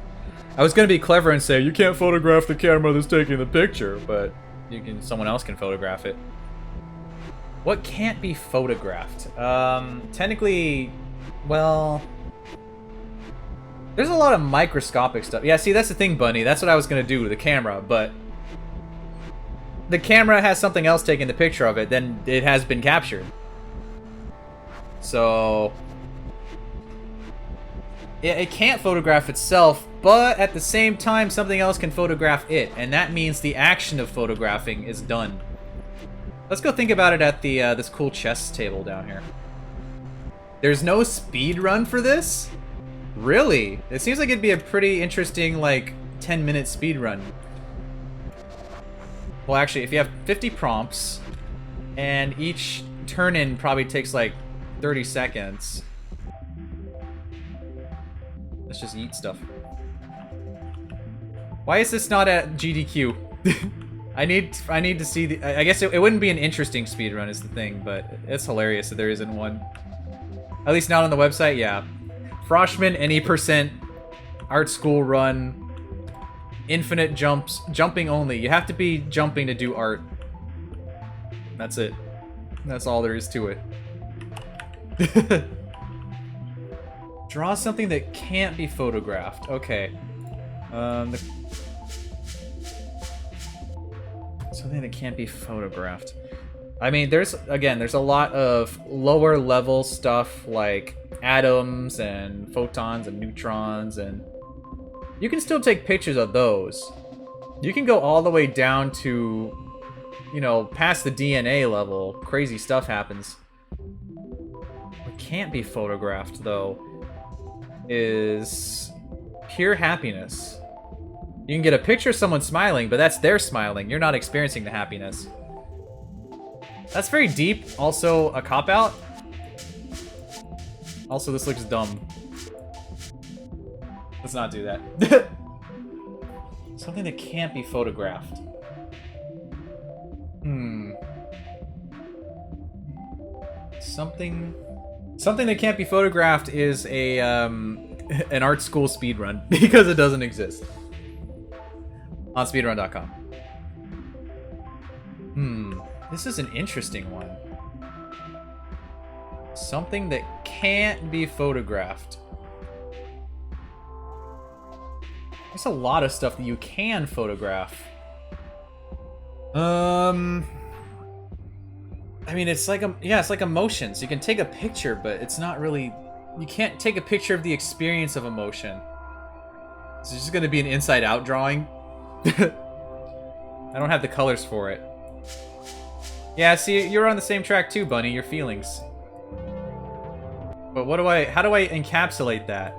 I was gonna be clever and say, you can't photograph the camera that's taking the picture, but someone else can photograph it. What can't be photographed? Technically, well, there's a lot of microscopic stuff. Yeah, see, that's the thing, Bunny. That's what I was gonna do with the camera, but the camera has something else taking the picture of it, then it has been captured. So it can't photograph itself, but at the same time, something else can photograph it, and that means the action of photographing is done. Let's go think about it at the this cool chess table down here. There's no speed run for this? Really? It seems like it'd be a pretty interesting, like, 10-minute speed run. Well, actually, if you have 50 prompts, and each turn-in probably takes, like, 30 seconds. Let's just eat stuff. Why is this not at GDQ? I need to see the... I guess it wouldn't be an interesting speedrun is the thing, but it's hilarious that there isn't one. At least not on the website, yeah. Froshmin, any percent, art school run, infinite jumps, jumping only. You have to be jumping to do art. That's it. That's all there is to it. Draw something that can't be photographed. Okay. Something that can't be photographed. I mean, there's a lot of lower level stuff like atoms and photons and neutrons, and you can still take pictures of those. You can go all the way down to, you know, past the DNA level. Crazy stuff happens. What can't be photographed, though, is pure happiness. You can get a picture of someone smiling, but that's their smiling. You're not experiencing the happiness. That's very deep. Also, a cop-out. Also, this looks dumb. Let's not do that. Something that can't be photographed. Something that can't be photographed is a an art school speedrun because it doesn't exist on speedrun.com. This is an interesting one. Something that can't be photographed. There's a lot of stuff that you can photograph. I mean, it's like it's like emotions. You can take a picture, but it's not really. You can't take a picture of the experience of emotion. It's just gonna be an inside-out drawing. I don't have the colors for it. Yeah, see, you're on the same track too, Bunny. Your feelings. But how do I encapsulate that?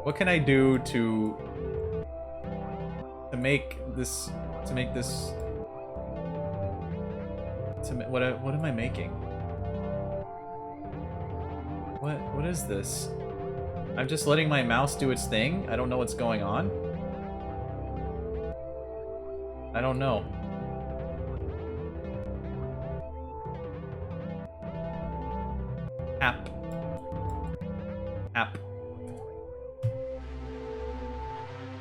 What can I do to make this, what am I making? What is this? I'm just letting my mouse do its thing? I don't know what's going on. I don't know. App.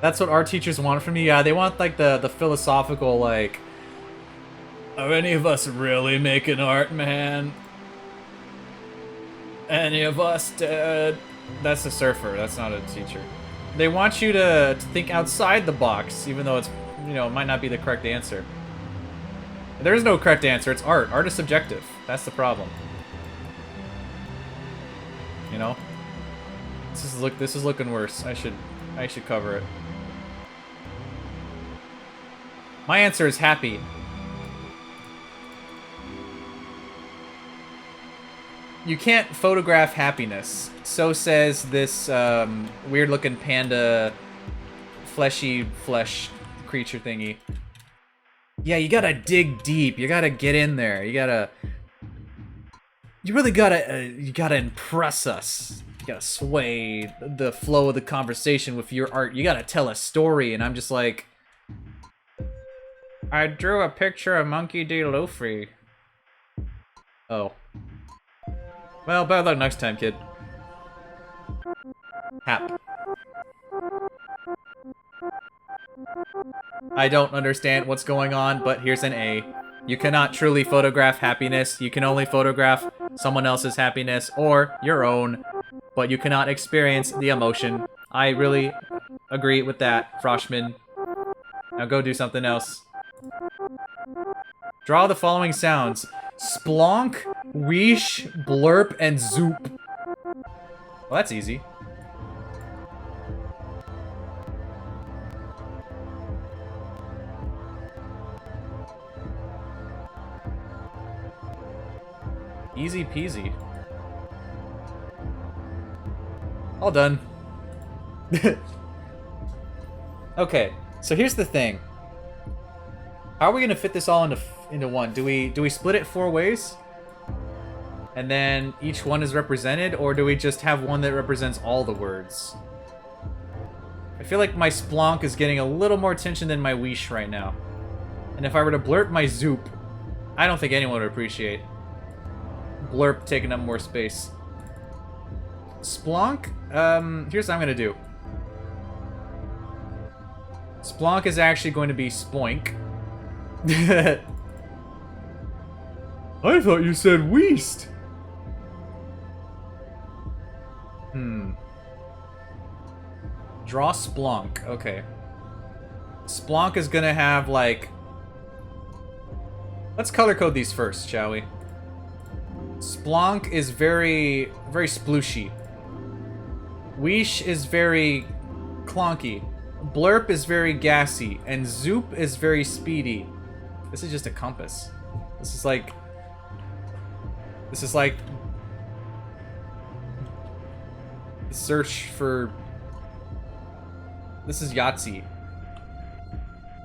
That's what art teachers want from me. Yeah, they want like the philosophical, like, are any of us really making art, man? Any of us dead? That's a surfer. That's not a teacher. They want you to think outside the box, even though it's, you know, it might not be the correct answer. There is no correct answer. It's art. Art is subjective. That's the problem. You know, this is looking worse. I should cover it. My answer is happy. You can't photograph happiness. So says this weird-looking panda, fleshy flesh creature thingy. Yeah, you gotta dig deep. You gotta get in there. You really gotta impress us. You gotta sway the flow of the conversation with your art. You gotta tell a story, and I'm just like, I drew a picture of Monkey D. Luffy. Oh. Well, bad luck next time, kid. Hap. I don't understand what's going on, but here's an A. You cannot truly photograph happiness. You can only photograph someone else's happiness or your own, but you cannot experience the emotion. I really agree with that, Froshmin. Now go do something else. Draw the following sounds: Splonk, Wheesh, Blurp, and Zoop. Well, that's easy. Easy peasy. All done. Okay, so here's the thing. How are we gonna fit this all into one? Do we split it 4 ways? And then each one is represented, or do we just have one that represents all the words? I feel like my Splonk is getting a little more attention than my Wheesh right now. And if I were to blurp my Zoop, I don't think anyone would appreciate Blurp taking up more space. Splonk, here's what I'm gonna do. Splonk is actually going to be Spoink. I thought you said Weast. Draw Splonk. Okay. Splonk is gonna have, like... Let's color code these first, shall we? Splonk is very splooshy. Wheesh is very clonky. Blurp is very gassy. And Zoop is very speedy. This is just a compass. This is like... Search for... This is Yahtzee.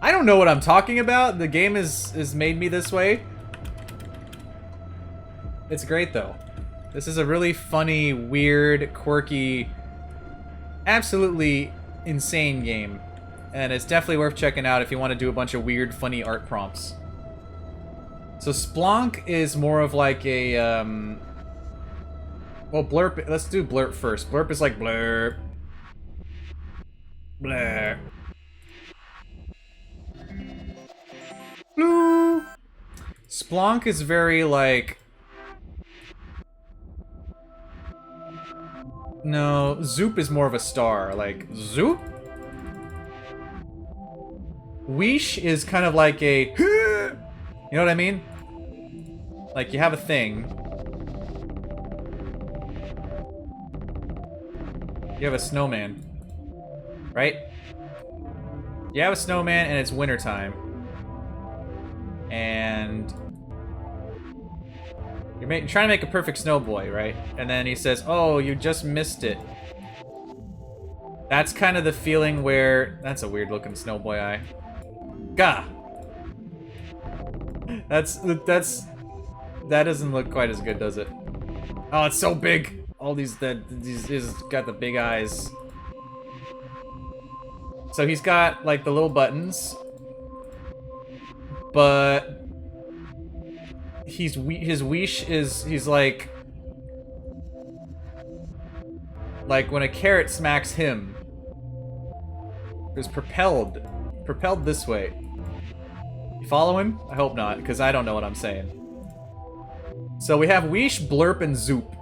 I don't know what I'm talking about. The game is made me this way. It's great, though. This is a really funny, weird, quirky, absolutely insane game. And it's definitely worth checking out if you want to do a bunch of weird, funny art prompts. So Splonk is more of like a, well, Blurp, let's do Blurp first. Blurp is like blurp. Blur. Blue. Splonk is very like... No, Zoop is more of a star. Like, Zoop? Wheesh is kind of like a... You know what I mean? Like, you have a thing. You have a snowman. Right? You have a snowman and it's wintertime. And you're trying to make a perfect snow boy, right? And then he says, oh, you just missed it. That's kind of the feeling where... That's a weird looking snow boy eye. Gah! That doesn't look quite as good, does it? Oh, it's so big! All these got the big eyes. So he's got, like, the little buttons. But... his Wheesh is... He's like... Like, when a carrot smacks him... It's propelled this way. You follow him? I hope not, because I don't know what I'm saying. So we have Wheesh, Blurp, and Zoop.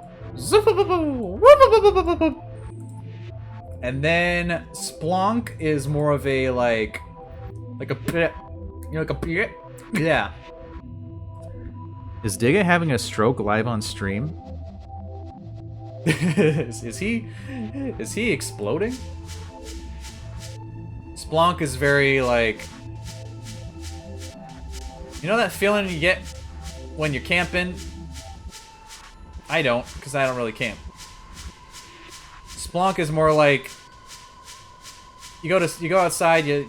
And then Splonk is more of a like a yeah. Is Diggeh having a stroke live on stream? is he exploding? Splonk is very like, you know that feeling you get when you're camping? I don't, because I don't really camp. Splonk is more like, you go outside, you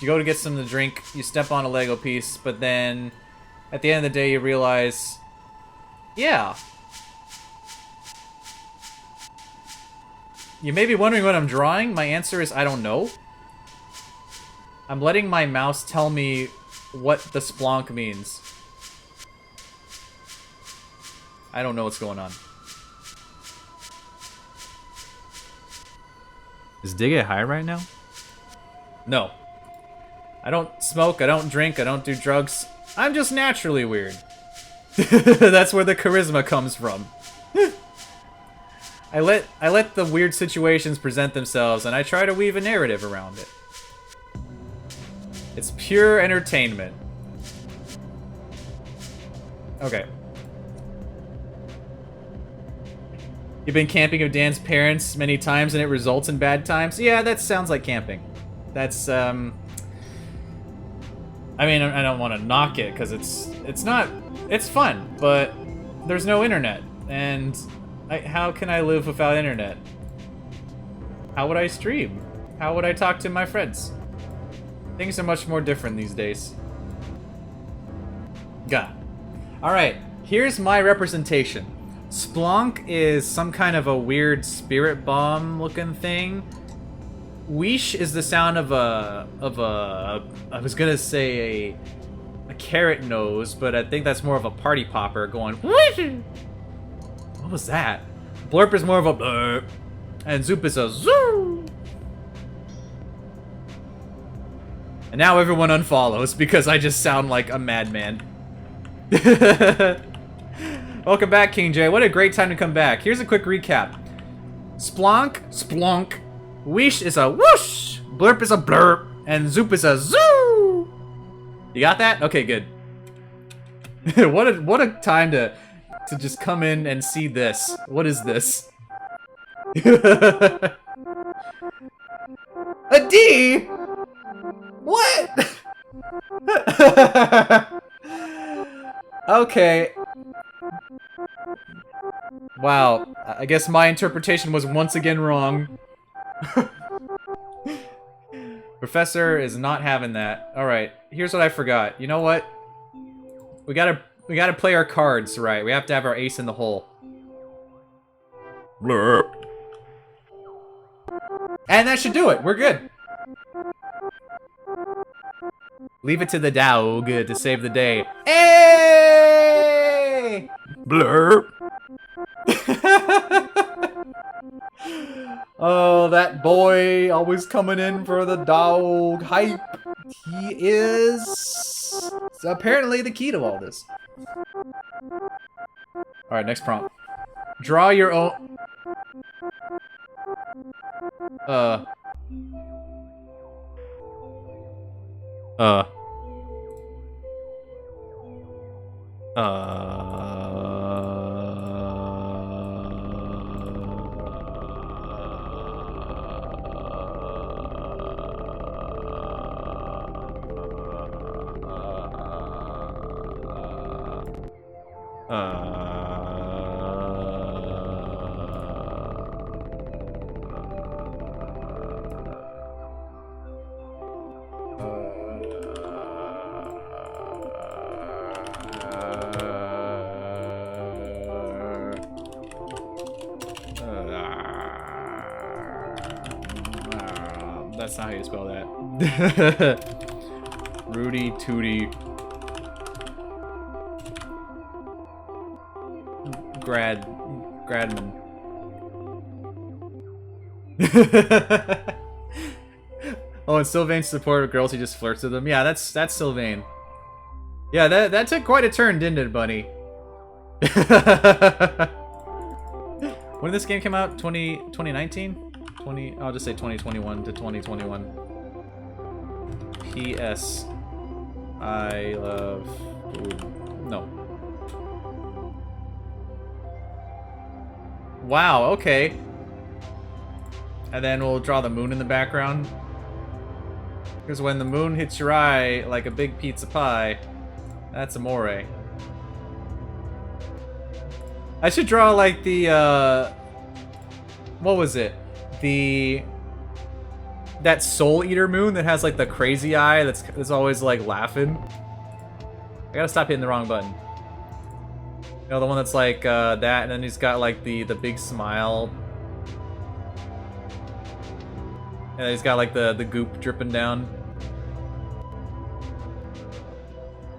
go to get something to drink, you step on a Lego piece, but then at the end of the day you realize, yeah. You may be wondering what I'm drawing. My answer is I don't know. I'm letting my mouse tell me what the Splonk means. I don't know what's going on. Is Diggeh high right now? No. I don't smoke, I don't drink, I don't do drugs. I'm just naturally weird. That's where the charisma comes from. I let the weird situations present themselves and I try to weave a narrative around it. It's pure entertainment. Okay. You've been camping with Dan's parents many times and it results in bad times? Yeah, that sounds like camping. That's, I mean, I don't want to knock it, because it's not... It's fun, but there's no internet. And how can I live without internet? How would I stream? How would I talk to my friends? Things are much more different these days. Gah. Alright, here's my representation. Splonk is some kind of a weird spirit bomb looking thing. Wheesh is the sound of a I was gonna say a carrot nose, but I think that's more of a party popper going Wheesh! What was that? Blurp is more of a blurp, and Zoop is a zoo. And now everyone unfollows because I just sound like a madman. Welcome back, King J. What a great time to come back. Here's a quick recap. Splonk, Splonk. Wheesh is a whoosh. Blurp is a blurp. And Zoop is a zoo. You got that? Okay, good. What a time to just come in and see this. What is this? A D? What? Okay. Wow, I guess my interpretation was once again wrong. Professor is not having that. Alright, here's what I forgot. You know what? We gotta play our cards right. We have to have our ace in the hole. Blurp. And that should do it. We're good. Leave it to the dog to save the day. Hey! Blurp. Oh, that boy always coming in for the dog hype. He is apparently the key to all this. Alright, next prompt. Draw your own... That's not how you spell that. Rudy Tooty Gradman. Oh, and Sylvain's support of girls he just flirts with them. Yeah, that's Sylvain. Yeah, that took quite a turn, didn't it, Bunny? When did this game come out? 2019? I'll just say 2021 to 2021. P.S. I love... Ooh, no. Wow, okay. And then we'll draw the moon in the background. Because when the moon hits your eye like a big pizza pie, that's amore. I should draw like the, what was it? That Soul Eater moon that has like the crazy eye that's always like laughing. I gotta stop hitting the wrong button. You know, the one that's like that, and then he's got like the big smile. And he's got like the goop dripping down.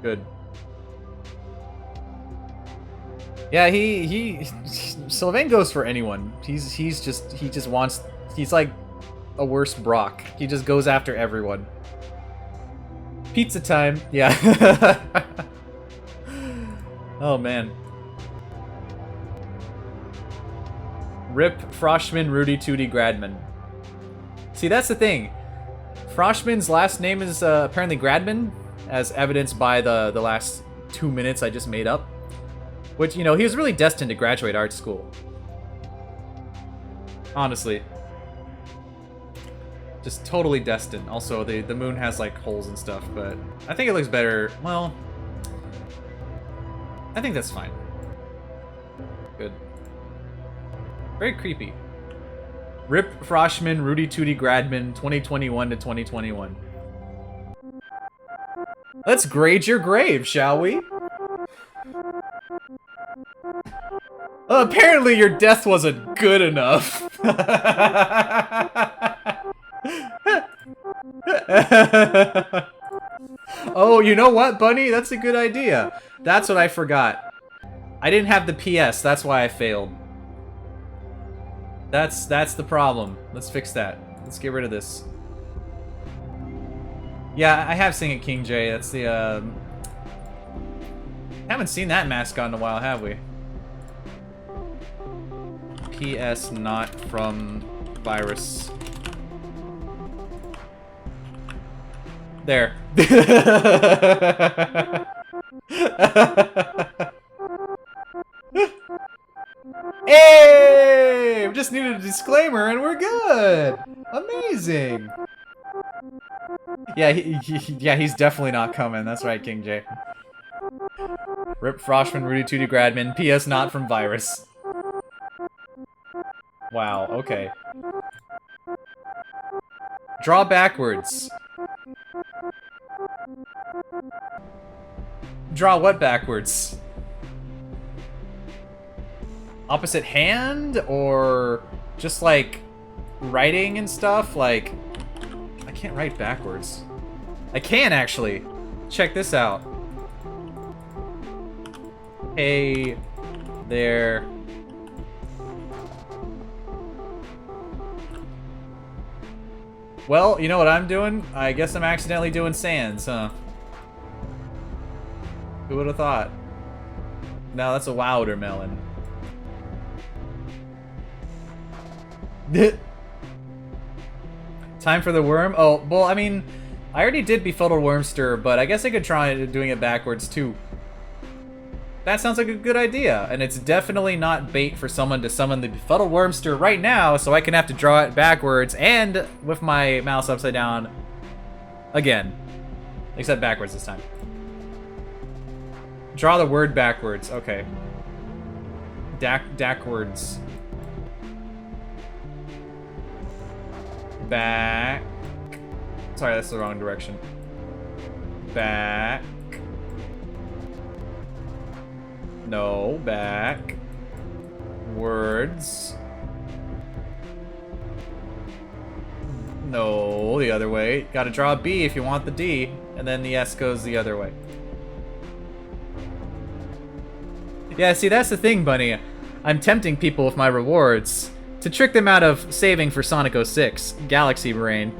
Good. Yeah, Sylvain goes for anyone. He just wants, he's like a worse Brock. He just goes after everyone. Pizza time. Yeah. Oh man. Rip Froshmin Rudy Tooty Gradman. See, that's the thing. Froshmin's last name is apparently Gradman, as evidenced by the last 2 minutes I just made up. Which, you know, he was really destined to graduate art school. Honestly. Just totally destined. Also, the moon has, like, holes and stuff, but I think it looks better. Well, I think that's fine. Good. Very creepy. Rip Froshmin, Rudy Tooty Gradman, 2021 to 2021. Let's grade your grave, shall we? Apparently your death wasn't good enough. Oh, you know what, Bunny? That's a good idea. That's what I forgot. I didn't have the PS, that's why I failed. That's the problem. Let's fix that. Let's get rid of this. Yeah, I have seen it, King J. That's the, haven't seen that mascot in a while, have we? PS not from virus. There. Hey! We just needed a disclaimer and we're good! Amazing! Yeah, yeah, he's definitely not coming. That's right, King J. Rip Froshmin, Rudy Tooty Gradman, PS not from virus. Wow, okay. Draw backwards. Draw what backwards? Opposite hand? Or just like writing and stuff? Like, I can't write backwards. I can actually. Check this out. Hey there. Well, you know what I'm doing? I guess I'm accidentally doing Sans, huh? Who would have thought? No, that's a watermelon. Time for the worm? Oh, well, I mean, I already did Befuddled Wormster, but I guess I could try doing it backwards, too. That sounds like a good idea, and it's definitely not bait for someone to summon the Befuddled Wormster right now, so I can have to draw it backwards and with my mouse upside down again. Except backwards this time. Draw the word backwards. Okay. Backwards. Back. Sorry, that's the wrong direction. Back. No, back. Words. No, the other way. Gotta draw a B if you want the D, and then the S goes the other way. Yeah, see, that's the thing, Bunny. I'm tempting people with my rewards to trick them out of saving for Sonic 06, Galaxy Brain.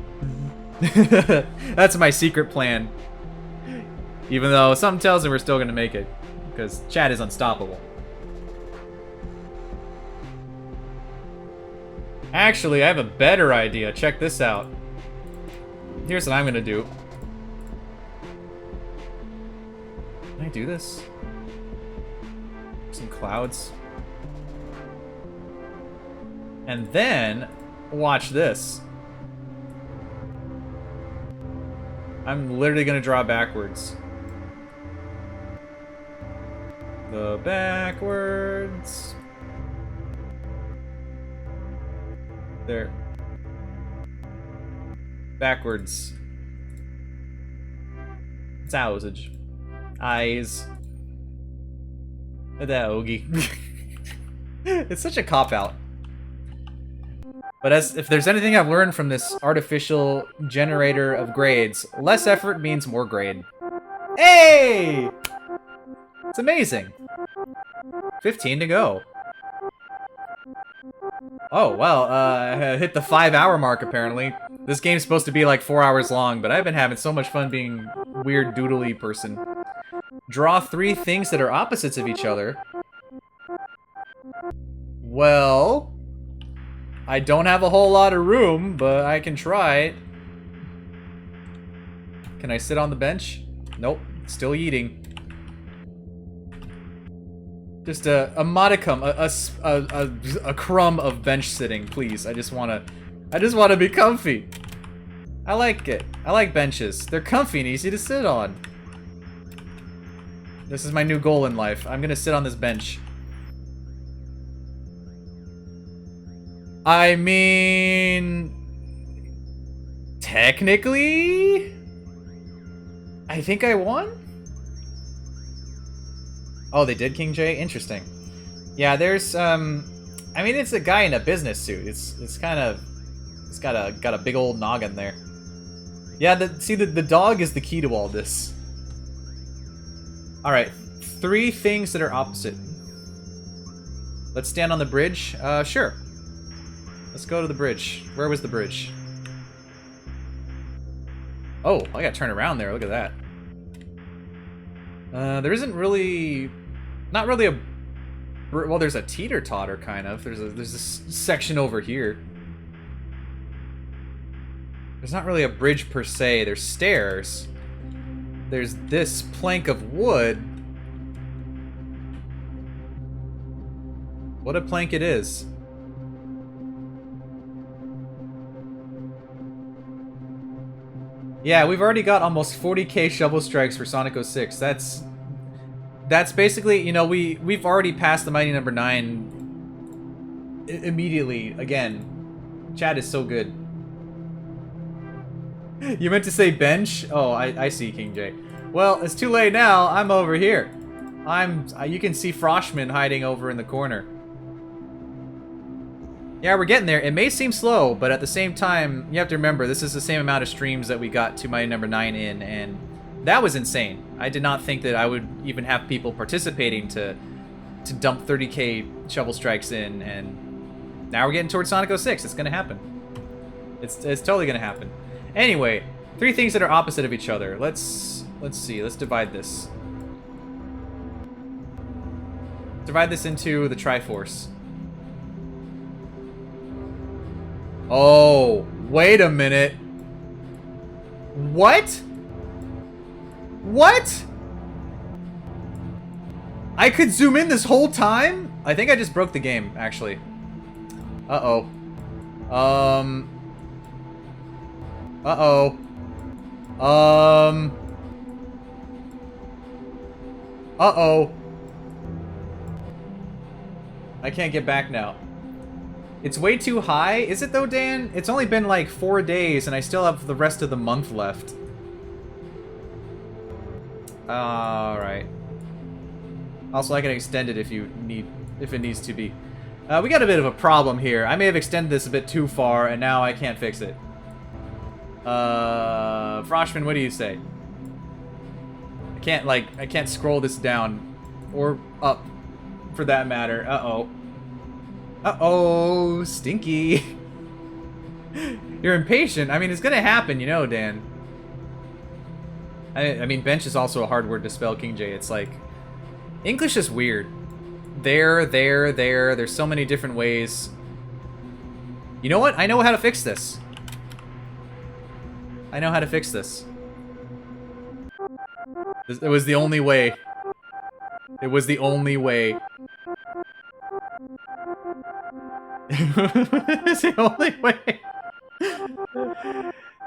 That's my secret plan. Even though something tells me we're still gonna make it, because Chad is unstoppable. Actually, I have a better idea. Check this out. Here's what I'm gonna do. Can I do this? Some clouds. And then, watch this. I'm literally gonna draw backwards. The backwards. There. Backwards. Saousage. Eyes. That Ogie. It's such a cop-out. But if there's anything I've learned from this artificial generator of grades, less effort means more grade. Hey! It's amazing. 15 to go. Oh, well, I hit the 5-hour mark, apparently. This game's supposed to be like 4 hours long, but I've been having so much fun being weird doodly person. Draw 3 things that are opposites of each other. Well, I don't have a whole lot of room, but I can try. Can I sit on the bench? Nope, still eating. Just a modicum, a crumb of bench sitting, please. I just wanna be comfy. I like it. I like benches. They're comfy and easy to sit on. This is my new goal in life. I'm gonna sit on this bench. I mean, technically, I think I won? Oh, they did, King J? Interesting. Yeah, there's, I mean, it's a guy in a business suit. It's kind of, it's got a big old noggin there. Yeah, the dog is the key to all this. Alright, 3 things that are opposite. Let's stand on the bridge. Sure. Let's go to the bridge. Where was the bridge? Oh, I gotta turn around there. Look at that. There isn't really... Not really a... Well, there's a teeter-totter, kind of. There's a section over here. There's not really a bridge per se. There's stairs. There's this plank of wood. What a plank it is. Yeah, we've already got almost 40k shovel strikes for Sonic 06. That's basically, you know, we've already passed the mighty number 9 immediately. Again, Chad is so good. You meant to say bench? Oh, I see, King J. Well, it's too late now. I'm over here. You can see Froshmin hiding over in the corner. Yeah, we're getting there. It may seem slow, but at the same time, you have to remember, this is the same amount of streams that we got to mighty number 9 in, and that was insane. I did not think that I would even have people participating to dump 30k shovel strikes in, and now we're getting towards Sonic 06. It's gonna happen. It's totally gonna happen. Anyway, 3 things that are opposite of each other. Let's see. Let's divide this. Divide this into the Triforce. Oh, wait a minute. What? What? I could zoom in this whole time? I think I just broke the game, actually. Uh-oh. Uh-oh. Uh-oh. I can't get back now. It's way too high. Is it though, Dan? It's only been like 4 days and I still have the rest of the month left. Alright. Also, I can extend it if it needs to be. We got a bit of a problem here. I may have extended this a bit too far and now I can't fix it. Froshmin, what do you say? I can't scroll this down. Or up, for that matter. Uh-oh. Uh-oh, stinky. You're impatient. I mean, it's gonna happen, you know, Dan. I mean, bench is also a hard word to spell, King J. It's like... English is weird. There. There's so many different ways. You know what? I know how to fix this. I know how to fix this. It was the only way. It was the only way. It's the only way.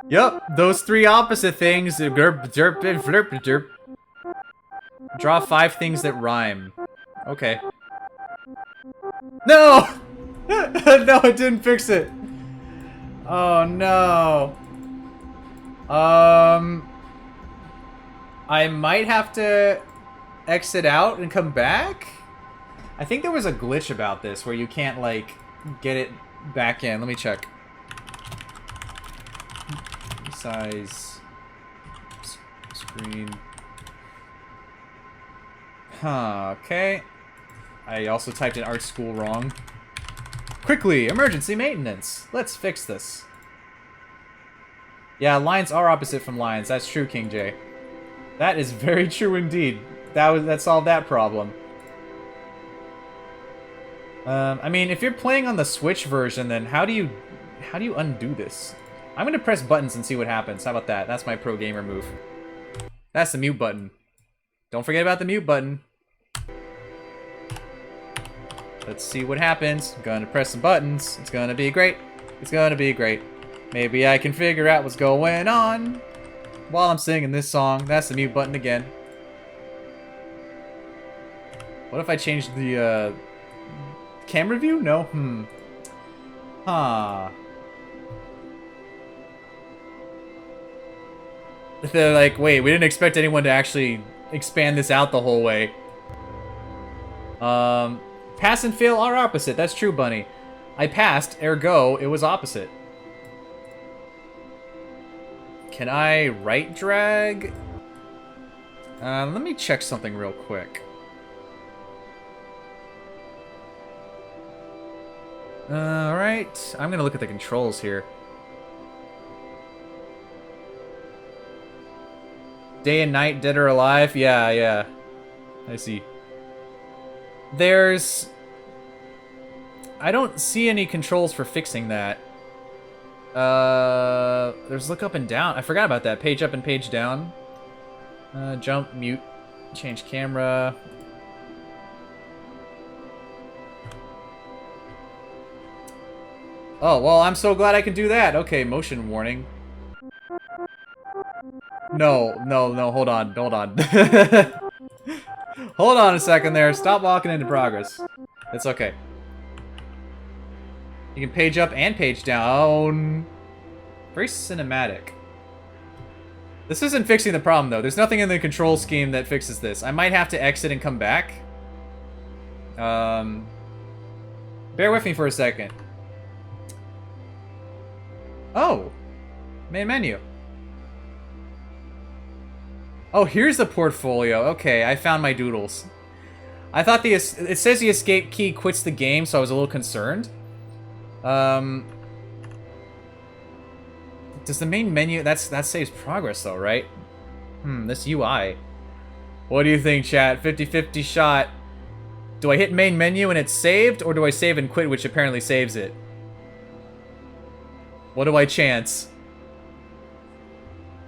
Yep, those three opposite things. Derp, derp, flirp, derp. Draw 5 things that rhyme. Okay. No! No, it didn't fix it. Oh no. I might have to exit out and come back? I think there was a glitch about this where you can't, like, get it back in. Let me check. Size. Screen. Huh, okay. I also typed in art school wrong. Quickly, emergency maintenance. Let's fix this. Yeah, lines are opposite from lines. That's true, King J. That is very true indeed. That solved that problem. I mean, if you're playing on the Switch version, then how do you undo this? I'm gonna press buttons and see what happens. How about that? That's my pro gamer move. That's the mute button. Don't forget about the mute button. Let's see what happens. I'm gonna press some buttons. It's gonna be great. It's gonna be great. Maybe I can figure out what's going on while I'm singing this song. That's the mute button again. What if I change the camera view? No? Huh. They're like, wait, we didn't expect anyone to actually expand this out the whole way. Pass and fail are opposite. That's true, Bunny. I passed, ergo, it was opposite. Can I right drag? Let me check something real quick. Alright, I'm gonna look at the controls here. Day and night, dead or alive? Yeah. I see. I don't see any controls for fixing that. There's look up and down. I forgot about that. Page up and page down. Jump, mute, change camera. Oh, well, I'm so glad I can do that. Okay, motion warning. No, hold on. Hold on a second there. Stop walking into progress. It's okay. You can page up and page down. Very cinematic. This isn't fixing the problem, though. There's nothing in the control scheme that fixes this. I might have to exit and come back. Bear with me for a second. Oh. Main menu. Oh, here's the portfolio. Okay, I found my doodles. I thought it says the escape key quits the game, so I was a little concerned. Does the main menu... That saves progress, though, right? This UI. What do you think, chat? 50-50 shot. Do I hit main menu and it's saved, or do I save and quit, which apparently saves it? What do I chance?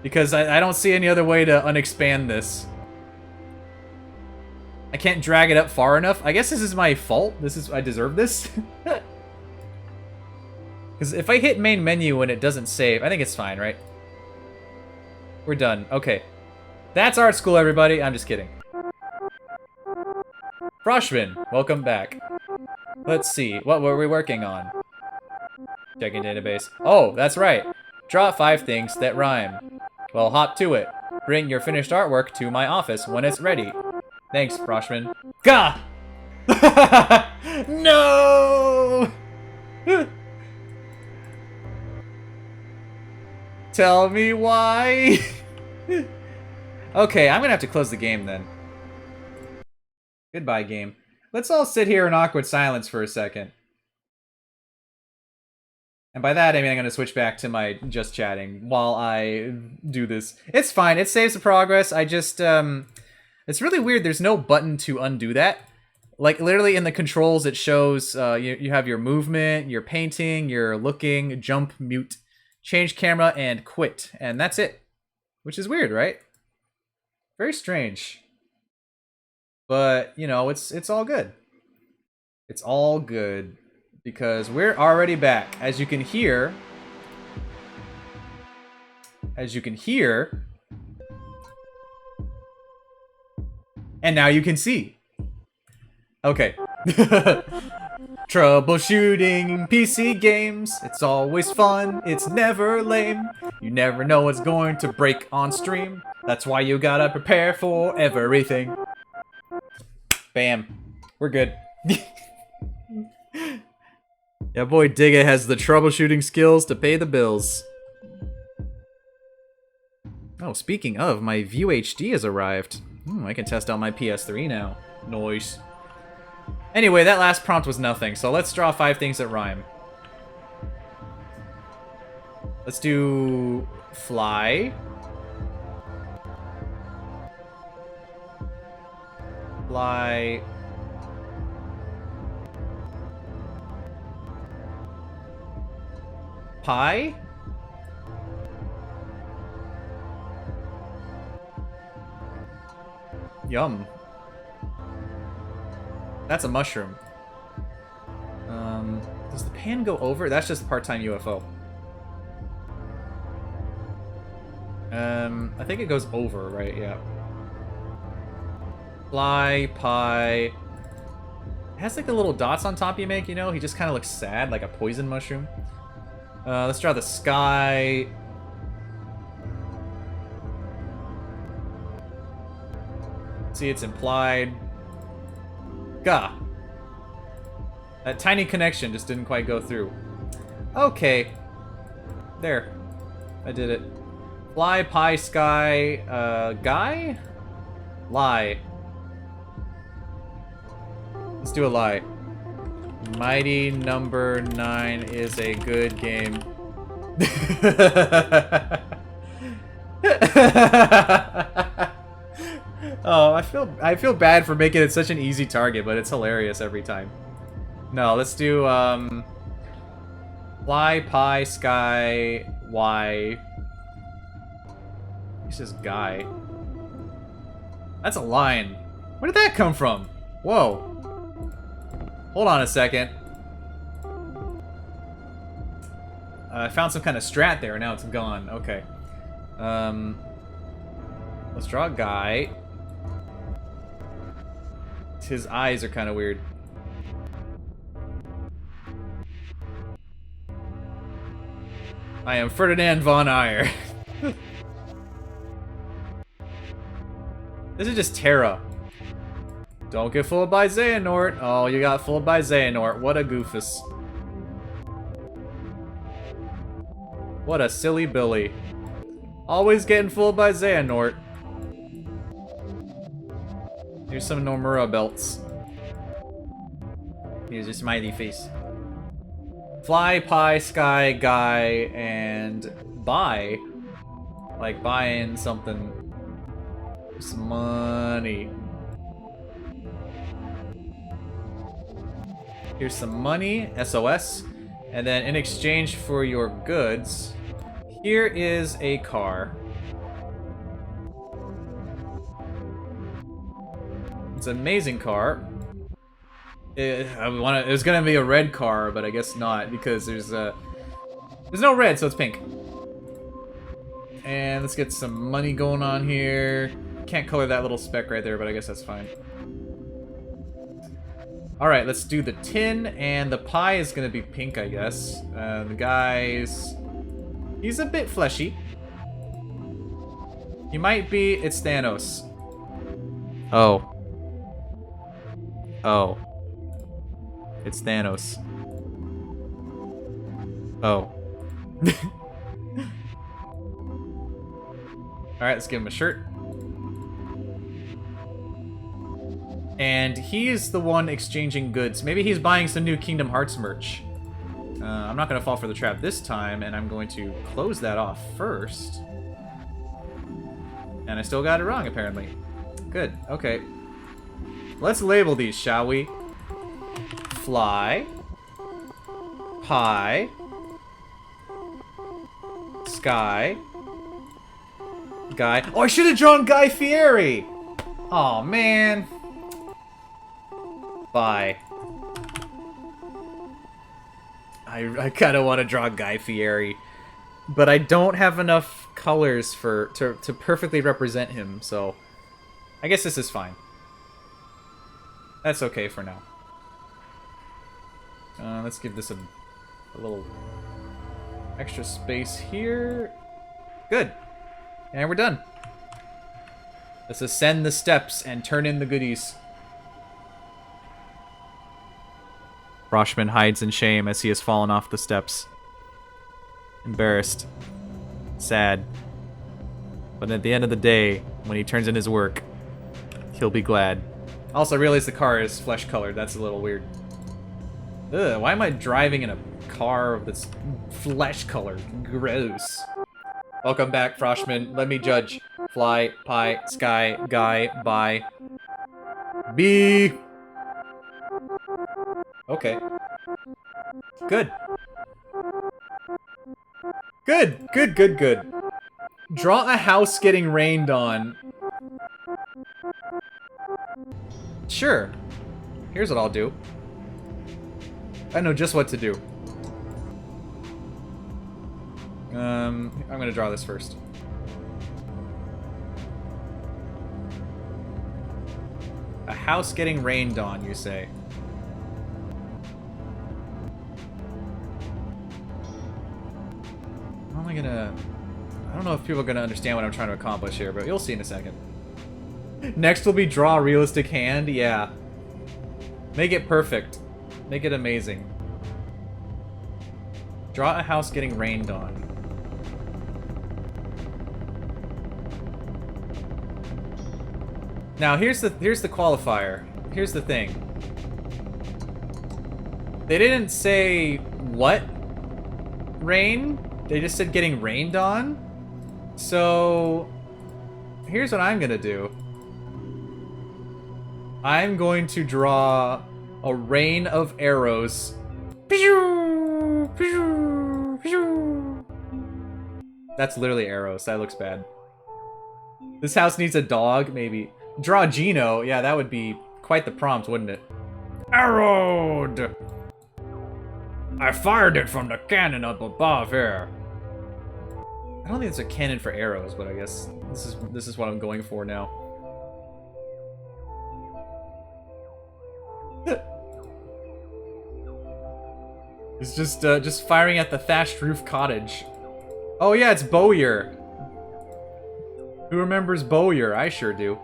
Because I don't see any other way to unexpand this. I can't drag it up far enough. I guess this is my fault. I deserve this. Because if I hit main menu and it doesn't save, I think it's fine, right? We're done. Okay. That's Art School, everybody. I'm just kidding. Froshmin, welcome back. Let's see. What were we working on? Checking database. Oh, that's right. Draw 5 things that rhyme. Well, hop to it. Bring your finished artwork to my office when it's ready. Thanks, Froshmin. Gah! No! Tell me why. Okay, I'm gonna have to close the game then. Goodbye, game. Let's all sit here in awkward silence for a second. And by that, I mean I'm gonna switch back to my just chatting while I do this. It's fine, it saves the progress. I just, it's really weird, there's no button to undo that. Like, literally in the controls, it shows, you have your movement, your painting, your looking, jump, mute, change camera, and quit. And that's it. Which is weird, right? Very strange. But, you know, it's all good. It's all good. Because we're already back. As you can hear... And now you can see. Okay. Troubleshooting PC games. It's always fun. It's never lame. You never know what's going to break on stream. That's why you gotta prepare for everything. Bam. We're good. Yeah, boy, Diggeh has the troubleshooting skills to pay the bills. Oh, speaking of, my View HD has arrived. I can test out my PS3 now. Nice. Anyway, that last prompt was nothing, so let's draw 5 things that rhyme. Let's do... fly. Fly... pie? Yum. That's a mushroom. Does the pan go over? That's just part-time UFO. I think it goes over, right? Yeah. Fly, pie. It has like the little dots on top you make, you know? He just kind of looks sad, like a poison mushroom. Let's draw the sky. See, it's implied. Gah. That tiny connection just didn't quite go through. Okay. There. I did it. Fly, pie, sky, guy? Lie. Let's do a lie. Mighty number 9 is a good game. Oh, I feel bad for making it such an easy target, but it's hilarious every time. No, let's do fly, pie, sky, Y. This is guy. That's a line. Where did that come from? Whoa. Hold on a second. I found some kind of strat there, now it's gone. Okay. Let's draw a guy. His eyes are kind of weird. I am Ferdinand von Ayer. This is just Terra. Don't get fooled by Xehanort. Oh, you got fooled by Xehanort. What a goofus. What a silly Billy. Always getting fooled by Xehanort. Here's some Nomura belts. Here's your smiley face. Fly, pie, sky, guy, and buy. Like buying something. Some money. Here's some money, SOS. And then in exchange for your goods, here is a car. It's an amazing car. It was gonna be a red car, but I guess not because there's no red, so it's pink. And let's get some money going on here. Can't color that little speck right there, but I guess that's fine. Alright, let's do the tin, and the pie is gonna be pink, I guess. The guy's... he's a bit fleshy. He might be... it's Thanos. Oh. Oh. It's Thanos. Oh. Alright, let's give him a shirt. And he's the one exchanging goods. Maybe he's buying some new Kingdom Hearts merch. I'm not going to fall for the trap this time, and I'm going to close that off first. And I still got it wrong, apparently. Good, okay. Let's label these, shall we? Fly. Pie. Sky. Guy. Oh, I should have drawn Guy Fieri! Aw, man. Bye. I kind of want to draw Guy Fieri, but I don't have enough colors to perfectly represent him, so I guess this is fine. That's okay for now. Let's give this a little extra space here. Good. And we're done. Let's ascend the steps and turn in the goodies. Froshmin hides in shame as he has fallen off the steps. Embarrassed. Sad. But at the end of the day, when he turns in his work, he'll be glad. Also, I realize the car is flesh colored. That's a little weird. Ugh, why am I driving in a car that's flesh colored? Gross. Welcome back, Froshmin. Let me judge. Fly, pie, sky, guy, bye. B. Okay. Good. Good, good, good, good. Draw a house getting rained on. Sure. Here's what I'll do. I know just what to do. I'm gonna draw this first. A house getting rained on, you say? How am I gonna... I don't know if people are gonna understand what I'm trying to accomplish here, but you'll see in a second. Next will be draw a realistic hand? Yeah. Make it perfect. Make it amazing. Draw a house getting rained on. Now here's the qualifier. Here's the thing. They didn't say what rain. They just said getting rained on. So here's what I'm gonna do. I'm going to draw a rain of arrows. That's literally arrows. That looks bad. This house needs a dog, maybe. Draw Gino. Yeah, that would be quite the prompt, wouldn't it? Arrowed! I fired it from the cannon up above here. I don't think it's a cannon for arrows, but I guess this is what I'm going for now. It's just firing at the thatched roof cottage. Oh yeah, it's Bowyer. Who remembers Bowyer? I sure do.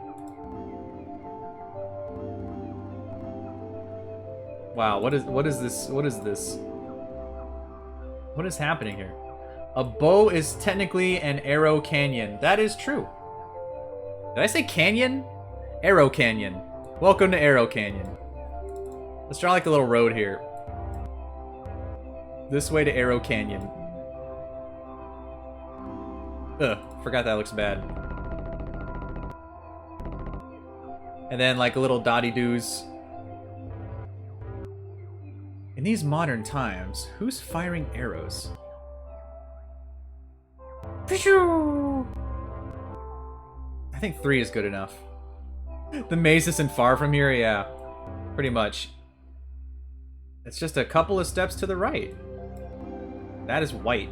Wow, what is this? What is this? What is happening here? A bow is technically an arrow canyon. That is true. Did I say canyon? Arrow Canyon. Welcome to Arrow Canyon. Let's draw like a little road here. This way to Arrow Canyon. Ugh, forgot that looks bad. And then like a little dotty-doos. In these modern times, who's firing arrows? I think 3 is good enough. The maze isn't far from here, yeah. Pretty much. It's just a couple of steps to the right. That is white.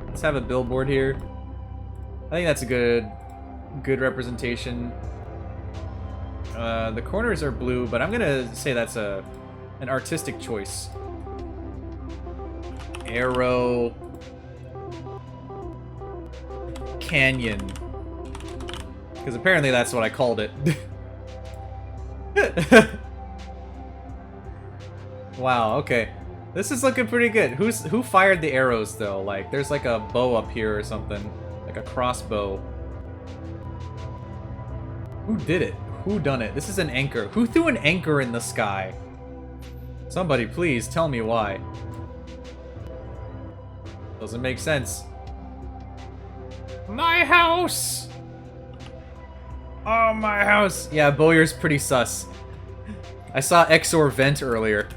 Let's have a billboard here. I think that's a good representation. The corners are blue, but I'm gonna say that's an artistic choice. Arrow Canyon. Because apparently that's what I called it. Wow, okay. This is looking pretty good. Who fired the arrows though? Like there's like a bow up here or something. Like a crossbow. Who did it? Who done it? This is an anchor. Who threw an anchor in the sky? Somebody please tell me why. Doesn't make sense. My house! Oh, my house! Yeah, Bowyer's pretty sus. I saw Exor vent earlier.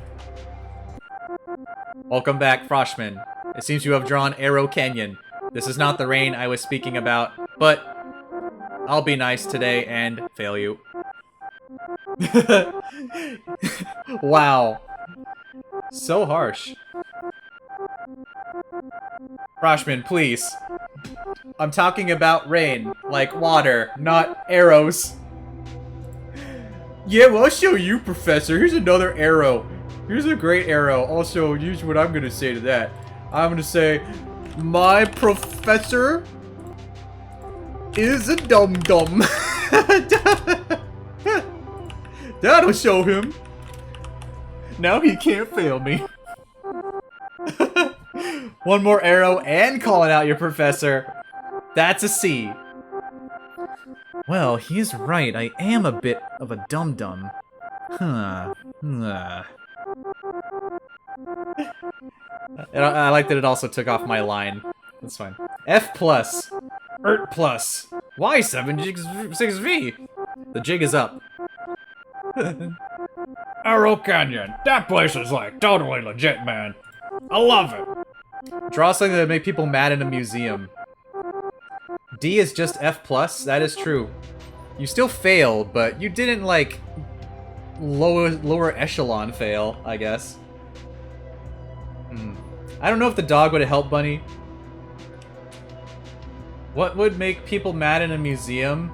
Welcome back, Froshmin. It seems you have drawn Arrow Canyon. This is not the rain I was speaking about, but I'll be nice today and fail you. Wow. So harsh. Froshmin, please. I'm talking about rain, like water, not arrows. Yeah, well, I'll show you, Professor. Here's another arrow. Here's a great arrow. Also, here's what I'm gonna say to that. I'm gonna say, my professor is a dum-dum. That'll show him. Now he can't fail me. One more arrow and calling out your professor. That's a C. Well, he's right. I am a bit of a dum-dum. Huh. I like that it also took off my line. That's fine. F plus. ERT plus. Y76V. The jig is up. Arrow Canyon. That place is like totally legit, man. I love it. Draw something that make people mad in a museum. D is just F plus. That is true. You still failed, but you didn't like lower echelon fail, I guess. I don't know if the dog would have helped Bunny. What would make people mad in a museum?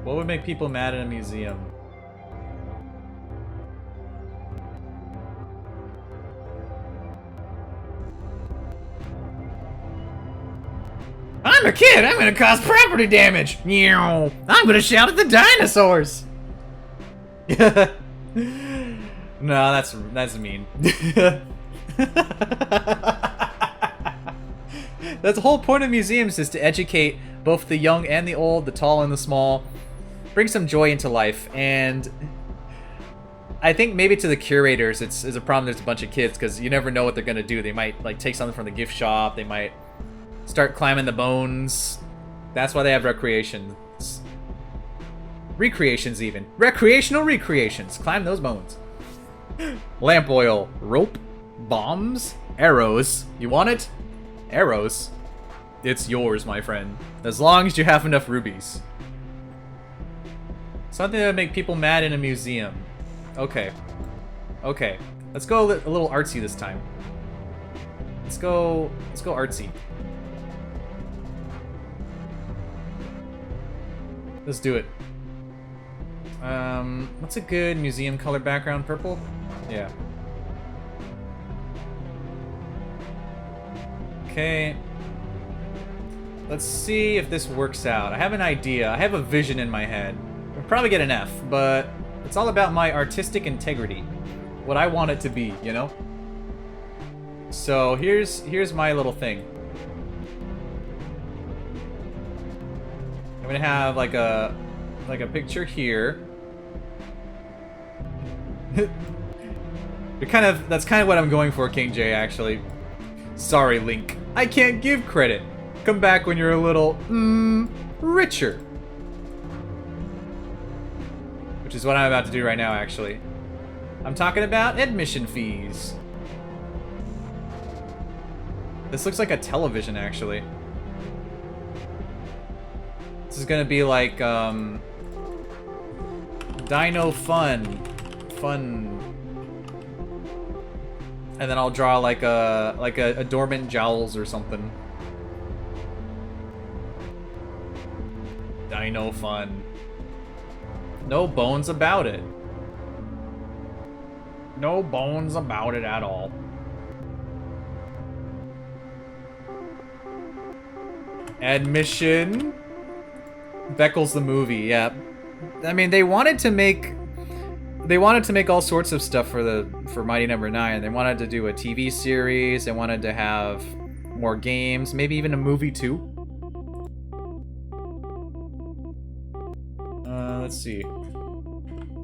What would make people mad in a museum? I'm a kid. I'm gonna cause property damage. Meow. I'm gonna shout at the dinosaurs. No, that's mean. That's the whole point of museums, is to educate both the young and the old, the tall and the small. Bring some joy into life, and I think maybe to the curators it's a problem there's a bunch of kids, because you never know what they're gonna do. They might like take something from the gift shop, they might start climbing the bones. That's why they have recreations. Recreations even. Recreational recreations. Climb those bones. Lamp oil. Rope. Bombs. Arrows. You want it? Arrows. It's yours, my friend. As long as you have enough rubies. Something that would make people mad in a museum. Okay. Okay. Let's go a little artsy this time. Let's go artsy. Let's do it. What's a good museum color background? Purple? Yeah. Okay. Let's see if this works out. I have an idea. I have a vision in my head. I'll probably get an F, but it's all about my artistic integrity. What I want it to be, you know? So here's my little thing. I'm gonna have like a picture here. That's kind of what I'm going for, King J, actually. Sorry, Link. I can't give credit. Come back when you're a little richer. Which is what I'm about to do right now, actually. I'm talking about admission fees. This looks like a television, actually. This is gonna be like, Dino Fun. And then I'll draw like a dormant jowls or something. Dino Fun. No bones about it. No bones about it at all. Admission. Beckels the movie, yeah. I mean, they wanted to make all sorts of stuff for Mighty Number 9. They wanted to do a TV series. They wanted to have more games, maybe even a movie too. Let's see.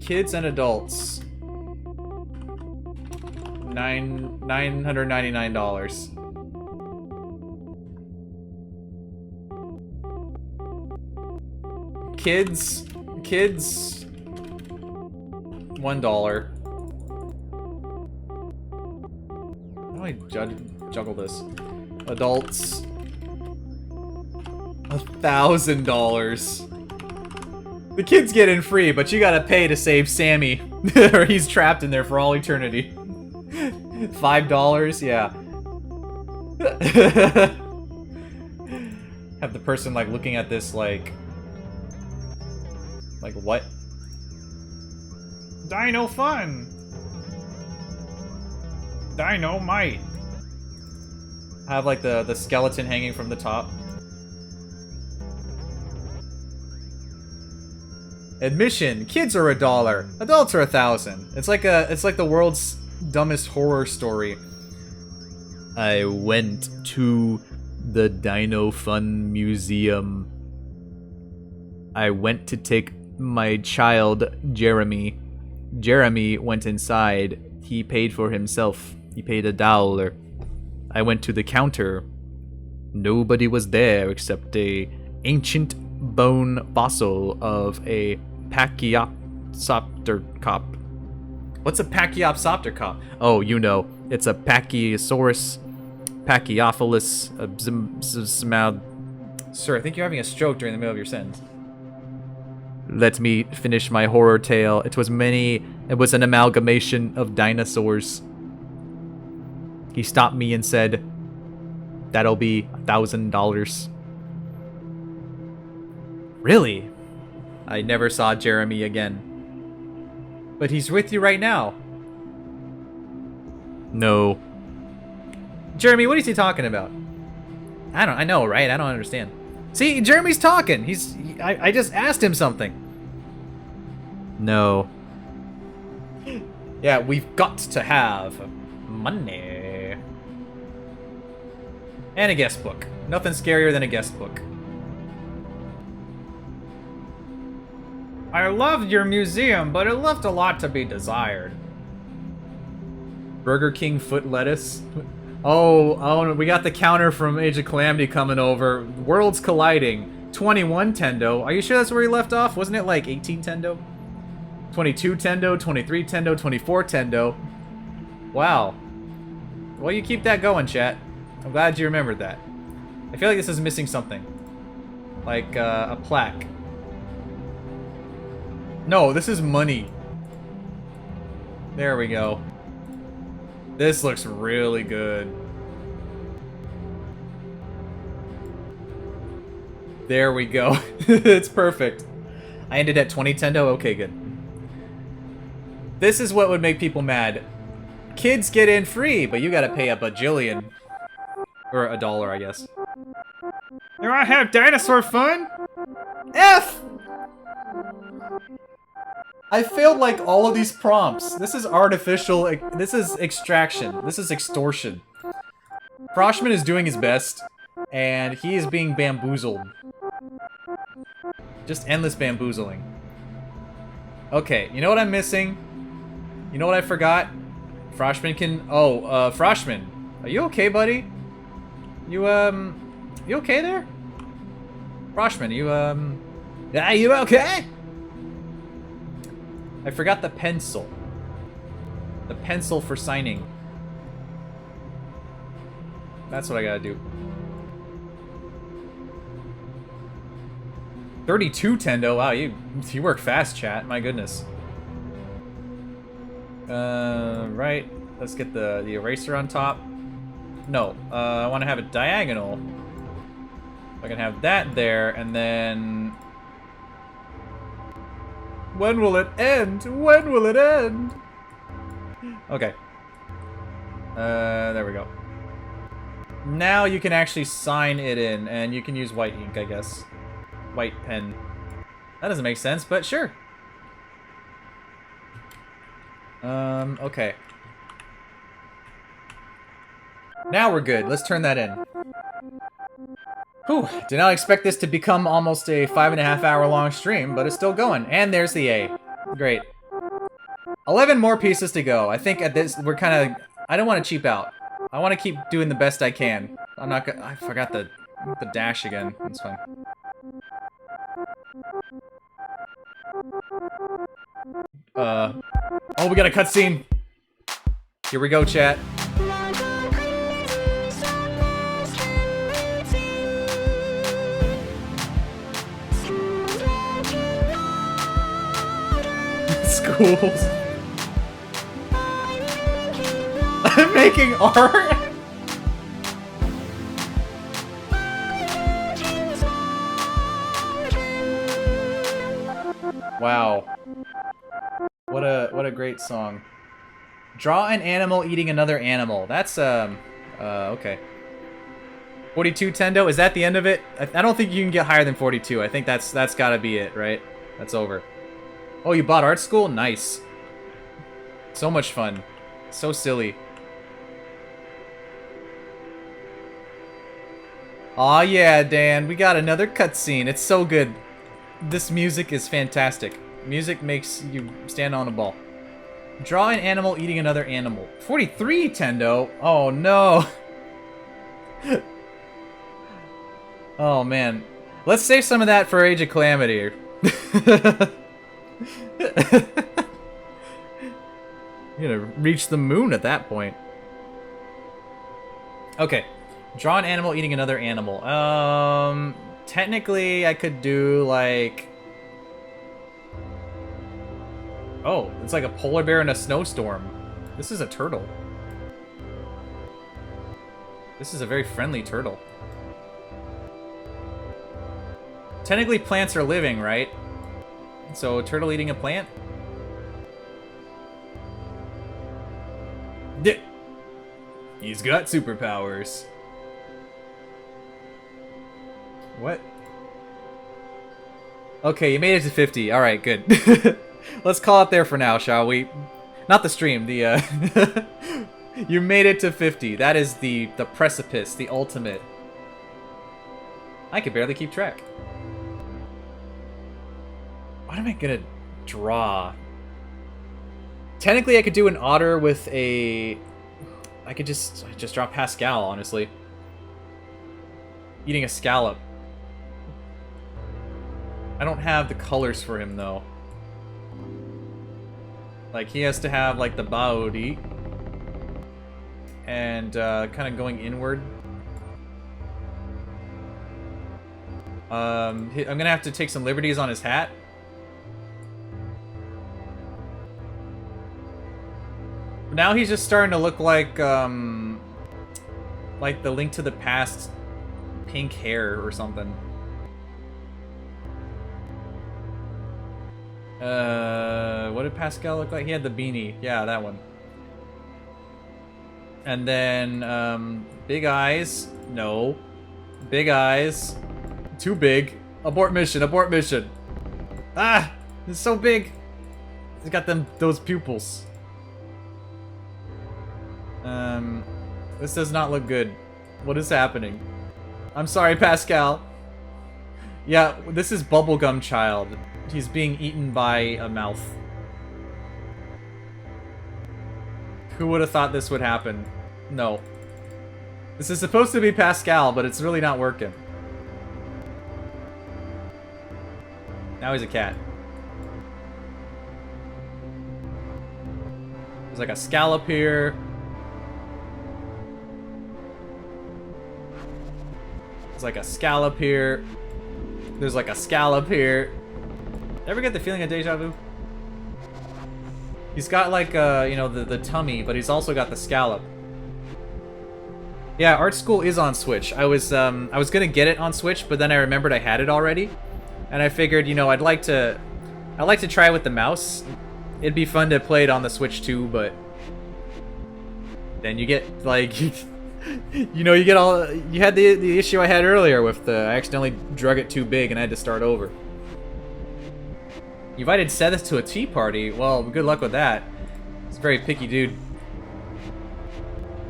Kids and adults. $999. Kids, $1. How do I juggle this? Adults, $1,000. The kids get in free, but you gotta pay to save Sammy, or he's trapped in there for all eternity. $5, yeah. Have the person like looking at this like what? Dino Fun! Dynamite! I have like the skeleton hanging from the top. Admission: kids are $1, adults are $1,000. It's like the world's dumbest horror story. I went to the Dino Fun Museum. I went to take my child, Jeremy. Jeremy went inside. He paid for himself. He paid $1. I went to the counter. Nobody was there except a ancient bone fossil of a Pachyopsoptercop. What's a Pachyopsoptercop? Oh, you know, it's a Pachyosaurus, Pachyophilus, Sir, I think you're having a stroke during the middle of your sentence. Let me finish my horror tale. It was an amalgamation of dinosaurs. He stopped me and said, "That'll be $1,000. Really? I never saw Jeremy again. But he's with you right now. No. Jeremy, what is he talking about? I know, right? I don't understand. See, Jeremy's talking. I just asked him something. No. Yeah, we've got to have money. And a guest book. Nothing scarier than a guest book. I loved your museum, but it left a lot to be desired. Burger King foot lettuce. Oh, we got the counter from Age of Calamity coming over. Worlds colliding. 21 Tendo. Are you sure that's where he left off? Wasn't it like 18 Tendo? 22 Tendo, 23 Tendo, 24 Tendo. Wow. Well, you keep that going, chat. I'm glad you remembered that. I feel like this is missing something. Like, a plaque. No, this is money. There we go. This looks really good. There we go. It's perfect. I ended at 20 Tendo? Okay, good. This is what would make people mad. Kids get in free, but you gotta pay a bajillion. Or $1, I guess. You wanna have dinosaur fun? F! I failed like all of these prompts. This is artificial, this is extraction, this is extortion. Froshmin is doing his best, and he is being bamboozled. Just endless bamboozling. Okay, you know what I'm missing? You know what I forgot? Froshmin can... Oh, Froshmin. Are you okay, buddy? You okay there? Froshmin, are you okay? I forgot the pencil. The pencil for signing. That's what I gotta do. 32 Tendo. Wow, you work fast, chat. My goodness. Right. Let's get the eraser on top. No, I want to have it diagonal. I can have that there, and then... When will it end? When will it end? Okay. There we go. Now you can actually sign it in, and you can use white ink, I guess. White pen. That doesn't make sense, but sure. Okay. Now we're good. Let's turn that in. Whew. Did not expect this to become almost a 5.5 hour long stream, but it's still going. And there's the A. Great. 11 more pieces to go. I think at this, we're kind of... I don't want to cheap out. I want to keep doing the best I can. I'm not gonna... I forgot the dash again. That's fine. Oh, we got a cutscene. Here we go, chat. Schools. I'm making art. Wow. What a great song. Draw an animal eating another animal. That's okay. 42 Tendo, is that the end of it? I don't think you can get higher than 42. I think that's gotta be it, right? That's over. Oh, you bought art school? Nice. So much fun. So silly. Aw, yeah, Dan. We got another cutscene. It's so good. This music is fantastic. Music makes you stand on a ball. Draw an animal eating another animal. 43 Tendo? Oh, no. Oh, man. Let's save some of that for Age of Calamity. You're gonna reach the moon at that point. Okay. Draw an animal eating another animal. Technically I could do like... Oh, it's like a polar bear in a snowstorm. This is a turtle. This is a very friendly turtle. Technically plants are living, right? So, a turtle eating a plant? Yeah. He's got superpowers. What? Okay, you made it to 50. Alright, good. Let's call it there for now, shall we? Not the stream, the, You made it to 50. That is the precipice, the ultimate. I could barely keep track. What am I gonna draw? Technically, I could do an otter with a... I could just draw Pascal, honestly. Eating a scallop. I don't have the colors for him, though. Like, he has to have, like, the body. And, kind of going inward. I'm gonna have to take some liberties on his hat. Now he's just starting to look like the Link to the Past pink hair or something. What did Pascal look like? He had the beanie. Yeah, that one. And then, big eyes. No. Big eyes. Too big. Abort mission, abort mission. Ah! It's so big. He's got those pupils. This does not look good. What is happening? I'm sorry, Pascal. Yeah, this is Bubblegum Child. He's being eaten by a mouth. Who would have thought this would happen? No. This is supposed to be Pascal, but it's really not working. Now he's a cat. There's like a scallop here. There's like a scallop here. There's like a scallop here. Ever get the feeling of deja vu? He's got like you know, the tummy, but he's also got the scallop. Yeah, Art School is on Switch. I was gonna get it on Switch, but then I remembered I had it already, and I figured, you know, I'd like to try it with the mouse. It'd be fun to play it on the Switch too, but then you get like, you know, you had the issue I had earlier with I accidentally drug it too big and I had to start over. You invited Seth to a tea party. Well, good luck with that. He's a very picky dude.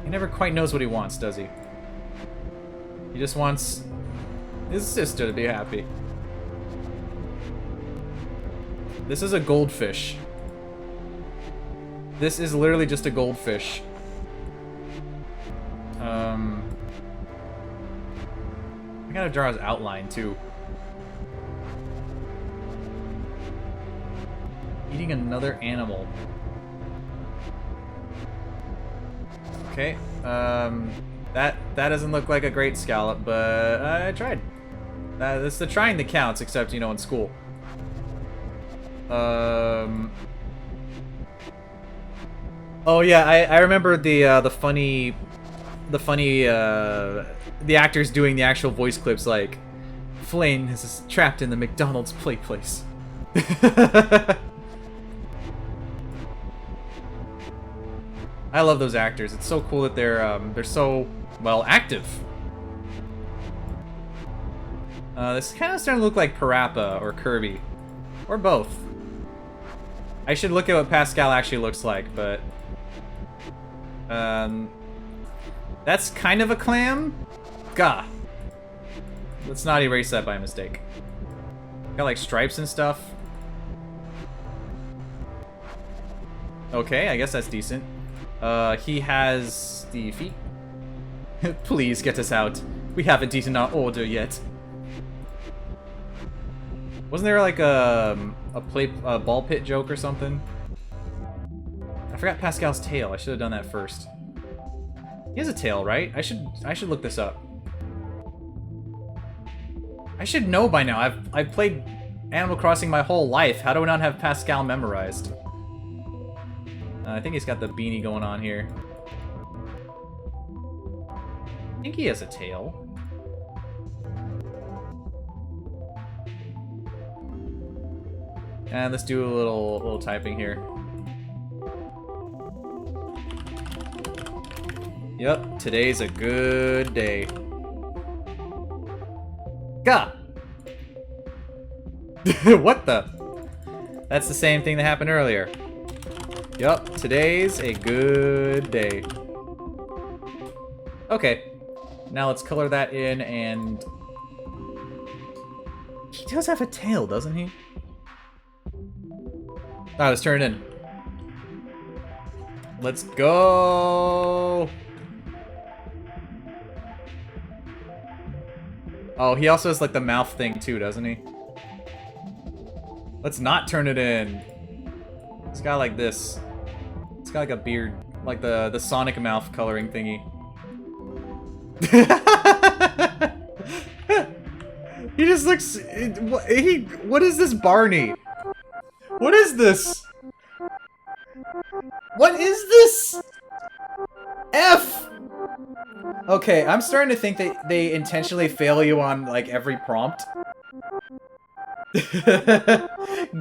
He never quite knows what he wants, does he? He just wants his sister to be happy. This is a goldfish. This is literally just a goldfish. I gotta draw his outline too. Eating another animal. Okay. That doesn't look like a great scallop, but I tried. That's the trying that counts, except, you know, in school. Oh yeah, I remember the funny the actors doing the actual voice clips, like, Flame is trapped in the McDonald's play place. I love those actors. It's so cool that they're so, well, active. This kind of starting to look like Parappa or Kirby, or both. I should look at what Pascal actually looks like, but that's kind of a clam. Gah. Let's not erase that by mistake. Got like stripes and stuff. Okay, I guess that's decent. He has the feet. Please get us out. We haven't eaten our order yet. Wasn't there like a ball pit joke or something? I forgot Pascal's tail. I should have done that first. He has a tail, right? I should look this up. I should know by now. I've played Animal Crossing my whole life. How do I not have Pascal memorized? I think he's got the beanie going on here. I think he has a tail. And let's do a little typing here. Yep, today's a good day. Gah! What the? That's the same thing that happened earlier. Yup, today's a good day. Okay, now let's color that in, and he does have a tail, doesn't he? Ah, let's turn it in. Let's go! Oh, he also has like the mouth thing too, doesn't he? Let's not turn it in. It's got like this. It's got like a beard, like the Sonic mouth coloring thingy. He just looks. What is this, Barney? What is this? What is this? F. Okay, I'm starting to think that they intentionally fail you on like every prompt.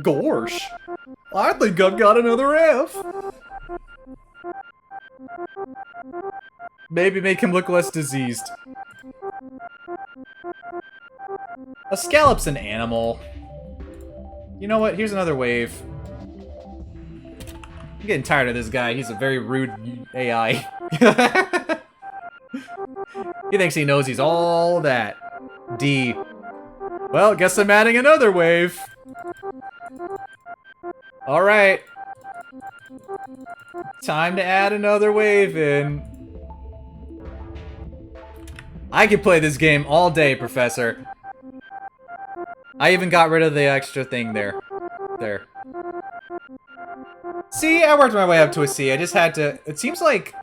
Gorsh. I think I've got another F. Maybe make him look less diseased. A scallop's an animal. You know what? Here's another wave. I'm getting tired of this guy. He's a very rude AI. He thinks he knows he's all that. D. Well, guess I'm adding another wave. Alright. Time to add another wave in. I could play this game all day, Professor. I even got rid of the extra thing there. There. See, I worked my way up to a C. I just had to... It seems like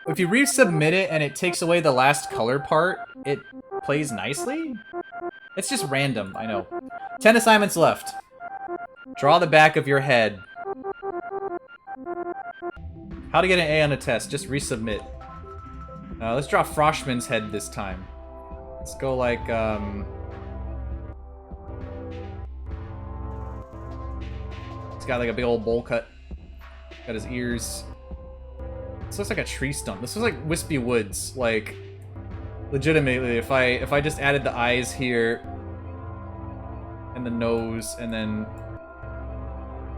if you resubmit it and it takes away the last color part, it plays nicely? It's just random, I know. 10 assignments left. Draw the back of your head. How to get an A on a test. Just resubmit. Let's draw Froshmin's head this time. Let's go like, He's got like a big old bowl cut. Got his ears. This looks like a tree stump. This looks like Wispy Woods. Like, legitimately, if I just added the eyes here and the nose, and then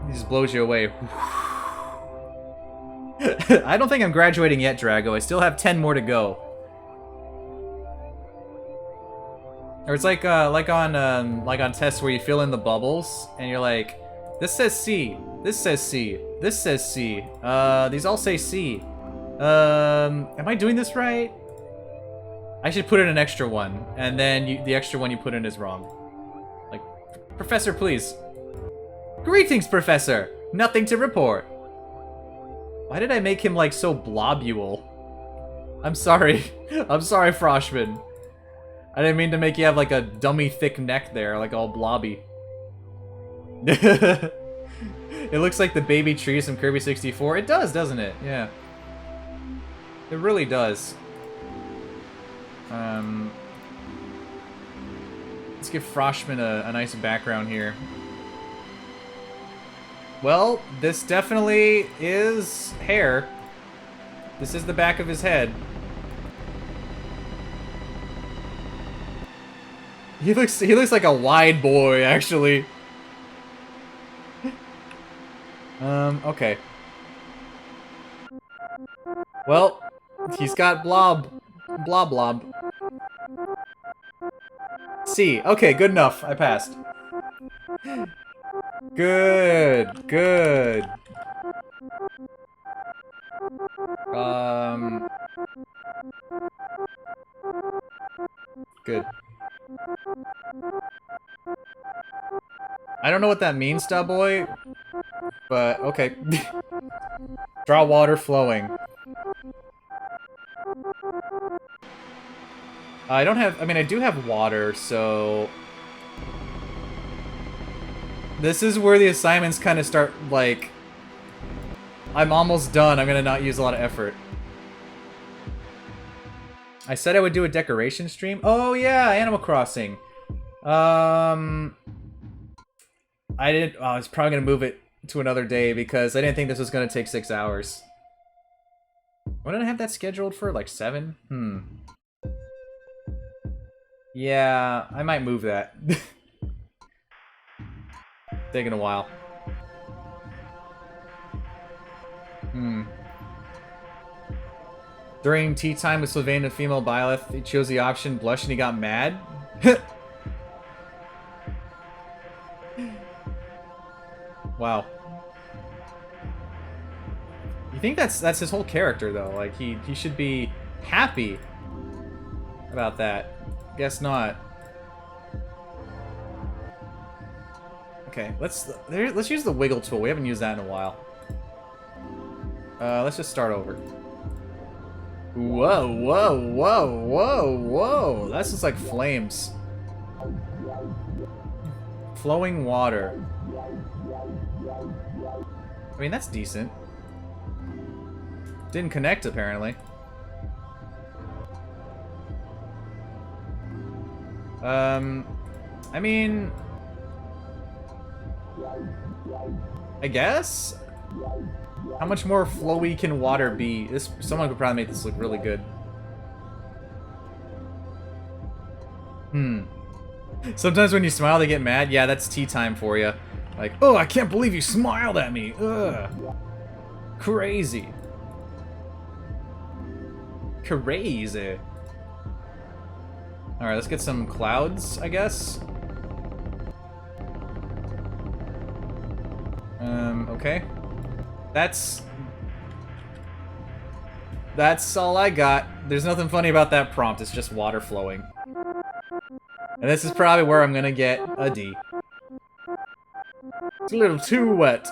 he just blows you away. I don't think I'm graduating yet, Drago. I still have 10 more to go. Or it's like on tests where you fill in the bubbles and you're like, this says C, this says C, this says C. These all say C. Am I doing this right? I should put in an extra one, and then the extra one you put in is wrong. Like, Professor, please. Greetings, Professor. Nothing to report. Why did I make him, like, so blobule? I'm sorry. I'm sorry, Froshmin. I didn't mean to make you have, like, a dummy thick neck there, like, all blobby. It looks like the baby trees from Kirby 64. It does, doesn't it? Yeah. It really does. Let's give Froshmin a nice background here. Well, this definitely is hair. This is the back of his head. He looks like a wide boy, actually. Okay. Well, he's got blob. Blob. C. Okay, good enough. I passed. Good. Good. I don't know what that means, Boy, but okay. Draw water flowing. I mean, I do have water, so... This is where the assignments kind of start, like... I'm almost done, I'm gonna not use a lot of effort. I said I would do a decoration stream? Oh yeah, Animal Crossing. I was probably gonna move it to another day because I didn't think this was gonna take 6 hours. When did I have that scheduled for? Like 7? Yeah, I might move that. Taking a while. During tea time with Sylvain and female Byleth, he chose the option blush and he got mad? Wow. You think that's his whole character though? Like he should be happy about that. Guess not. Okay, let's use the wiggle tool. We haven't used that in a while. Let's just start over. Whoa, whoa, whoa, whoa, whoa. That's just like flames. Flowing water. I mean, that's decent. Didn't connect, apparently. I mean... I guess? How much more flowy can water be? Someone could probably make this look really good. Sometimes when you smile, they get mad. Yeah, that's tea time for you. Like, oh, I can't believe you smiled at me. Ugh. Crazy. Crazy. Alright, let's get some clouds, I guess. Okay. That's all I got. There's nothing funny about that prompt, it's just water flowing. And this is probably where I'm gonna get a D. It's a little too wet.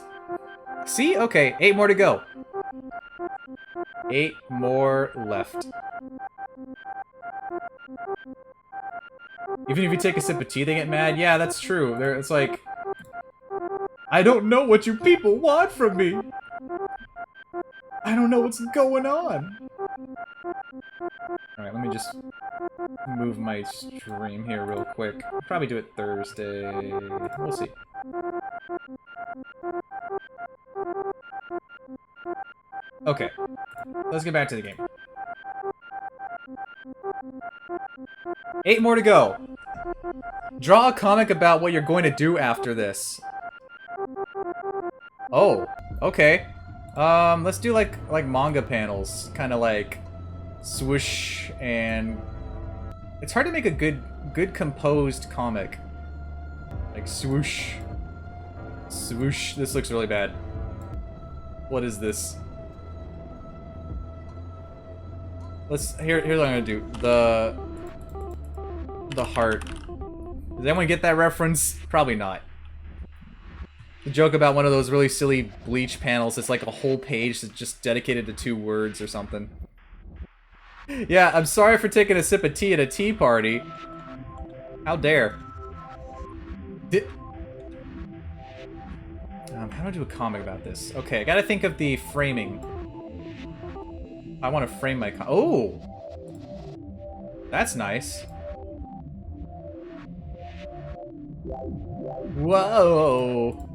See? Okay, 8 more to go. 8 more left. Even if you take a sip of tea, they get mad. Yeah, that's true. It's like, I don't know what you people want from me. I don't know what's going on. Alright, let me just move my stream here real quick. I'll probably do it Thursday. We'll see. Okay, let's get back to the game. 8 more to go. Draw a comic about what you're going to do after this. Oh, okay. Let's do like manga panels, kind of like swoosh, and it's hard to make a good composed comic. Like swoosh, swoosh. This looks really bad. What is this? Here's what I'm gonna do. The heart. Does anyone get that reference? Probably not. The joke about one of those really silly Bleach panels. It's like a whole page that's just dedicated to 2 words or something. Yeah, I'm sorry for taking a sip of tea at a tea party. How dare. How do I do a comic about this? Okay, I gotta think of the framing. I want to frame my oh! That's nice. Whoa!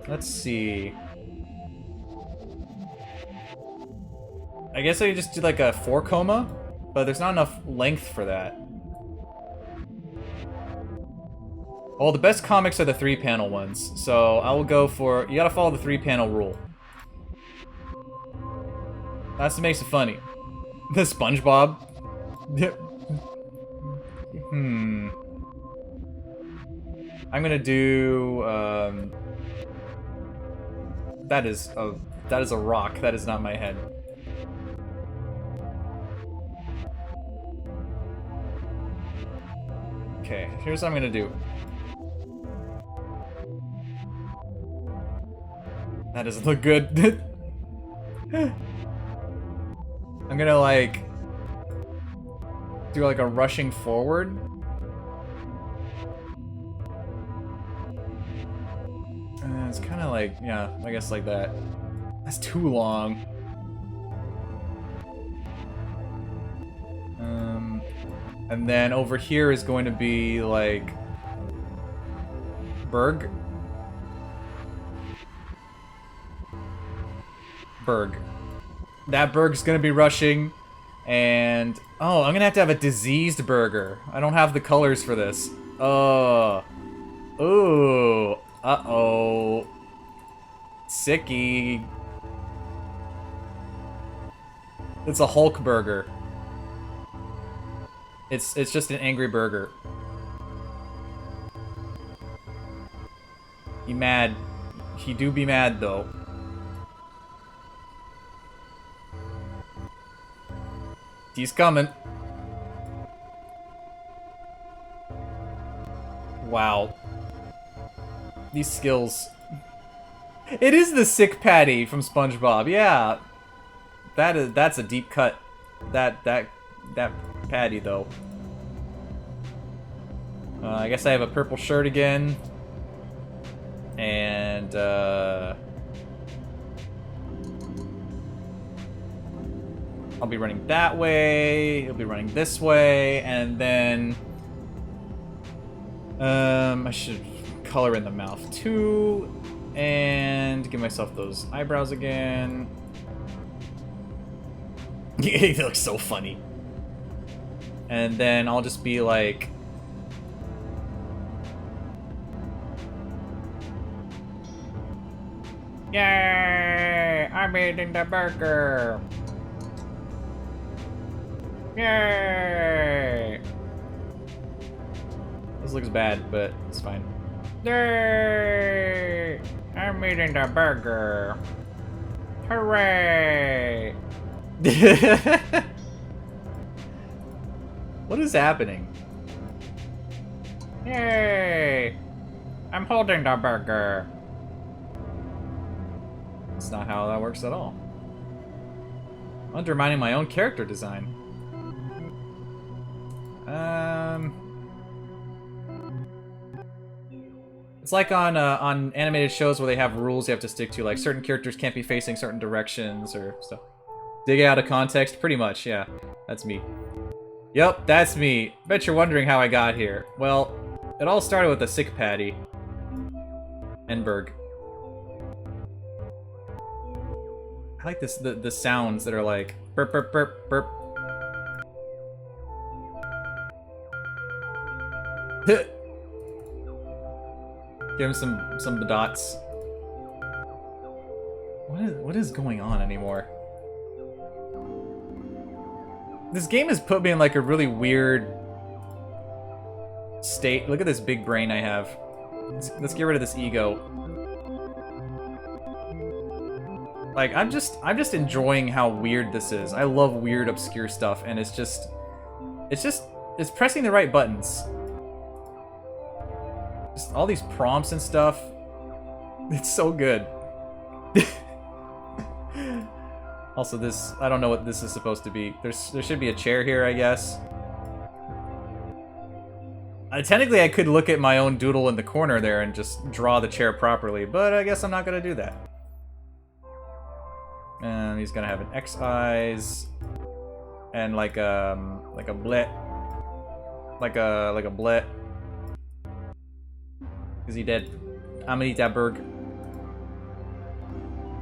Let's see. I guess I could just do like a 4 coma, but there's not enough length for that. Well, the best comics are the 3-panel ones, so I will go for... You gotta follow the 3-panel rule. That's what makes it funny. The SpongeBob. I'm gonna do... That is a rock. That is not my head. Okay, here's what I'm gonna do. That doesn't look good. I'm gonna like do like a rushing forward. It's kind of like, yeah, I guess like that. That's too long. And then over here is going to be like burg. Burg. That burg's gonna be rushing, and oh, I'm gonna have to have a diseased burger. I don't have the colors for this. Ooh. Uh-oh. Sicky. It's a Hulk burger. It's just an angry burger. He mad. He do be mad though. He's coming. Wow. These skills. It is the sick patty from SpongeBob. Yeah. That's a deep cut. That patty though. I guess I have a purple shirt again. And I'll be running that way, he'll be running this way, and then I should color in the mouth too, and give myself those eyebrows again. He looks so funny. And then I'll just be like... Yay! I'm eating the burger! Yay! This looks bad, but it's fine. Yay! I'm eating the burger. Hooray! What is happening? Yay! I'm holding the burger. That's not how that works at all. Undermining my own character design. It's like on animated shows where they have rules you have to stick to, like certain characters can't be facing certain directions or stuff. Dig out of context, pretty much, yeah. That's me. Yep, that's me. Bet you're wondering how I got here. Well, it all started with a sick patty. And burg. I like this, the sounds that are like burp, burp, burp, burp. Give him some dots. What is going on anymore? This game has put me in like a really weird state. Look at this big brain I have. Let's get rid of this ego. Like I'm just enjoying how weird this is. I love weird, obscure stuff, and it's pressing the right buttons. Just all these prompts and stuff. It's so good. Also, this, I don't know what this is supposed to be. There should be a chair here, I guess. Technically, I could look at my own doodle in the corner there and just draw the chair properly, but I guess I'm not gonna do that. And he's gonna have an X eyes and like a blit, like a blit. Is he dead? I'm gonna eat that burg.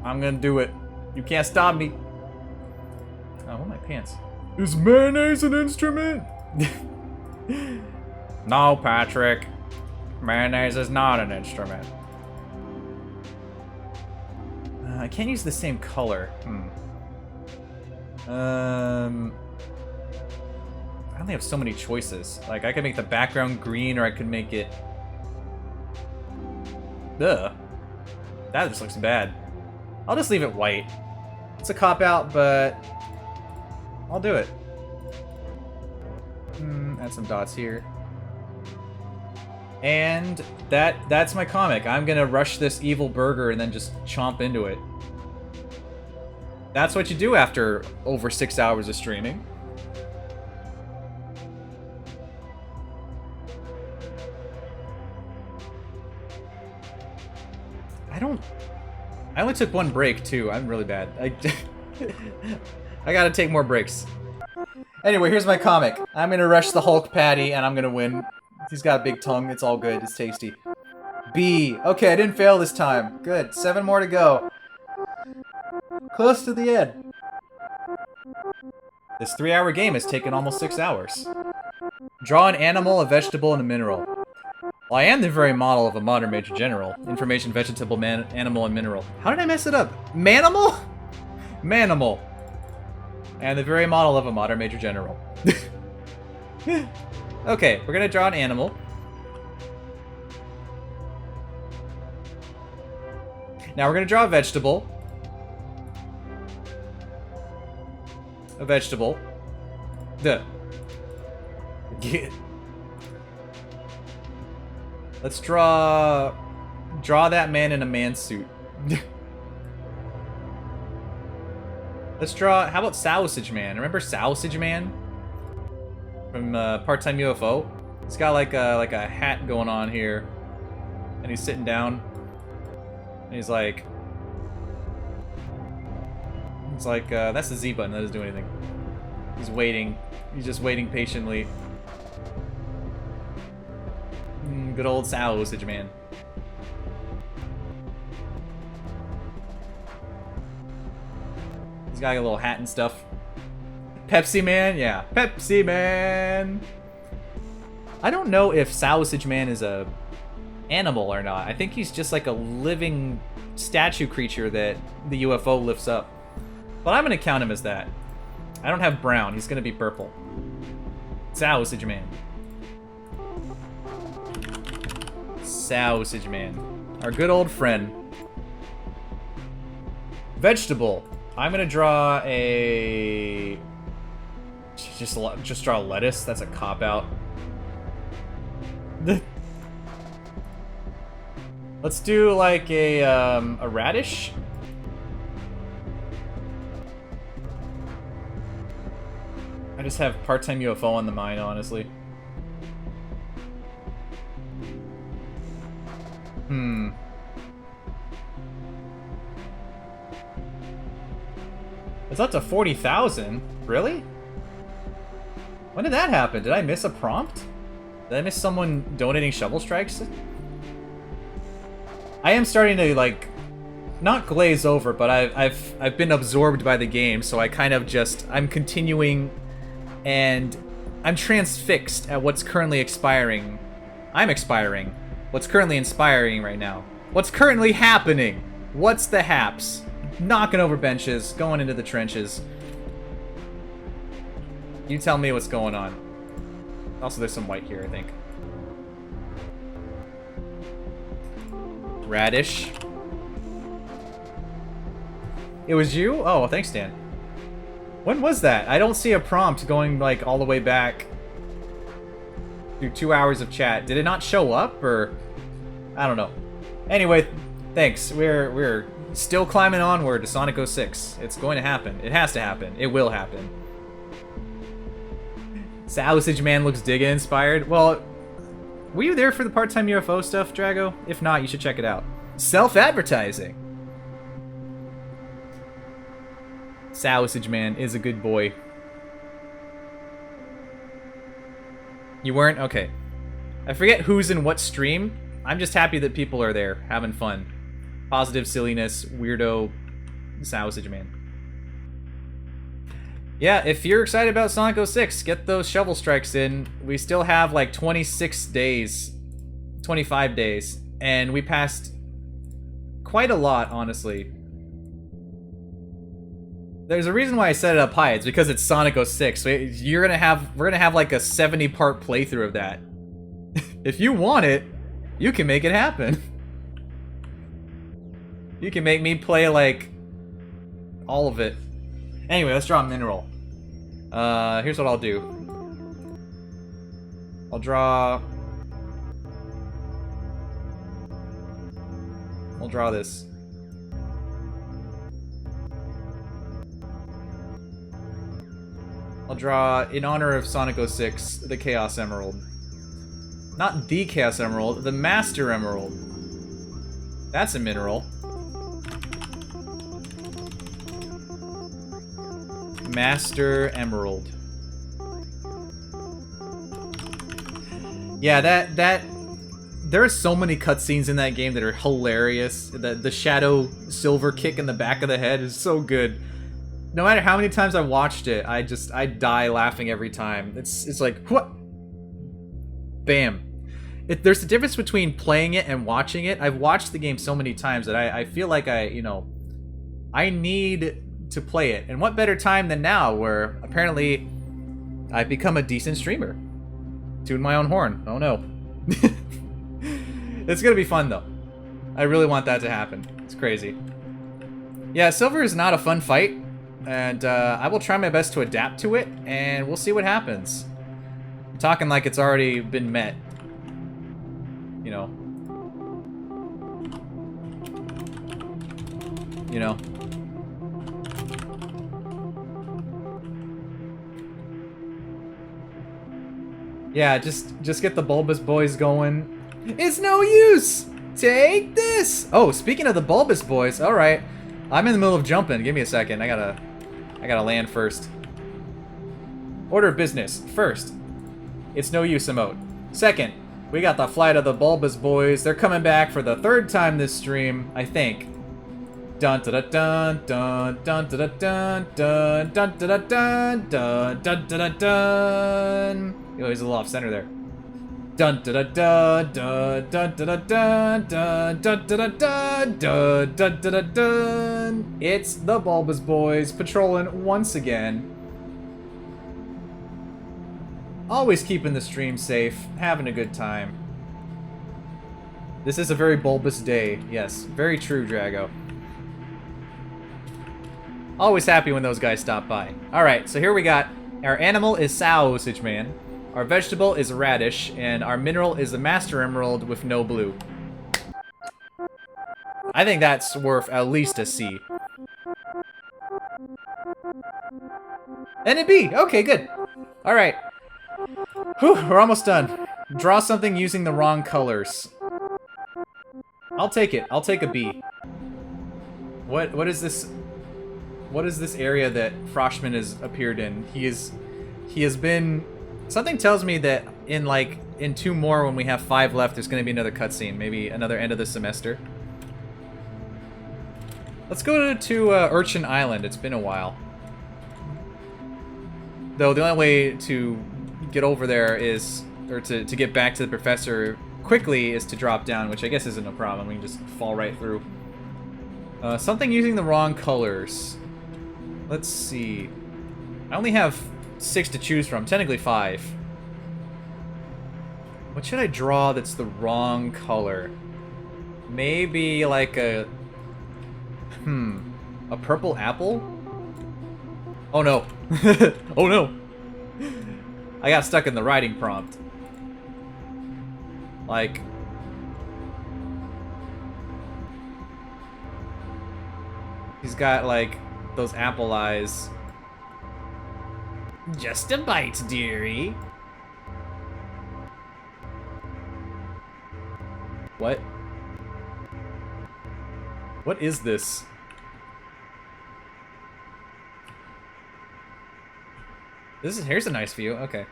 I'm gonna do it. You can't stop me. Oh, what are my pants? Is mayonnaise an instrument? No, Patrick. Mayonnaise is not an instrument. I can't use the same color. I only have so many choices. Like, I could make the background green, or I could make it... Ugh. That just looks bad. I'll just leave it white. It's a cop-out, but... I'll do it. Add some dots here. And that's my comic. I'm gonna rush this evil burger and then just chomp into it. That's what you do after over 6 hours of streaming. I only took one break too. I'm really bad. I gotta take more breaks. Anyway, here's my comic. I'm gonna rush the Hulk patty and I'm gonna win. He's got a big tongue. It's all good. It's tasty. B. Okay, I didn't fail this time. Good. 7 more to go. Close to the end. This 3-hour game has taken almost 6 hours. Draw an animal, a vegetable, and a mineral. Well, I am the very model of a modern major general. Information, vegetable, animal, and mineral. How did I mess it up? Manimal? Manimal. And the very model of a modern major general. Okay, we're gonna draw an animal. Now we're gonna draw a vegetable. A vegetable. Let's draw that man in a man suit. Let's draw, how about Saousage Man? Remember Saousage Man? From Part-Time UFO? He's got like a hat going on here. And he's sitting down. And he's like, that's the Z button, that doesn't do anything. He's waiting. He's just waiting patiently. Good old Saousage Man. He's got like a little hat and stuff. Pepsi Man? Yeah, Pepsi Man! I don't know if Saousage Man is a animal or not. I think he's just like a living statue creature that the UFO lifts up. But I'm gonna count him as that. I don't have brown, he's gonna be purple. Saousage Man. Saousage Man. Our good old friend. Vegetable. I'm gonna draw a... Just draw lettuce. That's a cop-out. Let's do like a radish. I just have part-time UFO on the mind, honestly. It's up to 40,000? Really? When did that happen? Did I miss a prompt? Did I miss someone donating shovel strikes? I am starting to, like, not glaze over, but I've been absorbed by the game, so I kind of just, I'm continuing, and I'm transfixed at what's currently expiring. I'm expiring. What's currently inspiring right now. What's currently happening? What's the haps? Knocking over benches, going into the trenches. You tell me what's going on. Also, there's some white here, I think. Radish. It was you? Oh, thanks, Dan. When was that? I don't see a prompt going, like, all the way back through 2 hours of chat. Did it not show up, or... I don't know. Anyway, thanks. We're still climbing onward to Sonic 06. It's going to happen. It has to happen. It will happen. Saousage Man looks Diggeh inspired. Well, were you there for the part-time UFO stuff, Drago? If not, you should check it out. Self-advertising. Saousage Man is a good boy. You weren't? Okay. I forget who's in what stream. I'm just happy that people are there, having fun. Positive silliness, weirdo, Saousage Man. Yeah, if you're excited about Sonic 06, get those shovel strikes in. We still have like 26 days, 25 days, and we passed quite a lot, honestly. There's a reason why I set it up high. It's because it's Sonic 06. So we're gonna have like a 70-part playthrough of that. If you want it, you can make it happen. You can make me play like all of it. Anyway, let's draw a mineral. Here's what I'll do. I'll draw this. I'll draw, in honor of Sonic 06, the Chaos Emerald. Not the Chaos Emerald, the Master Emerald. That's a mineral. Master Emerald. Yeah, there are so many cutscenes in that game that are hilarious. The Shadow Silver kick in the back of the head is so good. No matter how many times I watched it, I die laughing every time. It's like, what? Bam. There's a difference between playing it and watching it. I've watched the game so many times that I feel like I need to play it. And what better time than now, where apparently I've become a decent streamer. Tune my own horn. Oh no. It's gonna be fun though. I really want that to happen. It's crazy. Yeah, Silver is not a fun fight, and I will try my best to adapt to it, and we'll see what happens. I'm talking like it's already been met. You know. You know. Yeah, just get the Bulbous boys going. It's no use! Take this! Oh, speaking of the Bulbous boys, alright. I'm in the middle of jumping. Give me a second. I gotta land first. Order of business. First, it's no use emote. Second, we got the flight of the Bulbous boys. They're coming back for the third time this stream, I think. Dun da da dun dun dun da da dun dun dun da da dun dun dun da da dun. Oh, he's a little off center there. Dun da da dun dun dun da da dun dun dun da da dun dun dun da da dun. It's the Bulbous boys patrolling once again. Always keeping the stream safe, having a good time. This is a very bulbous day. Yes, very true, Drago. Always happy when those guys stop by. Alright, so here we got, our animal is Saousage Man, our vegetable is radish, and our mineral is the Master Emerald with no blue. I think that's worth at least a C. And a B. Okay, good. All right. Whew, we're almost done. Draw something using the wrong colors. I'll take it. I'll take a B. What is this? What is this area that Froshmin has appeared in? He has been. Something tells me that in 2 more, when we have 5 left, there's going to be another cutscene. Maybe another end of the semester. Let's go to Urchin Island. It's been a while. Though the only way to get over there is, or to get back to the professor quickly, is to drop down, which I guess isn't a problem. We can just fall right through. Something using the wrong colors. Let's see. I only have 6 to choose from. Technically 5. What should I draw that's the wrong color? Maybe like a purple apple? Oh no. Oh no. I got stuck in the writing prompt. Like, he's got like those apple eyes. Just a bite, dearie. What? What is this? Here's a nice view. Okay.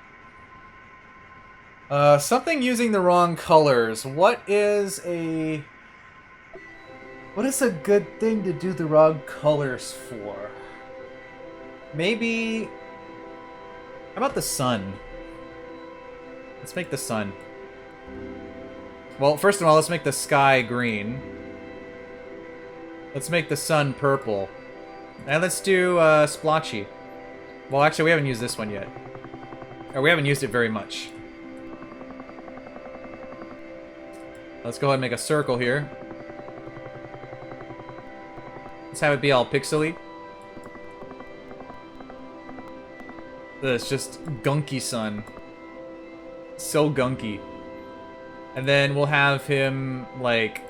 Something using the wrong colors. What is a good thing to do the wrong colors for? Maybe. How about the sun? Let's make the sun. Well, first of all, let's make the sky green. Let's make the sun purple. And let's do splotchy. Well, actually, we haven't used this one yet. Or we haven't used it very much. Let's go ahead and make a circle here. Let's have it be all pixely. It's just gunky sun. So gunky. And then we'll have him, like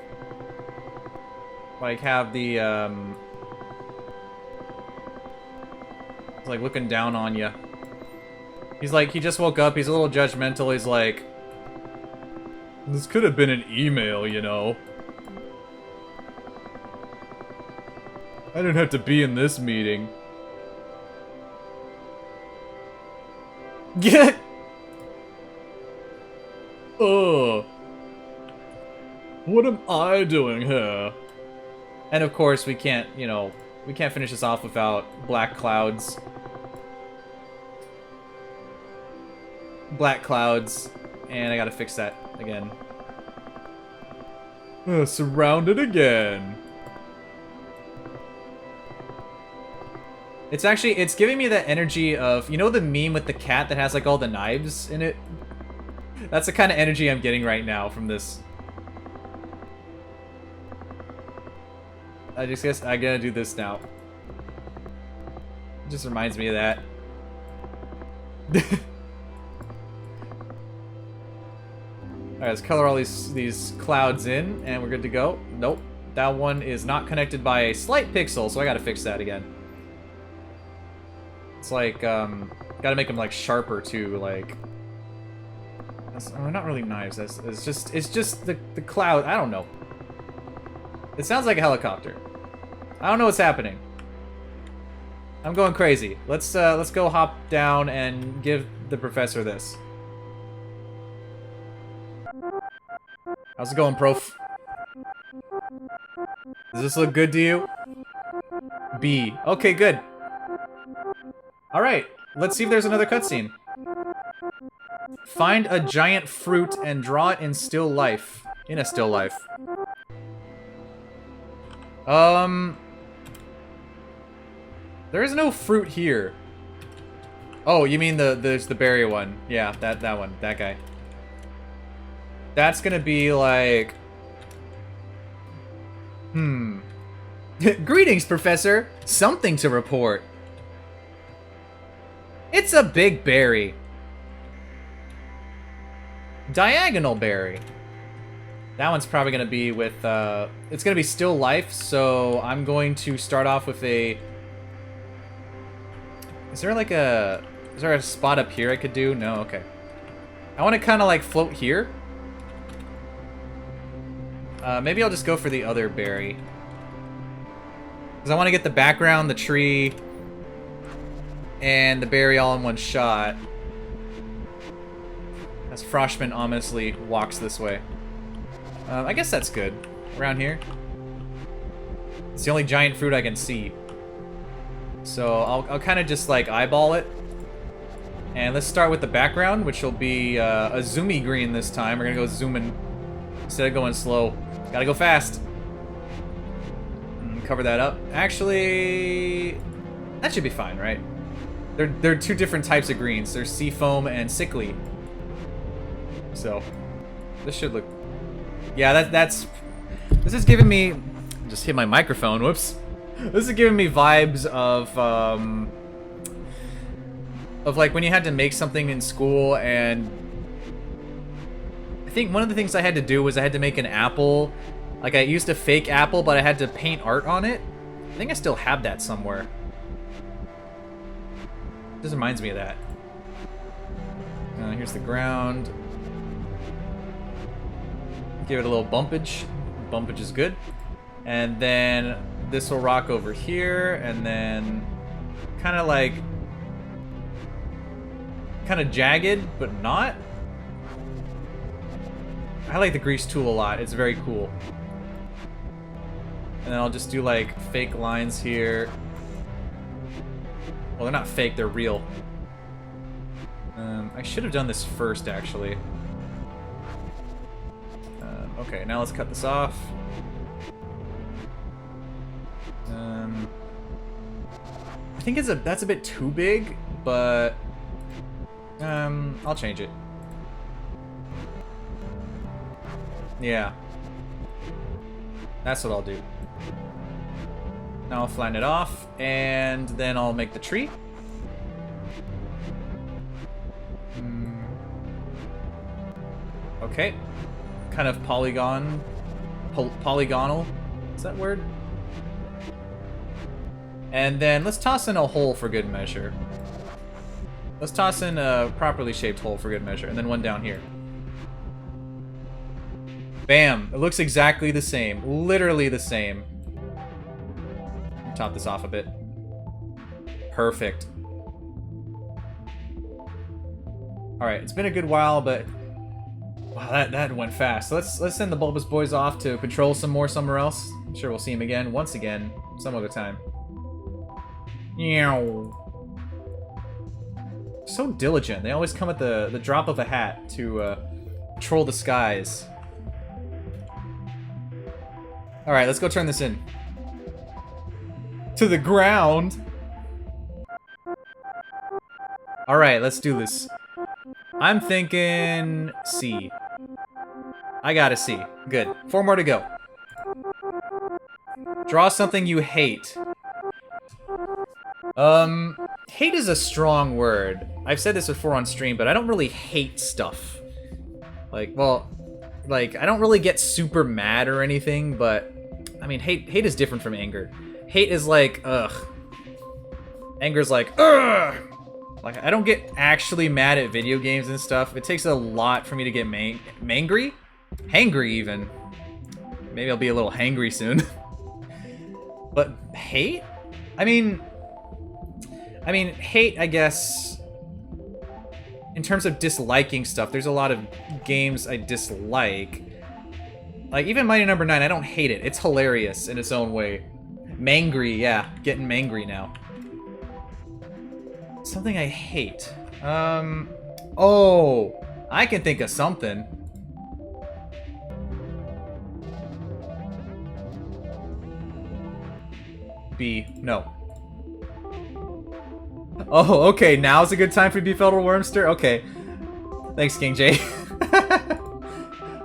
have the, like looking down on you. He's like, he just woke up, he's a little judgmental, he's like, this could have been an email, you know. I didn't have to be in this meeting. Get. Ugh. What am I doing here? And of course, we can't, you know, we can't finish this off without black clouds. Black clouds. And I gotta fix that again. Surrounded again. It's actually, it's giving me that energy of, you know the meme with the cat that has like all the knives in it? That's the kind of energy I'm getting right now from this. I just guess I gotta do this now. It just reminds me of that. Alright, let's color all these clouds in, and we're good to go. Nope. That one is not connected by a slight pixel, so I gotta fix that again. It's like, gotta make them like sharper too, like. Oh, not really knives. It's just the cloud. I don't know. It sounds like a helicopter. I don't know what's happening. I'm going crazy. Let's go hop down and give the professor this. How's it going, prof? Does this look good to you? B. Okay, good. Alright, let's see if there's another cutscene. Find a giant fruit and draw it in still life. In a still life. There is no fruit here. Oh, you mean there's the berry one. Yeah, that one. That guy. That's gonna be like... Greetings, Professor. Something to report. It's a big berry. Diagonal berry. That one's probably going to be with, it's going to be still life, so I'm going to start off with a... Is there a spot up here I could do? No, okay. I want to kind of like float here. Maybe I'll just go for the other berry. Because I want to get the background, the tree, and the berry all in one shot. As Froshmin ominously walks this way. I guess that's good. Around here. It's the only giant fruit I can see. So I'll kind of just like eyeball it. And let's start with the background, which will be a zoomy green this time. We're gonna go zooming instead of going slow. Gotta go fast. Cover that up. Actually, that should be fine, right? There are two different types of greens. There's seafoam and sickly. So this should look. Yeah, that's. This is giving me. Just hit my microphone. Whoops. This is giving me vibes of like when you had to make something in school, and I think one of the things I had to do was I had to make an apple. Like I used a fake apple, but I had to paint art on it. I think I still have that somewhere. This reminds me of that. Here's the ground. Give it a little bumpage. Bumpage is good. And then this will rock over here, and then kind of like kind of jagged, but not. I like the grease tool a lot. It's very cool. And then I'll just do like fake lines here. Well, they're not fake, they're real. I should have done this first, actually. Okay, now let's cut this off. I think that's a bit too big, but I'll change it. Yeah. That's what I'll do. Now I'll flatten it off, and then I'll make the tree. Okay. Kind of polygonal. Is that word? And then let's toss in a hole for good measure. Let's toss in a properly shaped hole for good measure, and then one down here. Bam! It looks exactly the same. Literally the same. Top this off a bit. Perfect. Alright, it's been a good while, but wow, that went fast. So let's send the Bulbous boys off to patrol some more somewhere else. I'm sure we'll see him again, once again, some other time. Meow. So diligent. They always come at the drop of a hat to patrol the skies. Alright, let's go turn this in. To the ground. Alright, let's do this. I'm thinking C. I got a C. Good. 4 more to go. Draw something you hate. Hate is a strong word. I've said this before on stream, but I don't really hate stuff. Like, well, like, I don't really get super mad or anything, but I mean, hate is different from anger. Hate is like, ugh. Anger's like, ugh! Like, I don't get actually mad at video games and stuff. It takes a lot for me to get mangry? Hangry, even. Maybe I'll be a little hangry soon. But hate? I mean, hate, I guess, in terms of disliking stuff, there's a lot of games I dislike. Like, even Mighty Number 9, I don't hate it. It's hilarious in its own way. Mangry, yeah. Getting mangry now. Something I hate. Oh, I can think of something. B, no. Oh, okay, now's a good time for Befelder Wormster? Okay. Thanks, King J.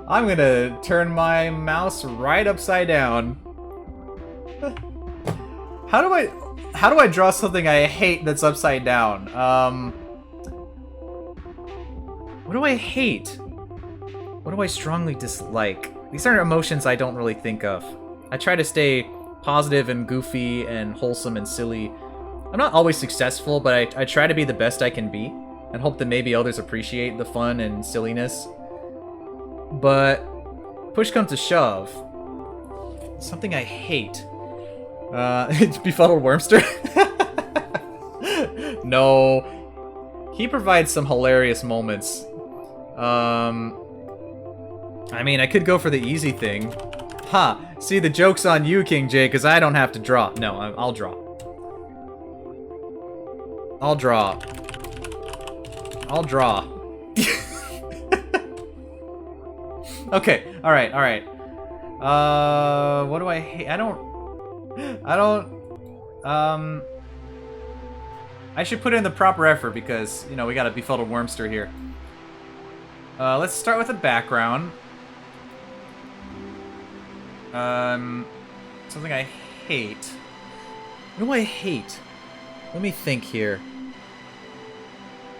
I'm gonna turn my mouse right upside down. How do I draw something I hate that's upside down? What do I hate? What do I strongly dislike? These are emotions I don't really think of. I try to stay positive and goofy and wholesome and silly. I'm not always successful, but I try to be the best I can be and hope that maybe others appreciate the fun and silliness. But push comes to shove. Something I hate. It's Befuddled Wormster. No. He provides some hilarious moments. I mean, I could go for the easy thing. Ha! See, the joke's on you, King J, because I don't have to draw. No, I'll draw. I'll draw. I'll draw. Okay, alright, alright. What do I hate? I should put in the proper effort because, you know, we got a Befuddled Wormster here. Let's start with the background. Something I hate. What do I hate? Let me think here.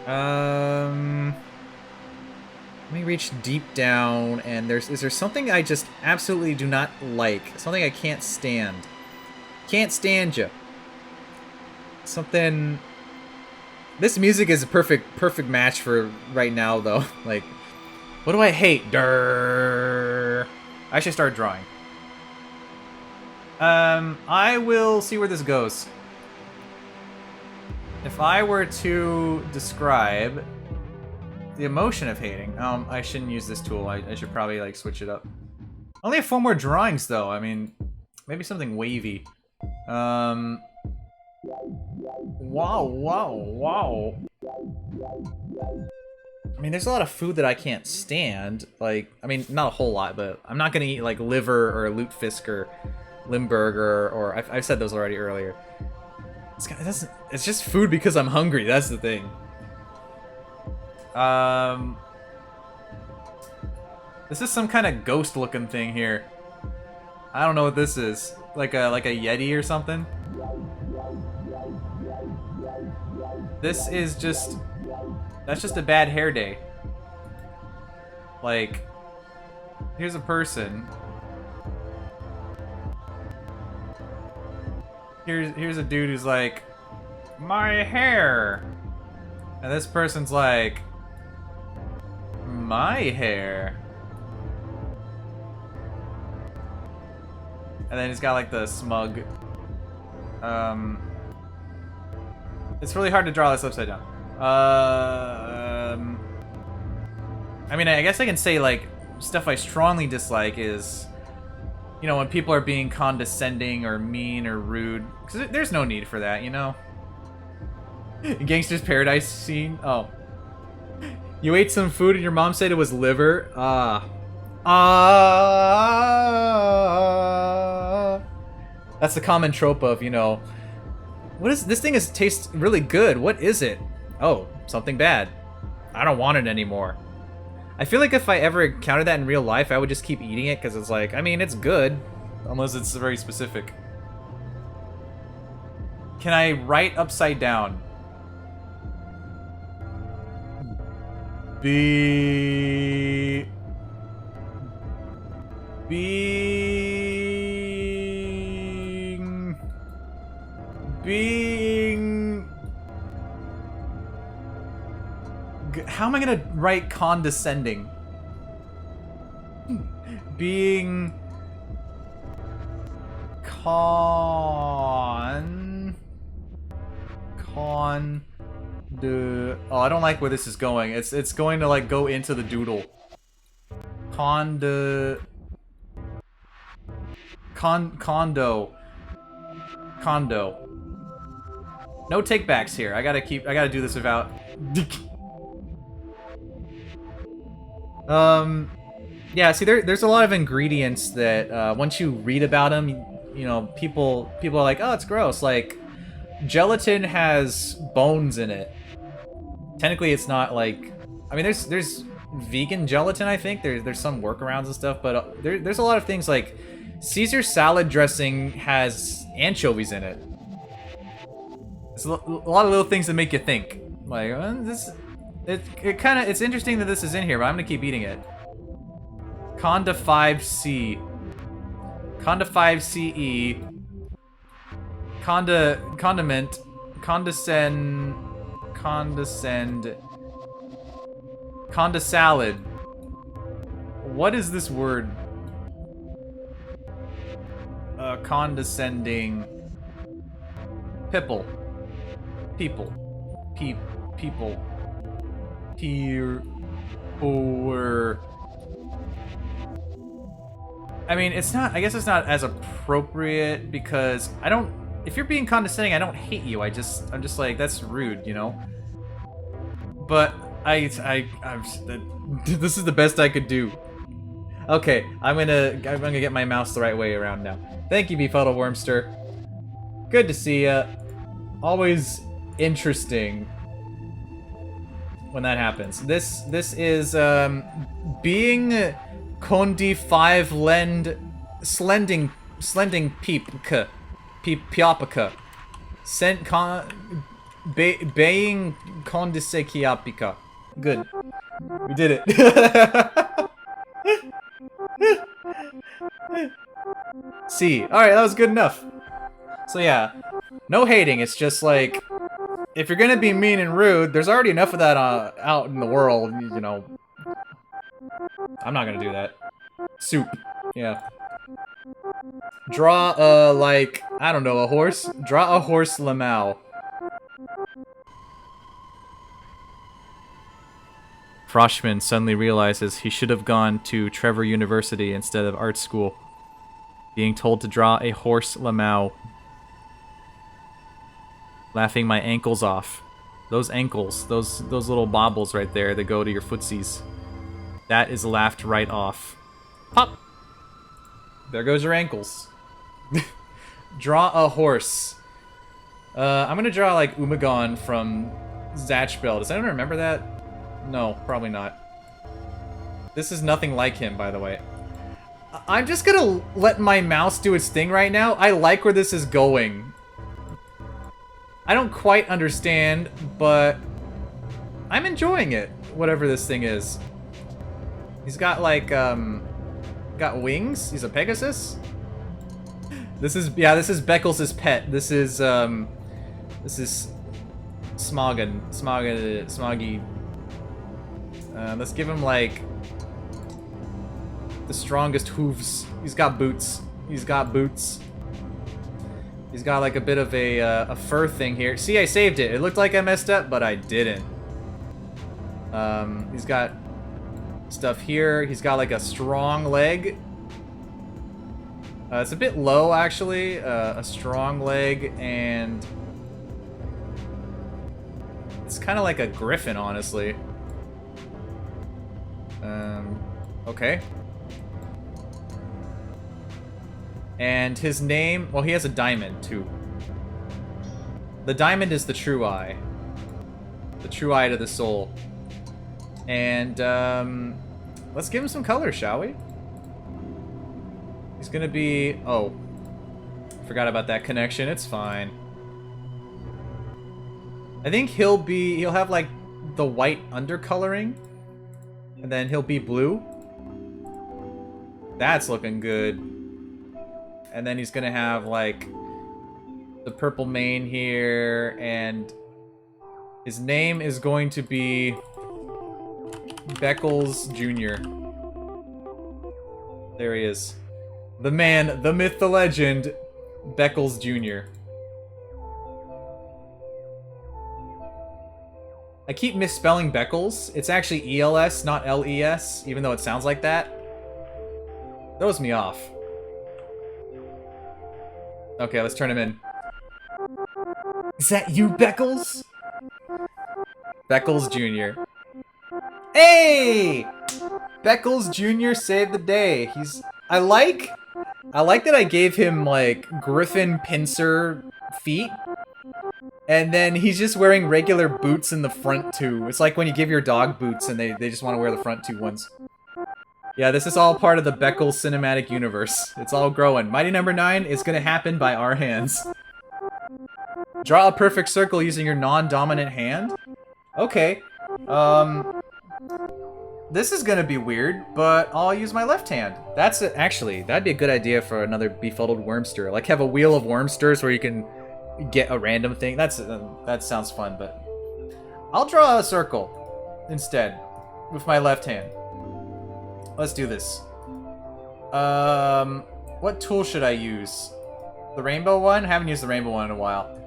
Let me reach deep down, and is there something I just absolutely do not like? Something I can't stand. Can't stand you. Something. This music is a perfect match for right now, though. Like, what do I hate? Durr. I should start drawing. I will see where this goes. If I were to describe the emotion of hating, I shouldn't use this tool. I should probably like switch it up. I only have 4 more drawings though. I mean, maybe something wavy. Wow, wow, wow. I mean, there's a lot of food that I can't stand. Like, I mean, not a whole lot, but I'm not gonna eat like liver or lutefisk or limburger, or I've said those already earlier. It's just food because I'm hungry. That's the thing. This is some kind of ghost-looking thing here. I don't know what this is. Like a Yeti or something. This is just. That's just a bad hair day. Like, here's a person. Here's a dude who's like, my hair. And this person's like, my hair. And then he's got like the smug. It's really hard to draw this upside down. I mean, I guess I can say like stuff I strongly dislike is, you know, when people are being condescending or mean or rude. Because there's no need for that, you know? Gangster's Paradise scene? Oh. You ate some food and your mom said it was liver? That's the common trope of, you know, what is this thing tastes really good. What is it? Oh, something bad. I don't want it anymore. I feel like if I ever encountered that in real life, I would just keep eating it because it's like, I mean, it's good. Unless it's very specific. Can I write upside down? Being how am I gonna write condescending? Being oh, I don't like where this is going. It's going to like go into the doodle. Condo. No takebacks here. I gotta do this without. Yeah. See, there's a lot of ingredients that once you read about them, you know, people are like, oh, it's gross. Like, gelatin has bones in it. Technically, it's not like. I mean, there's vegan gelatin. I think there's some workarounds and stuff, but there's a lot of things like Caesar salad dressing has anchovies in it. It's a lot of little things that make you think. Like it's interesting that this is in here, but I'm gonna keep eating it. Conda 5C. Conda 5CE. Condiment. Condescend. Conda salad. What is this word? Condescending. People. People. People. Peer. Or. I mean, it's not. I guess it's not as appropriate because I don't. If you're being condescending, I don't hate you. I'm just like, that's rude, you know. But this is the best I could do. Okay, I'm gonna get my mouse the right way around now. Thank you, Befuddle Wormster. Good to see ya. Always interesting when that happens. This is being Condi 5 slending peepka. Piapica. Baying Condise Kiapica. Good. We did it. See. Alright, that was good enough. So yeah. No hating, it's just like, if you're gonna be mean and rude, there's already enough of that out in the world, you know. I'm not gonna do that. Soup. Yeah. Draw like, I don't know, a horse? Draw a horse Lamau. Froshmin suddenly realizes he should have gone to Trevor University instead of art school. Being told to draw a horse Lamau. Laughing my ankles off. Those ankles, those little bobbles right there that go to your footsies. That is laughed right off. Pop! There goes your ankles. Draw a horse. I'm gonna draw like Umagon from Zatchbell. Does anyone remember that? No, probably not. This is nothing like him, by the way. I'm just gonna let my mouse do its thing right now. I like where this is going. I don't quite understand, but I'm enjoying it, whatever this thing is. He's got like, got wings? He's a Pegasus? This is Beckels' pet. This is Smoggy. Let's give him like the strongest hooves. He's got boots. He's got like a bit of a fur thing here. See, I saved it. It looked like I messed up, but I didn't. He's got stuff here. He's got like a strong leg. It's a bit low, actually. A strong leg, and it's kind of like a griffin, honestly. Okay. And his name, well, he has a diamond, too. The diamond is the true eye. The true eye to the soul. And, let's give him some color, shall we? He's gonna be... Oh. Forgot about that connection. It's fine. I think he'll have, like, the white undercoloring. And then he'll be blue. That's looking good. And then he's gonna have, like, the purple mane here. And his name is going to be Beckels Jr. There he is. The man, the myth, the legend, Beckels Jr. I keep misspelling Beckels. It's actually ELS, not LES, even though it sounds like that. Throws me off. Okay, let's turn him in. Is that you, Beckels? Beckels Jr. Hey! Beckels Jr. saved the day. I like that I gave him, like, griffin pincer feet. And then he's just wearing regular boots in the front, too. It's like when you give your dog boots and they just want to wear the front two ones. Yeah, this is all part of the Beckels cinematic universe. It's all growing. Mighty Number 9 is gonna happen by our hands. Draw a perfect circle using your non-dominant hand? Okay. This is gonna be weird, but I'll use my left hand. That's it. Actually, that'd be a good idea for another befuddled wormster. Like have a wheel of wormsters where you can get a random thing. That sounds fun, but I'll draw a circle instead with my left hand. Let's do this. What tool should I use? The rainbow one? I haven't used the rainbow one in a while.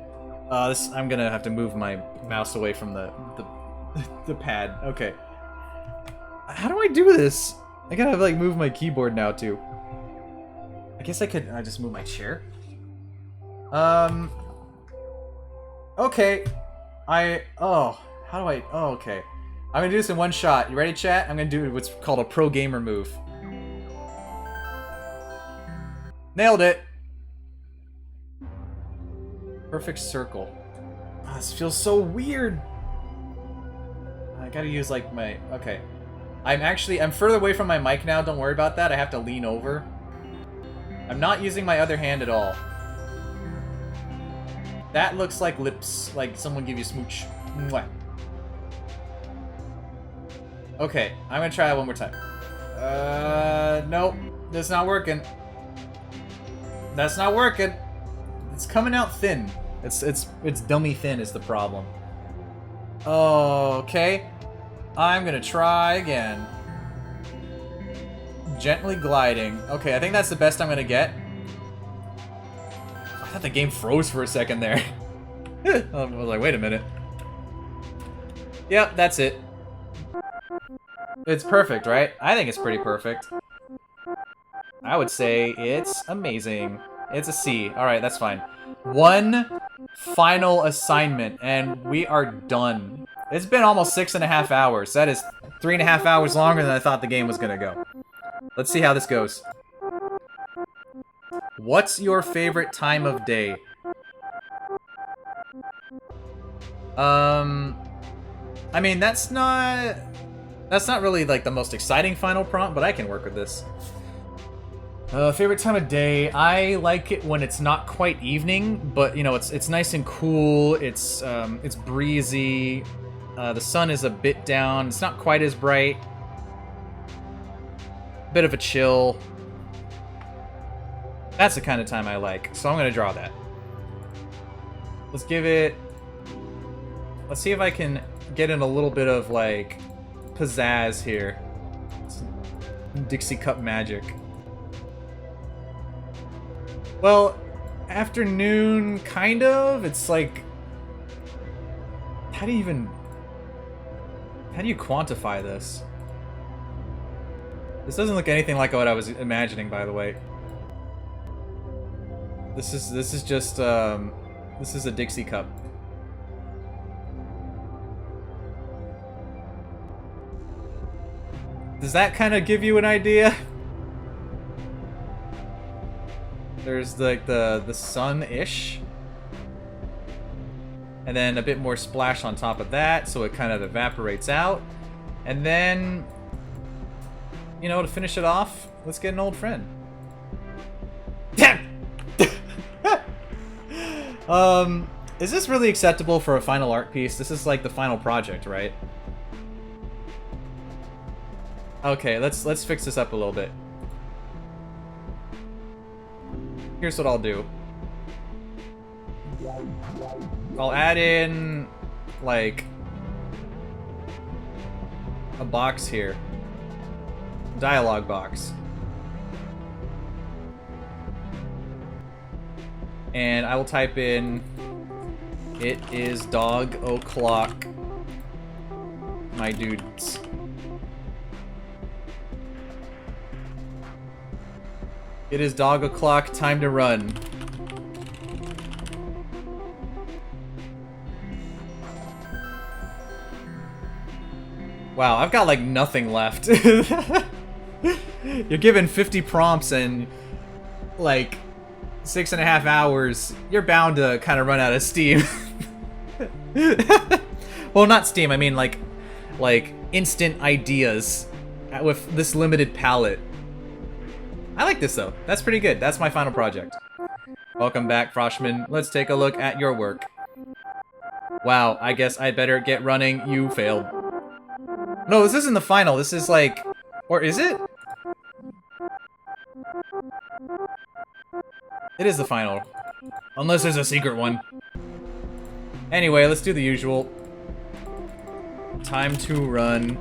I'm gonna have to move my mouse away from the pad. Okay. How do I do this? I gotta like move my keyboard now too. I guess I just move my chair. Okay. How do I, okay. I'm gonna do this in one shot. You ready, chat? I'm gonna do what's called a pro gamer move. Nailed it. Perfect circle. Oh, this feels so weird. I gotta use like my, okay. I'm further away from my mic now, don't worry about that. I have to lean over. I'm not using my other hand at all. That looks like lips, like someone give you a smooch. Mwah. Okay, I'm gonna try it one more time. Nope, that's not working. That's not working. It's coming out thin. It's dummy thin is the problem. Okay. I'm gonna try again. Gently gliding. Okay, I think that's the best I'm gonna get. I thought the game froze for a second there. I was like, wait a minute. Yep, that's it. It's perfect, right? I think it's pretty perfect. I would say it's amazing. It's a C. Alright, that's fine. One final assignment, and we are done. It's been almost 6.5 hours. That is 3.5 hours longer than I thought the game was gonna go. Let's see how this goes. What's your favorite time of day? I mean, that's not really like the most exciting final prompt, but I can work with this. Favorite time of day? I like it when it's not quite evening, but you know, it's nice and cool. It's breezy. The sun is a bit down. It's not quite as bright. Bit of a chill. That's the kind of time I like, so I'm gonna draw that. Let's give it... Let's see if I can get in a little bit of, like, pizzazz here. Dixie Cup magic. Well, afternoon, kind of. It's like... How do you quantify this? This doesn't look anything like what I was imagining, by the way. This is just, this is a Dixie Cup. Does that kind of give you an idea? There's like the sun-ish. And then a bit more splash on top of that, so it kind of evaporates out. And then, you know, to finish it off, let's get an old friend. Is this really acceptable for a final art piece? This is like the final project, right? Okay, let's fix this up a little bit. Here's what I'll do. I'll add in, like, a box here. Dialogue box. And I will type in, it is dog o'clock, my dudes. It is dog o'clock, time to run. Wow, I've got like nothing left. You're given 50 prompts and like 6.5 hours. You're bound to kind of run out of steam. Well, not steam, I mean like instant ideas with this limited palette. I like this though. That's pretty good. That's my final project. Welcome back, Froshmin. Let's take a look at your work. Wow, I guess I'd better get running. You failed. No, this isn't the final. This is like... Or is it? It is the final. Unless there's a secret one. Anyway, let's do the usual. Time to run.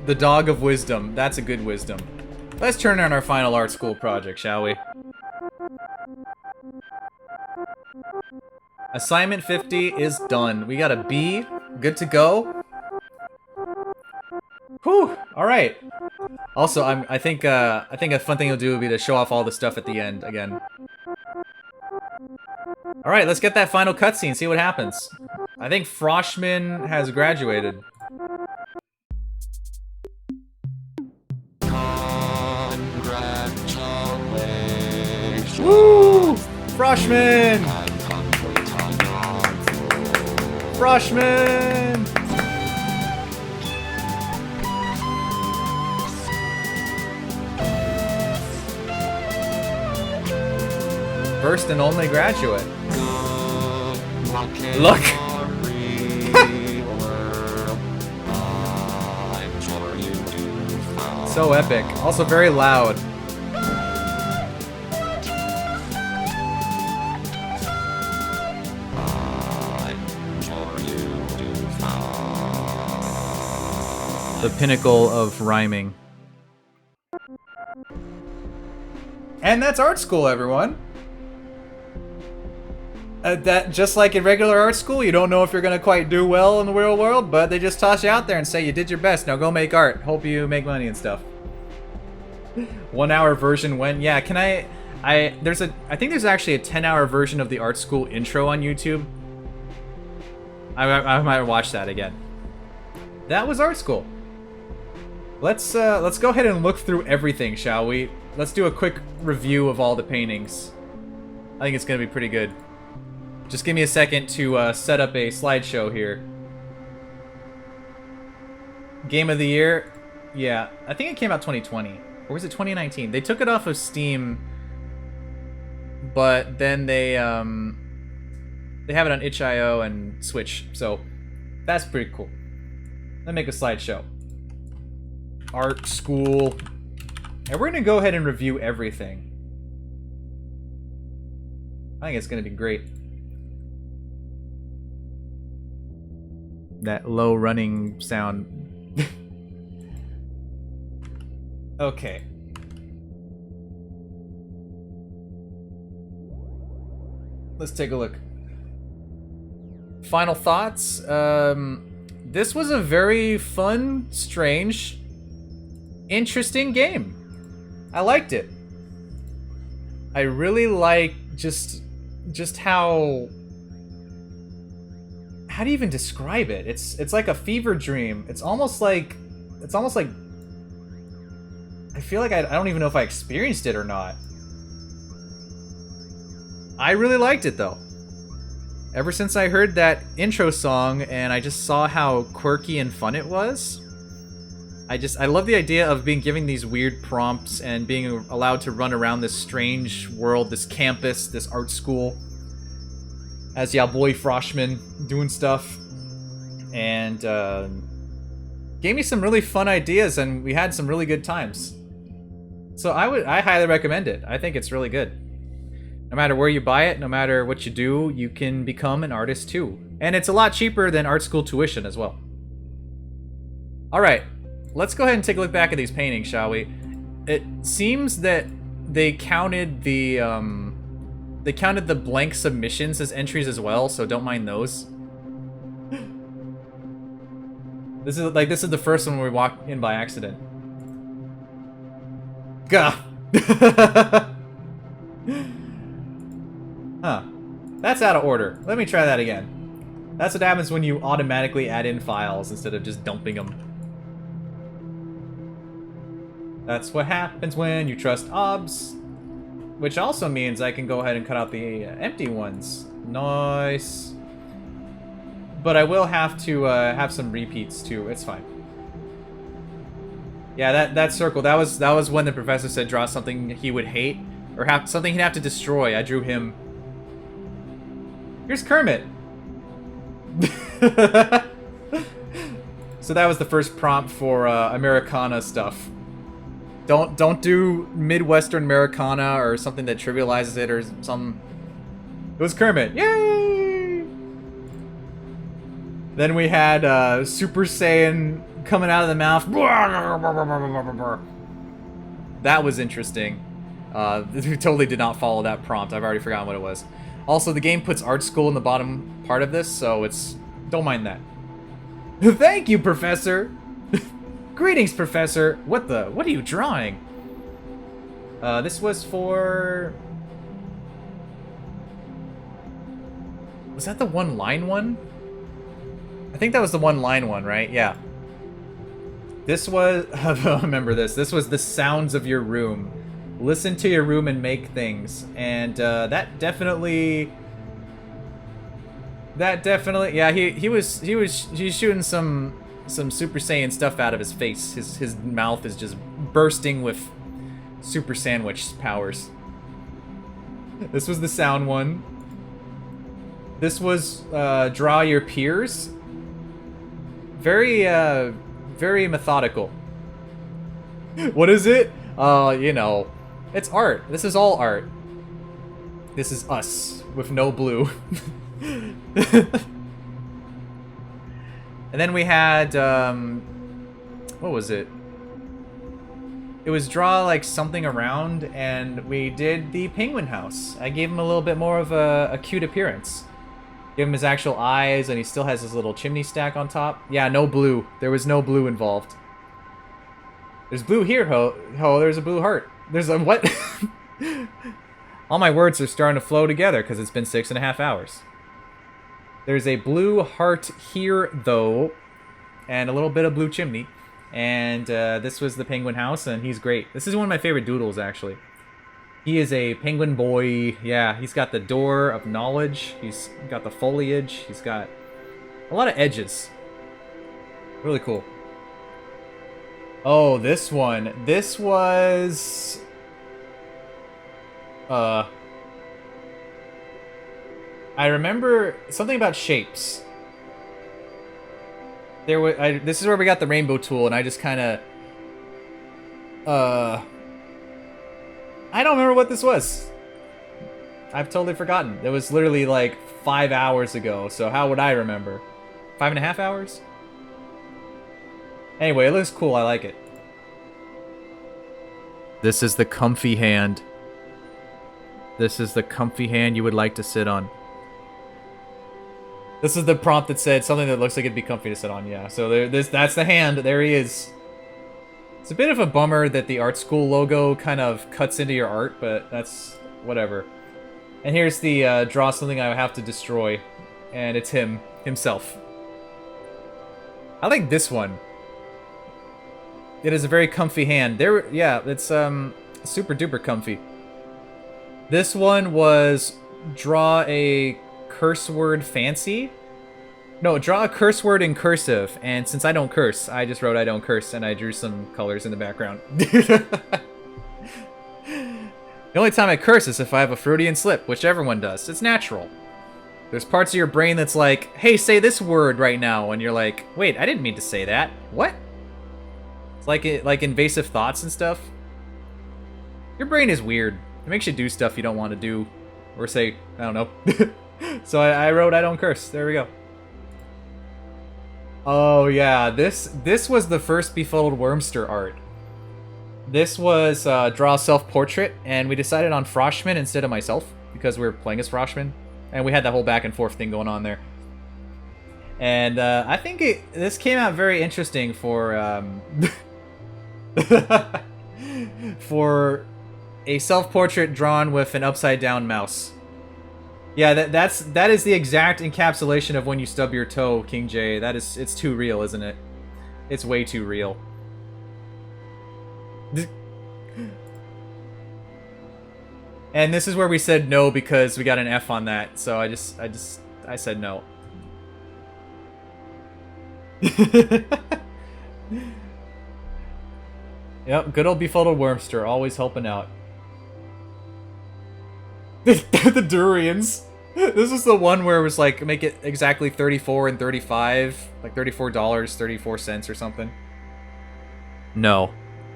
The Dog of Wisdom. That's a good wisdom. Let's turn on our final art school project, shall we? Assignment 50 is done. We got a B. Good to go. Whew. All right. Also, I think a fun thing you'll do would be to show off all the stuff at the end again. All right, let's get that final cutscene. See what happens. I think Froshmin has graduated. Congratulations. Woo! Froshmin! Froshmin! First and only graduate. Look! So epic. Also very loud. The pinnacle of rhyming. And that's art school, everyone. That just like in regular art school, you don't know if you're gonna quite do well in the real world, but they just toss you out there and say you did your best. Now go make art. Hope you make money and stuff. 1 hour version when yeah, can I think there's actually a 10-hour version of the art school intro on YouTube. I might watch that again. That was art school. Let's go ahead and look through everything, shall we? Let's do a quick review of all the paintings. I think it's gonna be pretty good. Just give me a second to set up a slideshow here. Game of the year, yeah, I think it came out 2020, or was it 2019? They took it off of Steam, but then they have it on itch.io and Switch, so that's pretty cool. Let's make a slideshow. Art school. And we're gonna go ahead and review everything. I think it's gonna be great. That low running sound. Okay. Let's take a look. Final thoughts. This was a very fun, strange, interesting game. I liked it. I really like just how do you even describe it? It's like a fever dream. It's almost like I feel like I don't even know if I experienced it or not. I really liked it though. Ever since I heard that intro song and I just saw how quirky and fun it was, I love the idea of being given these weird prompts and being allowed to run around this strange world, this campus, this art school, as ya boy Froshmin doing stuff, and gave me some really fun ideas, and we had some really good times. So I highly recommend it. I think it's really good. No matter where you buy it, no matter what you do, you can become an artist too. And it's a lot cheaper than art school tuition as well. Alright, let's go ahead and take a look back at these paintings, shall we? It seems that they counted the blank submissions as entries as well, so don't mind those. This is the first one where we walked in by accident. Gah! Huh. That's out of order. Let me try that again. That's what happens when you automatically add in files instead of just dumping them. That's what happens when you trust obs. Which also means I can go ahead and cut out the empty ones. Nice. But I will have to have some repeats too. It's fine. Yeah, that circle. That was when the professor said draw something he would hate or something he'd have to destroy. I drew him. Here's Kermit. So that was the first prompt for Americana stuff. Don't do Midwestern Americana or something that trivializes it or some... It was Kermit. Yay! Then we had Super Saiyan coming out of the mouth. That was interesting. We totally did not follow that prompt. I've already forgotten what it was. Also, the game puts Art School in the bottom part of this, so it's... Don't mind that. Thank you, Professor! Greetings, Professor! What are you drawing? This was for... Was that the one-line one? I think that was the one-line one, right? Yeah. This was... I remember this. This was the sounds of your room. Listen to your room and make things. And that definitely... Yeah, he's shooting some Super Saiyan stuff out of his face. His mouth is just bursting with Super Sandwich powers. This was the sound one. This was draw your peers. Very methodical. What is it? You know, it's art. This is all art. This is us with no blue. And then we had, what was it? It was draw like something around, and we did the penguin house. I gave him a little bit more of a cute appearance. Give him his actual eyes, and he still has his little chimney stack on top. Yeah, no blue. There was no blue involved. There's blue here, there's a blue heart. There's a what? All my words are starting to flow together because it's been 6.5 hours. There's a blue heart here, though, and a little bit of blue chimney. And this was the penguin house, and he's great. This is one of my favorite doodles, actually. He is a penguin boy. Yeah, he's got the door of knowledge. He's got the foliage. He's got a lot of edges. Really cool. Oh, this one. This was... I remember something about shapes. This is where we got the rainbow tool, and I just kind of... I don't remember what this was. I've totally forgotten. It was literally like 5 hours ago, so how would I remember? 5.5 hours? Anyway, it looks cool. I like it. This is the comfy hand. This is the comfy hand you would like to sit on. This is the prompt that said something that looks like it'd be comfy to sit on, yeah. So that's the hand. There he is. It's a bit of a bummer that the Art School logo kind of cuts into your art, but that's whatever. And here's the draw something I have to destroy. And it's himself. I like this one. It is a very comfy hand. Yeah, it's super duper comfy. This one was draw a curse word fancy. No, draw a curse word in cursive. And since I don't curse, I just wrote I don't curse, and I drew some colors in the background. The only time I curse is if I have a Freudian slip, which everyone does. It's natural. There's parts of your brain that's like, hey, say this word right now. And you're like, wait, I didn't mean to say that. What? It's like invasive thoughts and stuff. Your brain is weird. It makes you do stuff you don't want to do. Or say, I don't know. So I wrote I don't curse. There we go. Oh yeah, this was the first Befuddled Wormster art. This was draw self-portrait, and we decided on Froshmin instead of myself, because we were playing as Froshmin. And we had that whole back and forth thing going on there. And I think this came out very interesting for for a self-portrait drawn with an upside-down mouse. Yeah, that is the exact encapsulation of when you stub your toe, King J. It's too real, isn't it? It's way too real. And this is where we said no because we got an F on that, so I said no. Yep, good old Befuddled Wormster, always helping out. The durians. This is the one where it was like, make it exactly 34 and 35. Like $34, 34 cents or something. No.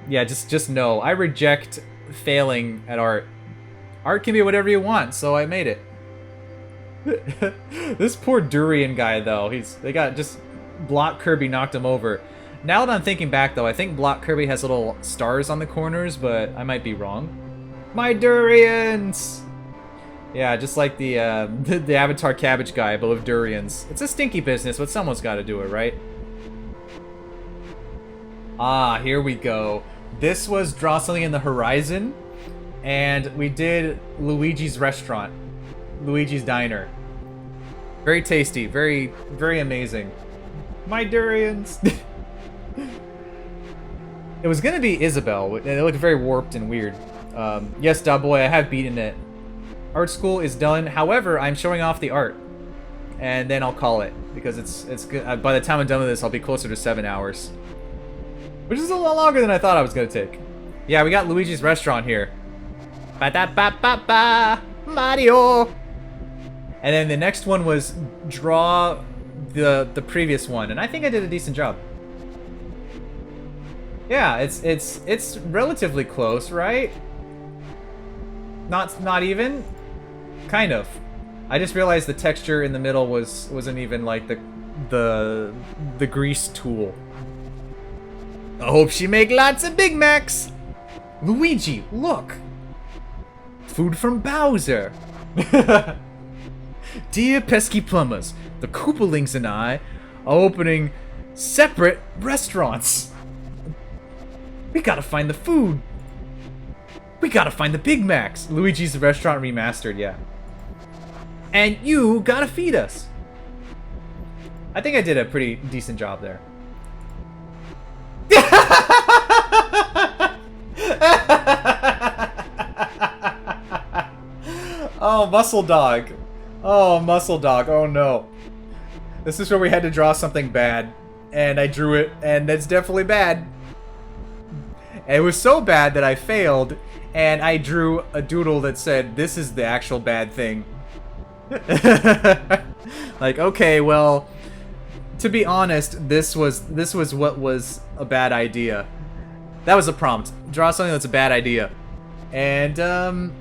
Yeah, just no. I reject failing at art. Art can be whatever you want, so I made it. This poor durian guy, though, they got just Block Kirby knocked him over. Now that I'm thinking back, though, I think Block Kirby has little stars on the corners, but I might be wrong. My durians! Yeah, just like the Avatar Cabbage guy, but with durians. It's a stinky business, but someone's got to do it, right? Ah, here we go. This was Draw Something in the Horizon, and we did Luigi's Restaurant. Luigi's Diner. Very tasty, very, very amazing. My durians! It was gonna be Isabelle, and it looked very warped and weird. Yes, Boy, I have beaten it. Art School is done. However, I'm showing off the art, and then I'll call it because it's good. By the time I'm done with this, I'll be closer to 7 hours, which is a lot longer than I thought I was gonna take. Yeah, we got Luigi's Restaurant here. Ba-da-ba-ba-ba, Mario. And then the next one was draw the previous one, and I think I did a decent job. Yeah, it's relatively close, right? Not even? Kind of. I just realized the texture in the middle wasn't even like the grease tool. I hope she make lots of Big Macs. Luigi, look. Food from Bowser. Dear pesky plumbers, the Koopalings and I are opening separate restaurants. We gotta find the food. We gotta find the Big Macs. Luigi's Restaurant Remastered, yeah. And you gotta feed us. I think I did a pretty decent job there. Oh, Muscle Dog. Oh, Muscle Dog. Oh, no. This is where we had to draw something bad. And I drew it, and it's definitely bad. It was so bad that I failed, and I drew a doodle that said, "This is the actual bad thing." Like, okay, well, to be honest, this was what was a bad idea. That was a prompt. Draw something that's a bad idea. And,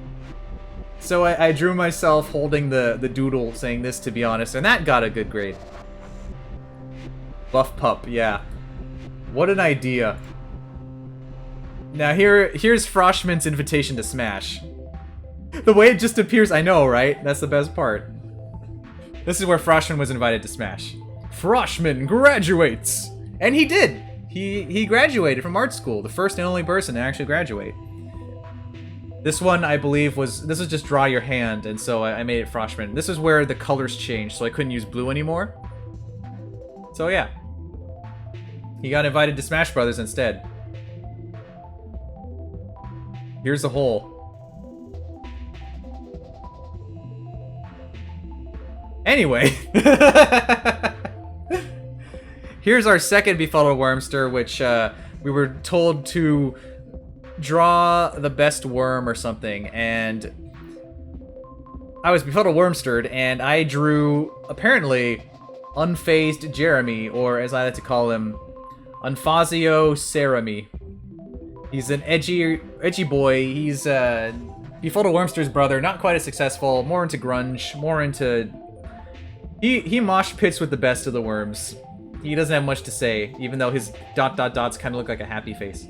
so I drew myself holding the doodle saying this, to be honest, and that got a good grade. Buff Pup, yeah. What an idea. Now here's Froshmin's invitation to Smash. The way it just appears, I know, right? That's the best part. This is where Froshmin was invited to Smash. Froshmin graduates! And he did! He graduated from art school, the first and only person to actually graduate. This one, I believe, this was just draw your hand, and so I made it Froshmin. This is where the colors changed, so I couldn't use blue anymore. So yeah. He got invited to Smash Brothers instead. Here's the hole. Anyway. Here's our second Befuddled Wormster, which we were told to draw the best worm or something, and I was Befuddled Wormstered, and I drew, apparently, Unfazed Jeremy, or as I like to call him, Unfazed Jeremy. He's an edgy boy. He's Befuddled Wormster's brother, not quite as successful, more into grunge, more into... He mosh pits with the best of the worms. He doesn't have much to say, even though his dots kind of look like a happy face.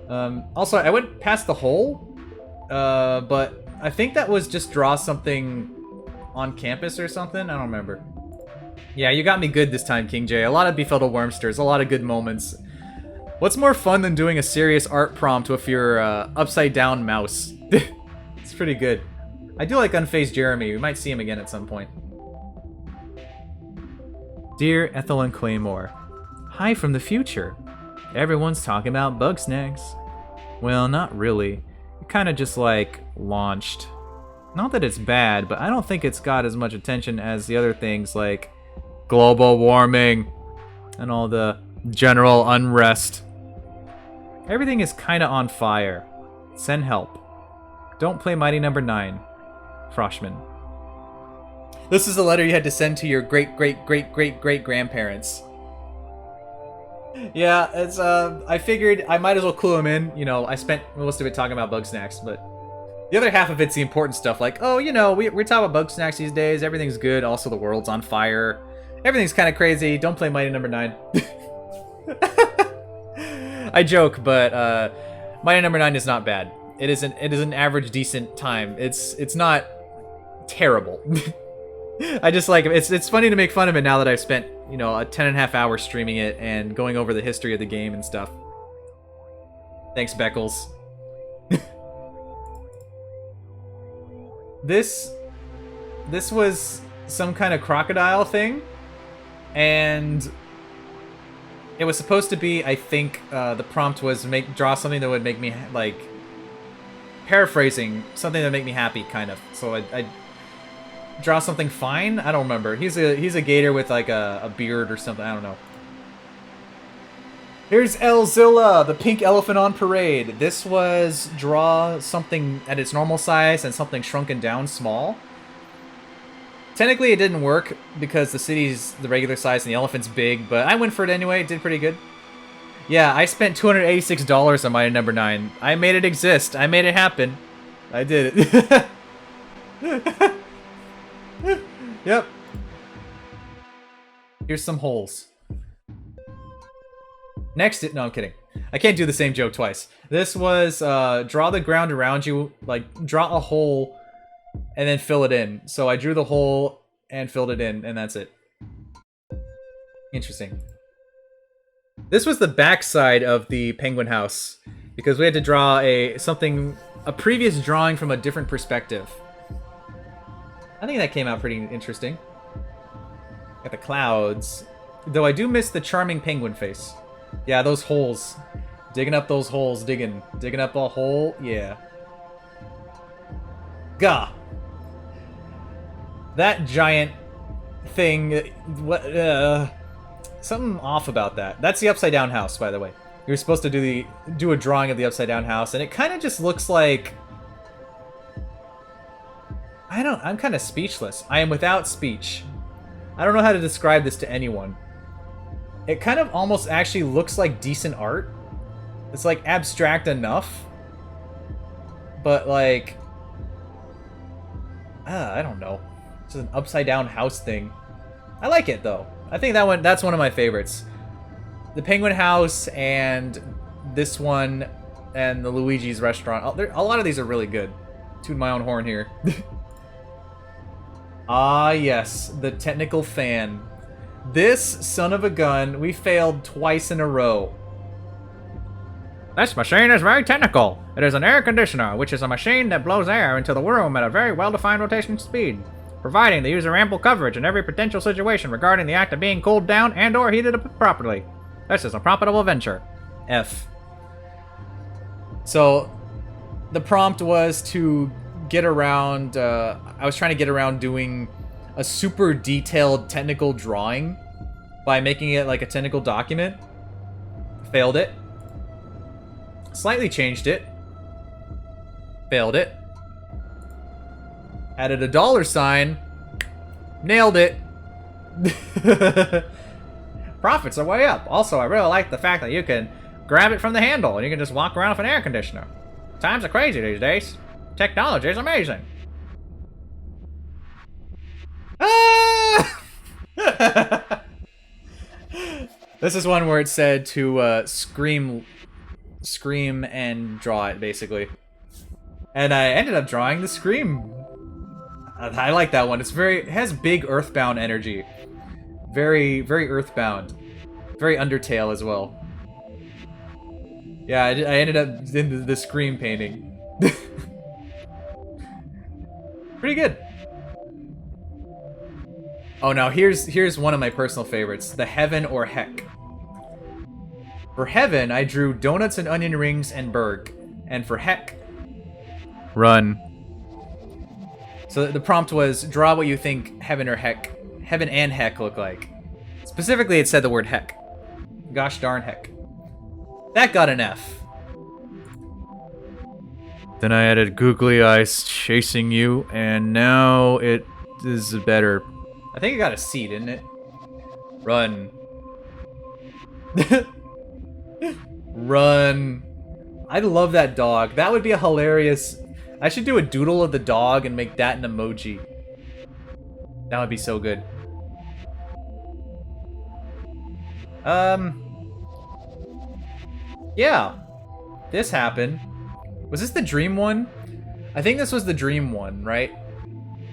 Also, I went past the hole, but I think that was just draw something on campus or something. I don't remember. Yeah, you got me good this time, King J. A lot of Befuddled Wormsters, a lot of good moments. What's more fun than doing a serious art prompt with your upside down mouse? It's pretty good. I do like Unfazed Jeremy. We might see him again at some point. Dear Ethel and Claymore, hi from the future. Everyone's talking about bug snacks. Well, not really. It kind of just like launched. Not that it's bad, but I don't think it's got as much attention as the other things like global warming and all the general unrest. Everything is kind of on fire. Send help. Don't play Mighty Number 9. Froshmin. This is the letter you had to send to your great-great-great-great-great-grandparents. Yeah, it's, I figured I might as well clue them in. You know, I spent most of it talking about bug snacks, but the other half of it's the important stuff, like, oh, you know, we're talking about bug snacks these days, everything's good, also the world's on fire, everything's kind of crazy, don't play Mighty Number 9. I joke, but, Mighty Number 9 is not bad. It is an average, decent time. It's not terrible. I just like it's funny to make fun of it now that I've spent, you know, a 10.5 hours streaming it and going over the history of the game and stuff. Thanks, Beckels. This was some kind of crocodile thing, and it was supposed to be, I think, the prompt was draw something that would make me, like, paraphrasing, something that would make me happy, kind of. So I draw something fine? I don't remember. He's a gator with, like, a beard or something. I don't know. Here's Elzilla, the pink elephant on parade. This was draw something at its normal size and something shrunken down small. Technically, it didn't work because the city's the regular size and the elephant's big, but I went for it anyway. It did pretty good. Yeah, I spent $286 on Mighty Number 9. I made it exist. I made it happen. I did it. Yep. Here's some holes. Next, no, I'm kidding. I can't do the same joke twice. This was, draw the ground around you, like, draw a hole, and then fill it in. So I drew the hole and filled it in, and that's it. Interesting. This was the backside of the penguin house, because we had to draw a previous drawing from a different perspective. I think that came out pretty interesting. Got the clouds. Though I do miss the charming penguin face. Yeah, those holes. Digging up those holes, digging up a hole, yeah. Gah! That giant thing, what, something off about that. That's the upside down house, by the way. You were supposed to do a drawing of the upside down house, and it kind of just looks like, I'm kind of speechless. I am without speech. I don't know how to describe this to anyone. It kind of almost actually looks like decent art. It's like abstract enough. But like, I don't know. It's an upside down house thing. I like it though. I think that's one of my favorites. The penguin house and this one and the Luigi's restaurant. A lot of these are really good. Toot my own horn here. Ah yes, the technical fan. This son of a gun, we failed twice in a row. This machine is very technical. It is an air conditioner, which is a machine that blows air into the room at a very well-defined rotation speed, providing the user ample coverage in every potential situation regarding the act of being cooled down and or heated up properly. This is a profitable venture. F. So, the prompt was to get around, I was trying to get around doing a super detailed technical drawing by making it like a technical document. Failed it. Slightly changed it. Failed it. Added a dollar sign. Nailed it. Profits are way up. Also, I really like the fact that you can grab it from the handle and you can just walk around with an air conditioner. Times are crazy these days. Technology is amazing. Ah! This is one where it said to scream and draw it, basically. And I ended up drawing the scream. I like that one. It has big Earthbound energy. Very, very Earthbound. Very Undertale as well. Yeah, I ended up in the scream painting. Pretty good. Oh, now here's one of my personal favorites, the Heaven or Heck. For Heaven, I drew donuts and onion rings and burg. And for Heck, Run. so the prompt was draw what you think Heaven and Heck look like. Specifically, it said the word Heck. Gosh darn Heck. That got an F. Then I added googly eyes chasing you, and now it is better. I think it got a C, didn't it? Run. Run. I love that dog. That would be a hilarious... I should do a doodle of the dog and make that an emoji. That would be so good. Yeah. This happened. Was this the dream one? I think this was the dream one, right?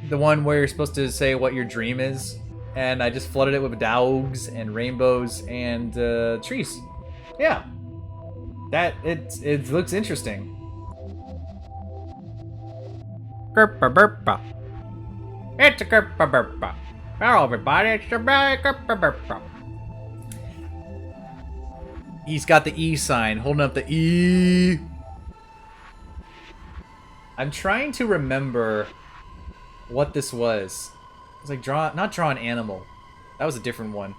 The one where you're supposed to say what your dream is. And I just flooded it with dogs and rainbows and trees. Yeah. It looks interesting. It's a burpa. Hello, everybody. It's a burpa. He's got the E sign, holding up the E. I'm trying to remember what this was. It's like not draw an animal. That was a different one.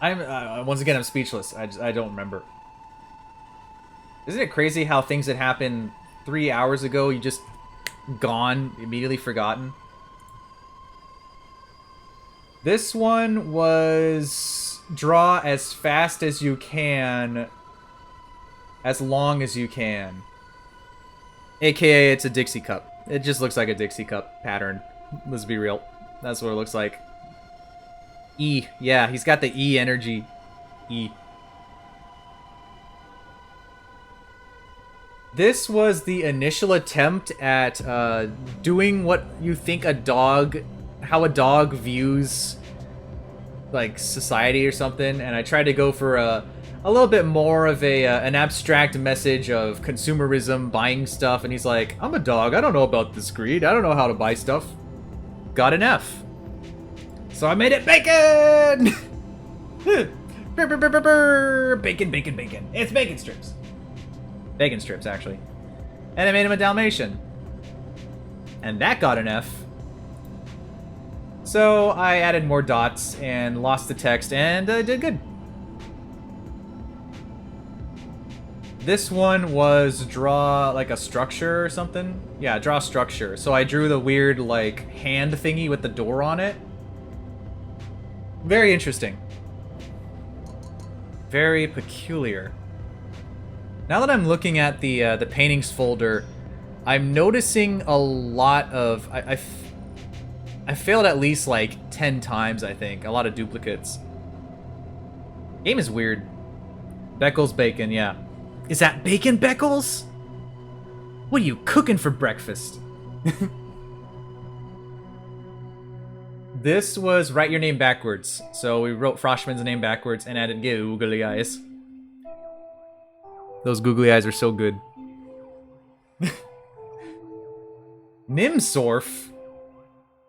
Once again, I'm speechless. I don't remember. Isn't it crazy how things that happened 3 hours ago, you just gone, immediately forgotten? This one was draw as fast as you can, as long as you can. AKA, it's a Dixie Cup. It just looks like a Dixie Cup pattern. Let's be real. That's what it looks like. E. Yeah, he's got the E energy. E. This was the initial attempt at doing what you think a dog... how a dog views, like, society or something. And I tried to go for a little bit more of an abstract message of consumerism, buying stuff. And he's like, I'm a dog. I don't know about this greed. I don't know how to buy stuff. Got an F. So I made it bacon! Bacon, bacon, bacon. It's bacon strips. Bacon strips, actually. And I made him a Dalmatian. And that got an F. So I added more dots and lost the text and did good. This one was draw like a structure or something. Yeah, draw a structure. So I drew the weird like hand thingy with the door on it. Very interesting. Very peculiar. Now that I'm looking at the paintings folder, I'm noticing a lot of... I failed at least like 10 times, I think. A lot of duplicates. Game is weird. Beckels bacon, yeah. Is that bacon, Beckels? What are you cooking for breakfast? This was write your name backwards. So we wrote Froshmin's name backwards and added googly eyes. Those googly eyes are so good. Nimhsorf.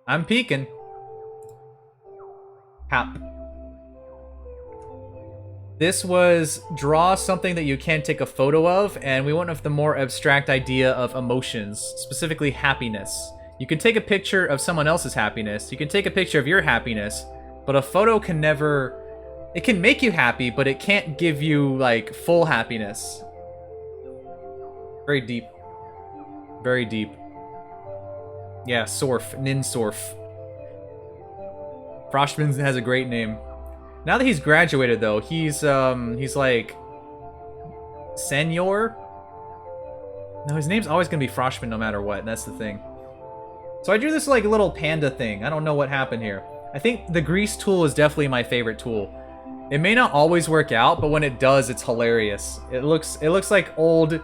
I'm peeking. Hap. This was draw something that you can't take a photo of, and we went with the more abstract idea of emotions, specifically happiness. You can take a picture of someone else's happiness, you can take a picture of your happiness, but a photo can never... It can make you happy, but it can't give you, like, full happiness. Very deep. Very deep. Yeah, Sorf. Nimhsorf. Froshmin has a great name. Now that he's graduated, though, he's like... Senor? No, his name's always gonna be Froshmin no matter what, and that's the thing. So I drew this, like, little panda thing. I don't know what happened here. I think the grease tool is definitely my favorite tool. It may not always work out, but when it does, it's hilarious. It looks like old,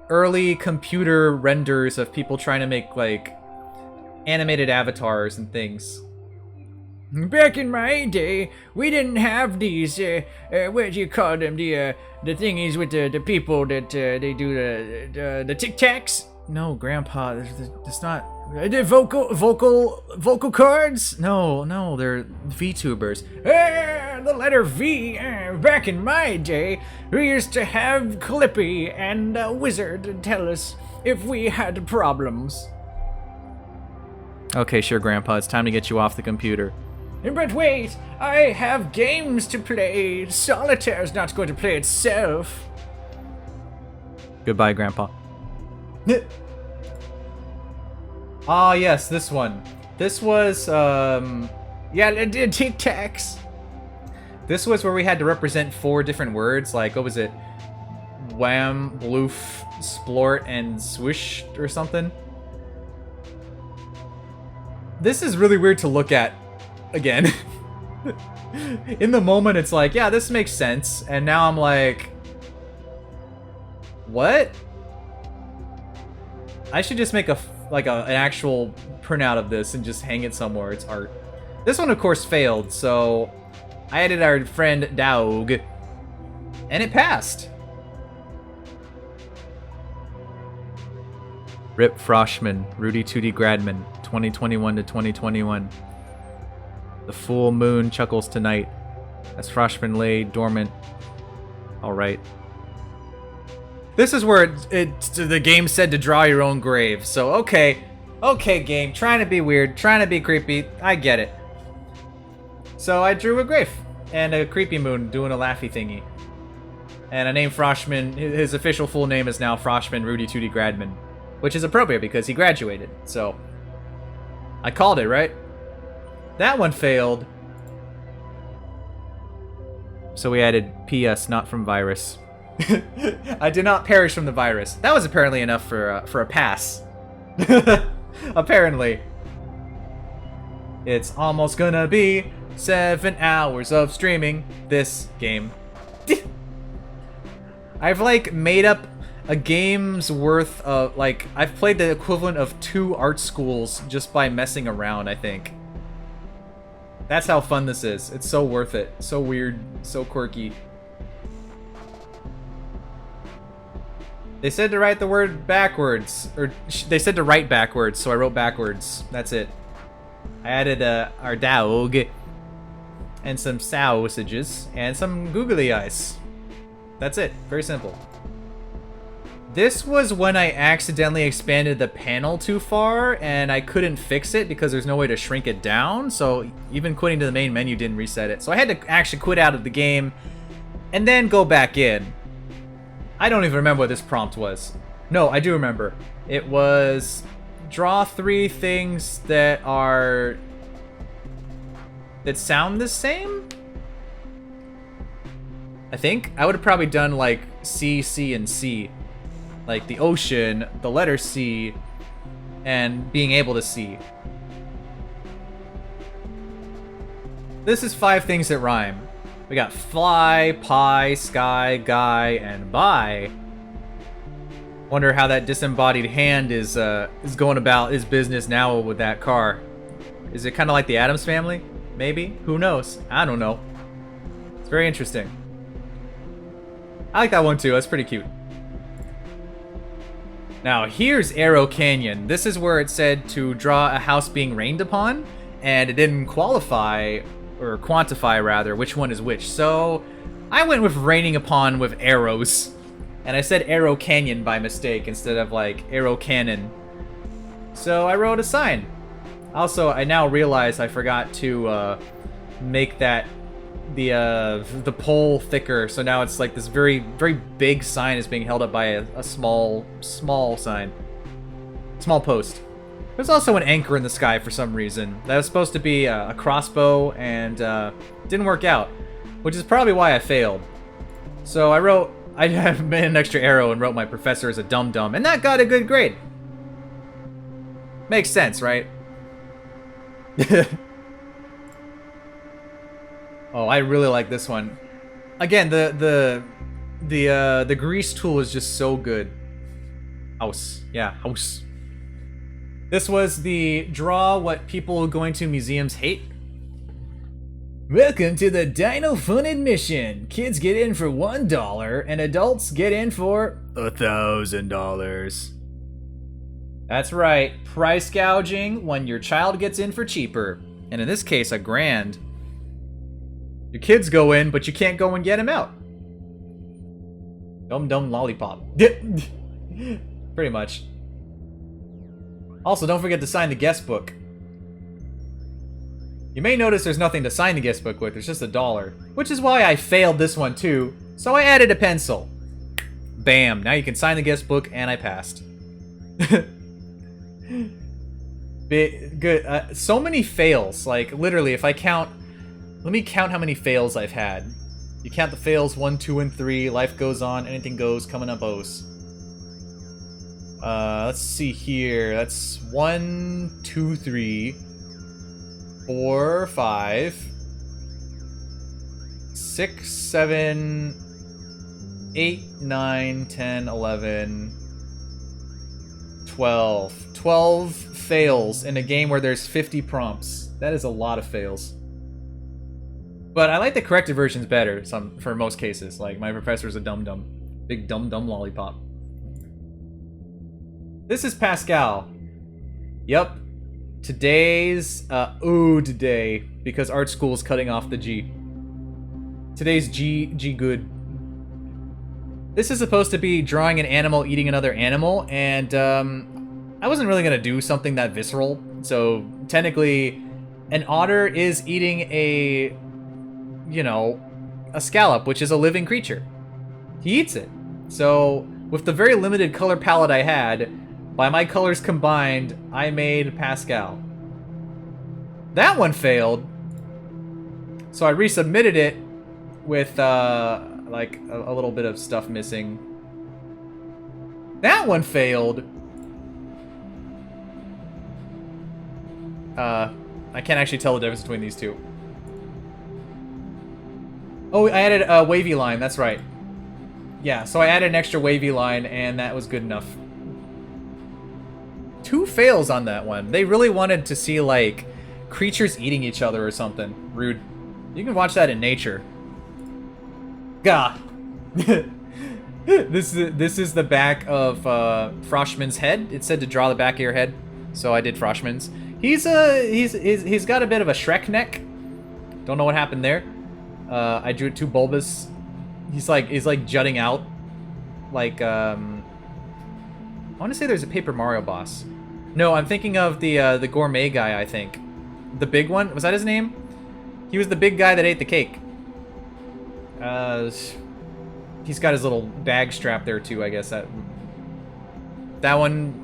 early computer renders of people trying to make, like, animated avatars and things. Back in my day, we didn't have these, what do you call them, the thingies with the people that, they do the tic-tacs? No, Grandpa, that's not... The vocal cards? No, they're VTubers. The letter V. Back in my day, we used to have Clippy and a wizard tell us if we had problems. Okay, sure, Grandpa, it's time to get you off the computer. But wait, I have games to play. Solitaire's not going to play itself. Goodbye, Grandpa. Ah, yes, this one. This was, Yeah, the Tic Tacs. this was where we had to represent 4 different words, like, what was it? Wham, bloof, splort, and swish, or something. This is really weird to look at, again. In the moment, it's like, yeah, this makes sense, and now I'm like... What? I should just make an actual printout of this and just hang it somewhere. It's art. This one, of course, failed, so I added our friend Dog, and it passed. Rip Froshmin, Rudy Tooty Gradman, 2021 to 2021. The full moon chuckles tonight as Froshmin lay dormant. Alright. This is where the game said to draw your own grave, so okay. Okay, game, trying to be weird, trying to be creepy, I get it. So I drew a grave, and a creepy moon doing a laughy thingy. And I named Froshmin, his official full name is now Froshmin Rudy Tooty Gradman, which is appropriate because he graduated, so I called it, right? That one failed. So we added PS, not from virus. I did not perish from the virus. That was apparently enough for a pass. Apparently. It's almost gonna be 7 hours of streaming this game. I've like made up a game's worth of like I've played the equivalent of 2 art schools just by messing around, I think. That's how fun this is. It's so worth it. So weird, so quirky. They said to write the word backwards, or they said to write backwards, so I wrote backwards. That's it. I added our dog and some sausages and some googly eyes. That's it. Very simple. This was when I accidentally expanded the panel too far and I couldn't fix it because there's no way to shrink it down, so even quitting to the main menu didn't reset it. So I had to actually quit out of the game and then go back in. I don't even remember what this prompt was. No, I do remember. It was draw 3 things that sound the same? I think I would have probably done like C, C, and C. Like the ocean, the letter C, and being able to see. This is 5 things that rhyme. We got fly, pie, sky, guy, and buy. Wonder how that disembodied hand is going about his business now with that car. Is it kind of like the Addams Family? Maybe? Who knows? I don't know. It's very interesting. I like that one too. That's pretty cute. Now here's Arrow Canyon. This is where it said to draw a house being rained upon, and it didn't qualify, or quantify rather, which one is which. So I went with raining upon with arrows. And I said Arrow Canyon by mistake instead of like Arrow Cannon. So I wrote a sign. Also, I now realize I forgot to make that the pole thicker, so now it's like this very, very big sign is being held up by a small sign. Small post. There's also an anchor in the sky for some reason. That was supposed to be a crossbow and didn't work out, which is probably why I failed. So I made an extra arrow and wrote my professor as a dum-dum, and that got a good grade. Makes sense, right? Oh, I really like this one. Again, the grease tool is just so good. House. Yeah, house. This was the draw what people going to museums hate. Welcome to the Dino Fun Admission. Kids get in for $1 and adults get in for $1,000. That's right, price gouging when your child gets in for cheaper. And in this case, $1,000. Your kids go in, but you can't go and get them out. Dum-dum lollipop. Pretty much. Also, don't forget to sign the guest book. You may notice there's nothing to sign the guest book with, there's just $1. Which is why I failed this one too, so I added a pencil. Bam! Now you can sign the guest book, and I passed. Good. So many fails. Like, literally, if I count... Let me count how many fails I've had. You count the fails, 1, 2, and 3. Life goes on. Anything goes. Coming up O's. Let's see here. That's 1, 2, 3, 4, 5, 6, 7, 8, 9, 10, 11, 12. 12 fails in a game where there's 50 prompts. That is a lot of fails. But I like the corrected versions better for most cases. Like, my professor's a dum-dum. Big dum-dum lollipop. This is Pascal. Yup. Today's, today, because art school's cutting off the G. Today's G good. This is supposed to be drawing an animal eating another animal, and, I wasn't really gonna do something that visceral, so technically, an otter is eating a scallop, which is a living creature. He eats it. So, with the very limited color palette I had, by my colors combined, I made Pascal. That one failed. So I resubmitted it with, like, a little bit of stuff missing. That one failed. I can't actually tell the difference between these two. Oh, I added a wavy line, that's right. Yeah, so I added an extra wavy line, and that was good enough. 2 fails on that one. They really wanted to see, like, creatures eating each other or something. Rude. You can watch that in nature. Gah. This is the back of Froshmin's head. It said to draw the back of your head, so I did Froshmin's. He's got a bit of a Shrek neck. Don't know what happened there. I drew 2 bulbous. He's like jutting out, like I want to say there's a Paper Mario boss. No, I'm thinking of the gourmet guy. I think the big one, was that his name? He was the big guy that ate the cake. He's got his little bag strap there too. I guess that one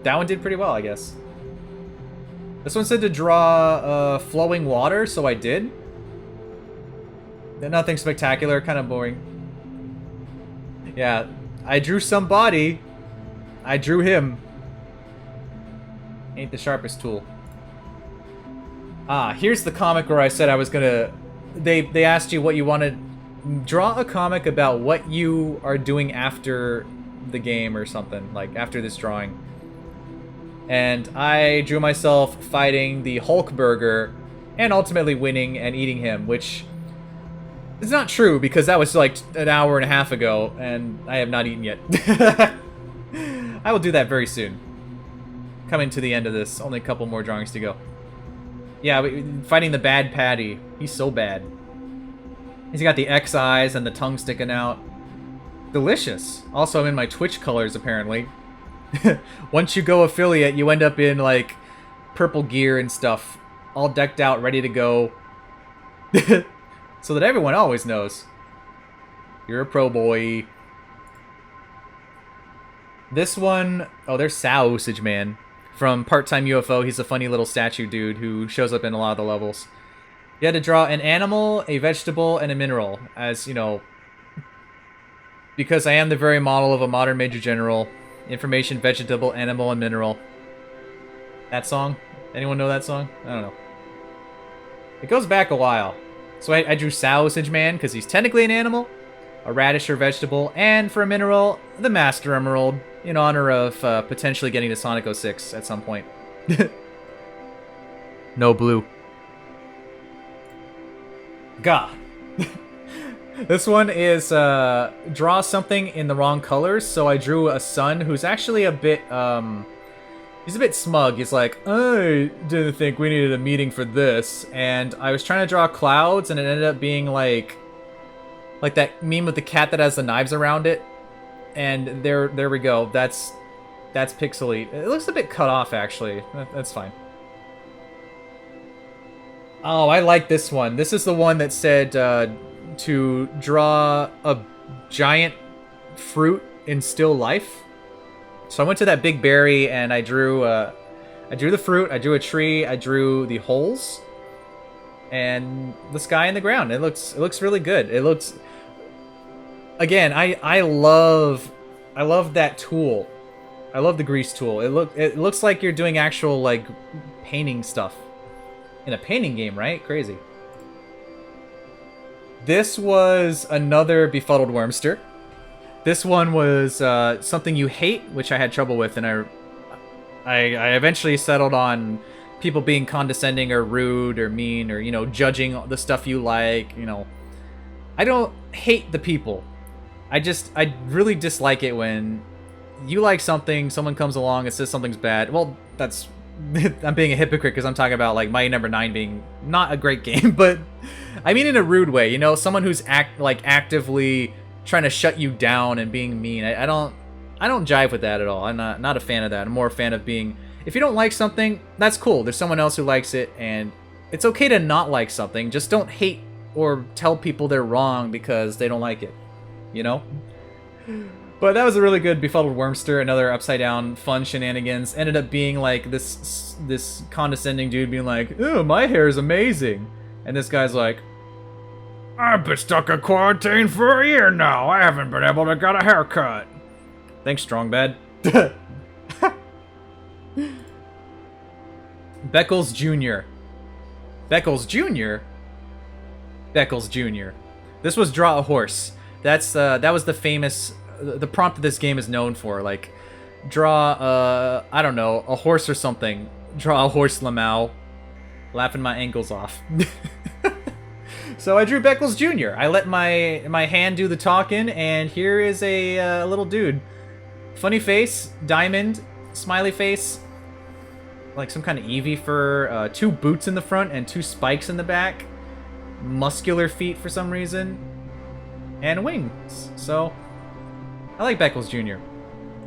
did pretty well. I guess. This one said to draw flowing water, so I did. Nothing spectacular, kind of boring. Yeah, I drew somebody. I drew him. Ain't the sharpest tool. Ah, here's the comic where I said I was gonna... They asked you what you wanted. Draw a comic about what you are doing after the game or something, like after this drawing. And I drew myself fighting the Hulk Burger and ultimately winning and eating him, which... It's not true, because that was like an hour and a half ago, and I have not eaten yet. I will do that very soon. Coming to the end of this, only a couple more drawings to go. Yeah, fighting the bad Patty. He's so bad. He's got the X eyes and the tongue sticking out. Delicious. Also, I'm in my Twitch colors, apparently. Once you go affiliate, you end up in, like, purple gear and stuff. All decked out, ready to go. So that everyone always knows. You're a pro boy. This one... Oh, there's Saousage Man. From Part-Time UFO. He's a funny little statue dude who shows up in a lot of the levels. You had to draw an animal, a vegetable, and a mineral. As, you know... Because I am the very model of a modern Major General. Information, vegetable, animal, and mineral. That song? Anyone know that song? I don't know. It goes back a while. So I drew Saousage Man, because he's technically an animal, a radish or vegetable, and for a mineral, the Master Emerald, in honor of potentially getting to Sonic 06 at some point. No blue. Gah. This one is draw something in the wrong colors, so I drew a sun who's actually a bit, he's a bit smug. He's like, I didn't think we needed a meeting for this. And I was trying to draw clouds, and it ended up being like that meme with the cat that has the knives around it. And there we go. That's pixely. It looks a bit cut off, actually. That's fine. Oh, I like this one. This is the one that said to draw a giant fruit in still life. So I went to that big berry and I drew the fruit, I drew a tree, I drew the holes, and the sky and the ground. It looks really good. It looks, again, I love that tool. I love the grease tool. It looks like you're doing actual like painting stuff in a painting game, right? Crazy. This was another befuddled wormster. This one was something you hate, which I had trouble with, and I eventually settled on people being condescending or rude or mean or, you know, judging the stuff you like, you know. I don't hate the people. I really dislike it when you like something, someone comes along and says something's bad. Well, that's... I'm being a hypocrite because I'm talking about, like, Mighty Number 9 being not a great game, but I mean in a rude way, you know? Someone who's actively trying to shut you down and being mean. I don't jive with that at all. I'm not a fan of that. I'm more a fan of being... If you don't like something, that's cool. There's someone else who likes it, and it's okay to not like something. Just don't hate or tell people they're wrong because they don't like it, you know? But that was a really good befuddled wormster. Another upside down fun shenanigans. Ended up being like this condescending dude being like, "Ooh, my hair is amazing," and this guy's like, I've been stuck in quarantine for a year now. I haven't been able to get a haircut. "Thanks, Strong Bad." Beckels Jr. Beckels Jr. Beckels Jr. This was draw a horse. That was the famous, the prompt that this game is known for. Like, draw I don't know, a horse or something. Draw a horse, Lamau. Laughing my ankles off. So I drew Beckels Jr. I let my hand do the talking, and here is a little dude. Funny face, diamond, smiley face, like some kind of Eevee fur, 2 boots in the front and 2 spikes in the back, muscular feet for some reason, and wings. So I like Beckels Jr.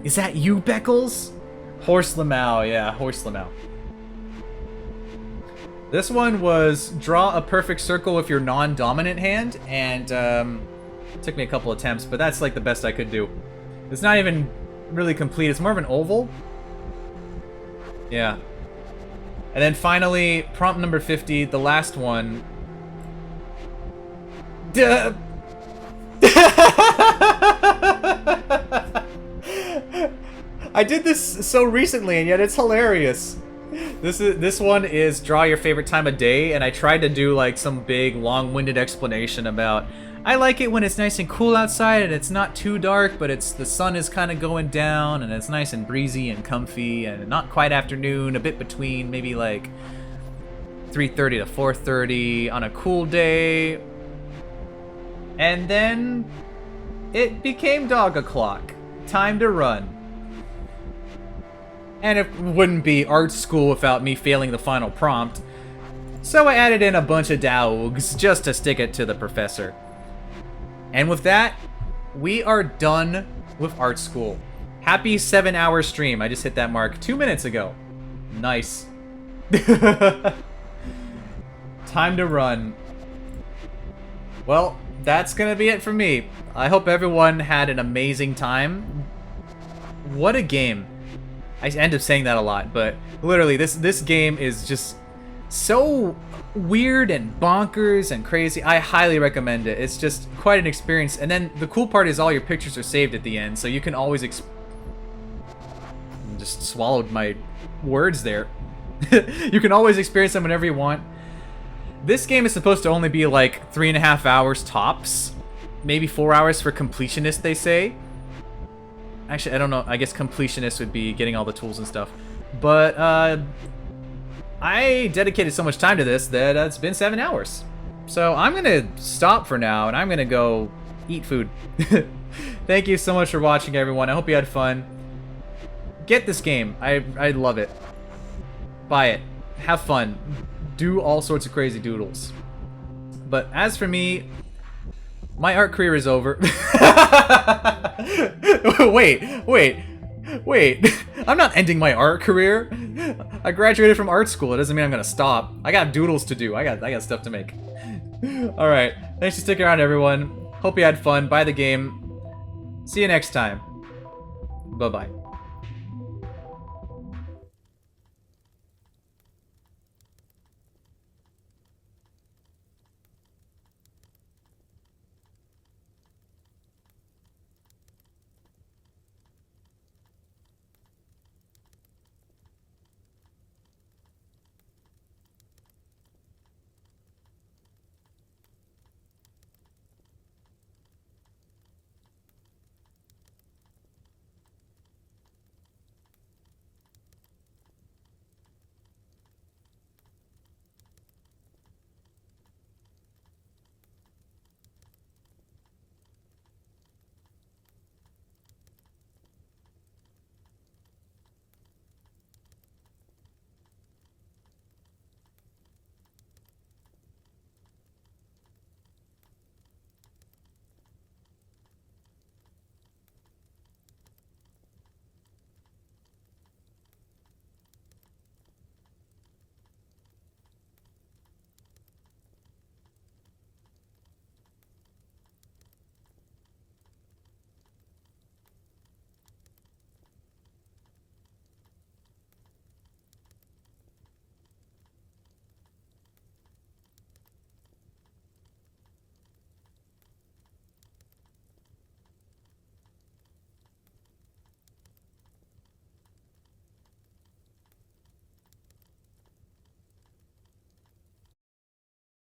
Is that you, Beckels? Horse Lamau, yeah, Horse Lamau. This one was draw a perfect circle with your non-dominant hand, and it took me a couple attempts, but that's like the best I could do. It's not even really complete, it's more of an oval. Yeah. And then finally, prompt number 50, the last one. Duh. I did this so recently, and yet it's hilarious. This one is draw your favorite time of day, and I tried to do like some big long-winded explanation about I like it when it's nice and cool outside and it's not too dark, but the sun is kind of going down and it's nice and breezy and comfy and not quite afternoon, a bit between, maybe like 3:30 to 4:30 on a cool day. And then it became dog o'clock. Time to run. And it wouldn't be art school without me failing the final prompt. So I added in a bunch of dogs just to stick it to the professor. And with that, we are done with art school. Happy 7-hour stream. I just hit that mark 2 minutes ago. Nice. Time to run. Well, that's gonna be it for me. I hope everyone had an amazing time. What a game. I end up saying that a lot, but literally this game is just so weird and bonkers and crazy. I highly recommend it. It's just quite an experience. And then the cool part is all your pictures are saved at the end, so you can always just swallowed my words there. You can always experience them whenever you want. This game is supposed to only be like 3.5 hours tops, maybe 4 hours for completionists, they say. Actually, I don't know. I guess completionist would be getting all the tools and stuff. But I dedicated so much time to this that it's been 7 hours. So I'm going to stop for now, and I'm going to go eat food. Thank you so much for watching, everyone. I hope you had fun. Get this game. I love it. Buy it. Have fun. Do all sorts of crazy doodles. But as for me, my art career is over. Wait. I'm not ending my art career. I graduated from art school. It doesn't mean I'm gonna stop. I got doodles to do. I got stuff to make. Alright. Thanks for sticking around, everyone. Hope you had fun. Buy the game. See you next time. Bye-bye.